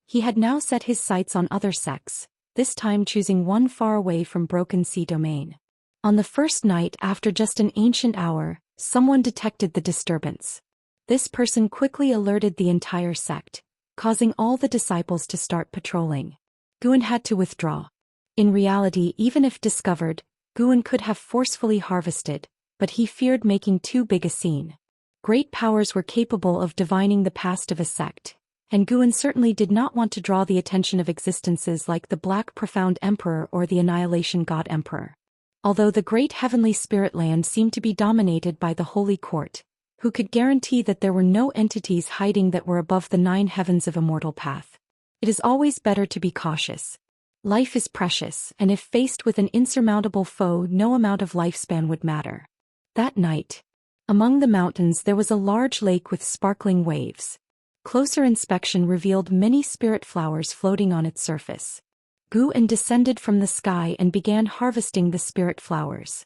He had now set his sights on other sects, this time choosing one far away from Broken Sea Domain. On the first night, after just an ancient hour, someone detected the disturbance. This person quickly alerted the entire sect, causing all the disciples to start patrolling. Guan had to withdraw. In reality, even if discovered, Guan could have forcefully harvested, but he feared making too big a scene. Great powers were capable of divining the past of a sect, and Guan certainly did not want to draw the attention of existences like the Black Profound Emperor or the Annihilation God Emperor. Although the great heavenly spirit land seemed to be dominated by the Holy Court, who could guarantee that there were no entities hiding that were above the 9 heavens of Immortal Path. It is always better to be cautious. Life is precious, and if faced with an insurmountable foe, no amount of lifespan would matter. That night, among the mountains there was a large lake with sparkling waves. Closer inspection revealed many spirit flowers floating on its surface. Guan descended from the sky and began harvesting the spirit flowers.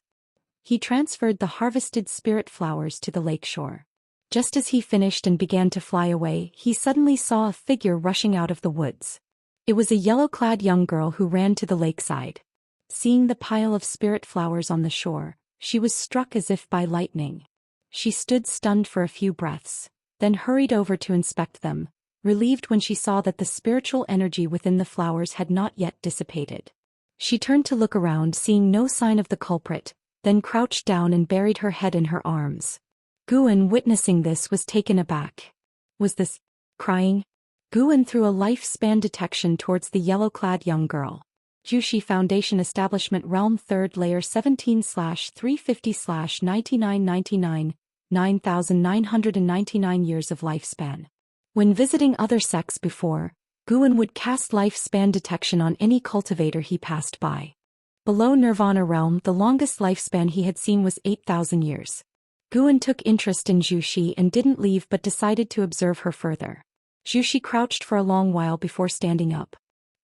He transferred the harvested spirit flowers to the lakeshore. Just as he finished and began to fly away, he suddenly saw a figure rushing out of the woods. It was a yellow-clad young girl who ran to the lakeside. Seeing the pile of spirit flowers on the shore, she was struck as if by lightning. She stood stunned for a few breaths, then hurried over to inspect them, relieved when she saw that the spiritual energy within the flowers had not yet dissipated. She turned to look around, seeing no sign of the culprit, then crouched down and buried her head in her arms. Guan, witnessing this, was taken aback. Was this crying? Guan threw a lifespan detection towards the yellow-clad young girl. Jushi Foundation Establishment Realm 3rd Layer 17/350/9999, 9,999 years of lifespan. When visiting other sects before, Guan would cast lifespan detection on any cultivator he passed by. Below Nirvana Realm, the longest lifespan he had seen was 8,000 years. Guan took interest in Jushi and didn't leave but decided to observe her further. Jushi crouched for a long while before standing up.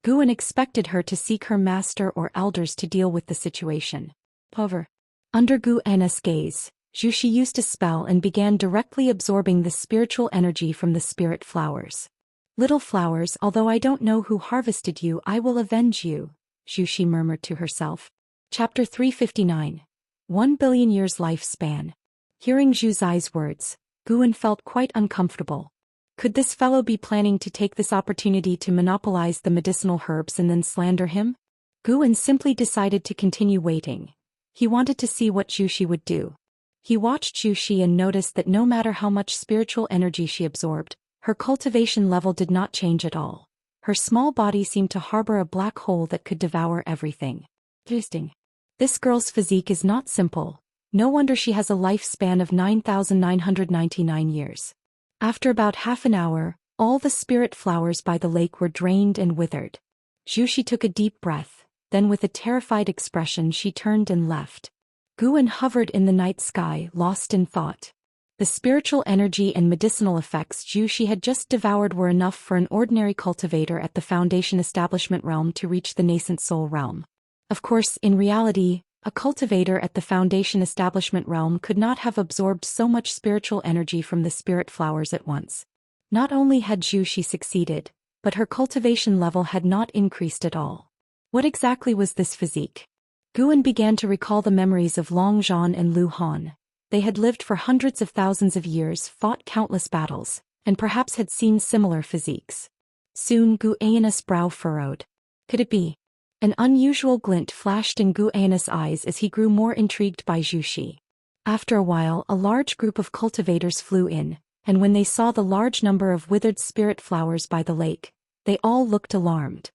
Guan expected her to seek her master or elders to deal with the situation. However, under Guan's gaze, Jushi used a spell and began directly absorbing the spiritual energy from the spirit flowers. Little flowers, although I don't know who harvested you, I will avenge you, Jushi murmured to herself. Chapter 359. 1 billion years lifespan. Hearing Zhu Zai's words, Guan felt quite uncomfortable. Could this fellow be planning to take this opportunity to monopolize the medicinal herbs and then slander him? Guan simply decided to continue waiting. He wanted to see what Zhou Xian would do. He watched Zhou Xian and noticed that no matter how much spiritual energy she absorbed, her cultivation level did not change at all. Her small body seemed to harbor a black hole that could devour everything. Interesting. This girl's physique is not simple. No wonder she has a lifespan of 9,999 years. After about half an hour, all the spirit flowers by the lake were drained and withered. Zhou Xian took a deep breath, then with a terrified expression she turned and left. Guan hovered in the night sky, lost in thought. The spiritual energy and medicinal effects Zhou Xian had just devoured were enough for an ordinary cultivator at the Foundation Establishment realm to reach the nascent soul realm. Of course, in reality, a cultivator at the Foundation Establishment realm could not have absorbed so much spiritual energy from the spirit flowers at once. Not only had Zhou Xian succeeded, but her cultivation level had not increased at all. What exactly was this physique? Guan began to recall the memories of Long Zhan and Lu Han. They had lived for hundreds of thousands of years, fought countless battles, and perhaps had seen similar physiques. Soon Guan's brow furrowed. Could it be? An unusual glint flashed in Guan's eyes as he grew more intrigued by Zhou Xian. After a while, a large group of cultivators flew in, and when they saw the large number of withered spirit flowers by the lake, they all looked alarmed.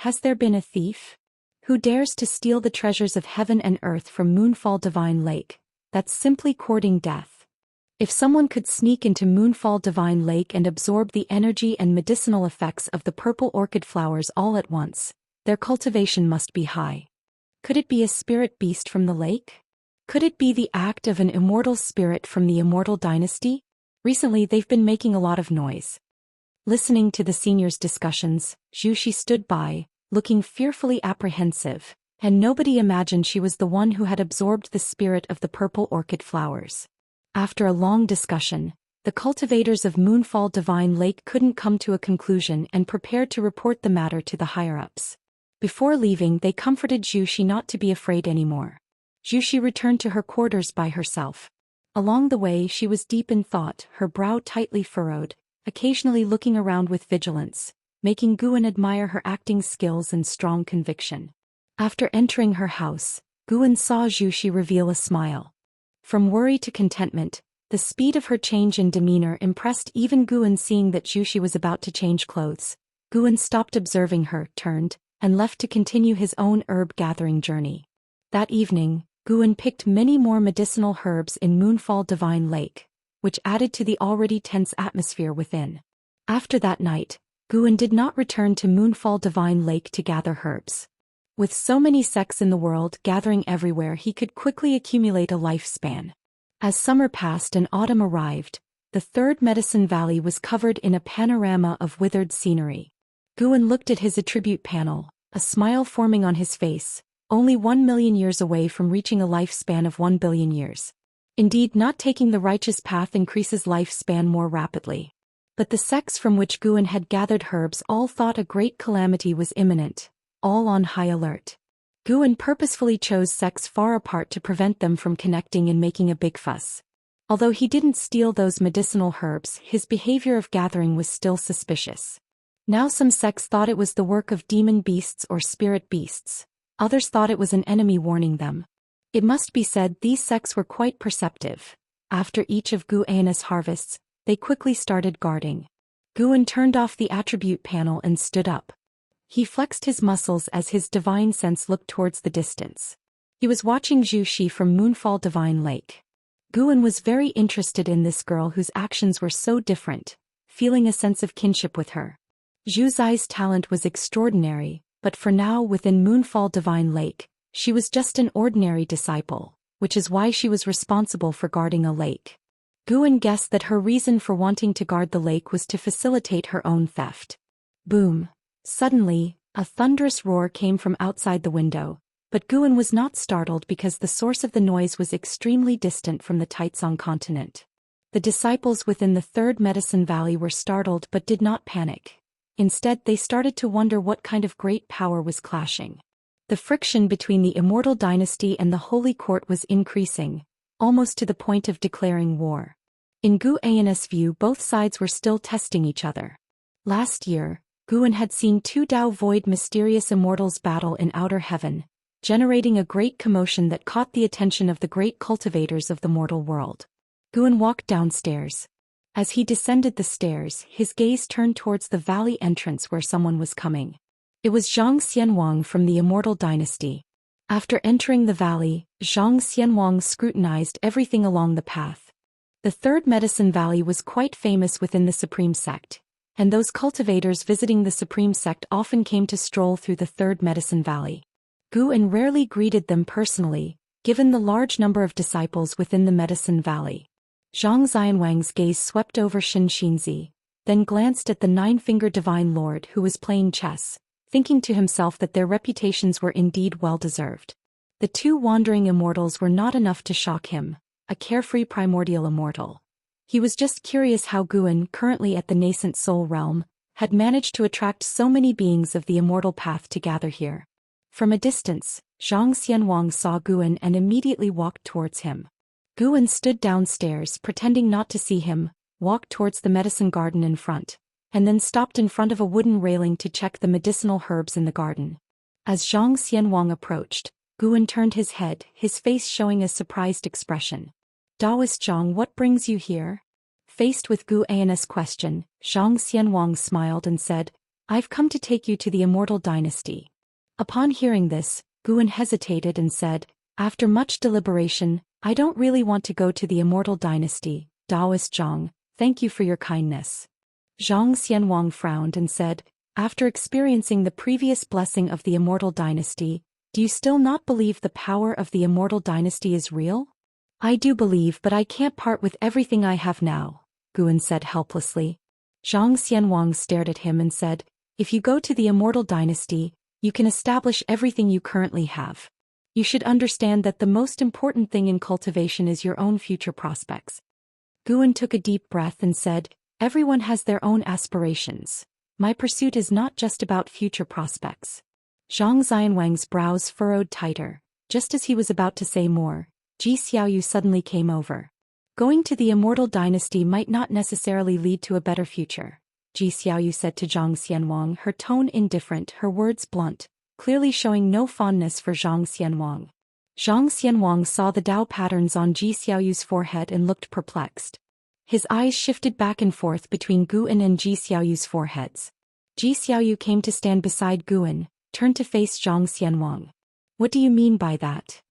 Has there been a thief? Who dares to steal the treasures of heaven and earth from Moonfall Divine Lake? That's simply courting death. If someone could sneak into Moonfall Divine Lake and absorb the energy and medicinal effects of the purple orchid flowers all at once, their cultivation must be high. Could it be a spirit beast from the lake? Could it be the act of an immortal spirit from the Immortal dynasty? Recently they've been making a lot of noise. Listening to the seniors' discussions, Zhou Xian stood by, looking fearfully apprehensive, and nobody imagined she was the one who had absorbed the spirit of the purple orchid flowers. After a long discussion, the cultivators of Moonfall Divine Lake couldn't come to a conclusion and prepared to report the matter to the higher-ups. Before leaving, they comforted Zhou Xian not to be afraid anymore. Zhou Xian returned to her quarters by herself. Along the way she was deep in thought, her brow tightly furrowed, occasionally looking around with vigilance, making Guan admire her acting skills and strong conviction. After entering her house, Guan saw Zhou Xian reveal a smile. From worry to contentment, the speed of her change in demeanor impressed even Guan. Seeing that Zhou Xian was about to change clothes, Guan stopped observing her, turned, and left to continue his own herb-gathering journey. That evening, Guan picked many more medicinal herbs in Moonfall Divine Lake, which added to the already tense atmosphere within. After that night, Guan did not return to Moonfall Divine Lake to gather herbs. With so many sects in the world gathering everywhere, he could quickly accumulate a lifespan. As summer passed and autumn arrived, the third Medicine Valley was covered in a panorama of withered scenery. Guan looked at his attribute panel, a smile forming on his face, only 1 million years away from reaching a lifespan of 1 billion years. Indeed, not taking the righteous path increases lifespan more rapidly. But the sects from which Guan had gathered herbs all thought a great calamity was imminent, all on high alert. Guan purposefully chose sects far apart to prevent them from connecting and making a big fuss. Although he didn't steal those medicinal herbs, his behavior of gathering was still suspicious. Now some sects thought it was the work of demon beasts or spirit beasts. Others thought it was an enemy warning them. It must be said these sects were quite perceptive. After each of Guan's harvests, they quickly started guarding. Guan turned off the attribute panel and stood up. He flexed his muscles as his divine sense looked towards the distance. He was watching Zhou Xian from Moonfall Divine Lake. Guan was very interested in this girl whose actions were so different, feeling a sense of kinship with her. Zhou Xi's talent was extraordinary, but for now within Moonfall Divine Lake, she was just an ordinary disciple, which is why she was responsible for guarding a lake. Guan guessed that her reason for wanting to guard the lake was to facilitate her own theft. Boom! Suddenly, a thunderous roar came from outside the window, but Guan was not startled because the source of the noise was extremely distant from the Taizong continent. The disciples within the third Medicine Valley were startled but did not panic. Instead, they started to wonder what kind of great power was clashing. The friction between the Immortal dynasty and the Holy Court was increasing, almost to the point of declaring war. In Gu An's view, both sides were still testing each other. Last year, Guan had seen two Dao Void mysterious immortals battle in outer heaven, generating a great commotion that caught the attention of the great cultivators of the mortal world. Guan walked downstairs. As he descended the stairs, his gaze turned towards the valley entrance where someone was coming. It was Zhang Xianwang from the Immortal dynasty. After entering the valley, Zhang Xianwang scrutinized everything along the path. The Third Medicine Valley was quite famous within the Supreme Sect, and those cultivators visiting the Supreme Sect often came to stroll through the Third Medicine Valley. Guan rarely greeted them personally, given the large number of disciples within the Medicine Valley. Zhang Xianwang's gaze swept over Xianxia, then glanced at the nine-fingered Divine Lord who was playing chess, thinking to himself that their reputations were indeed well-deserved. The two wandering immortals were not enough to shock him, a carefree primordial immortal. He was just curious how Guan, currently at the nascent soul realm, had managed to attract so many beings of the immortal path to gather here. From a distance, Zhang Xianwang saw Guan and immediately walked towards him. Guan stood downstairs, pretending not to see him, walked towards the medicine garden in front, and then stopped in front of a wooden railing to check the medicinal herbs in the garden. As Zhang Xianwang approached, Guan turned his head, his face showing a surprised expression. "Daoist Zhang, what brings you here?" Faced with Gu An's question, Zhang Xianwang smiled and said, "I've come to take you to the Immortal dynasty." Upon hearing this, Guan hesitated and said, "After much deliberation, I don't really want to go to the Immortal dynasty, Daoist Zhang, thank you for your kindness." Zhang Xianwang frowned and said, "After experiencing the previous blessing of the Immortal dynasty, do you still not believe the power of the Immortal dynasty is real?" "I do believe, but I can't part with everything I have now," Guan said helplessly. Zhang Xianwang stared at him and said, "If you go to the Immortal dynasty, you can establish everything you currently have. You should understand that the most important thing in cultivation is your own future prospects." Guan took a deep breath and said, "Everyone has their own aspirations. My pursuit is not just about future prospects." Zhang Xianwang's brows furrowed tighter. Just as he was about to say more, Ji Xiaoyu suddenly came over. "Going to the Immortal dynasty might not necessarily lead to a better future," Ji Xiaoyu said to Zhang Xianwang, her tone indifferent, her words blunt, clearly showing no fondness for Zhang Xianwang. Zhang Xianwang saw the Dao patterns on Ji Xiaoyu's forehead and looked perplexed. His eyes shifted back and forth between Guan and Ji Xiaoyu's foreheads. Ji Xiaoyu came to stand beside Guan, turned to face Zhang Xianwang. "What do you mean by that?"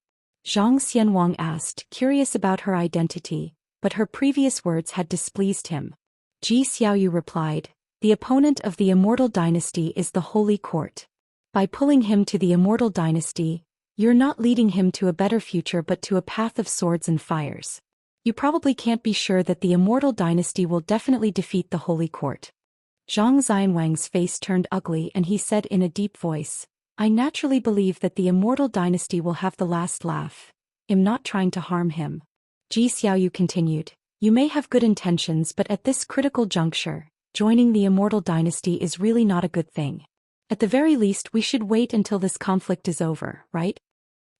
Zhang Xianwang asked, curious about her identity, but her previous words had displeased him. Ji Xiaoyu replied, "The opponent of the Immortal dynasty is the Holy Court. By pulling him to the Immortal dynasty, you're not leading him to a better future but to a path of swords and fires. You probably can't be sure that the Immortal dynasty will definitely defeat the Holy Court." Zhang Xianwang's face turned ugly and he said in a deep voice, "I naturally believe that the Immortal dynasty will have the last laugh. I'm not trying to harm him." Ji Xiaoyu continued, "You may have good intentions, but at this critical juncture, joining the Immortal dynasty is really not a good thing. At the very least, we should wait until this conflict is over, right?"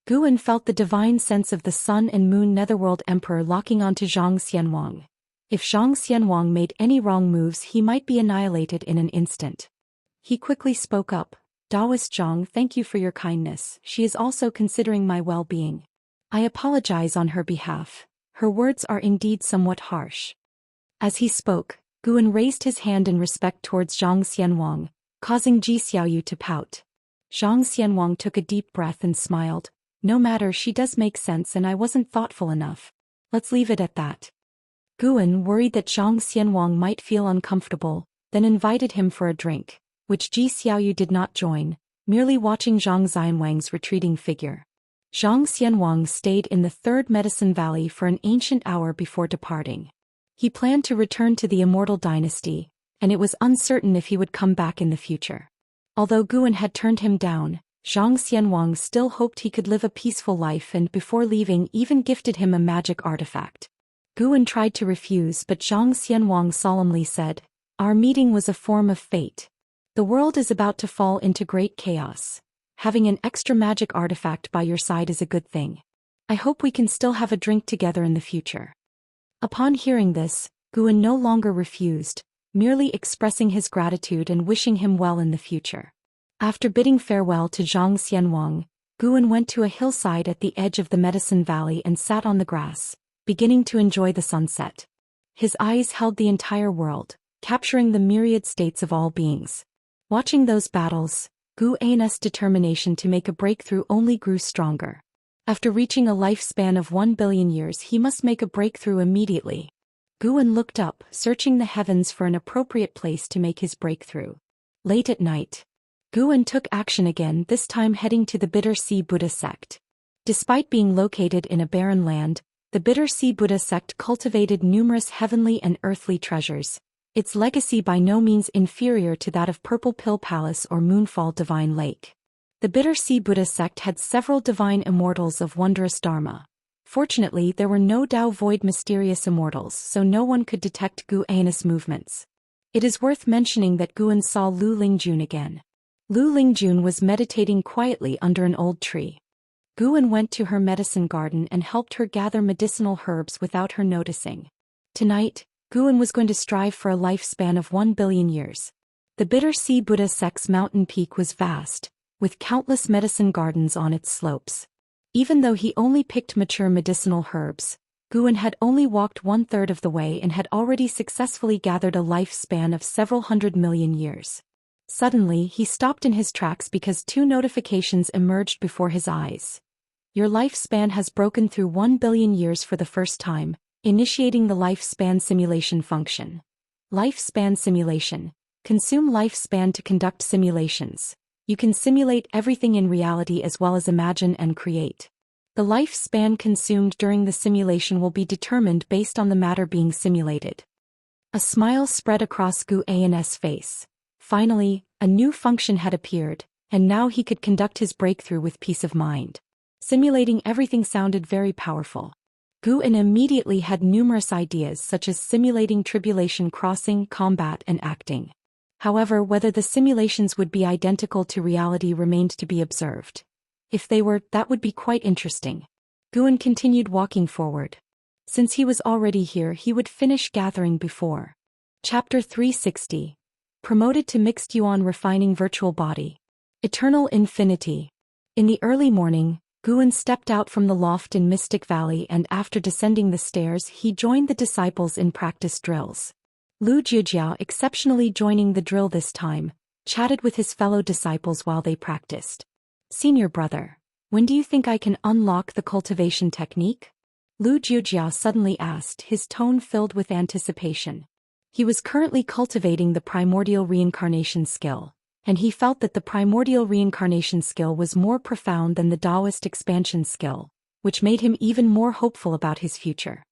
Guan felt the divine sense of the Sun and Moon Netherworld Emperor locking onto Zhang Xianwang. If Zhang Xianwang made any wrong moves, he might be annihilated in an instant. He quickly spoke up, "Daoist Zhang, thank you for your kindness. She is also considering my well-being. I apologize on her behalf. Her words are indeed somewhat harsh." As he spoke, Guan raised his hand in respect towards Zhang Xianwang, causing Ji Xiaoyu to pout. Zhang Xianwang took a deep breath and smiled. "No matter, she does make sense and I wasn't thoughtful enough. Let's leave it at that." Guan, worried that Zhang Xianwang might feel uncomfortable, then invited him for a drink, which Ji Xiaoyu did not join, merely watching Zhang Xianwang's retreating figure. Zhang Xianwang stayed in the Third Medicine Valley for an ancient hour before departing. He planned to return to the Immortal dynasty, and it was uncertain if he would come back in the future. Although Guan had turned him down, Zhang Xianwang still hoped he could live a peaceful life and before leaving even gifted him a magic artifact. Guan tried to refuse, but Zhang Xianwang solemnly said, "Our meeting was a form of fate. The world is about to fall into great chaos. Having an extra magic artifact by your side is a good thing. I hope we can still have a drink together in the future." Upon hearing this, Guan no longer refused, merely expressing his gratitude and wishing him well in the future. After bidding farewell to Zhang Xianwang, Guan went to a hillside at the edge of the Medicine Valley and sat on the grass, beginning to enjoy the sunset. His eyes held the entire world, capturing the myriad states of all beings. Watching those battles, Guan's determination to make a breakthrough only grew stronger. After reaching a lifespan of 1 billion years, he must make a breakthrough immediately. Guan looked up, searching the heavens for an appropriate place to make his breakthrough. Late at night, Guan took action again, this time heading to the Bitter Sea Buddha sect. Despite being located in a barren land, the Bitter Sea Buddha sect cultivated numerous heavenly and earthly treasures, its legacy by no means inferior to that of Purple Pill Palace or Moonfall Divine Lake. The Bitter Sea Buddha sect had several divine immortals of wondrous dharma. Fortunately, there were no Tao Void mysterious immortals, so no one could detect Guan's movements. It is worth mentioning that Guan saw Lu Lingjun again. Lu Lingjun was meditating quietly under an old tree. Guan went to her medicine garden and helped her gather medicinal herbs without her noticing. Tonight, Guan was going to strive for a lifespan of 1 billion years. The Bitter Sea Buddha sect's mountain peak was vast, with countless medicine gardens on its slopes. Even though he only picked mature medicinal herbs, Guan had only walked 1/3 of the way and had already successfully gathered a lifespan of several 100 million years. Suddenly, he stopped in his tracks because 2 notifications emerged before his eyes. Your lifespan has broken through 1 billion years for the first time, initiating the lifespan simulation function. Lifespan simulation. Consume lifespan to conduct simulations. You can simulate everything in reality as well as imagine and create. The lifespan consumed during the simulation will be determined based on the matter being simulated. A smile spread across Guan's face. Finally, a new function had appeared, and now he could conduct his breakthrough with peace of mind. Simulating everything sounded very powerful. Guan immediately had numerous ideas such as simulating tribulation crossing, combat, and acting. However, whether the simulations would be identical to reality remained to be observed. If they were, that would be quite interesting. Guan continued walking forward. Since he was already here, he would finish gathering before. Chapter 360. Promoted to Mixed Yuan Refining Virtual Body. Eternal Infinity. In the early morning, Guan stepped out from the loft in Mystic Valley, and after descending the stairs he joined the disciples in practice drills. Lu Jiujiao, exceptionally joining the drill this time, chatted with his fellow disciples while they practiced. "Senior brother, when do you think I can unlock the cultivation technique?" Lu Jiujiao suddenly asked, his tone filled with anticipation. He was currently cultivating the primordial reincarnation skill, and he felt that the primordial reincarnation skill was more profound than the Daoist expansion skill, which made him even more hopeful about his future.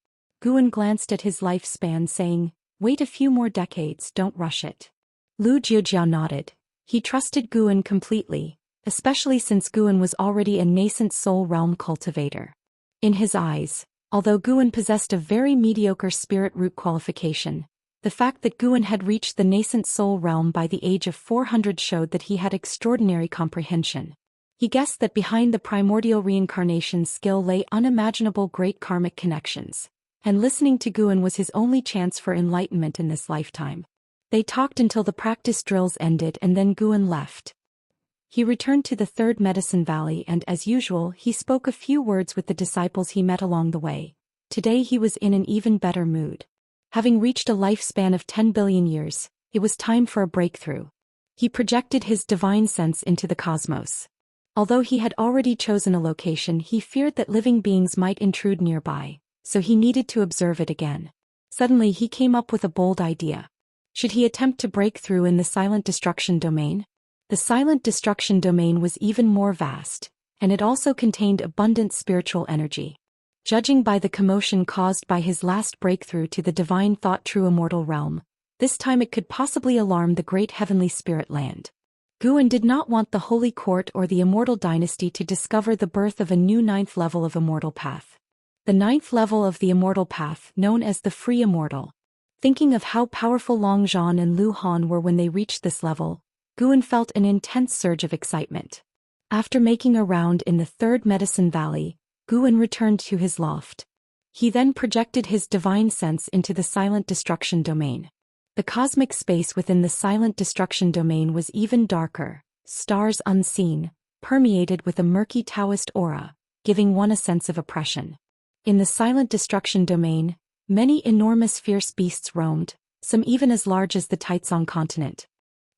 Guan glanced at his lifespan, saying, "Wait a few more decades, don't rush it." Lu Jiujiao nodded. He trusted Guan completely, especially since Guan was already a nascent soul realm cultivator. In his eyes, although Guan possessed a very mediocre spirit root qualification, the fact that Guan had reached the nascent soul realm by the age of 400 showed that he had extraordinary comprehension. He guessed that behind the primordial reincarnation skill lay unimaginable great karmic connections, and listening to Guan was his only chance for enlightenment in this lifetime. They talked until the practice drills ended, and then Guan left. He returned to the third Medicine Valley, and as usual he spoke a few words with the disciples he met along the way. Today he was in an even better mood. Having reached a lifespan of 10 billion years, it was time for a breakthrough. He projected his divine sense into the cosmos. Although he had already chosen a location, he feared that living beings might intrude nearby, so he needed to observe it again. Suddenly he came up with a bold idea. Should he attempt to break through in the silent destruction domain? The silent destruction domain was even more vast, and it also contained abundant spiritual energy. Judging by the commotion caused by his last breakthrough to the divine thought true immortal realm, this time it could possibly alarm the great heavenly spirit land. Guan did not want the Holy Court or the Immortal Dynasty to discover the birth of a new 9th level of Immortal Path. The 9th level of the Immortal Path, known as the Free Immortal. Thinking of how powerful Long Zhan and Lu Han were when they reached this level, Guan felt an intense surge of excitement. After making a round in the third Medicine Valley, Guan returned to his loft. He then projected his divine sense into the silent destruction domain. The cosmic space within the silent destruction domain was even darker, stars unseen, permeated with a murky Daoist aura, giving one a sense of oppression. In the silent destruction domain, many enormous fierce beasts roamed, some even as large as the Taizong continent.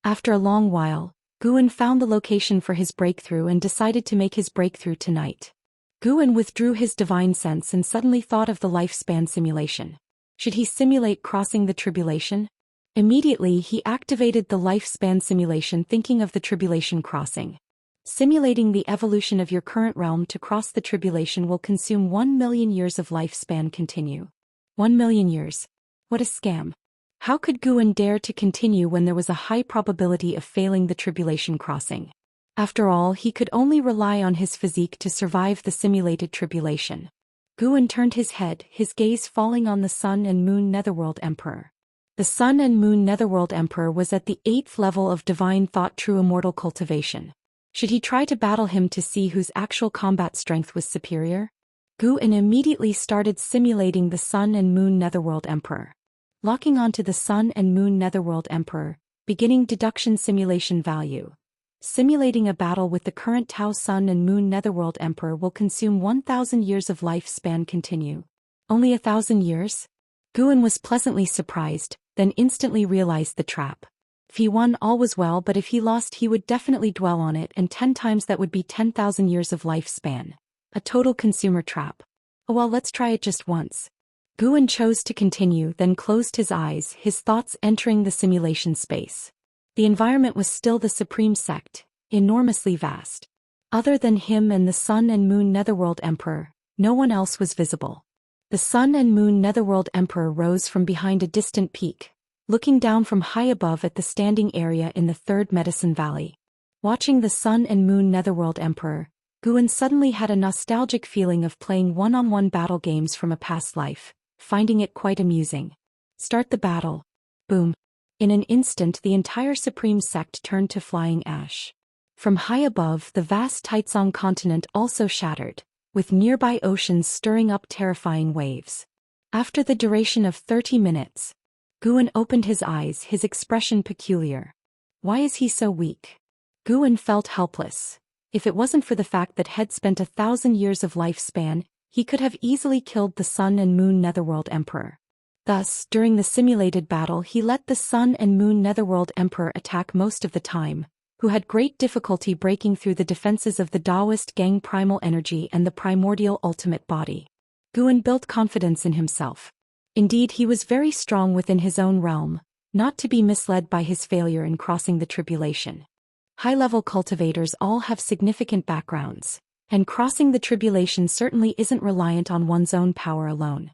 After a long while, Guan found the location for his breakthrough and decided to make his breakthrough tonight. Guan withdrew his divine sense and suddenly thought of the lifespan simulation. Should he simulate crossing the tribulation? Immediately he activated the lifespan simulation, thinking of the tribulation crossing. Simulating the evolution of your current realm to cross the tribulation will consume 1 million years of lifespan. Continue. 1 million years. What a scam. How could Guan dare to continue when there was a high probability of failing the tribulation crossing? After all, he could only rely on his physique to survive the simulated tribulation. Guan turned his head, his gaze falling on the Sun and Moon Netherworld Emperor. The Sun and Moon Netherworld Emperor was at the 8th level of divine thought, true immortal cultivation. Should he try to battle him to see whose actual combat strength was superior? Guan immediately started simulating the Sun and Moon Netherworld Emperor. Locking onto the Sun and Moon Netherworld Emperor, beginning deduction simulation value. Simulating a battle with the current Tao Sun and Moon Netherworld Emperor will consume 1,000 years of lifespan. Continue. Only 1,000 years? Guan was pleasantly surprised, then instantly realized the trap. If he won, all was well, but if he lost, he would definitely dwell on it, and 10 times that would be 10,000 years of lifespan. A total consumer trap. Oh well, let's try it just once. Guan chose to continue, then closed his eyes, his thoughts entering the simulation space. The environment was still the supreme sect, enormously vast. Other than him and the Sun and Moon Netherworld Emperor, no one else was visible. The Sun and Moon Netherworld Emperor rose from behind a distant peak, looking down from high above at the standing area in the Third Medicine Valley. Watching the Sun and Moon Netherworld Emperor, Guan suddenly had a nostalgic feeling of playing one-on-one battle games from a past life, finding it quite amusing. Start the battle. Boom. In an instant, the entire supreme sect turned to flying ash. From high above, the vast Taizong continent also shattered, with nearby oceans stirring up terrifying waves. After the duration of 30 minutes, Guan opened his eyes, his expression peculiar. Why is he so weak? Guan felt helpless. If it wasn't for the fact that had spent 1,000 years of lifespan, he could have easily killed the Sun and Moon Netherworld Emperor. Thus, during the simulated battle, he let the Sun and Moon Netherworld Emperor attack most of the time, who had great difficulty breaking through the defenses of the Daoist gang primal energy and the primordial ultimate body. Guan built confidence in himself. Indeed, he was very strong within his own realm, not to be misled by his failure in crossing the tribulation. High-level cultivators all have significant backgrounds, and crossing the tribulation certainly isn't reliant on one's own power alone.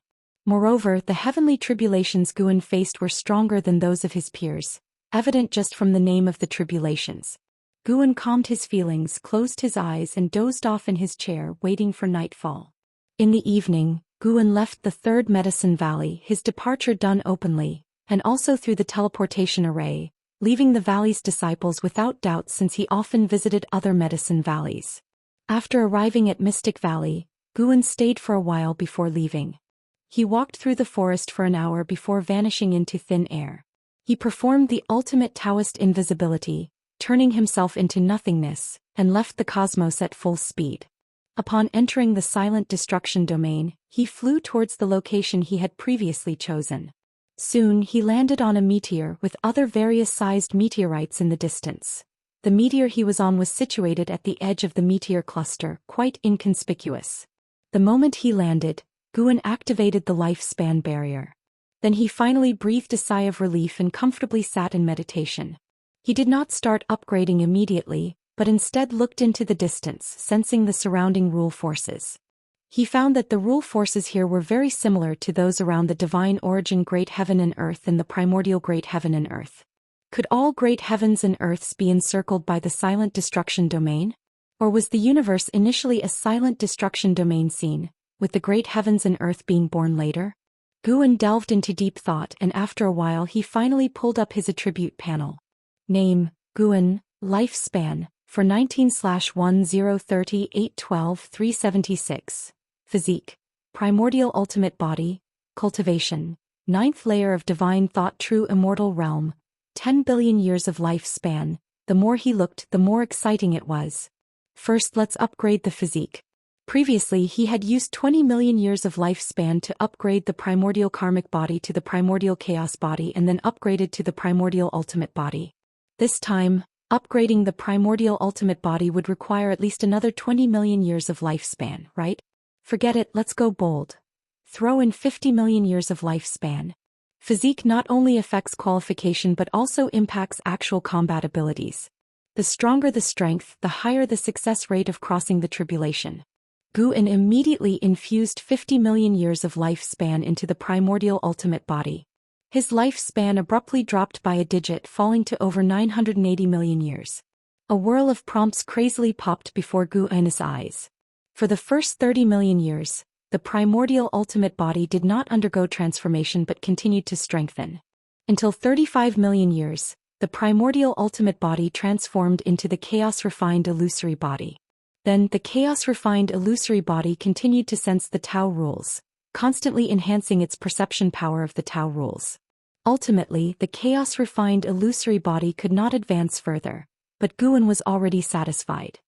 Moreover, the heavenly tribulations Guan faced were stronger than those of his peers, evident just from the name of the tribulations. Guan calmed his feelings, closed his eyes and dozed off in his chair, waiting for nightfall. In the evening, Guan left the Third Medicine Valley, his departure done openly, and also through the teleportation array, leaving the valley's disciples without doubt since he often visited other medicine valleys. After arriving at Mystic Valley, Guan stayed for a while before leaving. He walked through the forest for an hour before vanishing into thin air. He performed the ultimate Taoist invisibility, turning himself into nothingness, and left the cosmos at full speed. Upon entering the silent destruction domain, he flew towards the location he had previously chosen. Soon he landed on a meteor with other various-sized meteorites in the distance. The meteor he was on was situated at the edge of the meteor cluster, quite inconspicuous. The moment he landed, Guan activated the lifespan barrier. Then he finally breathed a sigh of relief and comfortably sat in meditation. He did not start upgrading immediately, but instead looked into the distance, sensing the surrounding rule forces. He found that the rule forces here were very similar to those around the divine origin great heaven and earth and the primordial great heaven and earth. Could all great heavens and earths be encircled by the silent destruction domain? Or was the universe initially a silent destruction domain scene, with the great heavens and earth being born later? Guan delved into deep thought, and after a while he finally pulled up his attribute panel. Name, Guan, lifespan, for 19/1030-812-376. Physique, Primordial Ultimate Body, Cultivation, 9th layer of Divine Thought True Immortal Realm, 10 billion years of lifespan. The more he looked, the more exciting it was. First, let's upgrade the physique. Previously, he had used 20 million years of lifespan to upgrade the primordial karmic body to the primordial chaos body and then upgraded to the primordial ultimate body. This time, upgrading the primordial ultimate body would require at least another 20 million years of lifespan, right? Forget it, let's go bold. Throw in 50 million years of lifespan. Physique not only affects qualification but also impacts actual combat abilities. The stronger the strength, the higher the success rate of crossing the tribulation. Guan immediately infused 50 million years of lifespan into the primordial ultimate body. His lifespan abruptly dropped by a digit, falling to over 980 million years. A whirl of prompts crazily popped before Guan's eyes. For the first 30 million years, the primordial ultimate body did not undergo transformation but continued to strengthen. Until 35 million years, the primordial ultimate body transformed into the chaos-refined illusory body. Then, the chaos-refined illusory body continued to sense the Tao rules, constantly enhancing its perception power of the Tao rules. Ultimately, the chaos-refined illusory body could not advance further, but Guan was already satisfied.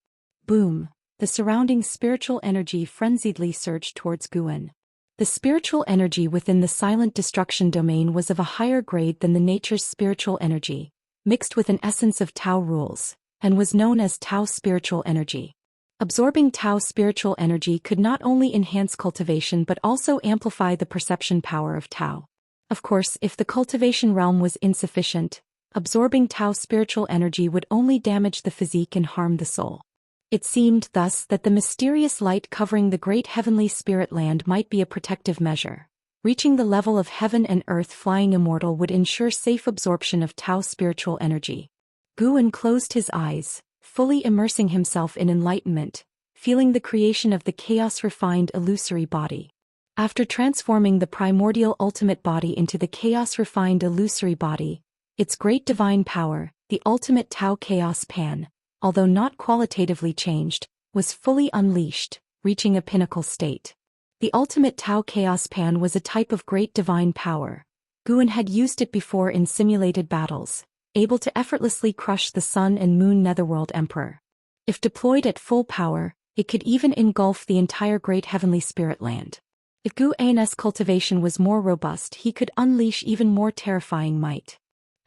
Boom! The surrounding spiritual energy frenziedly surged towards Guan. The spiritual energy within the silent destruction domain was of a higher grade than the nature's spiritual energy, mixed with an essence of Tao rules, and was known as Tao spiritual energy. Absorbing Tao spiritual energy could not only enhance cultivation but also amplify the perception power of Tao. Of course, if the cultivation realm was insufficient, absorbing Tao spiritual energy would only damage the physique and harm the soul. It seemed, thus, that the mysterious light covering the great heavenly spirit land might be a protective measure. Reaching the level of heaven and earth flying immortal would ensure safe absorption of Tao spiritual energy. Guan closed his eyes, fully immersing himself in enlightenment, feeling the creation of the chaos-refined illusory body. After transforming the primordial ultimate body into the chaos-refined illusory body, its great divine power, the ultimate Tao chaos pan, although not qualitatively changed, was fully unleashed, reaching a pinnacle state. The ultimate Tao chaos pan was a type of great divine power. Guan had used it before in simulated battles, able to effortlessly crush the Sun and Moon Netherworld Emperor. If deployed at full power, it could even engulf the entire great heavenly spirit land. If Guan's cultivation was more robust, he could unleash even more terrifying might.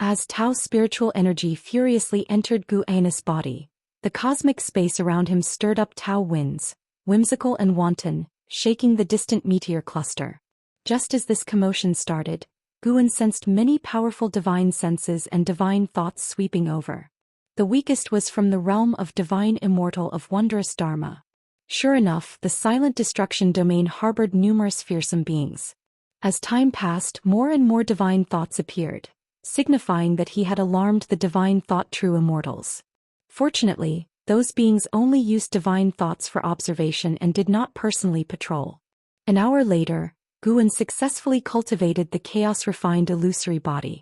As Tao spiritual energy furiously entered Guan's body, the cosmic space around him stirred up Tao winds, whimsical and wanton, shaking the distant meteor cluster. Just as this commotion started, Guan sensed many powerful divine senses and divine thoughts sweeping over. The weakest was from the realm of divine immortal of wondrous Dharma. Sure enough, the silent destruction domain harbored numerous fearsome beings. As time passed, more and more divine thoughts appeared, signifying that he had alarmed the divine thought true immortals. Fortunately, those beings only used divine thoughts for observation and did not personally patrol. An hour later, Guan successfully cultivated the chaos-refined illusory body.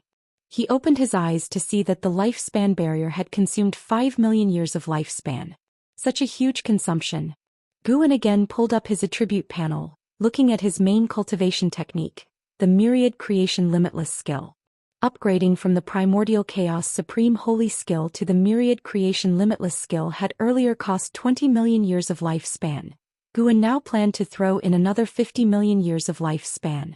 He opened his eyes to see that the lifespan barrier had consumed 5 million years of lifespan. Such a huge consumption. Guan again pulled up his attribute panel, looking at his main cultivation technique, the Myriad Creation Limitless skill. Upgrading from the Primordial Chaos Supreme Holy skill to the Myriad Creation Limitless skill had earlier cost 20 million years of lifespan. Guan now planned to throw in another 50 million years of lifespan.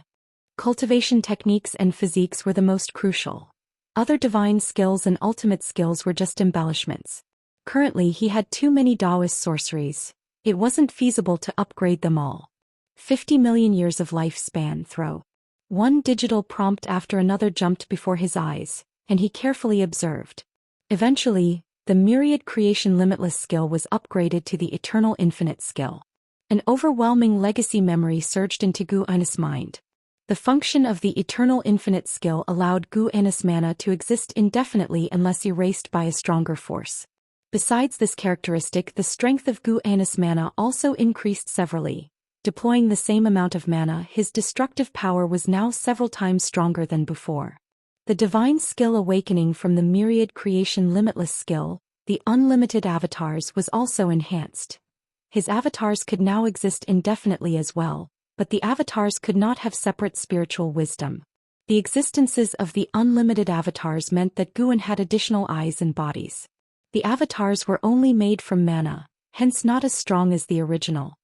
Cultivation techniques and physiques were the most crucial. Other divine skills and ultimate skills were just embellishments. Currently he had too many Daoist sorceries. It wasn't feasible to upgrade them all. 50 million years of lifespan throw. One digital prompt after another jumped before his eyes, and he carefully observed. Eventually, the Myriad Creation Limitless skill was upgraded to the Eternal Infinite skill. An overwhelming legacy memory surged into Guan's mind. The function of the Eternal Infinite skill allowed Guan's mana to exist indefinitely unless erased by a stronger force. Besides this characteristic, the strength of Guan's mana also increased severally. Deploying the same amount of mana, his destructive power was now several times stronger than before. The divine skill awakening from the Myriad Creation Limitless skill, the Unlimited Avatars, was also enhanced. His avatars could now exist indefinitely as well, but the avatars could not have separate spiritual wisdom. The existences of the unlimited avatars meant that Guan had additional eyes and bodies. The avatars were only made from mana, hence not as strong as the original.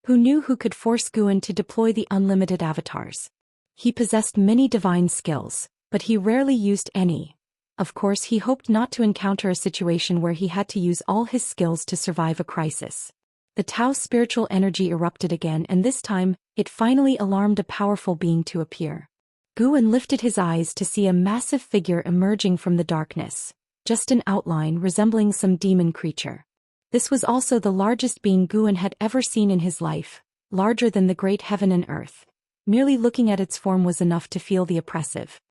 Who knew who could force Guan to deploy the unlimited avatars? He possessed many divine skills, but he rarely used any. Of course, he hoped not to encounter a situation where he had to use all his skills to survive a crisis. The Tao's spiritual energy erupted again, and this time, it finally alarmed a powerful being to appear. Guan lifted his eyes to see a massive figure emerging from the darkness, just an outline resembling some demon creature. This was also the largest being Guan had ever seen in his life, larger than the great heaven and earth. Merely looking at its form was enough to feel the oppressive,